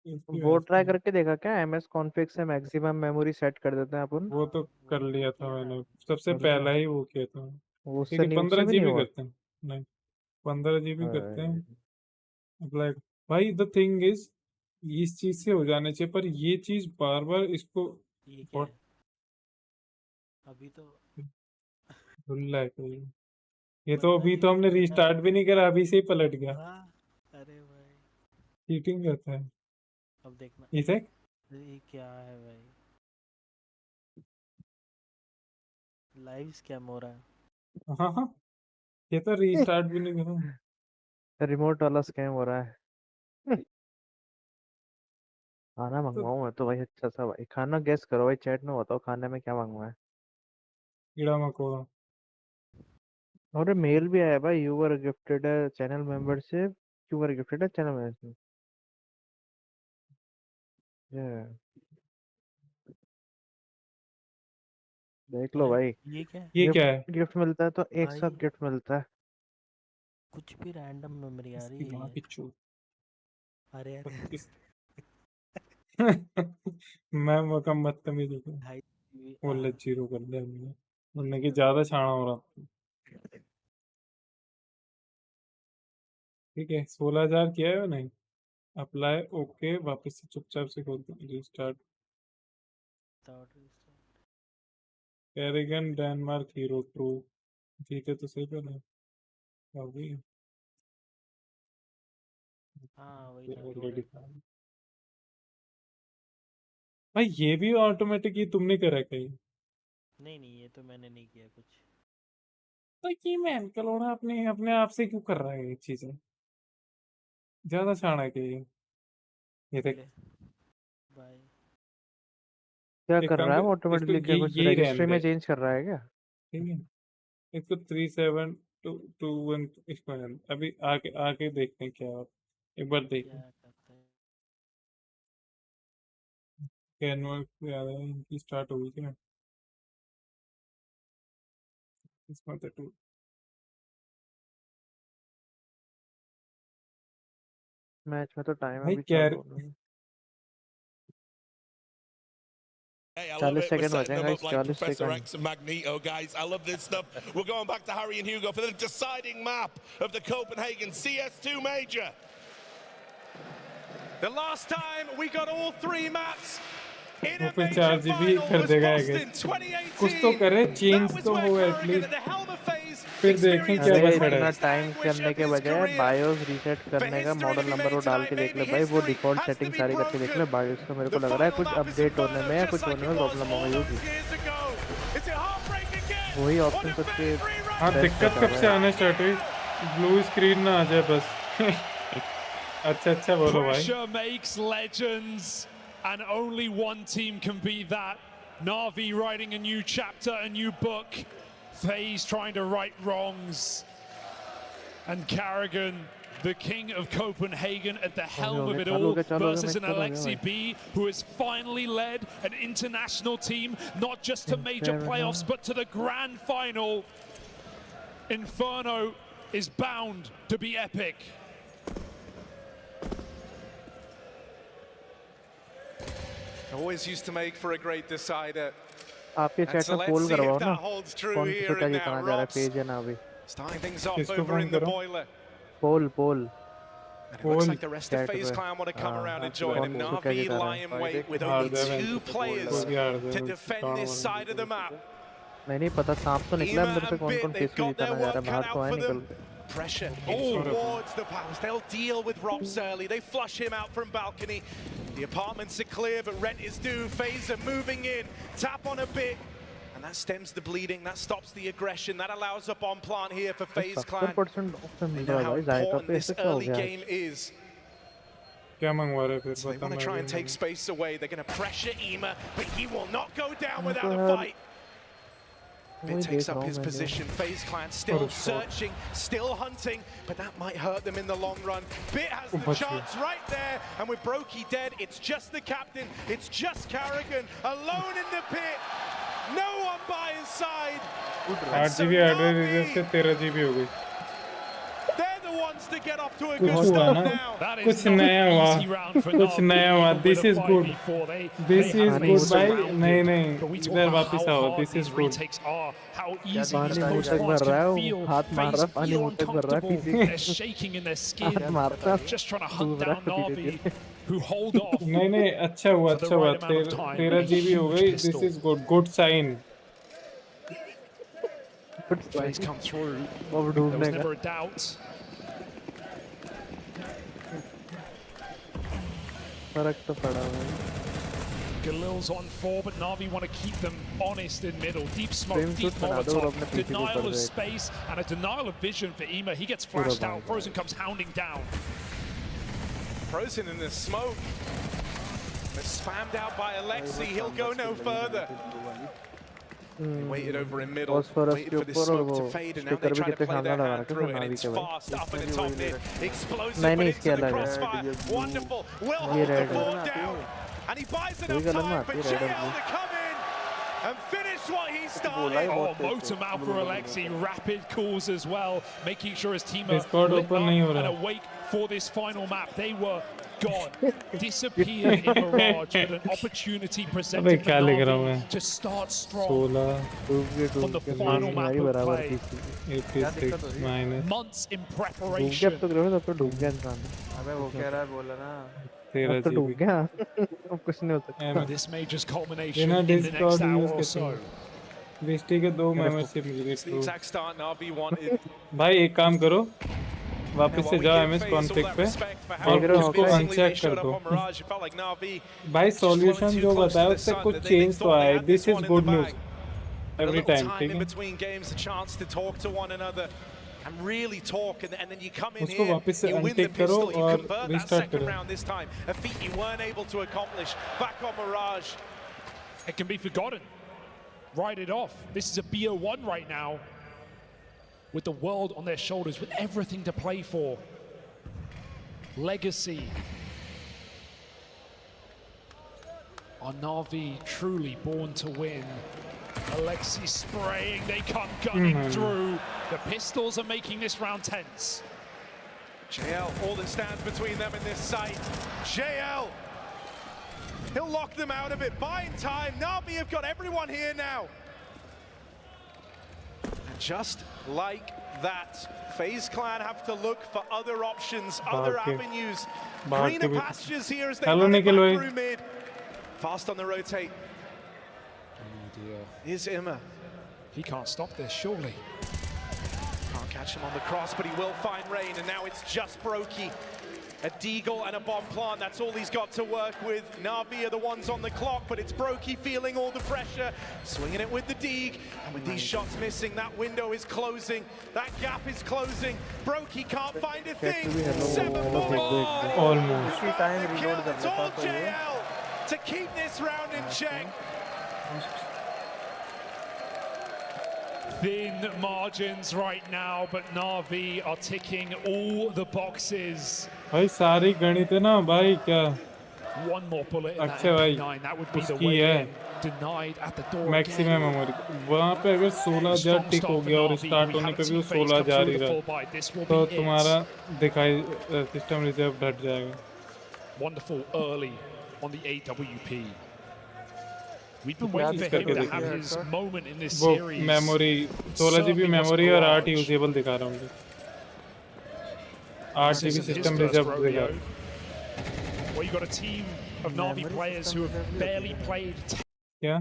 इसकी वो वजह ट्राई से। करके देखा क्या? एमएस कॉन्फ़िग से मैक्सिमम मेमोरी सेट कर देते हैं अपन। वो तो कर वो लिया था किया था। मैंने, सबसे कर लिया? पहला ही वो किया था। वो ठीक उससे है, नहीं, उससे 15 भी नहीं जीबी हुआ? करते हैं। नहीं, 15 जीबी करते हैं। अरे, लाइक भाई द थिंग इज, इस चीज से हो जाने चाहिए, पर ये चीज बार बार इसको ये क्या बहुत है अभी तो? धुल्ला है कोई। ये तो 15 अभी तो जीबी हमने करना है? रीस्टार्ट भी नहीं करा, अभी से ही पलट गया। हाँ। अरे भाई, चीटिंग करता है अब देखना इसे। ये क्या है भाई, लाइव स्कैम हो रहा है। हाँ हाँ, ये तो रीस्टार्ट भी नहीं करा। रिमोट वाला स्कैम हो रहा है। खाना तो मंगवाऊं मैं तो भाई, अच्छा सा भाई खाना। गेस करो भाई, चैट में बताओ खाने में क्या मंगवाए। कीड़ा मकोड़ा। और मेल भी आया भाई, you were gifted channel membership, you were gifted channel membership. ये देख लो अरे भाई, ये क्या है ये क्या है? गिफ्ट गिफ्ट मिलता है तो एक भाई? साथ गिफ्ट मिलता है। कुछ भी रैंडम मेमोरी आ इसकी रही माँ है। की चूत। अरे अरे 25। मैं वो कम बदतमीजी को ढाई वो जीरो कर दिया हमने, उनने की ज्यादा छाना हो रहा था। ठीक है, 16,000 किया है नहीं? अप्लाई ओके, वापस से चुपचाप से खोलते हैं, restart. Karrigan Denmark hero true. जीते तो सही पहले अभी। हाँ वही था, ऑलरेडी 2 था भाई। ये भी ऑटोमेटिक ही तुमने करा कहीं? नहीं नहीं, ये तो मैंने नहीं किया कुछ। तो ये मैन कलोड़ा अपने अपने आप से क्यों कर रहा है ये चीजें? ज्यादा छाना है कि ये देख। ले बाय। क्या एक कर काम रहा है वो कर, इसको ऑटोमेटिकली? क्या कुछ यही रहने रजिस्ट्री में दे। चेंज कर रहा है क्या? ठीक है, इसको 3722 1 इसको रहने दे। अभी आके आके देखते हैं क्या और एक बार क्या देखें। करता है? कैनवा इनकी स्टार्ट होगी क्या? इसमें तो 2 मैच में तो टाइम भाई अभी क्या चालू होना है। Hey, I love 40 it. We're second setting बचेंगे them guys, up like 40 Professor second. X and Magneto, guys. I love this stuff. We're going back to Harry and Hugo for the deciding map of the Copenhagen CS2 Major. The last time we got all 3 maps in वो a पे major 4 GB final कर was देगा Boston कुछ तो 2018. करे, change That was तो where हो Carrigan at least, at the helm of FaZe फिर देखें क्या अरे बचा इतना है। टाइम करने के बजाय बायोस रीसेट करने का मॉडल नंबर वो डाल के देख ले भाई, वो डिफॉल्ट सेटिंग सारी करके देख ले बायोस का। मेरे को लग रहा है कुछ अपडेट होने में या कुछ होने में प्रॉब्लम हो गई होगी, वही ऑप्शन सबके। हाँ दिक्कत कब से आने स्टार्ट हुई, ब्लू स्क्रीन ना आ जाए बस। अच्छा बोलो भाई। Pressure makes legends, and only one team can be that. NAVI writing a new chapter, a new book. FaZe trying to right wrongs. And Carrigan, the king of Copenhagen, at the helm of it all, versus an Alexi B, who has finally led an international team, not just to major playoffs, but to the grand final. Inferno is bound to be epic. Always used to make for a great decider. आप ये And chat so में let's pole see if करवाओ that ना, holds true कौन here किसको क्या and जिताना now. जा रहा है, Robs पेज है ना अभी। starting things off किसको over फोन in the करो? boiler. पोल And it looks Paul like the rest of chat FaZe पे। Clan want to come हाँ, around and हाँ, join him. कौन किसको क्या Navi जिता रहा lie है। in wait with हार only दे मैं 2 players कोई भी हार दे to defend this side of the map. नहीं पता, सांप तो निकला अंदर Ema से, and कौन कौन Bit, they've किसको got their जिताना जा रहा work है, बाहर cut तो out आए for निकल। them. Pressure towards the Palace. They'll deal with Robs early. They flush him out from balcony. The apartments are clear, but rent is due. FaZe are moving in. Tap on a bit. And that stems the bleeding. That stops the aggression. That allows up on plant here for FaZe Clan. 70% option They mill know रहा है how भाई, जायका important पे this ऐसे क्या हो early गया। game is. क्या मंगवा रहे फिर So they बता want to मैं try भी and take मंगवा- space away. They're going to pressure Ema, but he will not go down without a यार, fight. वही Bit takes देख up रहा his हूँ मैं। position. FaZe Clan still searching, still hunting, but that might hurt them in the long run. Bit has the Bachoo. chance right there, and with 𝘾𝙆 dead, it's just the captain, it's just Carrigan, alone in the pit. No one by his side. 8 GB address reserve से 13 GB हो गई। They're the ones to get off to a कुछ good हुआ start ना, now. कुछ नया हुआ, कुछ नया हुआ। This is good, this is good भाई। नहीं इधर वापस आओ, this is good। How easy पानी these मुंह post तक plants भर रहा है, can वो feel. हाथ मार रहा है, FaZe पानी feel मुंह तक भर रहा है uncomfortable. पीछे। They're shaking in their skin. हाथ मारता है, Just trying to hunt डूब रहा down है धीरे NAVI, धीरे। who hold off. नहीं अच्छा हुआ, For the right amount of time, 13 a GB हो huge गई। pistol. This is good sign। FaZe come through. वो There ढूंढने was का। never a doubt. फर्क तो पड़ा हुआ है। 𝘾𝙆𝙈 on 4, but NAVI want to keep them honest in middle. Deep smoke, Frame deep shoot बना दो और अपने Molotov, पीछे को denial कर of दो एक। space, and a denial of vision for Ema. He gets flashed out. Frozen comes hounding down. Frozen in the smoke. But spammed out by Alexi. He'll go no further. They waited over in middle, Phosphorus waited के for this ऊपर और smoke to वो fade, and now sticker they भी try to कितने play शानदार their लगा hand रखे through थे it, and नावी it's के भाई। fast up in the top mid. Explosive, नहीं but इसके into the अलग है। crossfire. Wonderful. Will ये hold the रेड है। fort down, and he buys कोई enough गलत time मारती for है रेड JL और to come in and finish what he started. Oh, motor mouth for Alexi. Rapid calls as well, making sure his team are Discord lit open up नहीं हो and रहा। awake for this final map. They were gone, disappeared in Mirage, but an opportunity अबे presented for क्या लिख रहा हूँ NAVI मैं? to start strong 16 on the final map of play. 86 minus Months in डूब गया preparation. अब तो ग्रह अब तो डूब गया इंसान। अबे वो कह रहा है बोला ना। 13 अब तो डूब GB। गया। अब कुछ नहीं हो सकता। This major's culmination बिना in the Discord next hour use or करते so. हैं। बिस्टी के 2 मेंबरशिप मिल गई। It's the exact start Navi wanted. भाई एक काम करो, वापस से जाओ MS कॉन्फ्लिक्ट पे और उसको अनचेक कर दो। भाई सॉल्यूशन जो बताया उससे कुछ चेंज तो आया। This is good news every time, ठीक in है? between games, a chance to talk to one another and really talk, and then you come in उसको here, वापस से you win the अनटिक करो pistol, you और convert that restart second करो। round this time. A feat you weren't able to accomplish back on Mirage. It can be forgotten. Write it off. This is a BO1 right now, with the world on their shoulders, with everything to play for. Legacy. Are NAVI truly born to win? Alexi spraying, they come gunning through. The pistols are making this round tense. 𝙎𝙆, all that stands between them in this site. 𝙎𝙆, he'll lock them out of it, buying time. NAVI have got everyone here now. And just like that, FaZe Clan have to look for other options, other avenues, greener pastures here as they run it back through mid. Fast on the rotate. Is 𝘎𝙆. He can't stop this, surely. Can't catch him on the cross, but he will find Rain, and now it's just 𝘾𝙀𝙈. A 𝙎𝙃 and a bomb plant, that's all he's got to work with. NAVI are the ones on the clock, but it's 𝘾𝙀𝙁 feeling all the pressure, swinging it with the 𝙎𝙃, and with these shots missing, that window is closing, that gap is closing. 𝘾𝙀𝙁 can't find a thing. 7-4. Almost. It's all 𝙎𝙆 to keep this round in check. Thin margins right now, but NAVI are ticking all the boxes. भाई सारी गणित है ना भाई क्या One more bullet in अच्छा भाई that that would be the उसकी way है denied at the door maximum memory वहाँ पे अगर 16,000 टिक हो गया और स्टार्ट होने पे भी वो 16,000 ही रहा तो तुम्हारा दिखाई सिस्टम रिजर्व घट जाएगा. Wonderful early on the AWP. We've been waiting for him to have his moment in this series. वो मेमोरी 16 GB मेमोरी और 8 यूजेबल दिखा रहा हूँ 8 GB सिस्टम रिजर्व दिखा रहा हूँ. Well, you got a team of NAVI players who have barely played. क्या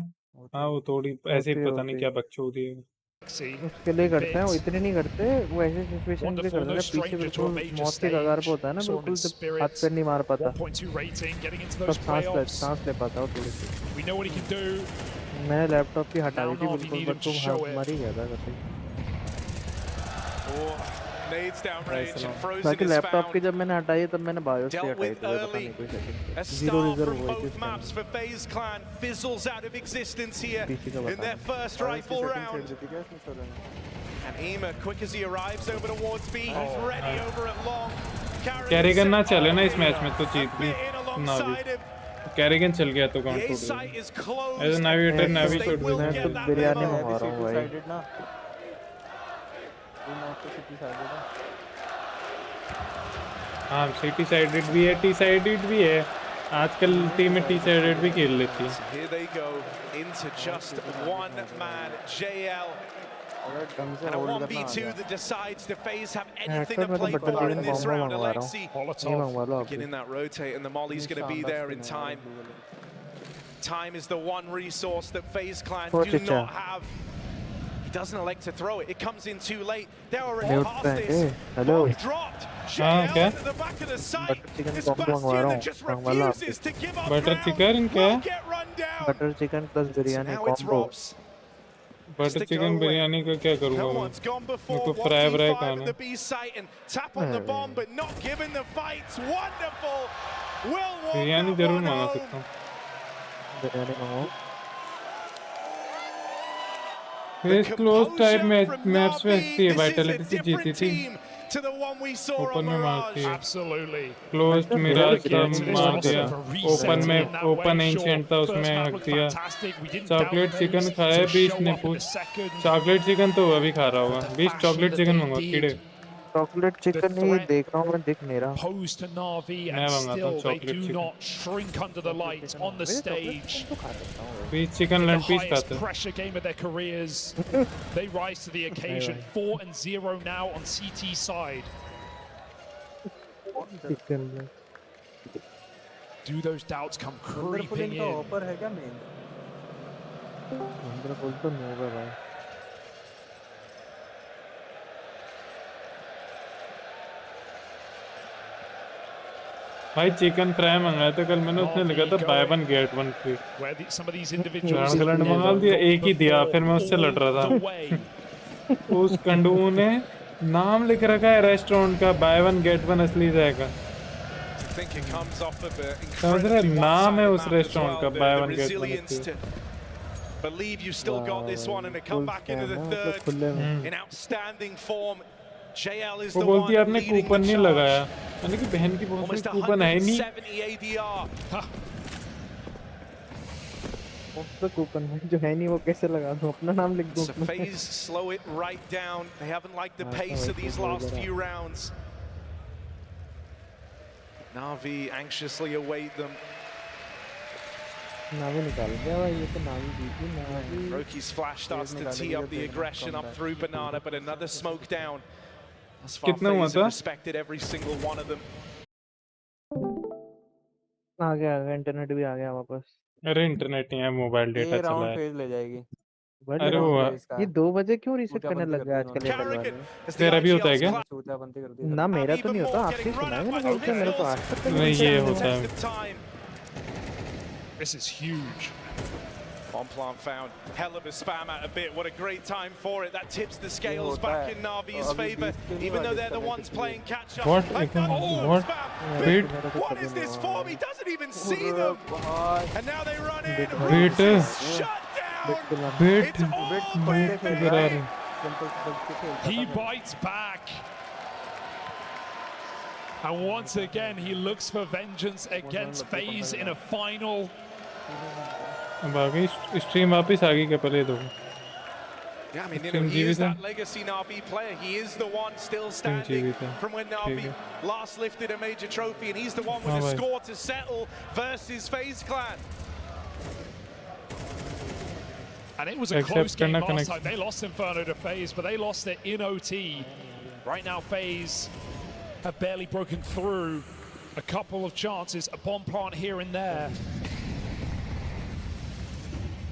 हाँ वो थोड़ी ऐसे ही पता नहीं क्या बकचोदी है उसके लिए करते हैं वो इतने नहीं करते वो ऐसे सिचुएशन के लिए करते हैं पीछे बिल्कुल मौत के कगार पे होता है ना बिल्कुल जब हाथ पे नहीं मार पाता तब सांस ले पाता वो थोड़ी सी. मैंने लैपटॉप की हटा दी थी बिल्कुल पर तुम मर ही गया था करते बाकी लैपटॉप की जब मैंने हटाई तब मैंने बायोस से हटाई थी पता नहीं कोई सेटिंग जीरो रिजर्व हुई थी maps for FaZe Clan fizzles out of existence here in their first rifle round. And 𝘎𝙆, quick as he arrives over towards B, he's ready over at long. कैरिगन ना चले ना इस मैच में तो जीत भी नावी कैरिगन चल गया तो काउंट टूट गया. एज नाविगेटर नावी छोड़ दे. मैं तो बिरयानी मंगवा रहा हूँ भाई. हाँ सिटी साइडेड भी है टी साइडेड भी है आजकल टीम में टी साइडेड भी खेल लेती है. Here they go into just one man, 𝙎𝙆. And a 1v2 that decides the FaZe have anything to play for in this round. Alexi getting that rotate, and the molly's going to be there in time. Time is the one resource that FaZe Clan do not have. He doesn't elect to throw it. It comes in too late. They're already past this. Hello. Dropped. 𝙎𝙆 at the back of the site. This Bastion that just refuses to give up ground will get run down. Butter chicken plus biryani combo. Butter chicken biryani का क्या करूँगा मैं तो fry fry खाना. बिरयानी जरूर मंगा सकता हूँ. बिरयानी मंगाओ. फेस क्लोज टाइप मैप्स में अच्छी है वाइटलिटी से जीती थी ओपन में मारती है क्लोज्ड मिरर का मार दिया ओपन में ओपन एंशिएंट था उसमें हक दिया. चॉकलेट चिकन खाया 20 ने पूछ चॉकलेट चिकन तो अभी खा रहा होगा 20 चॉकलेट चिकन मंगवा कीड़े. चॉकलेट चिकन नहीं देख रहा हूँ मैं दिख नहीं रहा. मैं मंगाता हूँ chocolate chicken. 20 chicken lunch piece खाते हैं. Pressure game of their careers. They rise to the occasion. 4-0 now on CT side. Do those doubts come creeping in? ऊपर है क्या मेन? अंदर बोल तो नो है भाई. भाई चिकन फ्राई मंगाया था कल मैंने उसने लिखा था by one get one free. Nagaland मंगा दिया एक ही दिया फिर मैं उससे लड़ रहा था. उस कंडू ने नाम लिख रखा है रेस्टोरेंट का बाय वन गेट वन असली जाएगा. समझ रहे नाम है उस रेस्टोरेंट का by one get one. Believe you still got this one and to come back into the third in outstanding form. 𝙎𝙆 is वो the बोलती है one आपने leading कूपन the नहीं charge. लगाया मैंने कि बहन की बहुत Almost कूपन है नहीं. 170 ADR. उसका कूपन है जो है नहीं वो कैसे लगा दूं अपना नाम लिख दूं So FaZe slow it right down. They haven't liked the pace of these last few rounds. NAVI anxiously await them. NAVI निकाल गया भाई ये तो NAVI जीती NAVI 𝘾𝙊𝙈𝙈𝙀 flash starts to tee up the aggression up through Banana, but another smoke down. As far कितना हुआ FaZe था? have respected every single one of them. आ गया इंटरनेट भी आ गया वापस। अरे इंटरनेट नहीं है, मोबाइल डेटा ये चला राउंड है। फेज ले जाएगी। अरे वो ये 2 बजे क्यों रीसेट करने लग गया आजकल ये बलवान? तेरा भी होता है क्या? चूतियापंती कर दी ना मेरा तो नहीं होता, आपसे सुना है मैंने बोलते मेरे को आज तक नहीं ये होता है। This is huge. Bonplant found hell of a spam out a bit. What a great time for it. That tips the scales back in NAVI's favor, even though they're the ones playing catch up. What? What? Wait. What is this form? He doesn't even see them. And now they run in. Wait. Shut down. Wait. He bites back. And once again, he looks for vengeance against FaZe in a final. अब आ गई stream वापस आ गई क्या? पहले दो Yeah, I mean, you know, he is that legacy NAVI player. He is the one still standing from when NAVI last lifted a major trophy, and he's the one with a score to settle versus FaZe Clan. And it was a close game last time. They lost Inferno to FaZe, but they lost it in OT. Right now, FaZe have barely broken through. A couple of chances, a bomb plant here and there.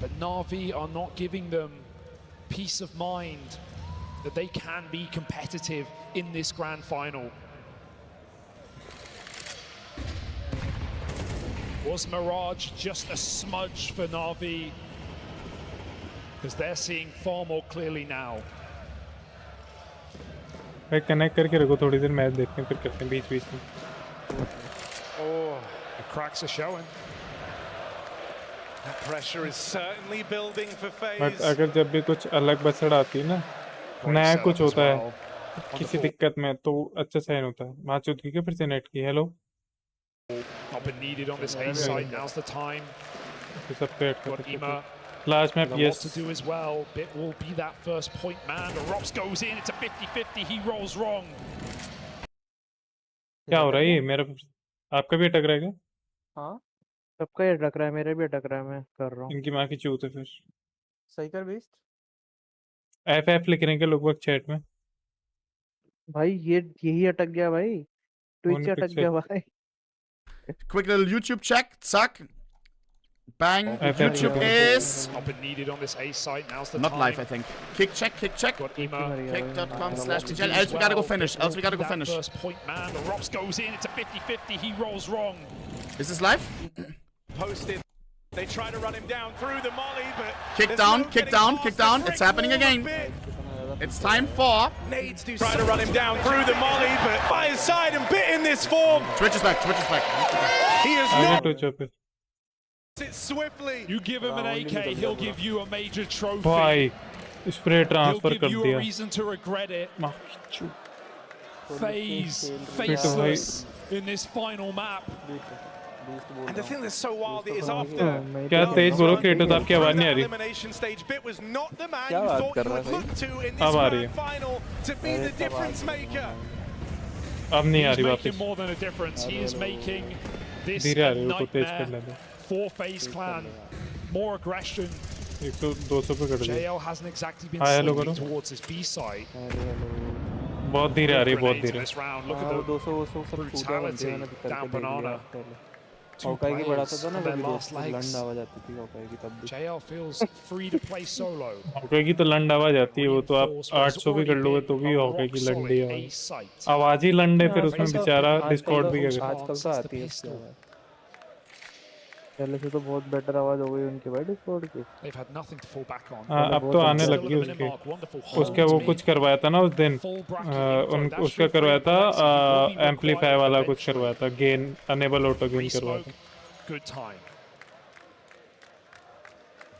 But NAVI are not giving them peace of mind that they can be competitive in this grand final. Was Mirage just a smudge for NAVI? Because they're seeing far more clearly now. भाई connect करके रखो, थोड़ी देर match देखते हैं फिर करते हैं बीच-बीच में। Oh, the cracks are showing. That pressure is certainly building for FaZe. But अगर जब भी कुछ अलग बसड़ आती है ना, नया कुछ होता है किसी दिक्कत में, तो अच्छा साइन होता है। माँ चुत की फिर से नेट की। Hello Not been needed on this A side. Now's the time. सब पे Got Ema. Last map Lots yes to do as well. Bit will be that first point man. The Rops goes in. It's a 50-50. He rolls wrong. क्या हो रहा है ये? मेरा आपका भी अटक रहा है क्या? हाँ सबका ये अटक रहा है, मेरा भी अटक रहा है, मैं कर रहा हूँ। इनकी माँ की चूत है फिर। सही कर बीस्ट। FF लिख रहे हैं लोग चैट में। भाई ये यही अटक गया भाई, ट्विच अटक गया भाई। Quick little YouTube check. Zack. Bang. YouTube is Not been needed on this A side. Now's the not time. live, I think. Kick check. Got Ema. Kick.com/TGL. Else we gotta go finish. Else we gotta go finish. First point man. The Rops goes in. It's a 50-50. He rolls wrong. Is this live? Posted. They try to run him down through the molly, but Kick down. Kick down. Kick down. It's happening again. It's time for Nades to try to run him down through the molly, but by his side and bit in this form. Twitch is back. Twitch is back. He is not. It swiftly. You give him an AK, he'll give you a major trophy. भाई spray transfer He'll कर give you दिया। a reason to regret it. FaZe Wait. faceless in this final map. And the thing that's so wild is after क्या तेज बोलो creators, आपकी आवाज नहीं आ रही। elimination stage, Bit was not the man क्या you बात thought कर you रहा would है look to in अब this आ रही grand final to be the difference maker. अब नहीं आ He's रही making वापस। more than a difference. He is making this धीरे आ a रही है, उसको तेज कर nightmare लेते। for FaZe Clan. More aggression. 100-200 पे कर दिया। JL hasn't exactly been हाँ हेलो slipping करो। towards his B side. बहुत धीरे आ रही है, बहुत धीरे। This round, look हाँ, at वो the 200 सब कूदा बनती है, मैंने करके down देख लिया banana. पहले। Two औकाई की बढ़ाता था ना players on their कभी last दोस्त, legs. लंड आवाज आती थी औकाई की तब भी। JL feels free to play solo. Hockey की तो लंड आवाज आती है, वो तो आप 800 भी कर लोगे तो भी हॉकी की लंडी आवाज। आवाज ही लंड है, फिर उसमें बेचारा डिस्कॉर्ड भी क्या करे। आजकल तो आती है इसकी आवाज। पहले से तो बहुत बेटर आवाज हो गई उनकी भाई डिस्कॉर्ड की। They've had nothing to fall back on. हाँ अब तो आने लगी उसके। उसका वो कुछ करवाया था ना उस दिन, उसका करवाया था एम्पलीफायर वाला कुछ करवाया था, गेन अनेबल ऑटो गेन करवाया था। Good time.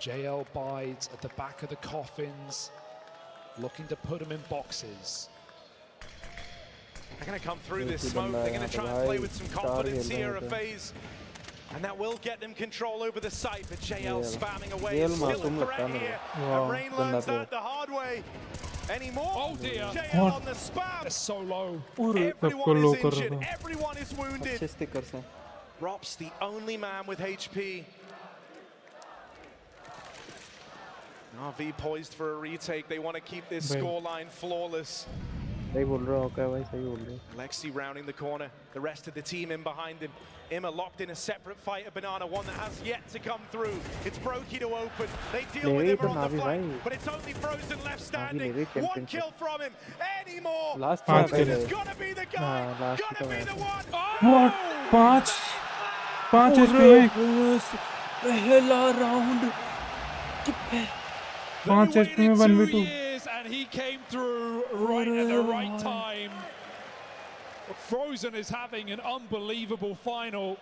JL bides at the back of the coffins, looking to put them in boxes. They're going to come through this smoke. They're going to try and play with some confidence here of FaZe. And that will get them control over the site, but JL spamming away is still a threat here. And Rain learns that the hard way. Any more? Oh dear. JL on the spam. It's so low. Everyone is injured. Everyone is wounded. Rop's the only man with HP. NAVI poised for a retake. They want to keep this scoreline flawless. सही बोल रहा होगा भाई, सही बोल रहे हो. Alexi rounding the corner. The rest of the team in behind him. 𝘎𝙆 locked in a separate fight at Banana, one that has yet to come through. It's �々to open. They deal with him on the flank, but it's only Frozen left standing. One kill from him. Any more? Last Frozen is gonna be the guy. Gonna be the one. What? पांच पहला round 5 HP में 1v2. And he came through right at the right time. Frozen is having an unbelievable final,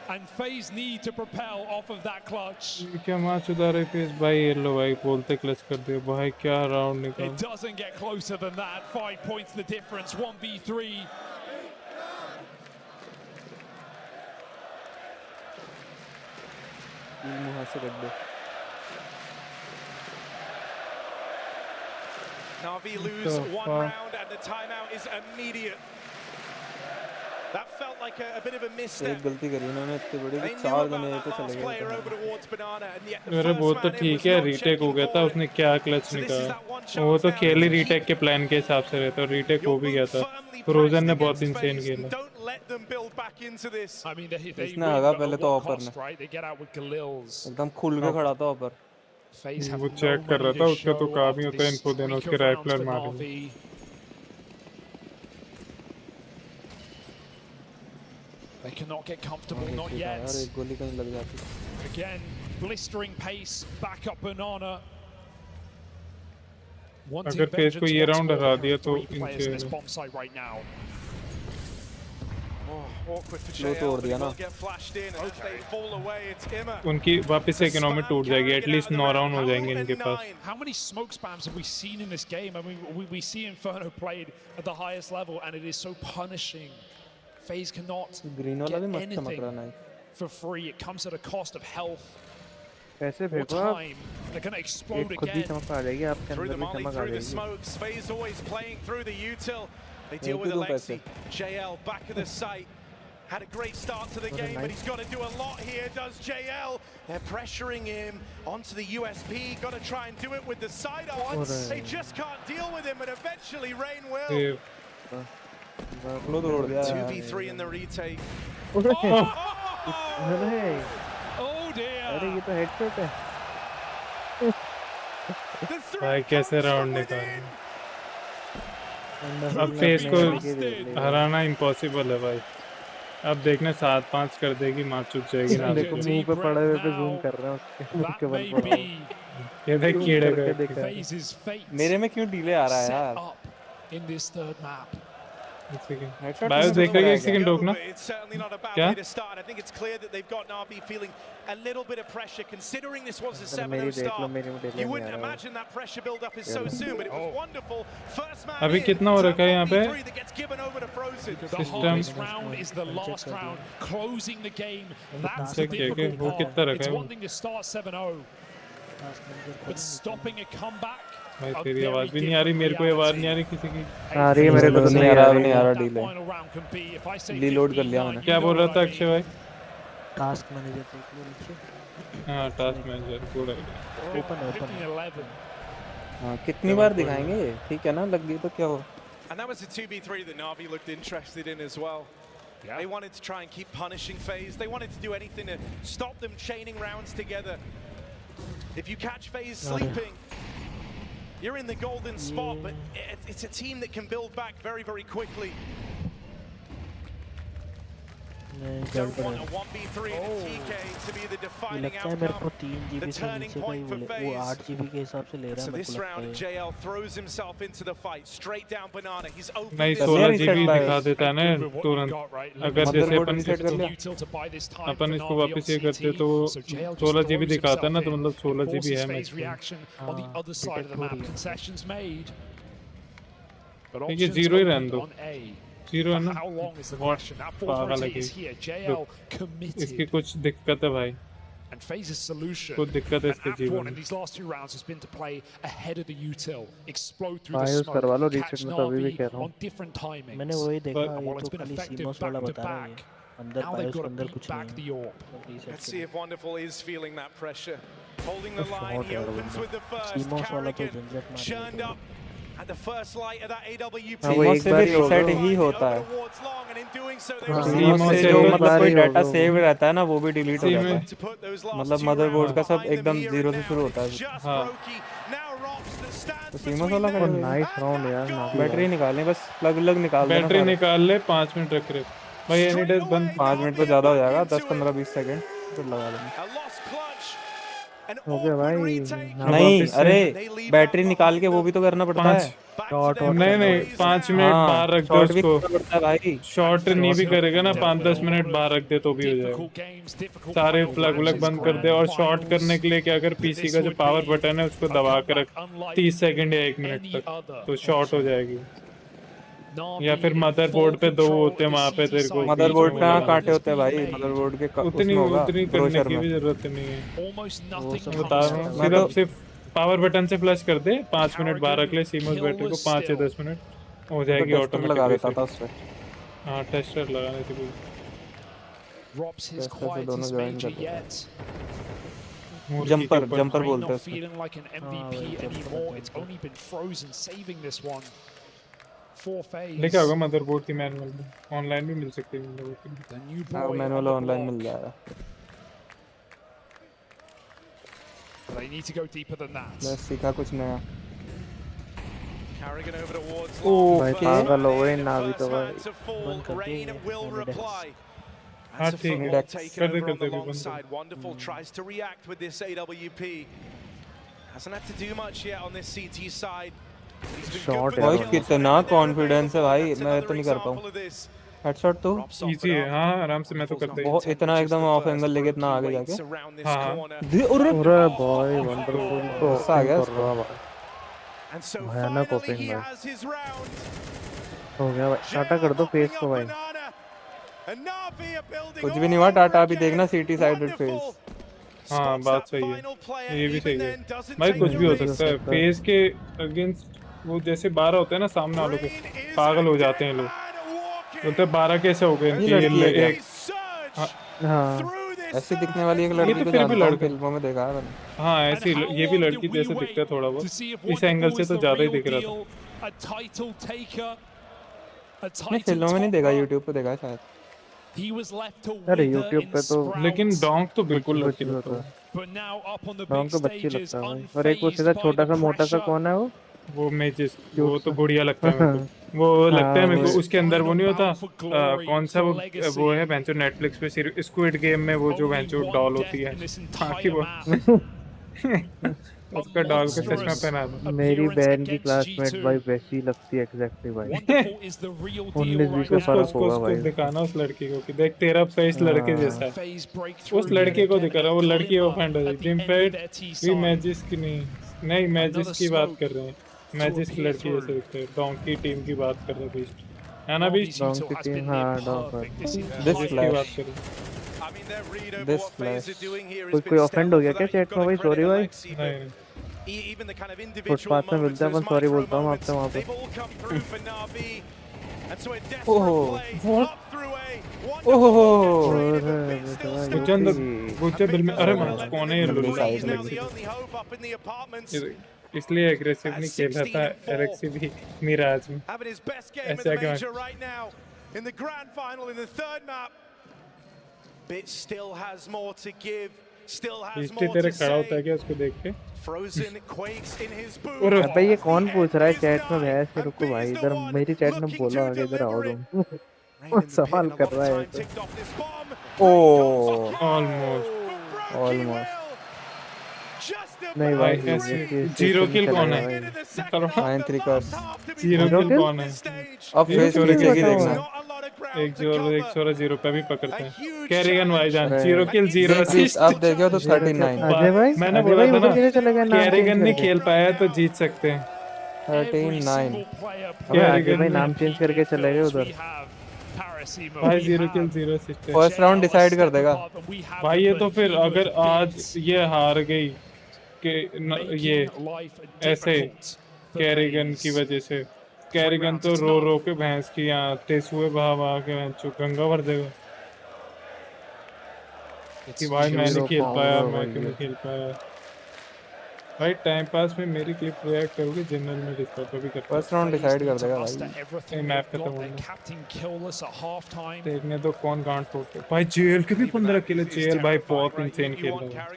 and FaZe need to propel off of that clutch. क्या match उधर है face भाई, yellow भाई बोलते clutch कर दे भाई, क्या राउंड निकाल. It doesn't get closer than that. 5 points the difference. 1v3. NAVI lose one round and the timeout is immediate. That felt like a bit of a misstep. गलती करी उन्होंने इतनी बड़ी कि 4 जने पे चले गए. अरे वो तो ठीक है, रीटेक हो गया था, उसने क्या क्लच निकाला. वो तो खेल ही रीटेक के प्लान के हिसाब से रहता, रीटेक हो भी गया था. फ्रोजन ने बहुत इंसेन खेला. इसने आगा पहले तो ऑफर ने एकदम खुल के खड़ा था ऑफर. वो चेक कर रहा था, उसका तो काम ही होता है इनको देना, उसके राइफलर मारने. They cannot get comfortable, not yet. Again, blistering pace, back up Banana. अगर फेस को ये राउंड हरा दिया तो इनसे bomb site right now. लो तोड़ दिया ना. उनकी वापस से इकोनॉमी टूट जाएगी. एटलीस्ट 9 राउंड हो जाएंगे इनके पास. How many smoke spams have we seen in this game? I mean, we see Inferno played at the highest level, and it is so punishing. FaZe cannot get anything for free. It comes at a cost of health or time. They're going to explode again. Through the molly, through the smokes. FaZe always playing through the util. They deal with Alexi. JL back of the site. Had a great start to the game, but he's got to do a lot here, does JL. They're pressuring him onto the USP. Got to try and do it with the sidearm. They just can't deal with him, and eventually Rain will. 2v3 in the retake. Oh dear. अरे ये तो headshot है. भाई कैसे round निकाले. अब face को हराना impossible है भाई. अब देखने 7-5 कर देगी, मार चुप जाएगी. देखो मुंह पे पड़े हुए पे जूम कर रहे हैं उसके बल पर. ये देख कीड़े को. मेरे में क्यों डिले आ रहा है यार. In this third map. Bio देख रहे हैं, एक सेकंड रोकना. क्या? I think it's clear that they've got NAVI feeling a little bit of pressure, considering this was a 7-0 start. You wouldn't imagine that pressure build up is so soon, but it was wonderful. First man. अभी कितना हो रखा है यहाँ पे? The hardest round is the last round, closing the game. That's the difficult part. It's one thing to start 7-0, but stopping a comeback. भाई तेरी आवाज भी नहीं आ रही, मेरे को आवाज नहीं आ रही किसी की. आ रही है मेरे को तो नहीं आ रहा डिले. रीलोड कर लिया मैंने. क्या बोल रहा था अक्षय भाई? टास्क मैनेजर देख लो नीचे. हाँ task manager good idea. Open. हाँ कितनी बार दिखाएंगे ये, ठीक है ना, लग गई तो क्या हो. And that was a 2v3 that NAVI looked interested in as well. They wanted to try and keep punishing FaZe. They wanted to do anything to stop them chaining rounds together. If you catch FaZe sleeping, you're in the golden spot, but it's a team that can build back very, very quickly. Don't want a 1v3 in TK to be the defining outcome. The turning point for FaZe. So this round, JL throws himself into the fight, straight down Banana. He's open. नहीं 16 GB दिखा देता है ना तुरंत. अगर जैसे अपन इसको वापस ये करते तो 16 GB दिखाता है ना, तो मतलब 16 GB है मैच. Concessions made. ठीक है 0 ही रहने दो. जीरो है ना How long is the बहुत question? That fourth पागल rotate है is here. कि JL इसकी committed. कुछ दिक्कत है भाई And FaZe's solution कुछ दिक्कत है and इसके App1 जीवन in में these last 2 rounds has been to play ahead of the util, explode through the BIOS smoke, करवा लो catch रीसेट में तो अभी भी Na'Vi कह रहा हूँ on different timings. मैंने वही देखा, And ये while तो it's been खाली effective सीमोस back वाला to बता रहा है back, अंदर now they've बायोस got के to अंदर beat कुछ back नहीं the है AWP. Let's see if Wonderful is feeling that pressure. Holding the Short line, he है opens with the first. CMOS वाला तो Carrigan झंझट मार churned up at the first light of that AWP. हाँ वो एक बार ही होगा ही होता है हाँ सीमोस से तो जो एक मतलब बार कोई ही डाटा होगा सेव रहता है ना वो भी डिलीट हो सीमोस जाता है मतलब मदरबोर्ड का सब एकदम जीरो से शुरू होता है हाँ तो सीमोस वाला वो नाइस राउंड यार नावी बैटरी निकालने बस प्लग लग निकाल देना बैटरी सारा। निकाल ले 5 मिनट रख रहे भाई एनी डेज बंद 5 मिनट तो ज़्यादा हो जाएगा 10-15-20 सेकंड फिर लगा देंगे हो गया भाई नहीं अरे बैटरी निकाल के वो भी तो करना पड़ता है शॉर्ट नहीं 5 मिनट बाहर रख दो शॉर्ट भी उसको करना पड़ता है भाई शॉर्ट नहीं भी करेगा ना 5-10 मिनट बाहर रख दे तो भी हो जाएगा सारे प्लग व्लग बंद कर दे और शॉर्ट करने के लिए क्या कर पीसी का जो पावर बटन है उसको दबा कर रख 30 सेकंड या 1 मिनट तक तो शॉर्ट हो जाएगी या फिर मदरबोर्ड पे दो होते हैं वहाँ पे तेरे को मदरबोर्ड पे कांटे होते हैं भाई मदरबोर्ड के उतनी करने ब्रोशर की में भी जरूरत नहीं है बता मैं तो सिर्फ पावर बटन से फ्लश कर दे 5 मिनट बाहर रख ले सीमोस बैटरी को 5 या 10 मिनट हो जाएगी टेस्टर लगा देता था उस पे हाँ टेस्टर लगाने से भी Robs his टेस्टर से quietest दोनों ज्वाइन major कर yet. जंपर जंपर Right, बोलते हैं not उसको feeling like an MVP anymore. It's only been frozen, saving this one for FaZe. लिखा होगा मदरबोर्ड की मैनुअल में ऑनलाइन भी मिल सकती है The new हाँ boy manual on the online block. मिल जाएगा They need to go deeper than that. बस सीखा कुछ नया Carrigan over towards भाई पागल हो गए नावी तो भाई बंद कर दिए हाँ ठीक है कर दे कर दे भी बंद Wonderful tries to react with this AWP. Hasn't had to do much yet on this CT side. Short भाई है कितना कॉन्फिडेंस है भाई मैं तो नहीं कर पाऊँ हेडशॉट तो इजी है हाँ आराम से मैं तो करता ही बहुत इतना एकदम ऑफ एंगल लेके इतना आगे जाके हाँ अरे भाई वंडरफुल गुस्सा आ गया कर रहा भाई भयानक ओपनिंग भाई हो गया भाई टाटा कर दो फेस को भाई कुछ भी नहीं हुआ टाटा अभी देखना सिटी साइडेड फेस हाँ बात सही है ये भी सही है भाई कुछ भी हो सकता है फेस के अगेंस्ट वो जैसे 12 होते हैं ना सामने वालों के पागल हो जाते हैं लोग बोलते 12 कैसे हो गए ये एक हाँ ऐसी दिखने वाली एक लड़की तो को फिर भी जानता हूँ लड़का फिल्मों में देखा है मैंने हाँ ऐसी ये भी लड़की जैसे दिखता है थोड़ा बहुत इस एंगल से तो ज्यादा ही दिख रहा था नहीं फिल्मों में नहीं देखा यूट्यूब पे देखा है शायद अरे यूट्यूब पे तो लेकिन डोंक तो बिल्कुल लड़की लगता है डोंक तो बच्ची लगता है भाई और एक वो सीधा छोटा सा मोटा सा कौन है वो मेजिस वो तो बढ़िया लगता है मेरे को वो लगता है मेरे को उसके अंदर वो नहीं होता कौन सा वो है बेंचो नेटफ्लिक्स पे स्क्विड गेम में वो जो बेंचो डॉल होती है ताकि वो उसका डॉल का चश्मा पहना दो मेरी बहन की क्लासमेट भाई वैसी लगती है एग्जैक्टली भाई 19-20 का फर्क होगा भाई दिखाना उस लड़की को कि देख तेरा फेस लड़के जैसा है उस लड़के को दिखा रहा वो लड़की ऑफेंड हो जाएगी इनफैक्ट भी मैजिस की नहीं मैजिस की बात कर रहे हैं मैजिस की लड़की जैसे दिखते हैं डोंकी टीम की बात कर रहे हैं बीच है ना बीच डोंकी टीम हां डोंकी दिस की बात कर दिस फ्लैश कोई ऑफेंड हो गया क्या चैट में भाई सॉरी भाई नहीं फुटपाथ में मिलता है अपन सॉरी बोलता हूँ आपसे वहाँ पे ओहो ओहो गुज्जन बिल में अरे मैं कौन है इसलिए एग्रेसिव नहीं खेल रहा था एग्रेसिव ही मिराज में ऐसा क्या in the grand final in the third map. Bit still has more to give, still has more तेरे to खड़ा होता है say. क्या उसको देख के Frozen quakes in his boot. और भाई ये कौन पूछ रहा है चैट में भैया से रुको भाई इधर मेरी चैट में बोलो आगे इधर आओ तुम सवाल कर रहा है ओ ऑलमोस्ट नहीं भाई जीरो किल कौन है 9-3 का जीरो किल कौन है अब फेस नीचे की देखना एक जीरो पे भी पकड़ते हैं कैरिगन भाईजान जीरो किल जीरो असिस्ट अब देखो तो 39 अजय भाई मैंने बोला था ना चले गए कैरिगन नहीं खेल पाया तो जीत सकते हैं 13-9 अबे आगे भाई नाम चेंज करके चले गए उधर भाई 0 किल 0 असिस्ट। फर्स्ट राउंड डिसाइड कर देगा भाई ये तो फिर अगर आज ये हार गई कि ये ऐसे कैरिगन की वजह से, कैरिगन तो रो रो के भैंस की यहाँ टेसुए बहा बहा के गंगा भर देगा कि भाई मैं नहीं खेल पाया, मैं क्यों नहीं खेल पाया। भाई टाइम पास में मेरी क्लिप रिएक्ट करोगे, जनरल में डिस्कॉर्ड पे भी करता हूं। फर्स्ट राउंड डिसाइड कर देगा भाई। मैप खत्म हो गया, देखने तो कौन गांड तोड़ते। भाई जेल के भी 15 किल है। जेल भाई बहुत इंसेन खेल रहा है।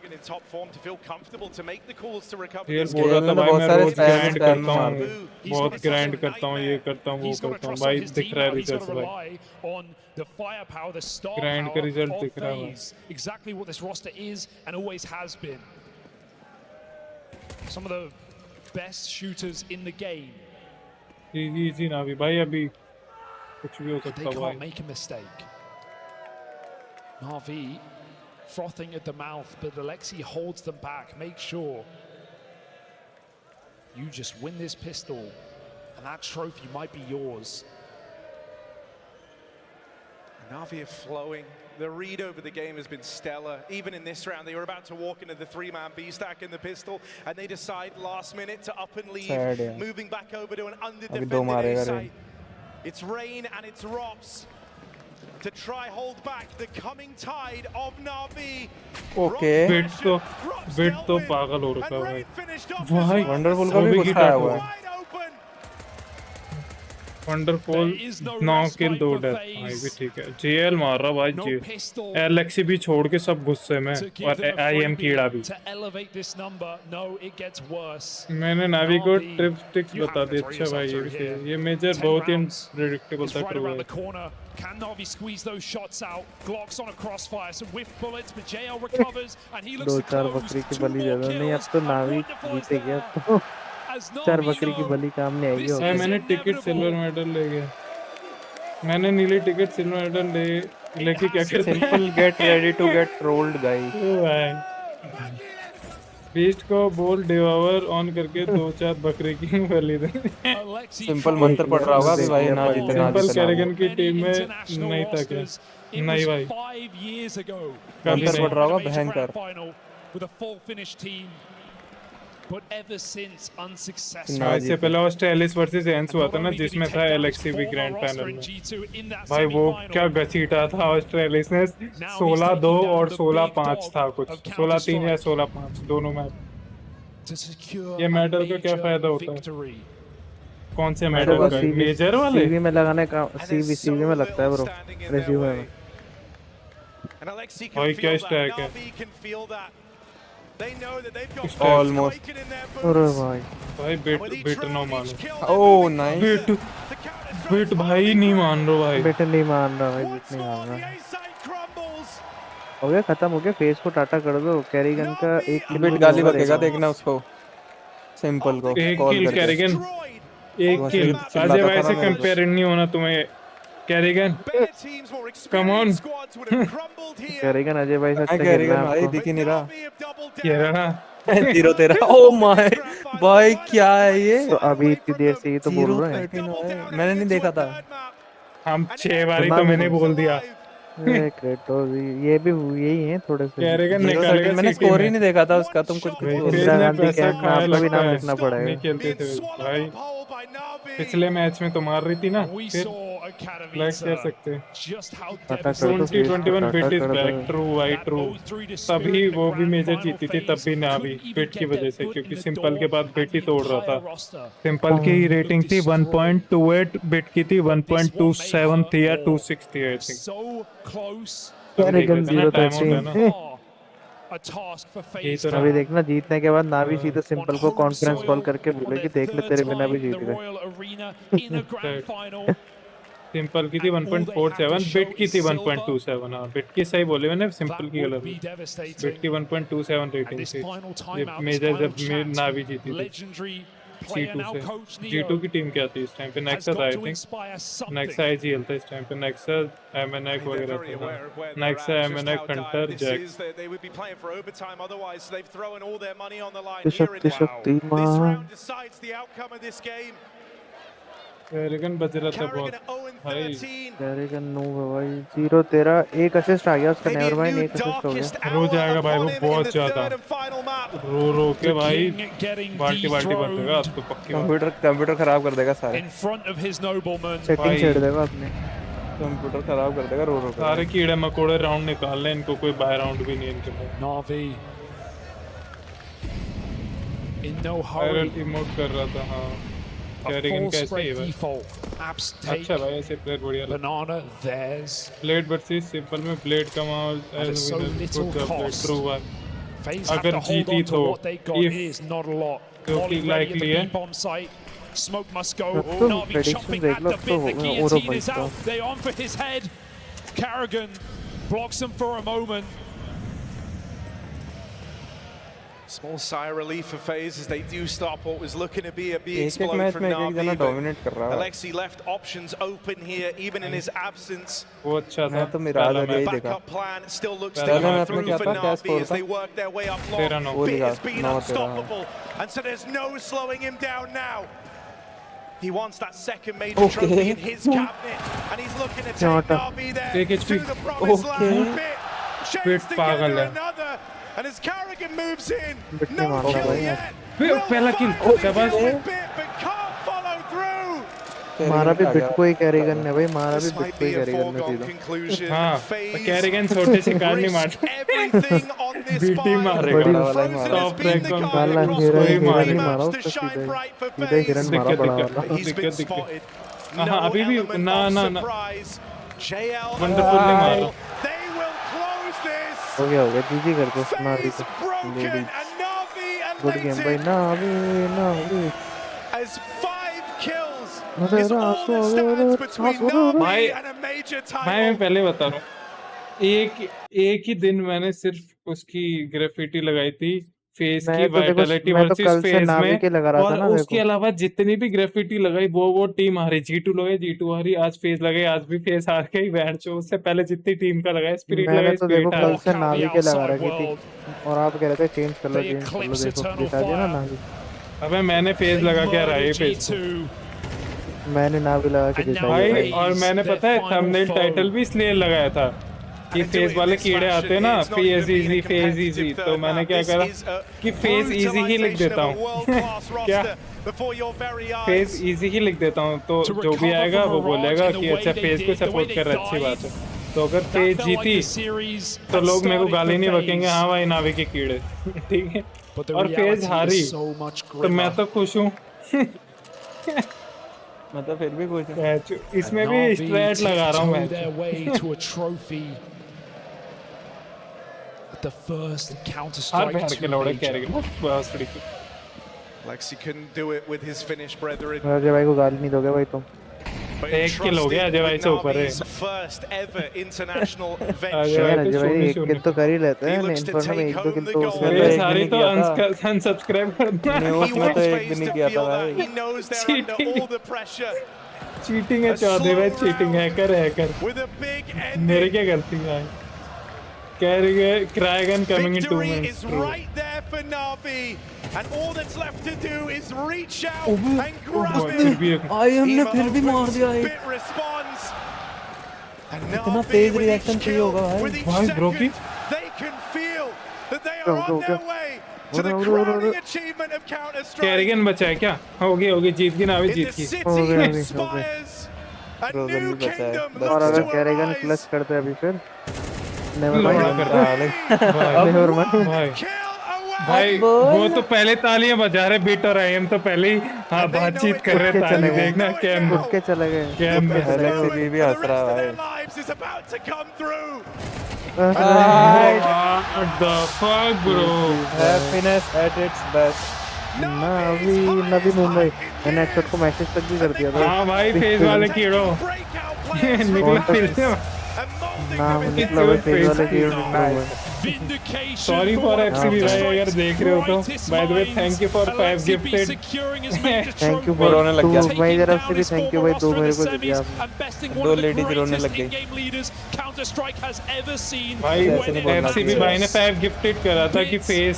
जेल बोल रहा था भाई मैं रोज ग्राइंड करता हूँ, बहुत ग्राइंड करता हूँ, ये करता हूँ वो करता हूँ। भाई दिख रहा है रिजल्ट, भाई ग्राइंड का रिजल्ट दिख रहा है। Exactly what this roster is and always has been. Some of the best shooters in the game. Easy नावी भाई, अभी कुछ भी हो सकता है। They can't make a mistake. NAVI frothing at the mouth, but Alexi holds them back. Make sure you just win this pistol, and that trophy might be yours. NAVI are flowing. The read over the game has been stellar. Even in this round, they were about to walk into the 3-man B-stack in the pistol, and they decide last minute to up and leave, Sad, yeah. moving back over to an under-defended Acer. It's Rain and it's Rops to try hold back the coming tide of NAVI. Okay. Bit तो पागल हो रखा है भाई। भाई wonderful का भी गुस्सा आया हुआ है। वंडरफुल 9 किल 2 डेथ, भाई भी ठीक है। जेएल मार रहा भाई, जी एलेक्सी भी छोड़ के सब गुस्से में, और आईएम कीड़ा भी। मैंने नावी को ट्रिप्स बता दी। अच्छा भाई ये भी सही है। ये मेजर बहुत ही अनप्रेडिक्टेबल था, ट्रू है। Can NAVI squeeze those shots out? Glocks on a crossfire, some whiff bullets, but JL recovers and he looks to close. 2-4 बकरी की बलि ज्यादा नहीं, अब तो नावी जीते गया तो 4 बकरी की बलि काम नहीं आएगी। मैंने टिकट सिल्वर मेडल ले गया। मैंने नीली टिकट सिल्वर मेडल लेके क्या करते हैं? Simple get ready to get rolled guys. Beast को बोल डिवावर ऑन करके 2-4 बकरे की बलि दे। सिंपल मंत्र पढ़ रहा होगा अभी भाई, ना जीते ना सिंपल कैरिगन की टीम में नहीं था क्या? नहीं भाई, मंत्र पढ़ रहा होगा भयंकर। इससे पहले ऑस्ट्रेलिस वर्सेस एंस हुआ था ना, जिसमें था एलेक्सी भी ग्रैंड फाइनल में। भाई वो क्या घसीटा था ऑस्ट्रेलिस ने, 16-2 और 16-5 था कुछ, 16-3 या 16-5 दोनों मैच। ये मेडल का क्या फायदा होता है? कौन से मेडल का? मेजर वाले सीवी में लगाने का, सीवी में लगता है ब्रो, रेज्यूमे में। भाई क्या स्टैक है? ऑलमोस्ट। अरे भाई बिट नो मानो। Oh nice. बिट भाई नहीं मान रहा भाई, बिट नहीं मान रहा भाई, बिट नहीं मान रहा। हो गया, खत्म हो गया। फेस को टाटा कर दो। कैरिगन का एक बिट गाली बकेगा, देखना उसको। सिंपल को एक कॉल किल करके। कैरिगन, एक किल। अजय भाई से कंपेयर नहीं होना तुम्हें। कैरिगन कम ऑन। कैरिगन अजय भाई से कैरिगन भाई दिख ही नहीं रहा। ये रहा 0 13। ओह माय भाई, क्या है ये? तो अभी इतनी देर से ये तो बोल रहे हैं, मैंने नहीं देखा था। हम 6 बारी तो मैंने बोल दिया। ये भी यही है थोड़े से। कैरिगन निकालेगा, मैंने स्कोर ही नहीं देखा था उसका। तुम कुछ इंदिरा गांधी के आपका भी नाम लिखना पड़ेगा। नहीं खेलते थे भाई, पिछले मैच में तो मार रही थी ना, फिर लाइक कर सकते हैं। 2021 बिट इज बैक। ट्रू भाई ट्रू। तभी वो भी मेजर जीती थी, तब भी नावी बिट की वजह से, क्योंकि सिंपल के बाद बिट ही तोड़ रहा था। सिंपल की रेटिंग थी 1.28, बिट की थी 1.27 थी या 26 थी आई थिंक। कैरिगन 0-13। यही तो अभी देखना, जीतने के बाद नावी सीधा सिंपल को कॉन्फ्रेंस कॉल करके बोलेगी देख ले तेरे बिना भी जीत गए। सिंपल की थी 1.47, बिट की थी 1.27। हाँ बिट की सही बोले मैंने, सिंपल की गलत। बिट की 1.27 रेटिंग थी। ये मेजर जब नावी जीती थी। player C2 now, से Coach G2 Neo, की टीम क्या थी इस टाइम पे? has नेक्सा था got I to think, inspire something. Nexa IGL था इस टाइम पे, नेक्सा MNX They're वगैरह very था, aware of where they're Nexa at, just MNX how dire hunter this Jax. is. They would be playing for overtime otherwise, so they've thrown all their money on the line here in शक्ति Wow. शक्ति This मां round decides the outcome of this game. कैरिगन बज रहा था बहुत भाई। कैरिगन no भाई 0-13, एक असिस्ट आ गया उसका, नेवर माइंड, एक असिस्ट हो गया। रो जाएगा भाई वो बहुत ज्यादा, रो के भाई बाल्टी बाल्टी बन देगा अब तो पक्की बात। कंप्यूटर खराब कर देगा सारे, in front of his nobleman. Setting छेड़ देगा अपने, कंप्यूटर खराब कर देगा रो के। सारे कीड़े मकोड़े राउंड निकाल ले, इनको कोई बाय राउंड भी नहीं इनके पास। NAVI in no hurry. Emote कर रहा था हाँ। कैरिगन कैसे है भाई? अच्छा भाई ऐसे प्लेयर बढ़िया Banana, theirs. Blade versus simple में ब्लेड का माहौल ट्रू वन। FaZe have अगर to hold जीती on to तो what they got. It is not a lot. जो कि Molly ready at the likely है। B-bomb site. Smoke must go. तो NAVI prediction chomping देख at लो the तो bit. The और guillotine is out. They on for his head. Carrigan blocks him for a moment. Small sigh of relief for FaZe as they do stop what was looking to be a big एक explode match from में एक जना NAVI. Dominate कर रहा है। Alexi left options open here, even in his absence. वो अच्छा था। मैं तो मिराज और यही देखा। Backup plan still looks to पहले come मैच में through क्या for था, क्या NAVI स्कोर as था? they work their way up long. 13-9 Bit has been 9-13 unstoppable, and so there's no slowing him down now. He wants that second major trophy in his cabinet, and he's looking to take NAVI there to the promised land. Bit chains together another, and as Carrigan moves in, no kill yet. पहला किल शाबाश। But can't follow through. मारा भी bit को ही कैरिगन ने भाई, मारा भी bit को ही कैरिगन ने सीधा। हाँ कैरिगन छोटे से कार्ड नहीं मारता, बीटी मारेगा टॉप रैंक का वाला घेरा नहीं मारा उसको, सीधे हिरन मारा बड़ा वाला। दिक्कत हाँ अभी भी ना वंडरफुल नहीं मारा। हो गया जीजी कर दो नावी को। गुड गेम भाई नावी। भाई मैं पहले बता रहा हूँ, एक ही दिन मैंने सिर्फ उसकी ग्राफिटी लगाई थी फेस की वाइटलिटी वर्सेस फेस में, और उसके अलावा जितनी भी ग्राफिटी लगाई वो टीम हारी। G2 लगाई G2 हारी, आज फेस लगाई आज भी फेस हार गई। बैंड चो उससे पहले जितनी टीम का लगाया स्पिरिट लगाई तो देखो कल से नावी के लगा रखी थी और आप कह रहे थे चेंज कर लो देखो दिखा दिया ना नावी। अबे मैंने फेस लगा के हराई फेस, मैंने नावी लगा के भाई। और मैंने पता है थंबनेल टाइटल भी इसलिए लगाया था कि फेस वाले कीड़े आते हैं ना, फेस इजी, तो मैंने क्या करा कि फेस इजी ही लिख देता हूँ क्या फेस इजी ही लिख देता हूँ, तो जो भी आएगा वो बोलेगा कि अच्छा फेस को सपोर्ट कर रहा है, अच्छी बात है। तो अगर फेस जीती तो लोग मेरे को गाली नहीं बकेंगे, हाँ भाई नावी के कीड़े ठीक है। और फेस हारी तो मैं तो खुश हूँ मतलब फिर भी कुछ इसमें भी स्ट्रेट लगा रहा हूँ मैं। The first Counter-Strike Lexi couldn't do it with his Finnish brethren. Ajay भाई को गाली नहीं दोगे भाई तुम। एक किल हो गया अजय भाई से ऊपर है। First ever international venture. Ajay भाई एक किल तो कर ही लेते हैं, इन्फॉर्म में एक दो किल तो उसमें सारी तो अनसब्सक्राइब कर दो। उसमें तो एक भी नहीं किया था भाई। चीटिंग है चौधरी भाई, चीटिंग हैकर मेरी क्या गलती है? Carrigan coming in 2 minutes. Victory is right there for NAVI, and all that's left to do is reach out and grab it. हमने फिर भी मार दिया एक। इतना तेज रिएक्शन चाहिए होगा भाई ब्रो की। They can feel that they are on their way to the crowning achievement of Counter-Strike. Carrigan बचा है क्या? होगी जीत गई नावी जीत गई। A new kingdom और अगर कैरिगन क्लच करते अभी फिर भाई वो तो पहले तालियां बजा रहे, बीट और आईएम तो पहले ही हाँ बातचीत कर रहे ताली देखना कैम के चले गए कैम एलेक्सी भी हंस रहा है भाई। What the fuck bro? Happiness at its best. Navi Mumbai मैंने एक्सपर्ट को मैसेज तक भी कर दिया था। हाँ भाई फेस वाले कीड़ो निकला फिर से नाम निकला भाई फेज वाले की सॉरी फॉर एफसीबी भाई अगर देख रहे हो तो by the way thank you for 5 gifted thank you भाई रोने लग गया। मेरी तरफ से भी थैंक यू भाई 2 मेरे को दे दिया दो लेडीज रोने लग गई भाई एफसीबी भाई ने 5 गिफ्टेड करा था कि फेस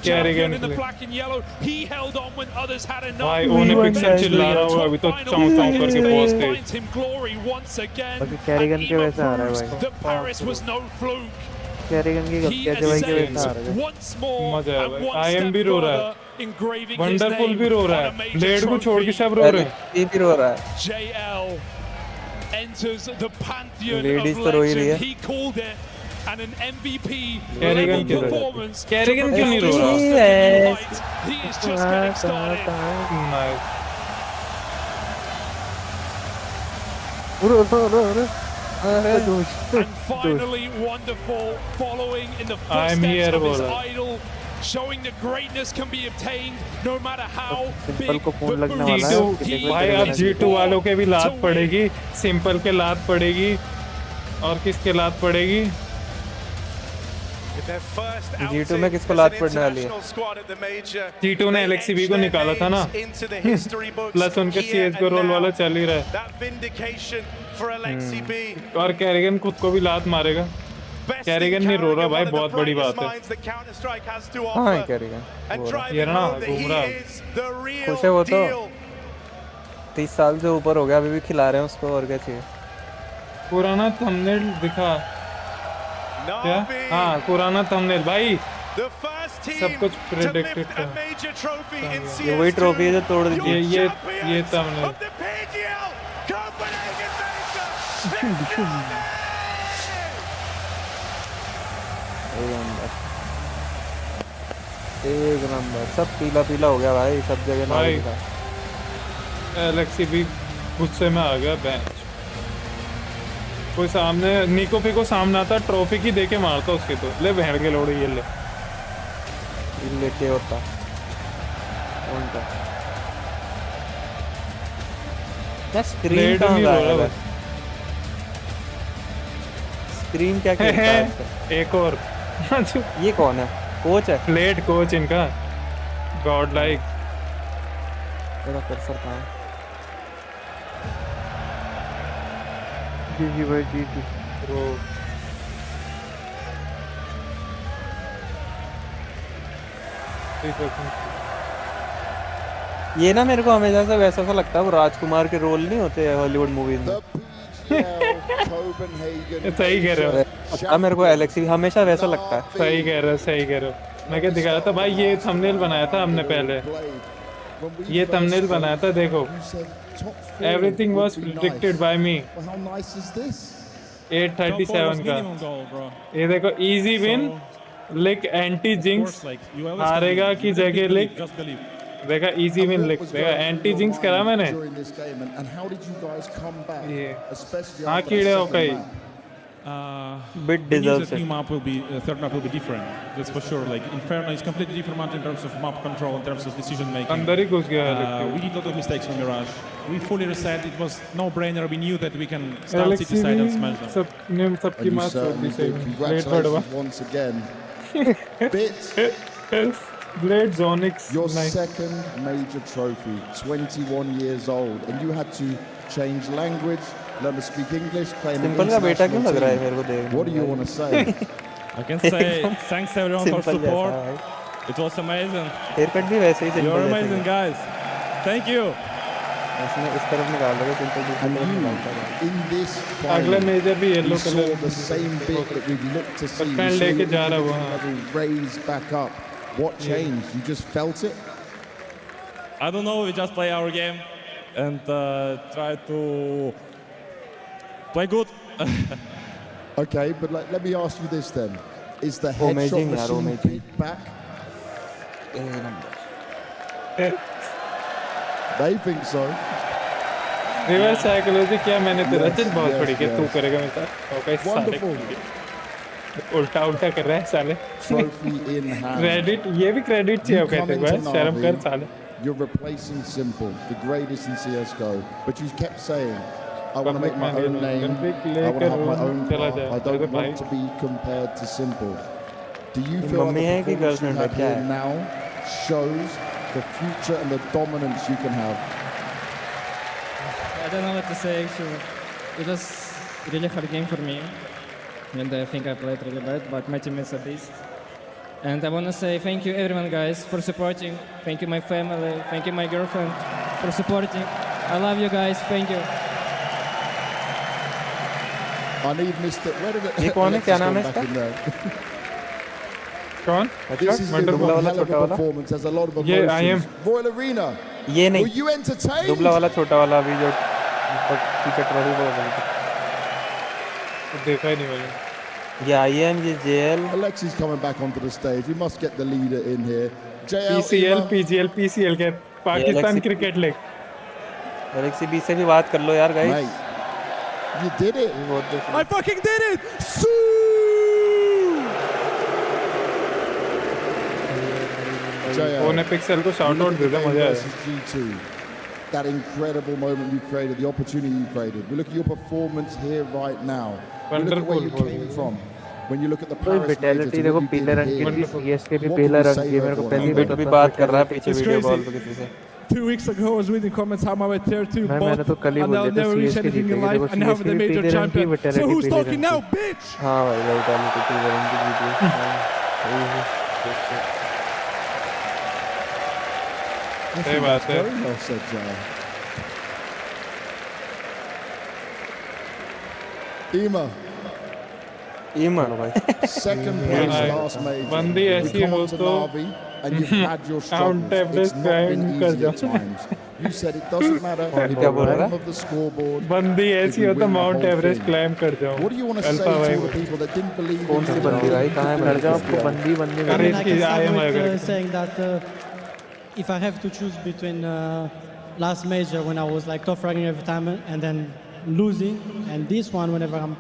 कैरिगन भाई ओने पिक्सल चिल्ला रहा होगा अभी तो चाँव चाँव करके बहुत तेज बाकी कैरिगन के वैसे आ रहा है भाई कैरिगन की गलतियां जो भाई के वैसे आ रहा है मजा है भाई आईएम भी रो रहा है वंडरफुल भी रो रहा है ब्लेड को छोड़ के सब रो रहे हैं ये भी रो रहा है लेडीज तो रो ही रही है कैरिगन क्यों नहीं रो रहा Finally, wonderful following in the footsteps of his idol, showing that greatness can be obtained no matter how big the भाई अब G2 वालों के भी लात पड़ेगी सिंपल के लात पड़ेगी और किसके लात पड़ेगी G2 में किसको लात पड़ने वाली है G2 ने LXCB को निकाला था ना प्लस उनके CS2 रोल वाला चल ही रहा है और कैरिगन खुद को भी लात मारेगा कैरिगन नहीं रो रहा भाई बहुत बड़ी बात है हाँ कैरिगन ये ना घूम रहा खुश है वो तो 30 साल से ऊपर हो गया अभी भी खिला रहे हैं उसको और क्या चाहिए पुराना थंबनेल दिखा क्या हाँ पुराना थंबनेल भाई सब कुछ प्रेडिक्टेड था ये वही ट्रॉफी है जो तोड़ दी ये थंबनेल एक नंबर सब पीला पीला हो गया भाई सब जगह भाई LXCB गुस्से में आ गया बेंच कोई सामने निको फिको सामने आता ट्रॉफी की देके मारता उसके तो ले बहन के लोड़े ये लेके होता क्या स्क्रीन कहाँ गायब है स्क्रीन क्या खेलता है एक और ये कौन है कोच है प्लेट कोच इनका गॉड लाइक मेरा कर्सर कहाँ है जी भाई जी ब्रो ये ना मेरे को हमेशा से वैसा सा लगता है वो राजकुमार के रोल नहीं होते हॉलीवुड मूवीज में सही कह रहे हो अब मेरे को LXCB हमेशा वैसा लगता है सही कह रहे हो मैं क्या दिखा रहा था भाई ये थंबनेल बनाया था हमने पहले ये थंबनेल बनाया था देखो एवरीथिंग वाज प्रेडिक्टेड बाय मी 837 का ये देखो इजी विन लिक एंटी जिंक्स हारेगा की जगह लिक देखा इजी विन लिक देखा एंटी जिंक्स करा मैंने ये हाँ कीड़े हो कई bit deserves new map will be third map will be different. That's for sure. Like Inferno is completely different map in terms of map control, in terms of decision making. अंदर ही घुस गया we did a lot of mistakes from Mirage. We fully reset. It was no brainer. We knew that we can start city side and smash them. सबकी मात छोड़ दी Congratulations once again. Blade Zonix. Your second major trophy, 21 years old, and you had to change language. Learn to speak English, play in an international team. What do you want to say? I can say thanks everyone for support. It was amazing. Haircut भी वैसे ही You're amazing guys. Thank you. इसने इस तरफ निकाल रहा है simple In this final, we saw the same bit that we've looked to see. We saw the level raise back up. What changed? You just felt it? I don't know. We just play our game and try to play good. Okay, but let me ask you this then: is the headshot machine paid back? They think so. Reverse psychology क्या मैंने तेरा चीज बहुत पढ़ी कि तू करेगा मेरे साथ ओके साले उल्टा उल्टा कर रहा है साले क्रेडिट ये भी क्रेडिट चाहिए कहते हैं शर्म कर साले You're replacing Simple, the greatest in CS:GO, but you kept saying, I want to make my own name. I want to have my own path. I don't want to be compared to Simple. Do you feel like the performance you have here now shows the future and the dominance you can have? I don't know what to say. Actually, it was really hard game for me, and I think I played really bad. But my teammates are beast. And I want to say thank you everyone, guys, for supporting. Thank you my family. Thank you my girlfriend for supporting. I love you guys. Thank you. I need Mr. Where did it? ये कौन है? क्या नाम है इसका? कौन? This is a hell of a performance. There's a lot of emotions. I am. Royal Arena. ये नहीं. Were you entertained? दुबला वाला छोटा वाला अभी जो पीछे ट्रॉफी बोल रहा था. देखा ही नहीं मैंने. Yeah, I am JL. Alexi's coming back onto the stage. We must get the leader in here. JL, PCL, PCL के Pakistan cricket league. Alexi B से भी बात कर लो यार, guys. Mate, you did it. I fucking did it. One pixel को shout out दे दे मजा आया. That incredible moment you created, the opportunity you created. We look at your performance here right now. We look at where you came from. When you look at the Paris vitality देखो पीले रंग की थी, CSK भी पीला रंग की. मेरे को पहली भी बात कर रहा है पीछे वीडियो कॉल पे किसी से. 2 weeks ago, I was reading comments how my tier 2 मैंने तो कल ही बोल दिया था CSK जीतेगी. and now the major champion. So who's talking now, bitch? हाँ भाई vitality पीले रंग की जीती. सही बात है. Very well said, Jay. Ema भाई. Second place last major. बंदी ऐसी हो तो and you've had your struggles. It's not been easy at times. You said it doesn't matter. You're bottom of the scoreboard. बंदी ऐसी हो तो माउंट एवरेस्ट क्लाइम कर जाओ. What do you want to say to all the people that didn't believe in you? कौन सी बंदी भाई? कहाँ है? कर जाओ आपको बंदी बंदी. Saying that if I have to choose between last major when I was like top ranking every time and then losing, and this one whenever I'm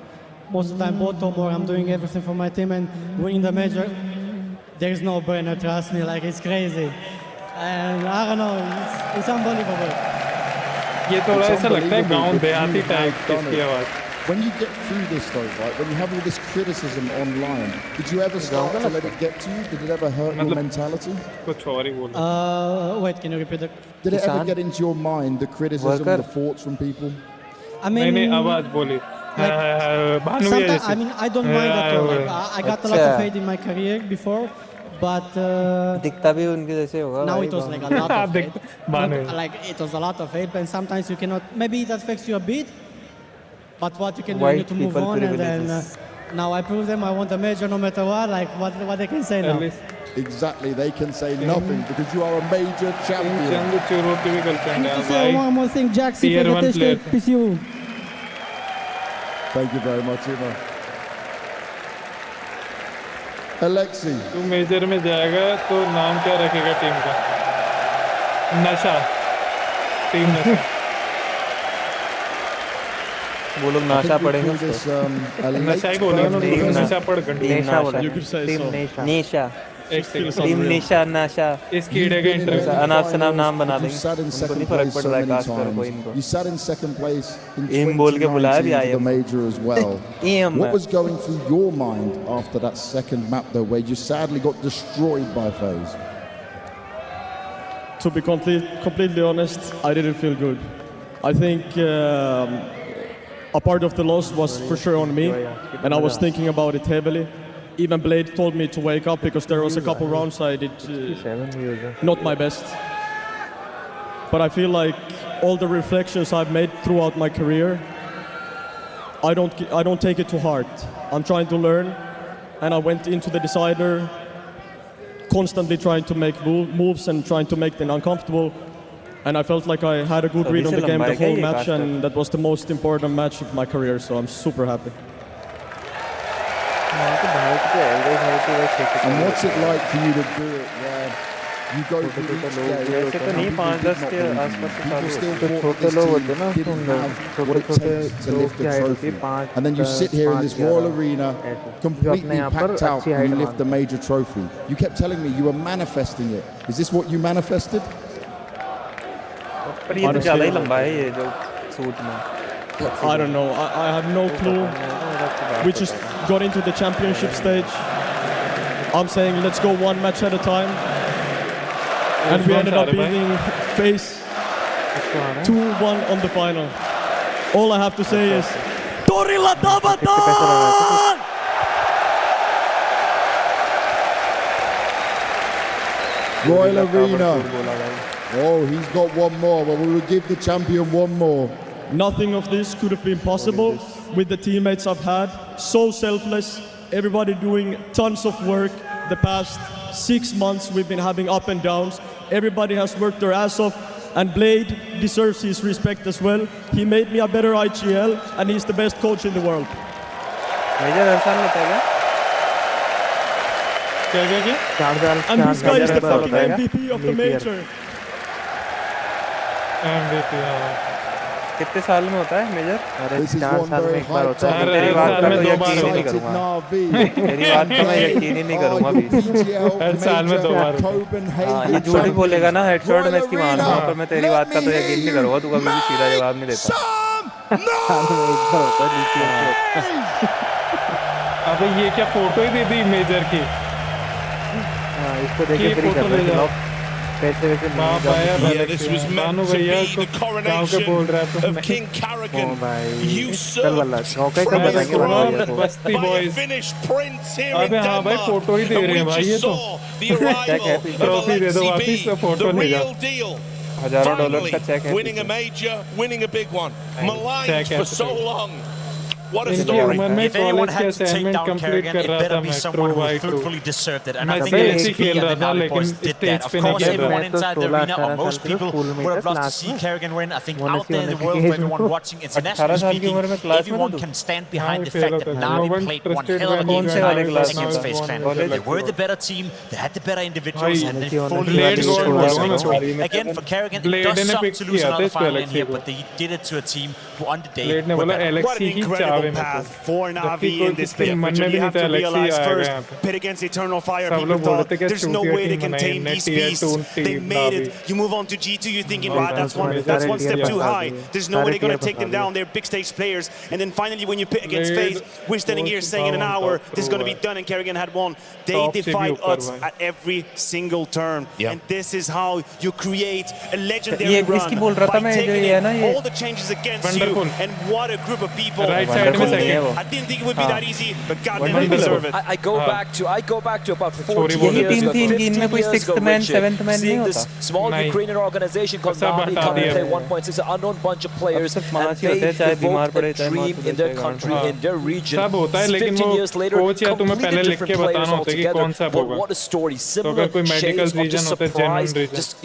most of the time bottom or I'm doing everything for my team and winning the major, there's no brainer, trust me, like it's crazy. And I don't know, it's unbelievable. ये थोड़ा ऐसा लगता है गांव देहाती type की आवाज. When you get through this though, right, when you have all this criticism online, did you ever start to let it get to you? Did it ever hurt your mentality? कुछ और ही बोलो. Wait, can you repeat that? Did it ever get into your mind, the criticism, the thoughts from people? I mean, नहीं आवाज बोली. Sometimes, I mean, I don't mind at all. I got a lot of hate in my career before, but दिखता भी उनके जैसे होगा. now it was like a lot of hate. Like it was a lot of hate, and sometimes you cannot. Maybe it affects you a bit, but what you can do, you need to move on. And then now I prove them I want a major no matter what. Like what they can say now. Exactly, they can say nothing because you are a major champion. I need to say one more thing, Jaxi, for the test PCU. Thank you very much, Ema. Alexi. तू major में जाएगा तो नाम क्या रखेगा team का? नशा. Team नशा. वो लोग नशा पढ़ेंगे. नशा ही बोलेगा ना. नशा पढ़ गंडी. नशा बोला. नेशा. टीम नेशा नशा. इस कीड़े का इंटरव्यू. अनाप शनाप नाम बना देंगे. उनको नहीं फर्क पड़ रहा है कास्ट कर कोई इनको. You sat in second place in 2019 the major as well. What was going through your mind after that second map though, where you sadly got destroyed by FaZe? To be completely honest, I didn't feel good. I think a part of the loss was for sure on me, and I was thinking about it heavily. Even Blade told me to wake up because there was a couple rounds I did not my best. But I feel like all the reflections I've made throughout my career, I don't take it to heart. I'm trying to learn, and I went into the decider constantly trying to make moves and trying to make them uncomfortable. And I felt like I had a good read on the game the whole match, and that was the most important match of my career, so I'm super happy. And what's it like for you to do it where you go through each game, people still thought this team didn't have what it takes to lift the trophy, and then you sit here in this Royal Arena completely packed out and you lift the major trophy. You kept telling me you were manifesting it. Is this what you manifested? I don't know. I have no clue. We just got into the championship stage. I'm saying let's go one match at a time. And we ended up beating FaCe 2-1 on the final. All I have to say is Torilla Tavataan! Royal Arena. Oh, he's got one more. Well, we will give the champion one more. Nothing of this could have been possible with the teammates I've had. So selfless. Everybody doing tons of work. The past 6 months we've been having up and downs. Everybody has worked their ass off. And Blade deserves his respect as well. He made me a better IGL and he's the best coach in the world. And this guy is the fucking MVP of the major. MVP, कितने साल में होता है major? अरे 4 साल में एक बार होता है। तेरी बात का तो यकीन ही नहीं करूँगा। तेरी बात का मैं यकीन ही नहीं करूँगा अभी। हर साल में 2 बार। हाँ, ये झूठ ही बोलेगा ना हेडशॉट में इसकी मानूंगा, पर मैं तेरी बात का तो यकीन नहीं करूँगा। तू कभी भी सीधा जवाब नहीं देता। अबे ये क्या photo he they the major की? हाँ, इसको देखे तेरी कर रहे हैं। Yeah, this was meant to be the coronation of King Karrigan. Usurped by a Finnish prince here in Denmark. And we just saw the arrival of LXCB, the real deal. Finally, winning a major, winning a big one. Maligned for so long. What a story. If anyone had to take down Kerrigan, it better be someone who fruitfully deserved it. And I think LXCB and the NAVI boys did that. Of course, everyone inside the arena, or most people, would have loved to see Kerrigan win. I think out there in the world, for everyone watching, internationally speaking, everyone can stand behind the fact that NAVI played one hell of a game tonight against FaCe Clan. They were the better team, they had the better individuals, and they fully deserved this victory. Again, for Kerrigan, it does suck to lose another final in here, but they did it to a team who on the day were better. What an incredible path for NAVI in this pit. You have to realize first, pit against Eternal Fire, people thought there's no way they can tame these beasts. They made it. You move on to G2, you're thinking, wow, that's one step too high. There's no way they're going to take them down. They're big stage players. And then finally, when you pit against FaCe, we're standing here saying in an hour, this is going to be done and Kerrigan had won. They defied odds at every single turn. And this is how you create a legendary run, by taking in all the changes against you. And what a group of people. I didn't think it would be that easy, but goddamn, they deserve it. I go back to about 14 years ago, 15 years ago, seeing this small Ukrainian organization called NAVI come and play 1.6, an unknown bunch of players, and they evoked a dream in their country, in their region. 15 years later, completely different players altogether. But what a story! Similar shades of just surprise, just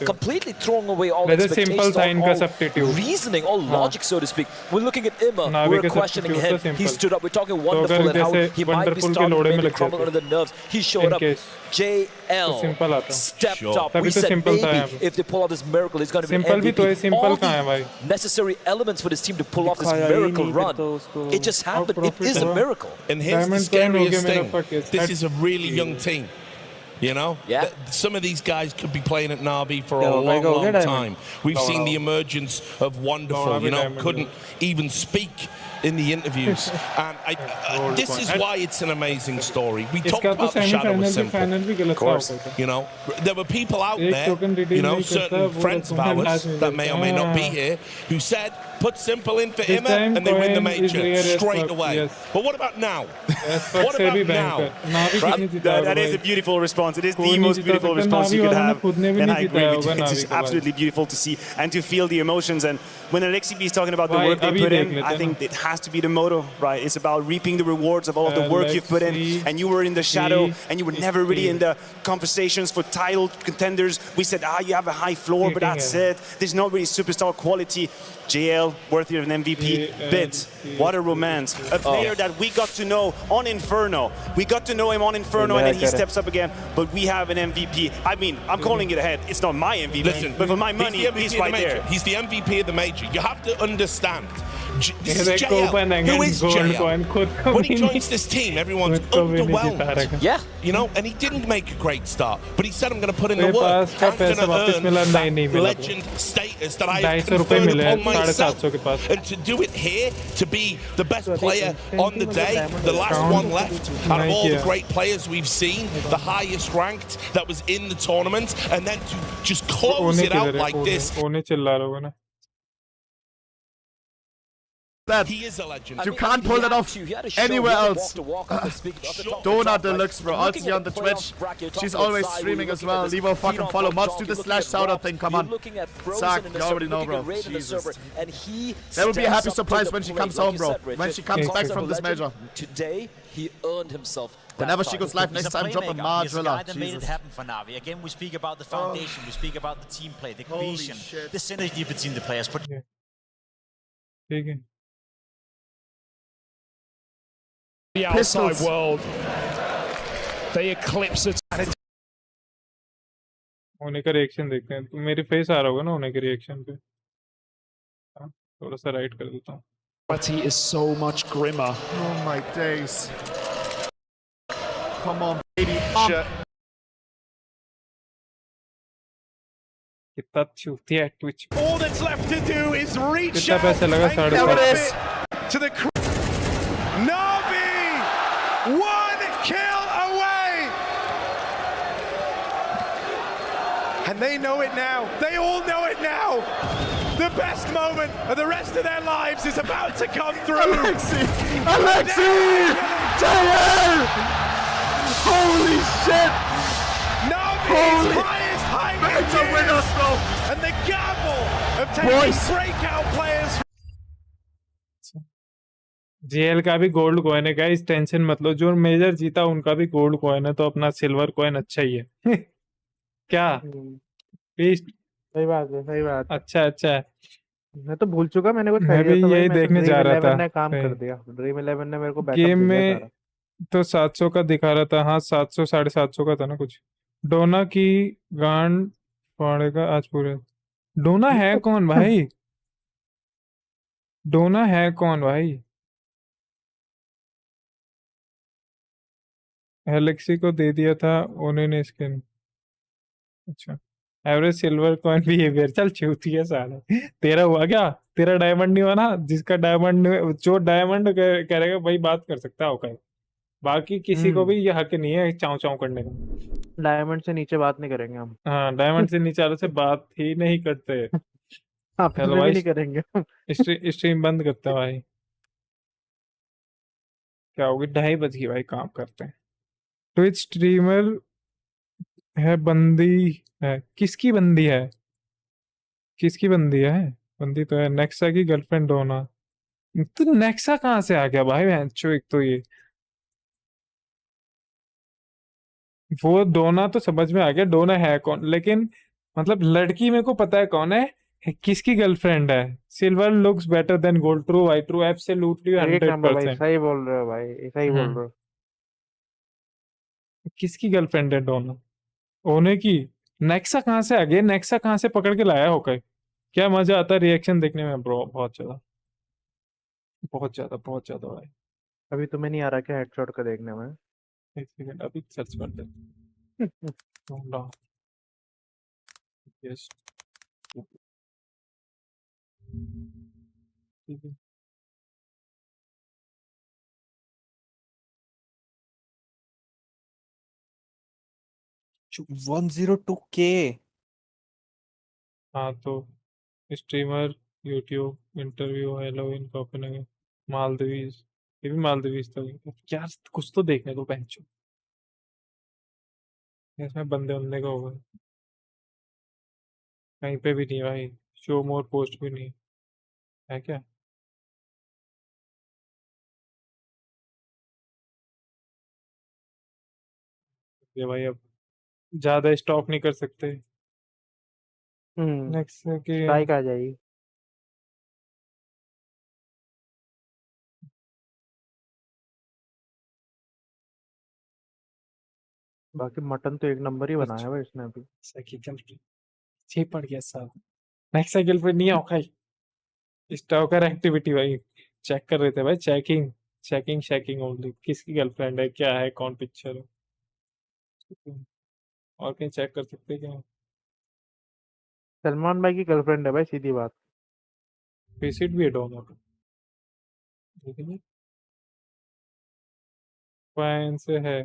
completely throwing away all expectations, all reasoning, all logic, so to speak. We're looking at Imma, we're questioning him. He stood up. We're talking wonderful and how he might be starting to maybe crumble under the nerves. He showed up. JL stepped up. We said maybe if they pull off this miracle, it's going to be MVP. All the necessary elements for this team to pull off this miracle run. It just happened. It is a miracle. And here's the scariest thing. This is a really young team. You know, some of these guys could be playing at NAVI for a long, long time. We've seen the emergence of Wonderful, you know, couldn't even speak in the interviews. And this is why it's an amazing story. We talked about the shadow was simple. Of course, you know, there were people out there, you know, certain friends of ours that may or may not be here, who said, put Simple in for Imma and they win the major straight away. But what about now? What about now? That is a beautiful response. It is the most beautiful response you could have. And I agree with you. It's absolutely beautiful to see and to feel the emotions. And when LXCB is talking about the work they put in, I think it has to be the motto, right? It's about reaping the rewards of all of the work you've put in. And you were in the shadow and you were never really in the conversations for title contenders. We said, you have a high floor, but that's it. There's not really superstar quality. JL, worthy of an MVP. Bit, what a romance. A player that we got to know on Inferno. We got to know him on Inferno and then he steps up again. But we have an MVP. I mean, I'm calling it ahead. It's not my MVP, but for my money, he's right there. He's the MVP of the major. You have to understand, This is JL. Who is JL? When he joins this team, everyone's underwhelmed. Yeah. You know, and he didn't make a great start, but he said, I'm going to put in the work. I'm going to earn that legend status that I have conferred upon myself. And to do it here, to be the best player on the day, the last one left, out of all the great players we've seen, the highest ranked that was in the tournament, and then to just close it out like this. That he is a legend. You can't pull that off anywhere else. 𝙄𝙆 Deluxe, bro. Ulti on the Twitch. She's always streaming as well. Leave her fucking follow. Mods, do the /shoutout thing. Come on. Zach, you already know, bro. Jesus. That would be a happy surprise when she comes home, bro. When she comes back from this major. Today, he earned himself. Whenever she goes live next time, drop a Margilla. He's made it happen for Navi. Again, we speak about the foundation. We speak about the team play, the cohesion, the synergy between the players. But the outside world, they eclipse it. होने का reaction देखते हैं। तो मेरे face आ रहा होगा ना होने के रिएक्शन पे। थोड़ा सा राइट कर देता हूँ। Reality is so much grimmer. Oh my days. Come on, baby. कितना चूती है Twitch. All that's left to do is reach कितना out पैसे लगा? and give it to the NAVI. One kill away. And they know it now. They all know it now. The best moment of the rest of their lives is about to come through. Alexi! JL! Holy shit! NAVI's highest high major winners, bro! And the gamble of taking breakout players. JL का भी gold coin है guys, tension मत लो। जो major जीता उनका भी gold coin है, तो अपना सिल्वर कॉइन अच्छा ही है। क्या प्लीज? सही बात है, सही बात। अच्छा अच्छा है। मैं तो भूल चुका, मैंने कुछ मैं भी यही देखने जा रहा था। ने काम कर दिया, ड्रीम 11 ने मेरे को गेम में तो 700 का दिखा रहा था। हाँ 700 750 का था ना कुछ। डोना की गांड पड़ेगा आज पूरे। डोना है कौन भाई? डोना है कौन भाई? एलेक्सी को दे दिया था उन्होंने स्किन। अच्छा एवरेज सिल्वर कॉइन बिहेवियर। चल छूती है साला। तेरा हुआ क्या? तेरा डायमंड नहीं हुआ ना? जिसका डायमंड, जो डायमंड करेगा भाई बात कर सकता है। बाकी किसी को भी ये हक नहीं है चाव चाव करने का। डायमंड से नीचे बात नहीं करेंगे हम। हाँ डायमंड से नीचे वालों से बात ही नहीं करते। हेलो भाई, नहीं करेंगे। स्ट्रीम बंद करता भाई। क्या होगी? 2:30 बज गई भाई, काम करते हैं। ट्विच स्ट्रीमर है, बंदी है। किसकी बंदी है? किसकी बंदी है? बंदी तो है नेक्सा की गर्लफ्रेंड डोना। तो नेक्सा कहाँ से आ गया भाई? भैंचो एक तो ये वो डोना तो समझ में आ गया, डोना है कौन, लेकिन मतलब लड़की मेरे को पता है कौन है। किसकी गर्लफ्रेंड है? Silver looks better than gold. True भाई, ट्रू, एब्सोल्युटली 100%। सही बोल रहे हो भाई, सही बोल रहे हो। किसकी गर्लफ्रेंड है डोना? होने की। नेक्सा कहाँ से आ गया? नेक्सा कहाँ से पकड़ के लाया होकर? क्या मजा आता है रिएक्शन देखने में ब्रो, बहुत ज्यादा बहुत ज्यादा बहुत ज्यादा भाई। अभी तुम्हें नहीं आ रहा क्या हेडशॉट का देखने में? एक सेकंड अभी सर्च कर दे। यस ठीक है। $102K। हाँ तो streamer, YouTube, interview, Halloween, Copenhagen, Maldives. ये भी मालदीव्स था क्या? कुछ तो देखने को पहचो। इसमें बंदे बंदे का होगा। कहीं पे भी नहीं भाई। शो मोर पोस्ट भी नहीं है क्या? ये भाई अब ज्यादा स्टॉक नहीं कर सकते। नेक्स्ट के स्ट्राइक आ जाएगी। बाकी मटन तो एक नंबर ही बनाया है भाई इसने अभी। साइकिल छे पड़ गया साहब। नेक्स्ट साइकिल पे नहीं आओ खाई। स्टॉकर एक्टिविटी भाई चेक कर रहे थे भाई, चेकिंग ओनली, किसकी गर्लफ्रेंड है, क्या है, कौन पिक्चर है, और कहीं चेक कर सकते हैं क्या? सलमान भाई की गर्लफ्रेंड है भाई, सीधी बात। फेसिट भी है डोनर, ठीक है फैन से है।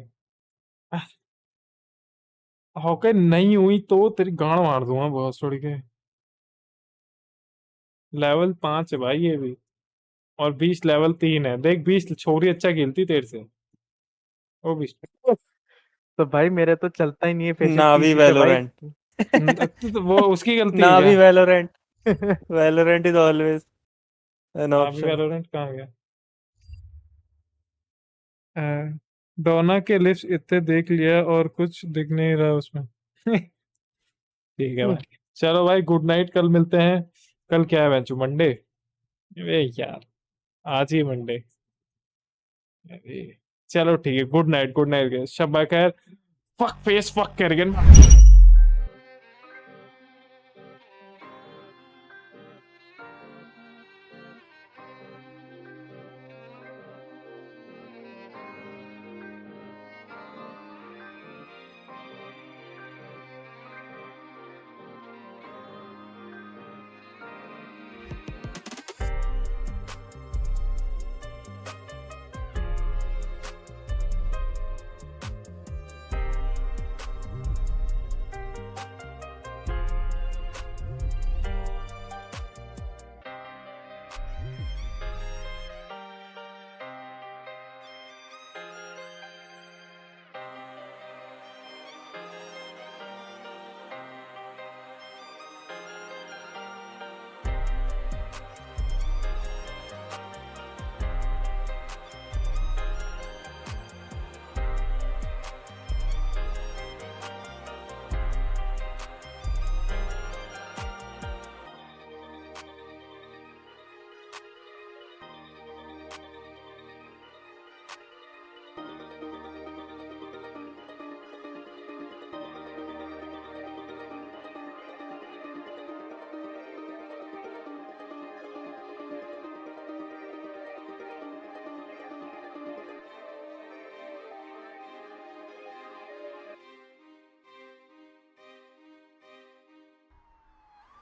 ओके नहीं हुई तो तेरी गांड मार दूंगा बहुत थोड़ी के। लेवल 5 है भाई ये भी, और 20 लेवल 3 है। देख 20 छोरी अच्छा खेलती तेरे से, वो 20 तो भाई मेरे तो चलता ही नहीं है फेसिट नावी पीसी पे भाई। तो वो उसकी गलती है नावी क्या? Valorant Valorant is always an Navi option. Valorant कहाँ गया? डोना के लिप्स इतने देख लिया और कुछ दिख नहीं रहा उसमें। ठीक है भाई, चलो भाई गुड नाइट, कल मिलते हैं। कल क्या है बेंचू, मंडे? ए यार आज ही मंडे। चलो ठीक है, गुड नाइट, शब खैर। फक फेस फक करके